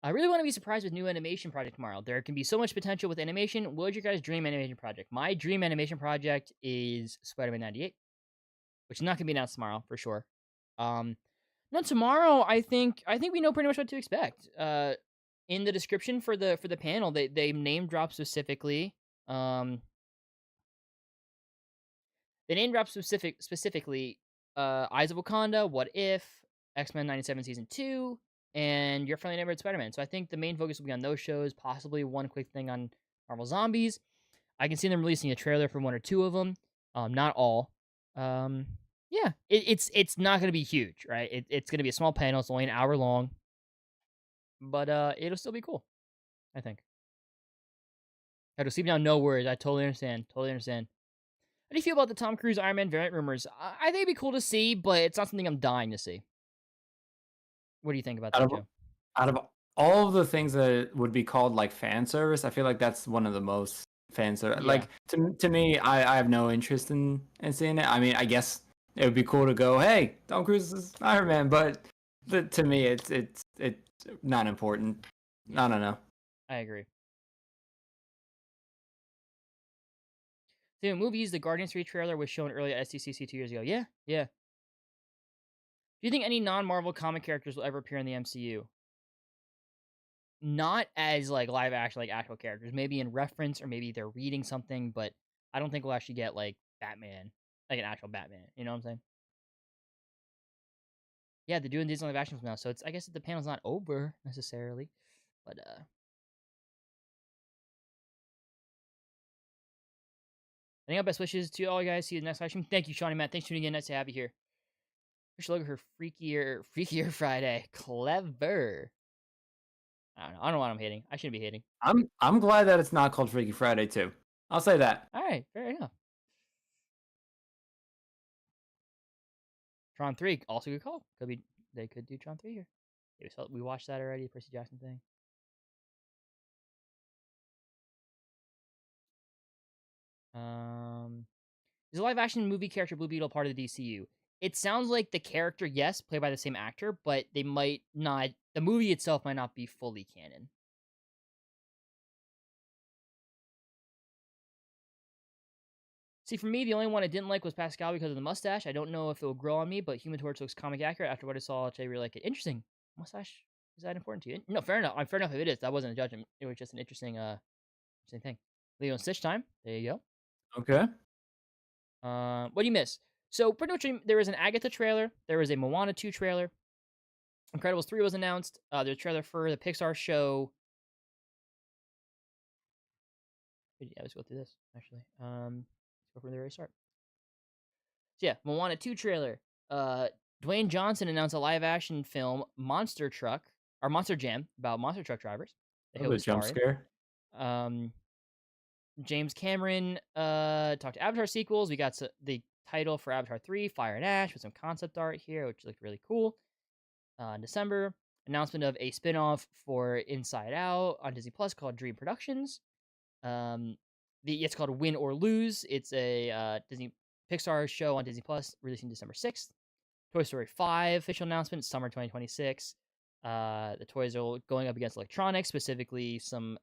I really want to be surprised with new animation project tomorrow. There can be so much potential with animation. What is your guys' dream animation project? My dream animation project is Spider-Man 98, which is not going to be announced tomorrow for sure. No, tomorrow I think we know pretty much what to expect. In the description for the panel, they name drop specifically. They name drop specifically Eyes of Wakanda, What If, X-Men 97 Season 2, and Your Friendly Neighborhood Spider-Man. So I think the main focus will be on those shows, possibly one quick thing on Marvel Zombies. I can see them releasing a trailer for one or two of them, not all. Yeah, it's not going to be huge, right? It's going to be a small panel. It's only an hour long, but it'll still be cool, I think. How to sleep now? No worries. I totally understand. How do you feel about the Tom Cruise Iron Man variant rumors? I think it'd be cool to see, but it's not something I'm dying to see. What do you think about that, Joe? Out of all of the things that would be called like fan service, I feel like that's one of the most fan service. Yeah. Like to me, I have no interest in seeing it. I mean, I guess it would be cool to go, hey, Tom Cruise is Iron Man, but to me, it's not important. I don't know. I agree. The movies, the Guardians 3 trailer was shown early at SDCC 2 years ago. Yeah. Do you think any non-Marvel comic characters will ever appear in the MCU? Not as like live action, like actual characters. Maybe in reference, or maybe they're reading something, but I don't think we'll actually get like Batman, like an actual Batman. You know what I'm saying? Yeah, they're doing Disney live action now, so I guess the panel's not over necessarily, but Any best wishes to all you guys. See you next live stream. Thank you, Shawnee Matt. Thanks for tuning in. Nice to have you here. Fish logo her freakier Friday. Clever. I don't know what I'm hating. I shouldn't be hating. I'm glad that it's not called Freaky Friday too. I'll say that. All right, fair enough. Tron 3, also good call. They could do Tron 3 here. We watched that already, Percy Jackson thing. Is a live action movie character Blue Beetle part of the DCU? It sounds like the character, yes, played by the same actor, but they might not. The movie itself might not be fully canon. See, for me, the only one I didn't like was Pascal because of the mustache. I don't know if it will grow on me, but Human Torch looks comic accurate. After what I saw, I really like it. Interesting. Mustache, is that important to you? No, fair enough. Fair enough if it is. That wasn't a judgment. It was just an interesting thing. Leo and Stitch time. There you go. Okay. What do you miss? So pretty much there was an Agatha trailer. There was a Moana 2 trailer. Incredibles 3 was announced. There's a trailer for the Pixar show. Yeah, let's go through this, actually. Let's go from the very start. So yeah, Moana 2 trailer. Dwayne Johnson announced a live-action film, Monster Truck, or Monster Jam, about monster truck drivers. A jump scare. James Cameron talked Avatar sequels. We got the title for Avatar 3, Fire and Ash, with some concept art here, which looked really cool. In December, announcement of a spin-off for Inside Out on Disney Plus called Dream Productions. It's called Win or Lose. It's a Disney Pixar show on Disney Plus, releasing December 6th. Toy Story 5 official announcement, summer 2026. The toys are going up against electronics, specifically some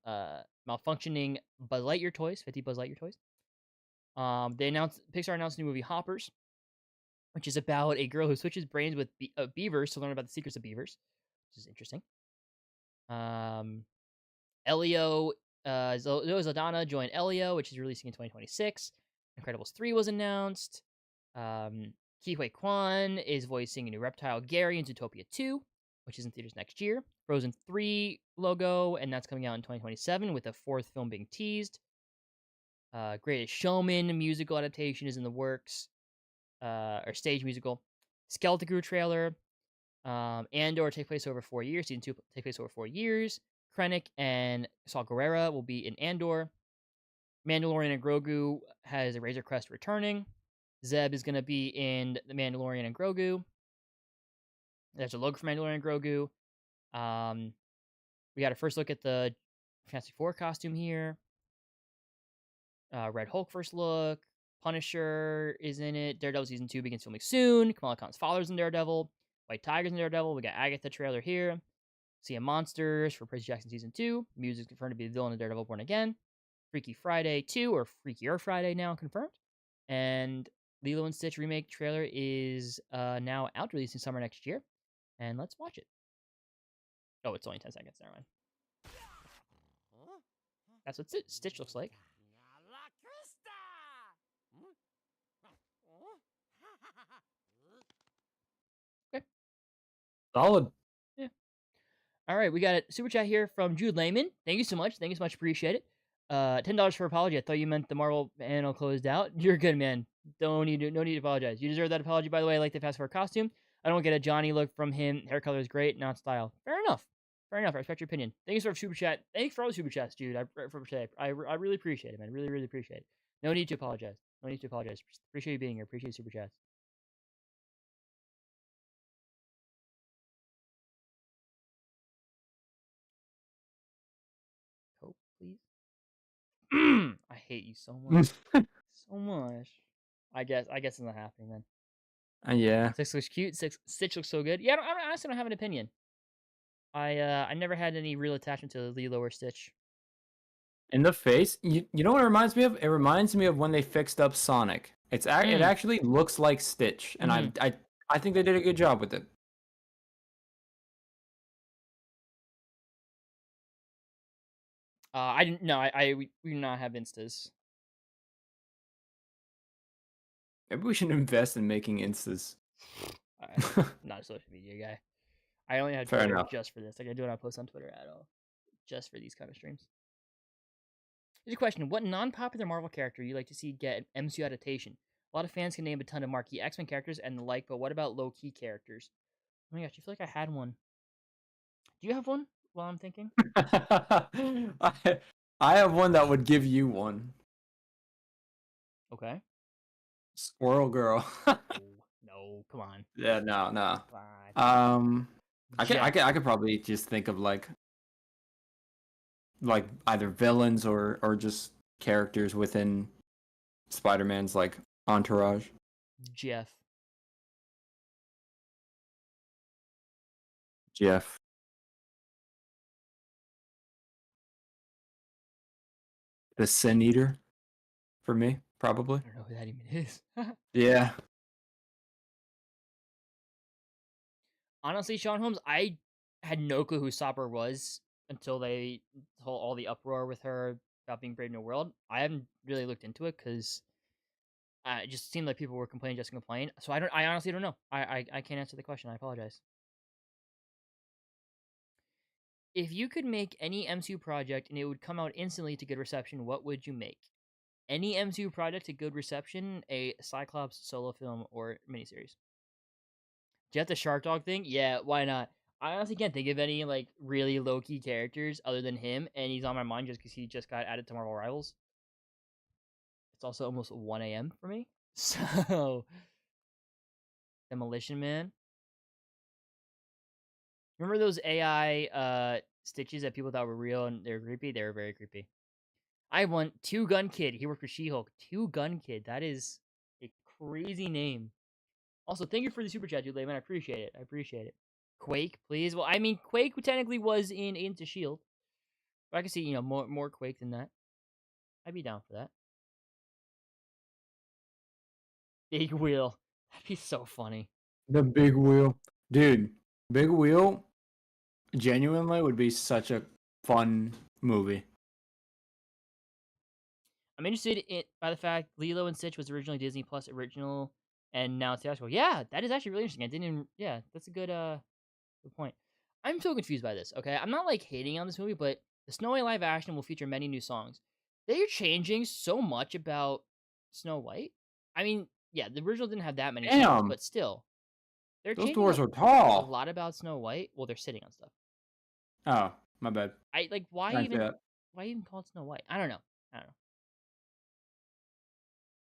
malfunctioning Buzz Lightyear toys, 50 Buzz Lightyear toys. Pixar announced the new movie Hoppers, which is about a girl who switches brains with beavers to learn about the secrets of beavers, which is interesting. Elio, Zoe Saldana joined Elio, which is releasing in 2026. Incredibles 3 was announced. Ke Huy Quan is voicing a new reptile Gary in Zootopia 2, which is in theaters next year. Frozen 3 logo, and that's coming out in 2027 with a 4th film being teased. Greatest Showman musical adaptation is in the works, or stage musical. Skeleton Crew trailer. Andor take place over 4 years. Season 2 take place over 4 years. Krennic and Saw Gerrera will be in Andor. Mandalorian and Grogu has a Razor Crest returning. Zeb is going to be in The Mandalorian and Grogu. There's a logo for Mandalorian and Grogu. We got a first look at the Fantastic Four costume here. Red Hulk first look. Punisher is in it. Daredevil Season 2 begins filming soon. Kamala Khan's father's in Daredevil. White Tiger's in Daredevil. We got Agatha trailer here. Sea of Monsters for Percy Jackson Season 2. Music's confirmed to be the villain of Daredevil Born Again. Freaky Friday 2, or Freakier Friday now confirmed. And Lilo and Stitch remake trailer is now out, releasing summer next year. And let's watch it. Oh, it's only 10 seconds. Never mind. That's what Stitch looks like. Okay. Solid. Yeah. All right, we got a super chat here from Jude Lehman. Thank you so much. Thank you so much. Appreciate it. $10 for apology. I thought you meant the Marvel panel closed out. You're good, man. No need to apologize. You deserve that apology, by the way. I like the Fast Four costume. I don't get a Johnny look from him. Hair color is great, not style. Fair enough. I respect your opinion. Thanks for super chat. Thanks for all the super chats, Jude. I really appreciate it, man. Really, really appreciate it. No need to apologize. Appreciate you being here. Appreciate super chats. Hope, please. I hate you so much. So much. I guess it's not happening then. Yeah. Stitch looks cute. Stitch looks so good. Yeah, I honestly don't have an opinion. I never had any real attachment to Lilo or Stitch. In the face, you know what it reminds me of? It reminds me of when they fixed up Sonic. It actually looks like Stitch, and I think they did a good job with it. I didn't. No, we do not have instas. Maybe we should invest in making instas. I'm not a social media guy. I only have Fair Twitter enough. just for this. Like, I do not post on Twitter at all, just for these kind of streams. Here's a question: what non-popular Marvel character you like to see get an MCU adaptation? A lot of fans can name a ton of marquee X-Men characters and the like, but what about low-key characters? Oh my gosh, I feel like I had one. Do you have one? While I'm thinking. I have one that would give you one. Okay. Squirrel Girl. No, come on. Yeah, no. Come on. I could probably just think of like either villains or just characters within Spider-Man's like entourage. Jeff. The Sin Eater, for me, probably. I don't know who that even is. Yeah. Honestly, Sean Holmes, I had no clue who Sopper was until they told all the uproar with her about being Brave New World. I haven't really looked into it because it just seemed like people were complaining just to complain. So I honestly don't know. I can't answer the question. I apologize. If you could make any MCU project and it would come out instantly to good reception, what would you make? Any MCU project to good reception, a Cyclops solo film or miniseries. Do you have the Shark Dog thing? Yeah, why not? I honestly can't think of any like really low-key characters other than him, and he's on my mind just because he just got added to Marvel Rivals. It's also almost 1 a.m. for me. So Demolition Man. Remember those AI stitches that people thought were real and they're creepy? They were very creepy. I want Two Gun Kid. He worked for She-Hulk. Two Gun Kid. That is a crazy name. Also, thank you for the super chat, dude, Layman. I appreciate it. Quake, please. Well, I mean, Quake technically was in Into Shield. But I can see, more Quake than that. I'd be down for that. Big Wheel. That'd be so funny. The Big Wheel. Dude, Big Wheel genuinely would be such a fun movie. I'm interested by the fact Lilo and Stitch was originally Disney Plus original, and now it's theatrical. Yeah, that is actually really interesting. I didn't even... Yeah, that's a good point. I'm so confused by this, okay? I'm not, like, hating on this movie, but the Snow White live action will feature many new songs. They're changing so much about Snow White. I mean, yeah, the original didn't have that many songs, but still. They're Those changing doors are tall. a lot about Snow White. Well, they're sitting on stuff. Oh, my bad. Why even call it Snow White? I don't know.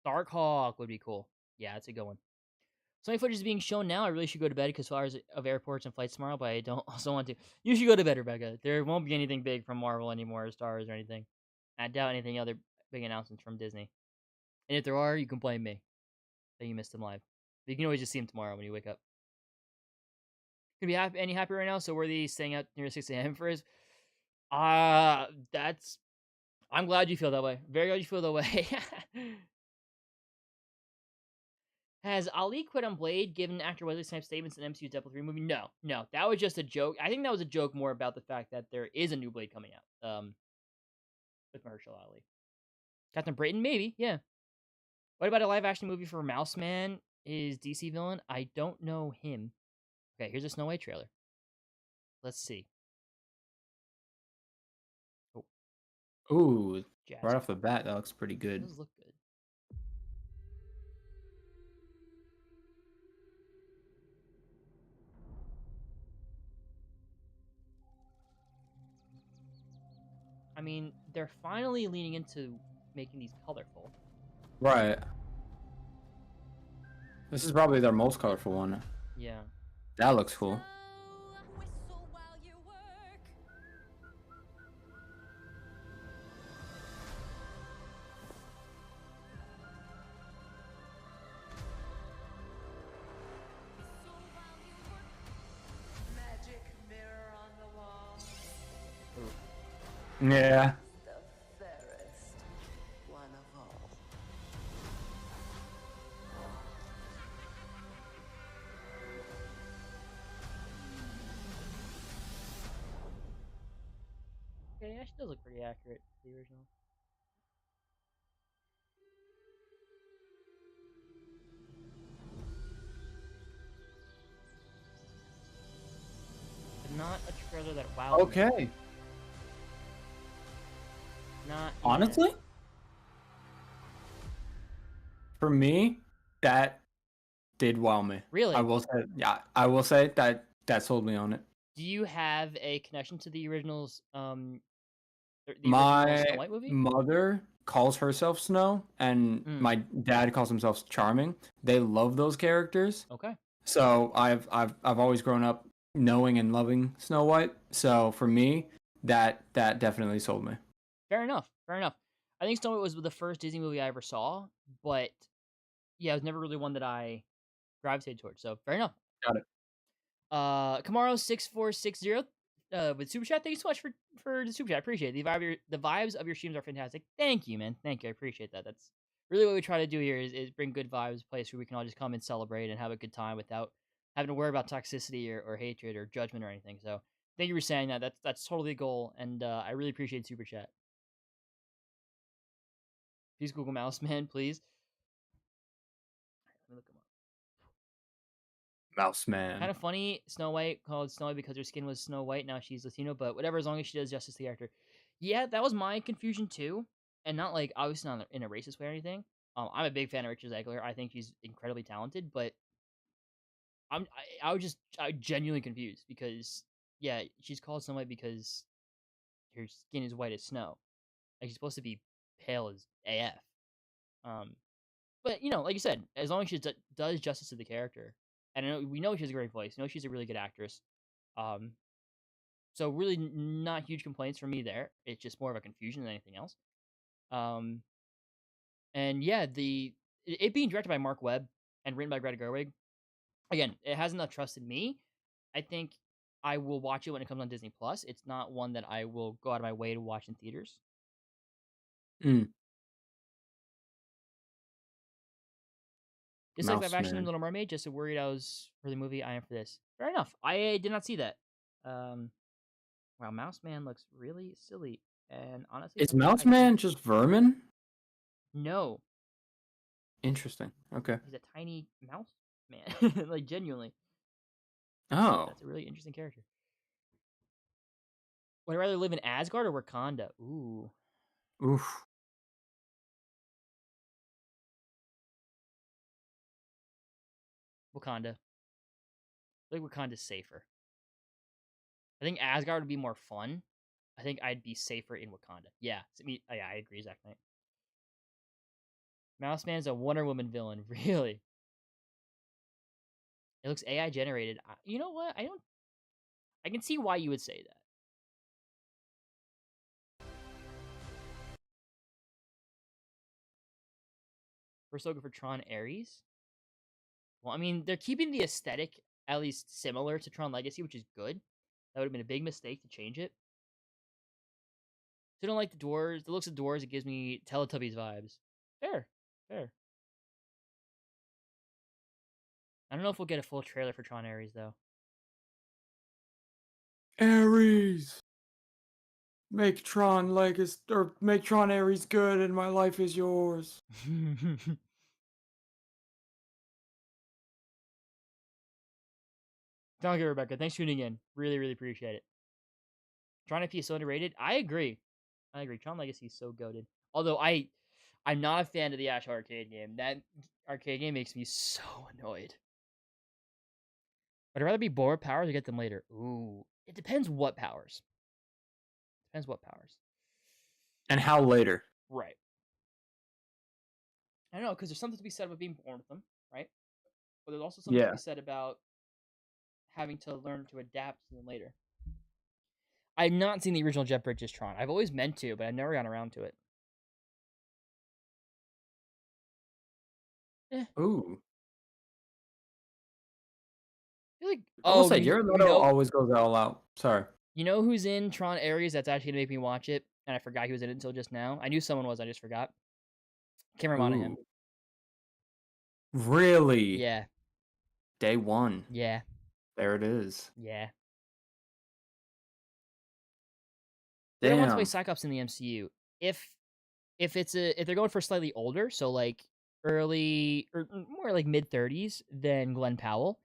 Darkhawk would be cool. Yeah, that's a good one. So many footage is being shown now. I really should go to bed because hours of airports and flights tomorrow, but I don't also want to. You should go to bed, Rebecca. There won't be anything big from Marvel anymore, or Star Wars or anything. I doubt anything other big announcements from Disney. And if there are, you can blame me that you missed them live. But you can always just see them tomorrow when you wake up. Could be any happy right now? So were they staying out near 6 a.m. for his? That's. I'm glad you feel that way. Very glad you feel that way. Has Ali quit on Blade given actor Wesley Snipes statements in MCU's Deadpool 3 movie? No. That was just a joke. I think that was a joke more about the fact that there is a new Blade coming out. With Mahershala Ali. Captain Britain? Maybe, yeah. What about a live-action movie for Mouse Man? Is DC villain? I don't know him. Okay, here's a Snow White trailer. Let's see. Ooh, right off the bat, that looks pretty good. It does look good. I mean, they're finally leaning into making these colorful. Right. This is probably their most colorful one. Yeah. That looks cool. Yeah. The fairest one of all. Okay, yeah, she does look pretty accurate to the original. not a trailer that wowed me. Okay. Not Honestly, for me, that did wow me. Really? I will say, yeah, I will say that sold me on it. Do you have a connection to the originals? The My original Snow White movie? mother calls herself Snow, and my dad calls himself Charming. They love those characters. Okay. So I've always grown up knowing and loving Snow White. So for me, that definitely sold me. Fair enough. Fair enough. I think Snow White was the first Disney movie I ever saw, but yeah, it was never really one that I gravitated towards. So fair enough. Got it. Kamaro6460 with super chat. Thank you so much for the super chat. I appreciate it. The vibes of your streams are fantastic. Thank you, man. Thank you. I appreciate that. That's really what we try to do here is bring good vibes, a place where we can all just come and celebrate and have a good time without having to worry about toxicity or hatred or judgment or anything. So thank you for saying that. That's totally the goal, and I really appreciate super chat. Please Google Mouse Man, please. Let me look him up. Mouse Man. Kind of funny, Snow White called Snow White because her skin was Snow White. Now she's Latino, but whatever, as long as she does justice to the character. Yeah, that was my confusion too, and not like obviously not in a racist way or anything. I'm a big fan of Rachel Zegler. I think she's incredibly talented, but I genuinely confused because yeah, she's called Snow White because her skin is white as snow. Like she's supposed to be pale as AF. But you know, like you said, as long as she does justice to the character, and we know she has a great voice. You know she's a really good actress. So really not huge complaints from me there. It's just more of a confusion than anything else. And yeah, it being directed by Mark Webb and written by Greta Gerwig, again, it has enough trust in me. I think I will watch it when it comes on Disney Plus. It's not one that I will go out of my way to watch in theaters. Just like live action Little Mermaid, just worried I was for the movie. I am for this. Fair enough. I did not see that. Wow, Mouse Man looks really silly. And honestly, is Mouse Man just vermin? No. Interesting. Okay. He's a tiny mouse man, like genuinely. Oh, that's a really interesting character. Would I rather live in Asgard or Wakanda? Ooh. Oof. Wakanda. I think Wakanda's safer. I think Asgard would be more fun. I think I'd be safer in Wakanda. Yeah, I agree, Zach Knight. Mouse Man's a Wonder Woman villain, really. It looks AI generated. You know what? I can see why you would say that. We're still good for Tron Ares. Well, I mean, they're keeping the aesthetic at least similar to Tron Legacy, which is good. That would have been a big mistake to change it. So I don't like the doors. The looks of the doors, it gives me Teletubbies vibes. Fair. I don't know if we'll get a full trailer for Tron Ares, though. Ares! Make Tron Legacy, or make Tron Ares good and my life is yours. Thank you, Rebecca. Thanks for tuning in. Really, really appreciate it. Tron IP is so underrated. I agree. Tron Legacy is so goated. Although I'm not a fan of the Ash arcade game. That arcade game makes me so annoyed. I'd rather be bored powers or get them later. Ooh. It depends what powers. And how later. Right. I don't know, because there's something to be said about being born with them, right? But there's also something to be said about having to learn to adapt to them later. I've not seen the original Jeff Bridges Tron. I've always meant to, but I've never gotten around to it. Ooh. I feel like, I'll say Jared Leto always goes all out. Sorry. You know who's in Tron Ares that's actually gonna make me watch it? And I forgot he was in it until just now. I knew someone was, I just forgot. Cameron Monaghan. Really? Yeah. Day one. Yeah. There it is. Yeah. Damn. They don't want to play Cyclops in the MCU. If they're going for slightly older, so like early or more like mid-30s than Glenn Powell.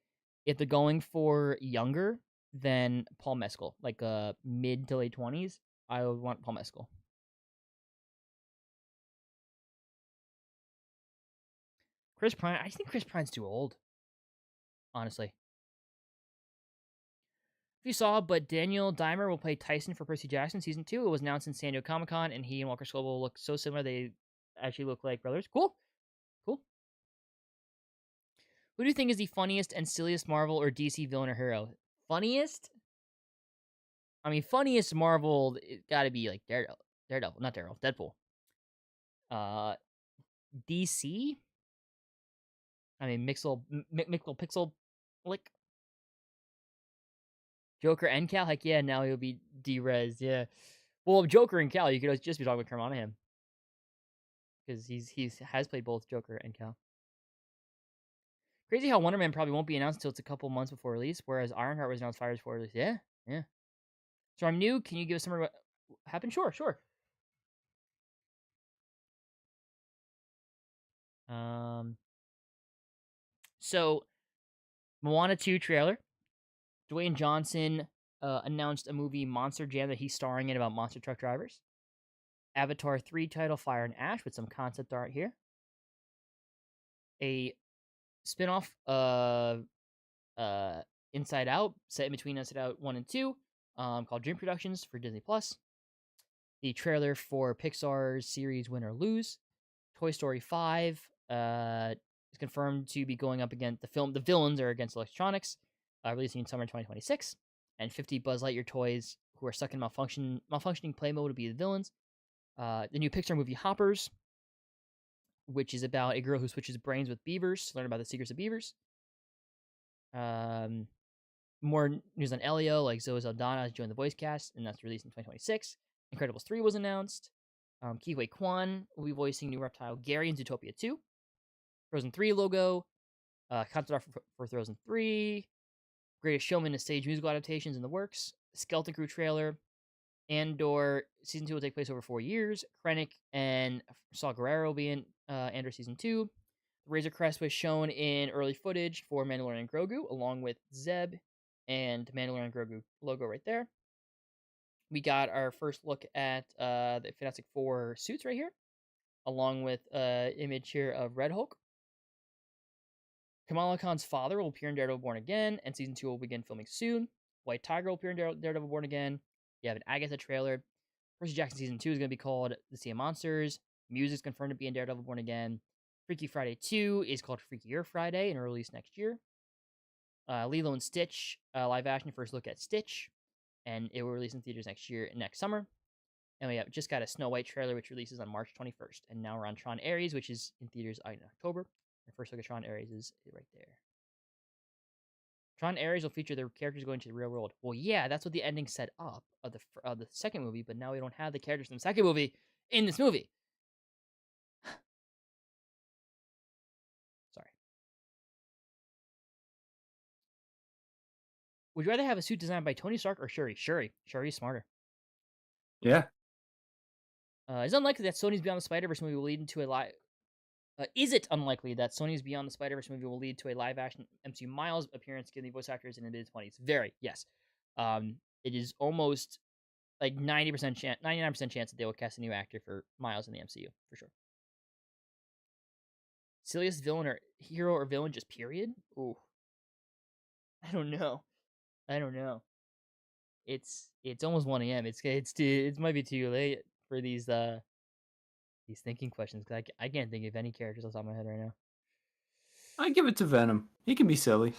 If they're going for younger, than Paul Mescal, like mid to late 20s. I would want Paul Mescal. Chris Pine, I think Chris Pine's too old, honestly. If you saw, but Daniel Dimer will play Tyson for Percy Jackson season 2. It was announced in San Diego Comic-Con, and he and Walker Scobell look so similar they actually look like brothers. Cool. Cool. Who do you think is the funniest and silliest Marvel or DC villain or hero? Funniest? I mean, funniest Marvel, it gotta be like Daredevil, not Daredevil, Deadpool. DC? I mean, Mixel Pixel Lick. Joker and Cal? Heck yeah, now he'll be D-Rez, yeah. Well, Joker and Cal, you could just be talking about Kermana him. Because he has played both Joker and Cal. Crazy how Wonder Man probably won't be announced until it's a couple months before release, whereas Ironheart was announced 5 years before release. Yeah, yeah. So I'm new. Can you give us some what happened? Sure. So Moana 2 trailer. Dwayne Johnson announced a movie Monster Jam that he's starring in about monster truck drivers. Avatar 3 title Fire and Ash with some concept art here. A spinoff Inside Out, set in between Inside Out 1 and 2, called Dream Productions for Disney+. The trailer for Pixar's series Win or Lose. Toy Story 5 is confirmed to be going up against the villains are against electronics, releasing in summer 2026. And 50 Buzz Lightyear toys who are stuck in malfunctioning play mode will be the villains. The new Pixar movie Hoppers, which is about a girl who switches brains with beavers to learn about the secrets of beavers. More news on Elio, like Zoe Saldana has joined the voice cast, and that's released in 2026. Incredibles 3 was announced. Ki Hui Kwan will be voicing new reptile Gary in Zootopia 2. Frozen 3 logo. Concept art for Frozen 3. Greatest Showman and stage musical adaptations in the works. Skeleton Crew trailer. Andor season 2 will take place over 4 years. Krennic and Saw Gerrera will be in Andor season 2. Razor Crest was shown in early footage for Mandalorian Grogu, along with Zeb and Mandalorian Grogu logo right there. We got our first look at the Fantastic Four suits right here, along with image here of Red Hulk. Kamala Khan's father will appear in Daredevil Born Again, and season 2 will begin filming soon. White Tiger will appear in Daredevil Born Again. You have an Agatha trailer. Percy Jackson season 2 is going to be called The Sea of Monsters. Music's confirmed to be in Daredevil Born Again. Freaky Friday 2 is called Freakier Friday and release next year. Lilo and Stitch, live action first look at Stitch, and it will release in theaters next summer. And we have just got a Snow White trailer, which releases on March 21st. And now we're on Tron Ares, which is in theaters in October. The first look at Tron Ares is right there. Tron Ares will feature the characters going to the real world. Well, yeah, that's what the ending set up of the second movie, but now we don't have the characters from the second movie in this movie. Sorry. Would you rather have a suit designed by Tony Stark or Shuri? Shuri's smarter. Yeah. It's unlikely that Sony's Beyond the Spider-Verse movie will lead into a live... is it unlikely that Sony's Beyond the Spider-Verse movie will lead to a live-action MCU Miles appearance, given the voice actors in the mid-20s? Very, yes. It is almost like 99% chance that they will cast a new actor for Miles in the MCU, for sure. Silliest villain or hero or villain, just period? Ooh. I don't know. It's almost 1 a.m. It might be too late for these thinking questions, because I can't think of any characters off the top of my head right now. I give it to Venom. He can be silly.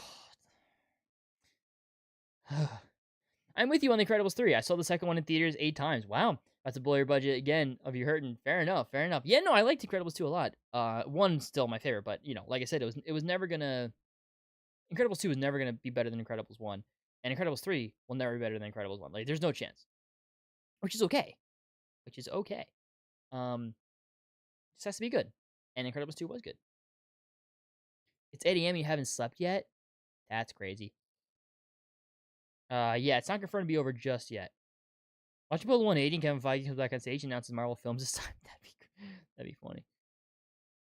I'm with you on The Incredibles 3. I saw the second one in theaters 8 times. Wow. That's a blow your budget again of you hurting. Fair enough. Yeah, no, I liked Incredibles 2 a lot. 1's still my favorite, but like I said, it was never gonna... Incredibles 2 was never gonna be better than Incredibles 1. And Incredibles 3 will never be better than Incredibles 1. Like, there's no chance. Which is okay. Just has to be good. And Incredibles 2 was good. It's 8 a.m. You haven't slept yet? That's crazy. Yeah, it's not confirmed to be over just yet. Watch Bill 180 and Kevin Feige comes back on stage and announces Marvel films this time. That'd be funny.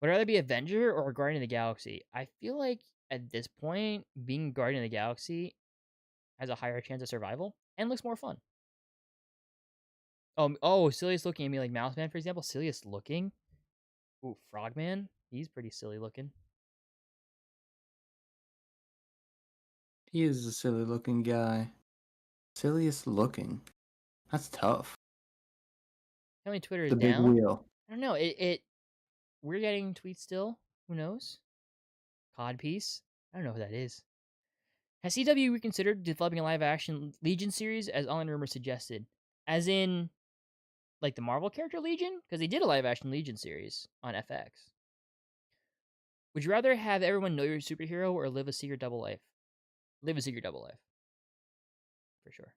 Would I rather be Avenger or Guardian of the Galaxy? I feel like at this point, being Guardian of the Galaxy has a higher chance of survival and looks more fun. Silliest looking. I mean, like Mouseman, for example. Silliest looking. Ooh, Frogman. He's pretty silly looking. He is a silly looking guy. Silliest looking. That's tough. How many Twitter is The big down? wheel. I don't know. We're getting tweets still. Who knows? Codpiece. I don't know who that is. Has CW reconsidered developing a live-action Legion series, as online rumors suggested? As in, like the Marvel character Legion? Because they did a live-action Legion series on FX. Would you rather have everyone know you're a superhero or live a secret double life? Live a secret double life. For sure.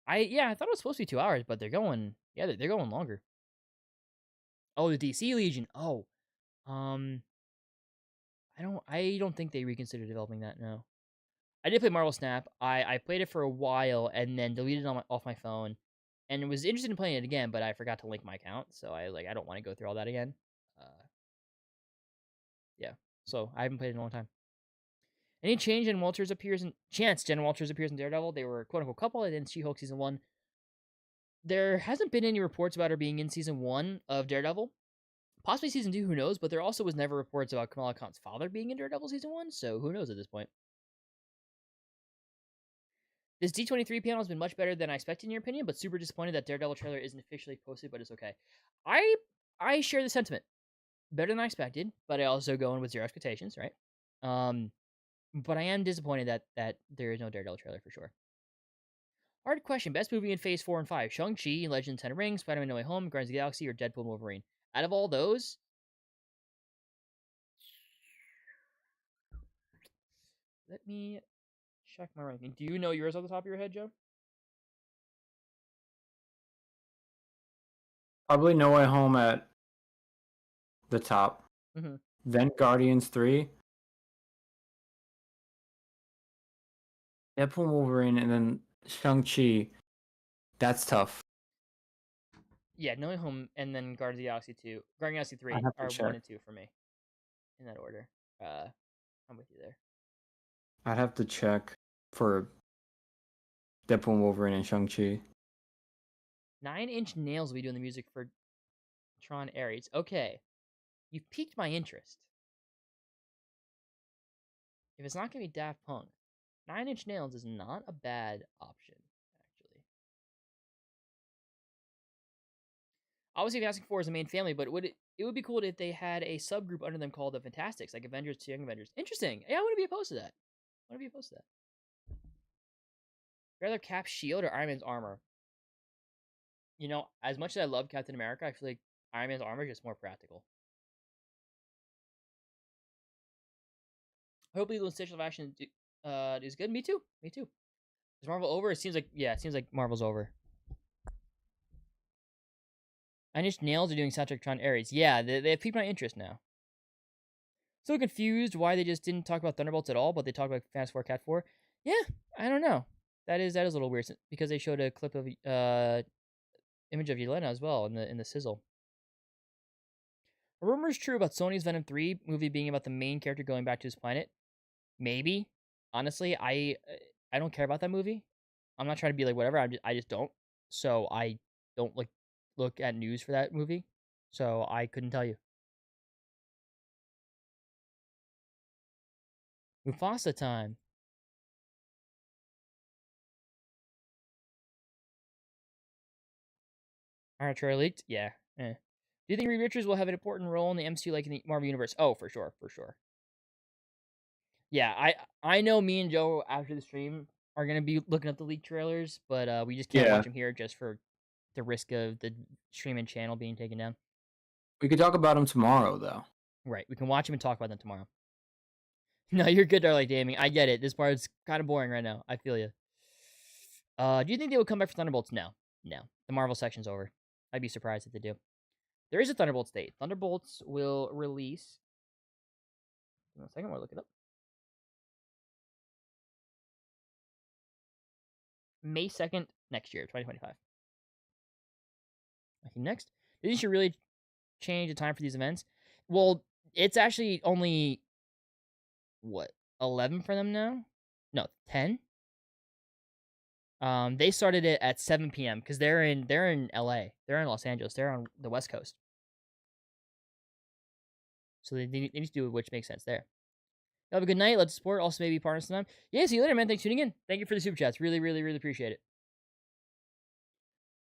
I thought it was supposed to be 2 hours, but they're going longer. Oh, the DC Legion. Oh. I don't think they reconsidered developing that, no. I did play Marvel Snap. I played it for a while and then deleted it off my phone. And was interested in playing it again, but I forgot to link my account, so I don't want to go through all that again. Yeah. So I haven't played it in a long time. Any change Jen Walters appears in Daredevil? They were a quote unquote couple in She-Hulk season 1. There hasn't been any reports about her being in season 1 of Daredevil. Possibly season 2, who knows? But there also was never reports about Kamala Khan's father being in Daredevil season 1, so who knows at this point. This D23 panel has been much better than I expected in your opinion, but super disappointed that Daredevil trailer isn't officially posted, but it's okay. I share the sentiment. Better than I expected, but I also go in with zero expectations, right? But I am disappointed that there is no Daredevil trailer for sure. Hard question. Best movie in Phase 4 and 5. Shang-Chi, Legend of the Ten Rings, Spider-Man No Way Home, Guardians of the Galaxy, or Deadpool and Wolverine. Out of all those, let me check my ranking. Do you know yours off the top of your head, Joe? Probably No Way Home at the top. Mm-hmm. Then Guardians 3. Deadpool, Wolverine, and then Shang-Chi. That's tough. Yeah, No Way Home, and then Guardians of the Galaxy 2. Guardians of the Galaxy 3 are check. 1 and 2 for me. In that order. I'm with you there. I'd have to check for Deadpool, Wolverine, and Shang-Chi. 9 Inch Nails will be doing the music for Tron Ares. Okay. You've piqued my interest. If it's not going to be Daft Punk, 9 Inch Nails is not a bad option, actually. Obviously, Fantastic Four is the main family, but it would be cool if they had a subgroup under them called the Fantastics, like Avengers to Young Avengers. Interesting. Yeah, I wouldn't be opposed to that. Rather Cap's shield or Iron Man's armor? You know, as much as I love Captain America, I feel like Iron Man's armor is just more practical. Hopefully, the station of action is good. Me too. Is Marvel over? It seems like Marvel's over. I just Nails are doing soundtrack Tron Ares. Yeah, they have piqued my interest now. So confused why they just didn't talk about Thunderbolts at all, but they talked about Fantastic Four, Cat 4. Yeah, I don't know. That is a little weird because they showed a clip of image of Yelena as well in the sizzle. A rumor is true about Sony's Venom 3 movie being about the main character going back to his planet. Maybe. Honestly, I don't care about that movie. I'm not trying to be like whatever. I just don't. So I don't look at news for that movie. So I couldn't tell you. Mufasa time. Alright, trailer leaked? Yeah. Do you think Reed Richards will have an important role in the MCU like in the Marvel Universe? Oh, for sure. Yeah, I know me and Joe after the stream are going to be looking at the leaked trailers, but we just can't watch them here just for the risk of the stream and channel being taken down. We could talk about them tomorrow, though. Right, we can watch them and talk about them tomorrow. No, you're good, Darlight Gaming. I get it. This part's kind of boring right now. I feel you. Do you think they will come back for Thunderbolts? No. The Marvel section's over. I'd be surprised if they do. There is a Thunderbolts date. Thunderbolts will release. Give me a second, we'll look it up. May 2nd next year, 2025. Okay, next. Disney should really change the time for these events. Well, it's actually only 11 for them now? No, 10. They started it at 7 p.m. because they're in LA. They're in Los Angeles. They're on the West Coast. So they need to do it, which makes sense there. Have a good night. Let's support. Also, maybe partners sometime. Yeah, see you later, man. Thanks for tuning in. Thank you for the super chats. Really, really, really appreciate it.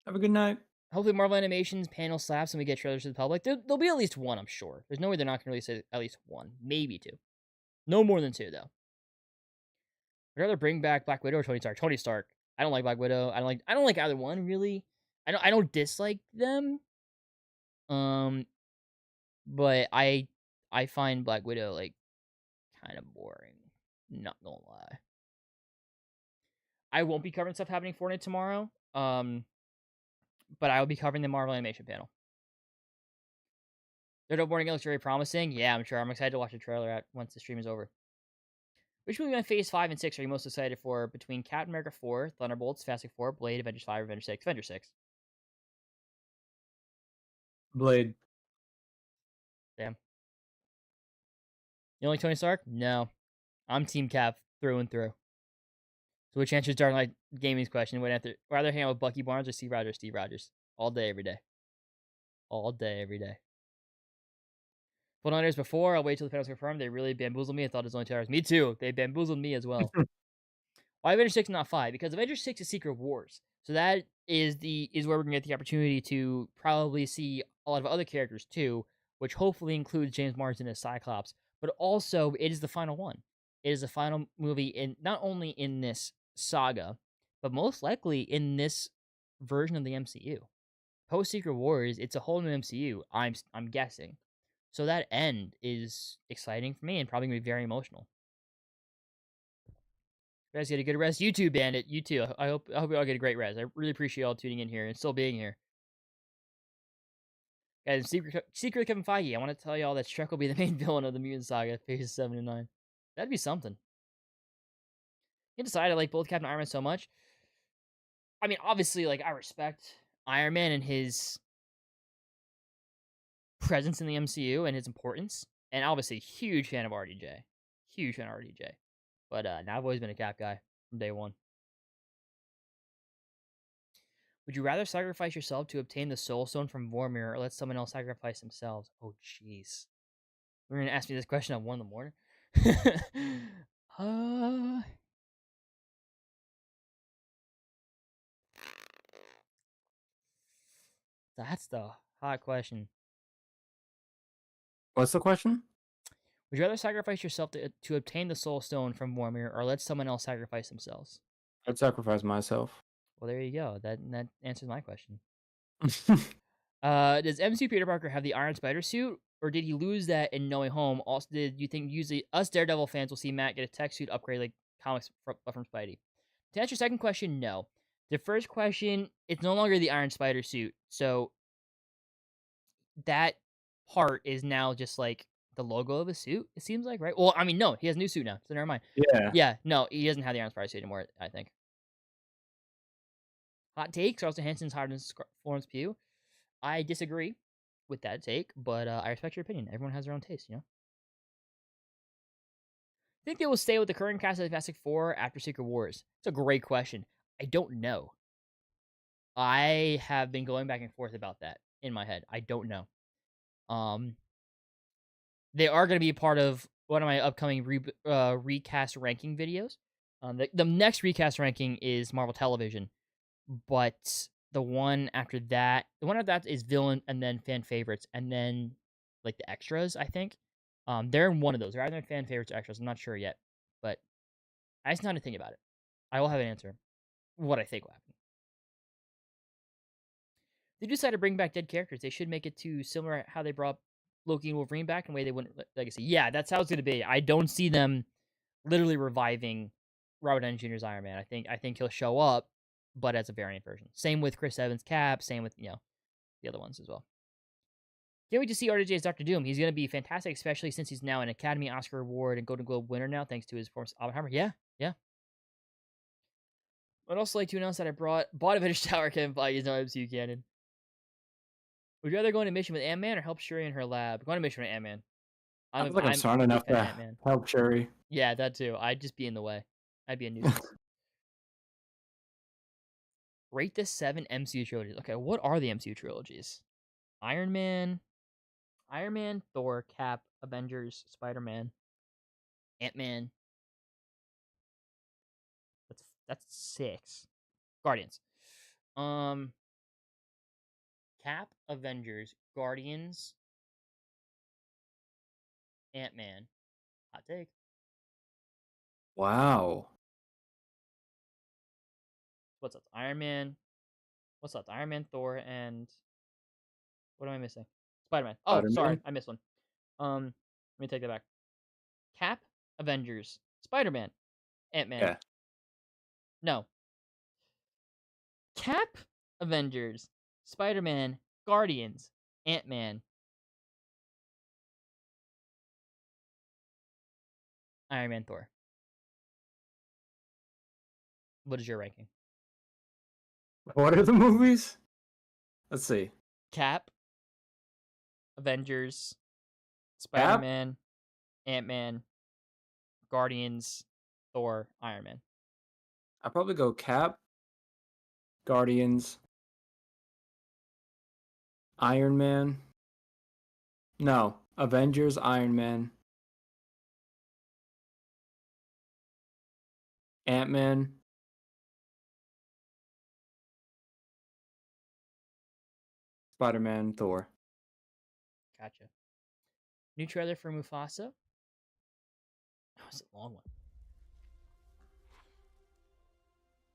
Have a good night. Hopefully, Marvel Animations panel slaps and we get trailers to the public. There'll be at least one, I'm sure. There's no way they're not going to release at least one. Maybe two. No more than two, though. I'd rather bring back Black Widow or Tony Stark. Tony Stark. I don't like Black Widow. I don't like either one, really. I don't dislike them. But I find Black Widow like kind of boring. Not gonna lie. I won't be covering stuff happening Fortnite tomorrow. But I will be covering the Marvel Animation panel. Daredevil Born Again looks very promising. Yeah, I'm sure. I'm excited to watch the trailer once the stream is over. Which movie on Phase 5 and 6 are you most excited for between Captain America 4, Thunderbolts, Fantastic Four, Blade, Avengers 5, Avengers 6? Avengers 6. Blade. Damn. You don't like Tony Stark? No. I'm Team Cap through and through. So which answers Dark Knight Gaming's question? Would I rather hang out with Bucky Barnes or Steve Rogers? Steve Rogers. All day, every day. All day, every day. Put on before. I'll wait till the panel's confirmed. They really bamboozled me. I thought it was only 2 hours. Me too. They bamboozled me as well. Why Avengers 6 not 5? Because Avengers 6 is Secret Wars. So that is where we're gonna get the opportunity to probably see a lot of other characters too, which hopefully includes James Marsden as Cyclops. But also it is the final one. It is the final movie in not only in this saga, but most likely in this version of the MCU. Post Secret Wars, it's a whole new MCU. I'm guessing. So that end is exciting for me and probably gonna be very emotional. You guys get a good rest. You too, Bandit. You too. I hope you all get a great rest. I really appreciate y'all tuning in here and still being here. Guys, Secret Kevin Feige, I want to tell y'all that Shrek will be the main villain of the Mutant Saga, phases 7 and 9. That'd be something. You decide I like both Captain Iron Man so much. I mean, obviously, like, I respect Iron Man and his presence in the MCU and his importance. And obviously, huge fan of RDJ. Huge fan of RDJ. But now I've always been a Cap guy from day one. Would you rather sacrifice yourself to obtain the Soul Stone from Vormir or let someone else sacrifice themselves? Oh, jeez. You're going to ask me this question at 1 in the morning? That's the hot question. What's the question? Would you rather sacrifice yourself to obtain the Soul Stone from Vormir or let someone else sacrifice themselves? I'd sacrifice myself. Well, there you go. That answers my question. Does MCU Peter Parker have the Iron Spider suit, or did he lose that in No Way Home? Also, did you think usually us Daredevil fans will see Matt get a tech suit upgrade like comics from Spidey? To answer your second question, no. The first question, it's no longer the Iron Spider suit, so that part is now just like the logo of a suit, it seems like, right? Well, I mean, no, he has a new suit now, so never mind. Yeah, no, he doesn't have the Iron Spider suit anymore, I think. Hot take, Scarlett Johansson's harder than Florence Pugh. I disagree with that take, but I respect your opinion. Everyone has their own taste, you know? Think they will stay with the current cast of Fantastic Four after Secret Wars? It's a great question. I don't know. I have been going back and forth about that in my head. I don't know. They are going to be a part of one of my upcoming recast ranking videos. The next recast ranking is Marvel Television, but the one after that is villain and then fan favorites and then like the extras, I think. They're in one of those. They're either fan favorites or extras. I'm not sure yet, but I just not to think about it. I will have an answer. What I think will happen. They decide to bring back dead characters. They should make it to similar how they brought Loki and Wolverine back in a way they wouldn't legacy. Yeah, that's how it's going to be. I don't see them literally reviving Robert Downey Jr.'s Iron Man. I think he'll show up, but as a variant version. Same with Chris Evans' Cap. Same with, the other ones as well. Can't wait to see RDJ's Doctor Doom. He's going to be fantastic, especially since he's now an Academy Oscar Award and Golden Globe winner now, thanks to his performance Oppenheimer. Yeah. I'd also like to announce that I bought Avengers Tower Kevin Feige is now MCU canon. Would you rather go on a mission with Ant-Man or help Shuri in her lab? Go on a mission with Ant-Man. I'm smart enough to help Shuri. Yeah, that too. I'd just be in the way. I'd be a nuisance. Rate this 7 MCU trilogies. Okay, what are the MCU trilogies? Iron Man, Thor, Cap, Avengers, Spider-Man, Ant-Man. That's 6. Guardians. Cap, Avengers, Guardians, Ant-Man. Hot take. Wow. What's up? Iron Man. What's up? Iron Man, Thor, and what am I missing? Spider-Man. Oh, Spider-Man. sorry, I missed one. Let me take that back. Cap, Avengers, Spider-Man, Ant-Man. Yeah. No. Cap, Avengers, Spider-Man, Guardians, Ant-Man, Iron Man, Thor. What is your ranking? What are the movies? Let's see. Cap, Avengers, Spider-Man, Ant-Man, Guardians, Thor, Iron Man. I'll probably go Cap, Guardians, Iron Man. No, Avengers, Iron Man, Ant-Man, Spider-Man, Thor. Gotcha. New trailer for Mufasa. Oh, it's a long one.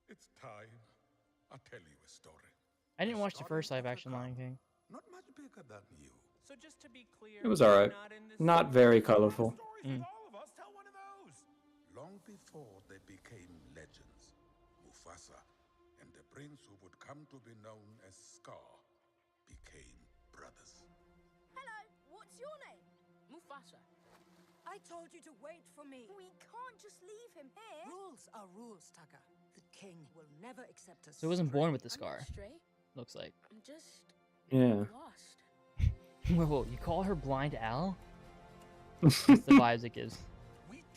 It's time. I'll tell you a story. I didn't watch the first live-action Lion King. Not much bigger than you. So just to be clear, It was alright. Not very colorful. All of us tell one of those. Long before they became legends, Mufasa and the prince who would come to be known as Scar became brothers. Hello, what's your name? Mufasa. I told you to wait for me. We can't just leave him here. Rules are rules, Taka. The king will never accept us. So he wasn't born with the I'm scar. not stray. Looks like. I'm just Yeah. lost. Whoa, you call her Blind Al? That's the vibes it gives.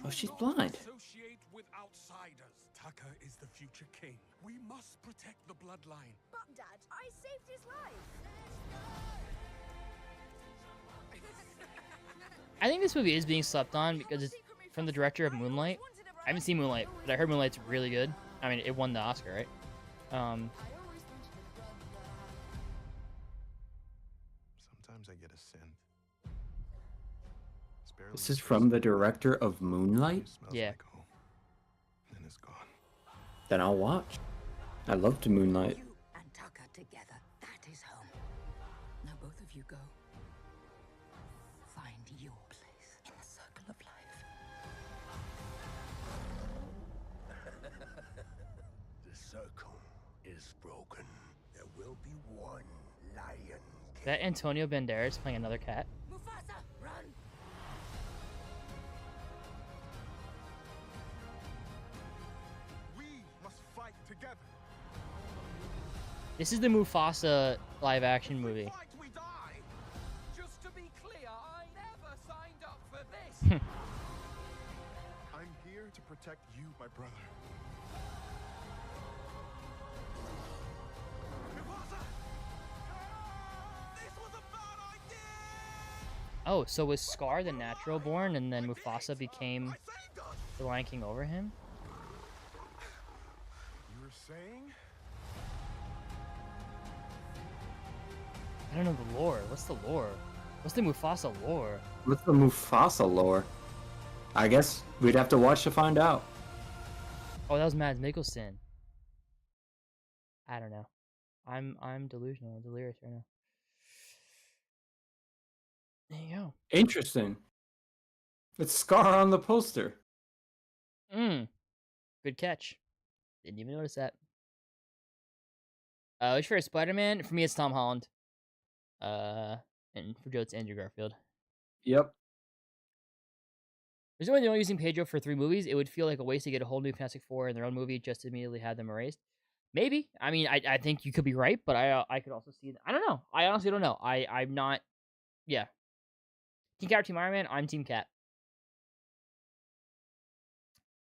Oh, she's blind. Associate with outsiders. Taka is the future king. We must protect the bloodline. But, Dad, I saved his life. I think this movie is being slept on because it's from the director of Moonlight. I haven't seen Moonlight, but I heard Moonlight's really good. I mean, it won the Oscar, right? Sometimes I get a scent. This is from the director of Moonlight? Yeah. Then it's gone. Then I'll watch. I loved Moonlight. You and Taka together. That is home. Now both of you go. Find your place in the circle of life. The circle is broken. There will be one lion. Is that Antonio Banderas playing another cat? Mufasa, run! We must fight together. This is the Mufasa live-action movie. Fight, we die. Just to be clear, I never signed up for this. I'm here to protect you, my brother. Oh, so was Scar the natural born, and then Mufasa became the Lion King over him? You were saying? I don't know the lore. What's the lore? What's the Mufasa lore? What's the Mufasa lore? I guess we'd have to watch to find out. Oh, that was Mads Mikkelsen. I don't know. I'm delusional. I'm delirious right now. There you go. Interesting. It's Scar on the poster. Good catch. Didn't even notice that. Which for Spider-Man? For me, it's Tom Holland. And for Joe, it's Andrew Garfield. Yep. There's no way they're only using Pedro for 3 movies. It would feel like a waste to get a whole new Fantastic Four in their own movie just to immediately have them erased. Maybe. I mean, I think you could be right, but I could also see. I don't know. I honestly don't know. I'm not. Yeah. Team Cat or Team Iron Man? I'm Team Cat.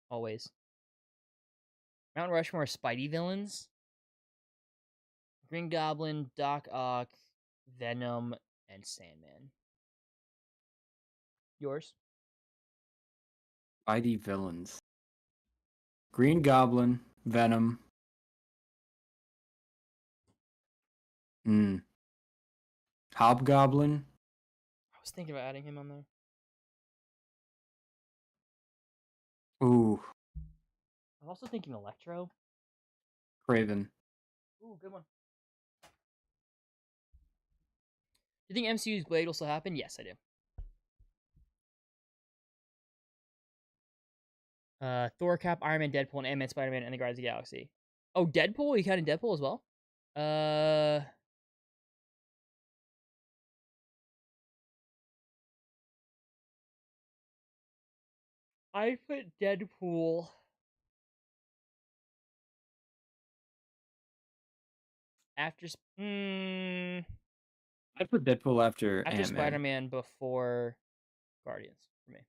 Always. Mount Rushmore Spidey villains. Green Goblin, Doc Ock, Venom, and Sandman. Yours? Spidey villains. Green Goblin, Venom. Hobgoblin. I was thinking about adding him on there. Ooh, I'm also thinking Electro. Craven. Ooh, good one. Do you think MCU's Blade will still happen? Yes, I do. Thor, Cap, Iron Man, Deadpool, and Ant-Man, Spider-Man, and the Guardians of the Galaxy. Oh, Deadpool? You counting Deadpool as well? I put Deadpool after. I'd put Deadpool after After Ant-Man. Spider-Man, before Guardians for me.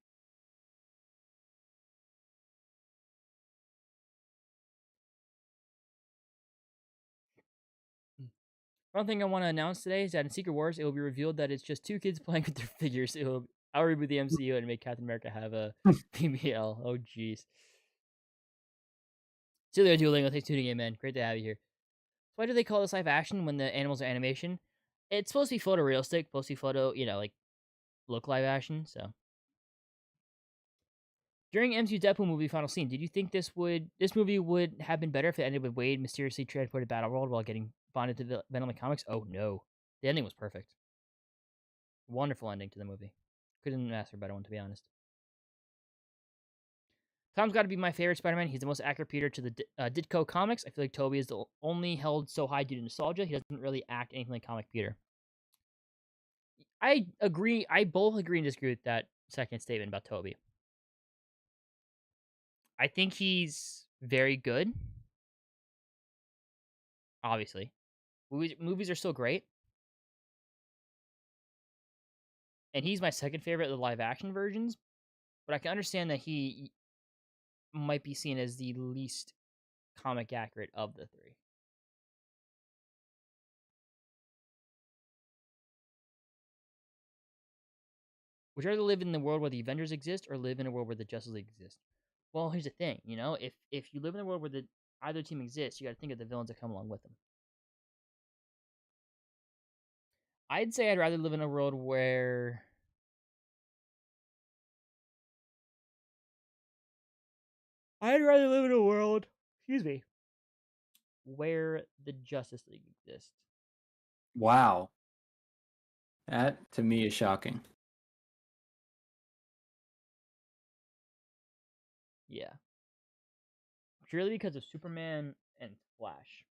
One thing I want to announce today is that in Secret Wars, it will be revealed that it's just 2 kids playing with their figures. I'll reboot the MCU and make Captain America have a BBL. Oh, jeez. See you later, Duolingo. Thanks for tuning in, man. Great to have you here. Why do they call this live action when the animals are animation? It's supposed to be photorealistic, supposed to be photo, like, look live action, so. During MCU's Deadpool movie final scene, did you think this movie would have been better if it ended with Wade mysteriously transported Battleworld while getting bonded to Venom in the comics? Oh no. The ending was perfect. Wonderful ending to the movie. Couldn't ask for a better one, to be honest. Tom's got to be my favorite Spider-Man. He's the most accurate Peter to the Ditko comics. I feel like Tobey is the only held so high due to nostalgia. He doesn't really act anything like comic Peter. I agree. I both agree and disagree with that second statement about Tobey. I think he's very good. Obviously. Movies are still great. And he's my second favorite of the live action versions. But I can understand that he might be seen as the least comic accurate of the 3. Would you rather live in the world where the Avengers exist or live in a world where the Justice League exists? Well, here's the thing, if you live in a world where either team exists, you got to think of the villains that come along with them. I'd say I'd rather live in a world where where the Justice League exists. Wow. That, to me, is shocking. Yeah. Purely because of Superman and Flash.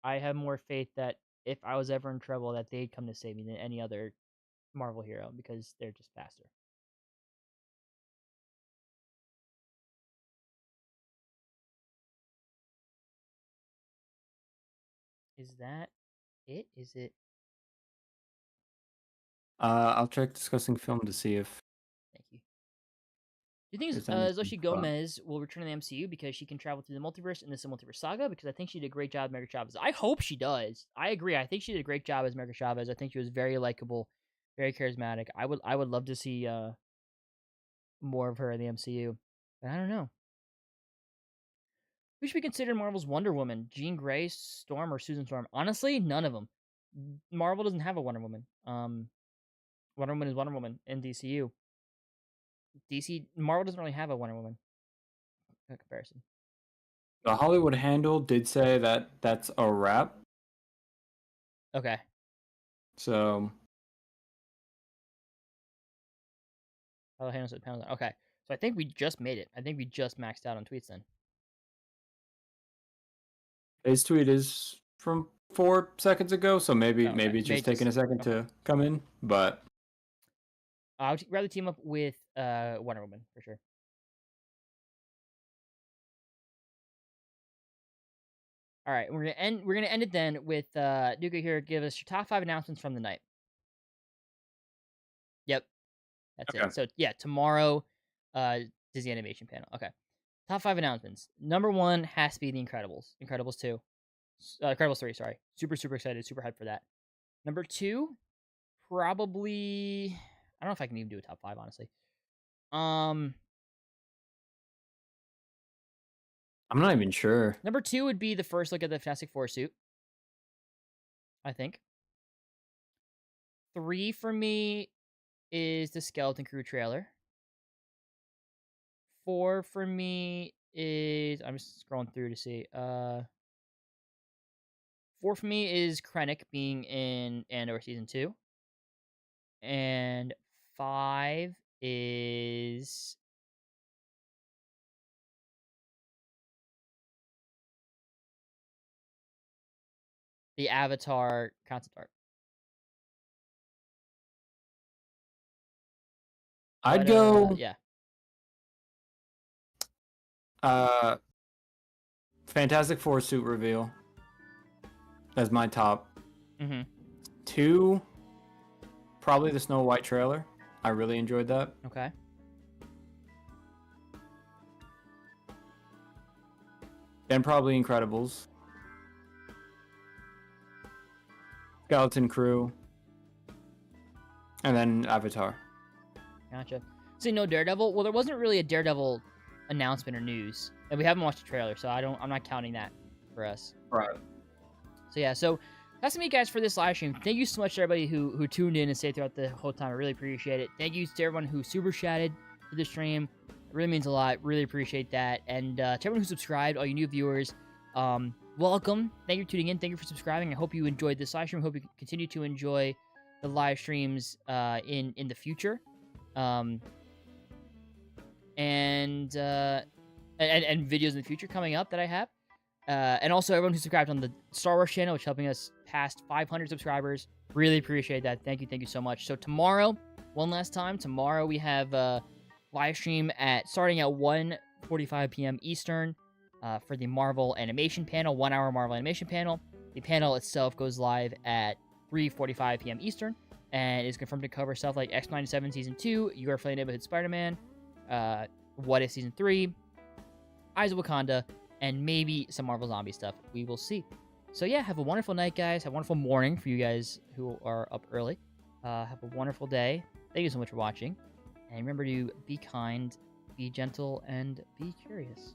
I have more faith that if I was ever in trouble, that they'd come to save me than any other Marvel hero, because they're just faster. Is that it? Is it? I'll check discussing film to see if. Thank you. Do you think there's anything Zoshi Gomez will return to the MCU because she can travel through the multiverse in this multiverse saga? Because I think she did a great job as America Chavez. I hope she does. I agree. I think she did a great job as America Chavez. I think she was very likable, very charismatic. I would love to see more of her in the MCU. But I don't know. Who should be considered Marvel's Wonder Woman? Jean Grey, Storm, or Susan Storm? Honestly, none of them. Marvel doesn't have a Wonder Woman. Wonder Woman is Wonder Woman in DCU. Marvel doesn't really have a Wonder Woman in comparison. The Hollywood Handle did say that that's a wrap. Okay. So. Hollywood Handle said pounds. Okay. So I think we just made it. I think we just maxed out on tweets then. His tweet is from 4 seconds ago, so maybe it's just taking a second to come in, but I would rather team up with Wonder Woman for sure. All right, we're gonna end it then with Duca here. Give us your top 5 announcements from the night. Yep, that's it. So yeah, tomorrow, Disney Animation panel. Okay, Top 5 announcements. Number 1 has to be The Incredibles. Incredibles 2. Incredibles 3, sorry. Super, super excited. Super hyped for that. Number 2, probably... I don't know if I can even do a top 5, honestly. I'm not even sure. Number 2 would be the first look at the Fantastic Four suit, I think. 3 for me is the Skeleton Crew trailer. 4 for me is... I'm just scrolling through to see. 4 for me is Krennic being in Andor Season 2. And 5 is... the Avatar concept art. I'd go... yeah. Fantastic Four suit reveal. That's my top. 2, probably the Snow White trailer. I really enjoyed that. Okay. Then probably Incredibles. Skeleton Crew. And then Avatar. Gotcha. See, no Daredevil? Well, there wasn't really a Daredevil announcement or news. And we haven't watched the trailer, so I'm not counting that for us. Right. So yeah, so that's me, guys, for this live stream. Thank you so much to everybody who tuned in and stayed throughout the whole time. I really appreciate it. Thank you to everyone who super chatted for the stream. It really means a lot. Really appreciate that. And to everyone who subscribed, all you new viewers, welcome. Thank you for tuning in. Thank you for subscribing. I hope you enjoyed this live stream. I hope you continue to enjoy the live streams in the future. And videos in the future coming up that I have. And also everyone who subscribed on the Star Wars channel, which is helping us past 500 subscribers. Really appreciate that. Thank you so much. So tomorrow, one last time, tomorrow we have a live stream starting at 1:45 p.m. Eastern for the Marvel Animation panel, 1 hour Marvel Animation panel. The panel itself goes live at 3:45 p.m. Eastern and is confirmed to cover stuff like X-97 Season 2, Your Friendly Neighborhood Spider-Man, What If Season 3, Eyes of Wakanda, and maybe some Marvel Zombie stuff. We will see. So yeah, have a wonderful night, guys. Have a wonderful morning for you guys who are up early. Have a wonderful day. Thank you so much for watching. And remember to be kind, be gentle, and be curious.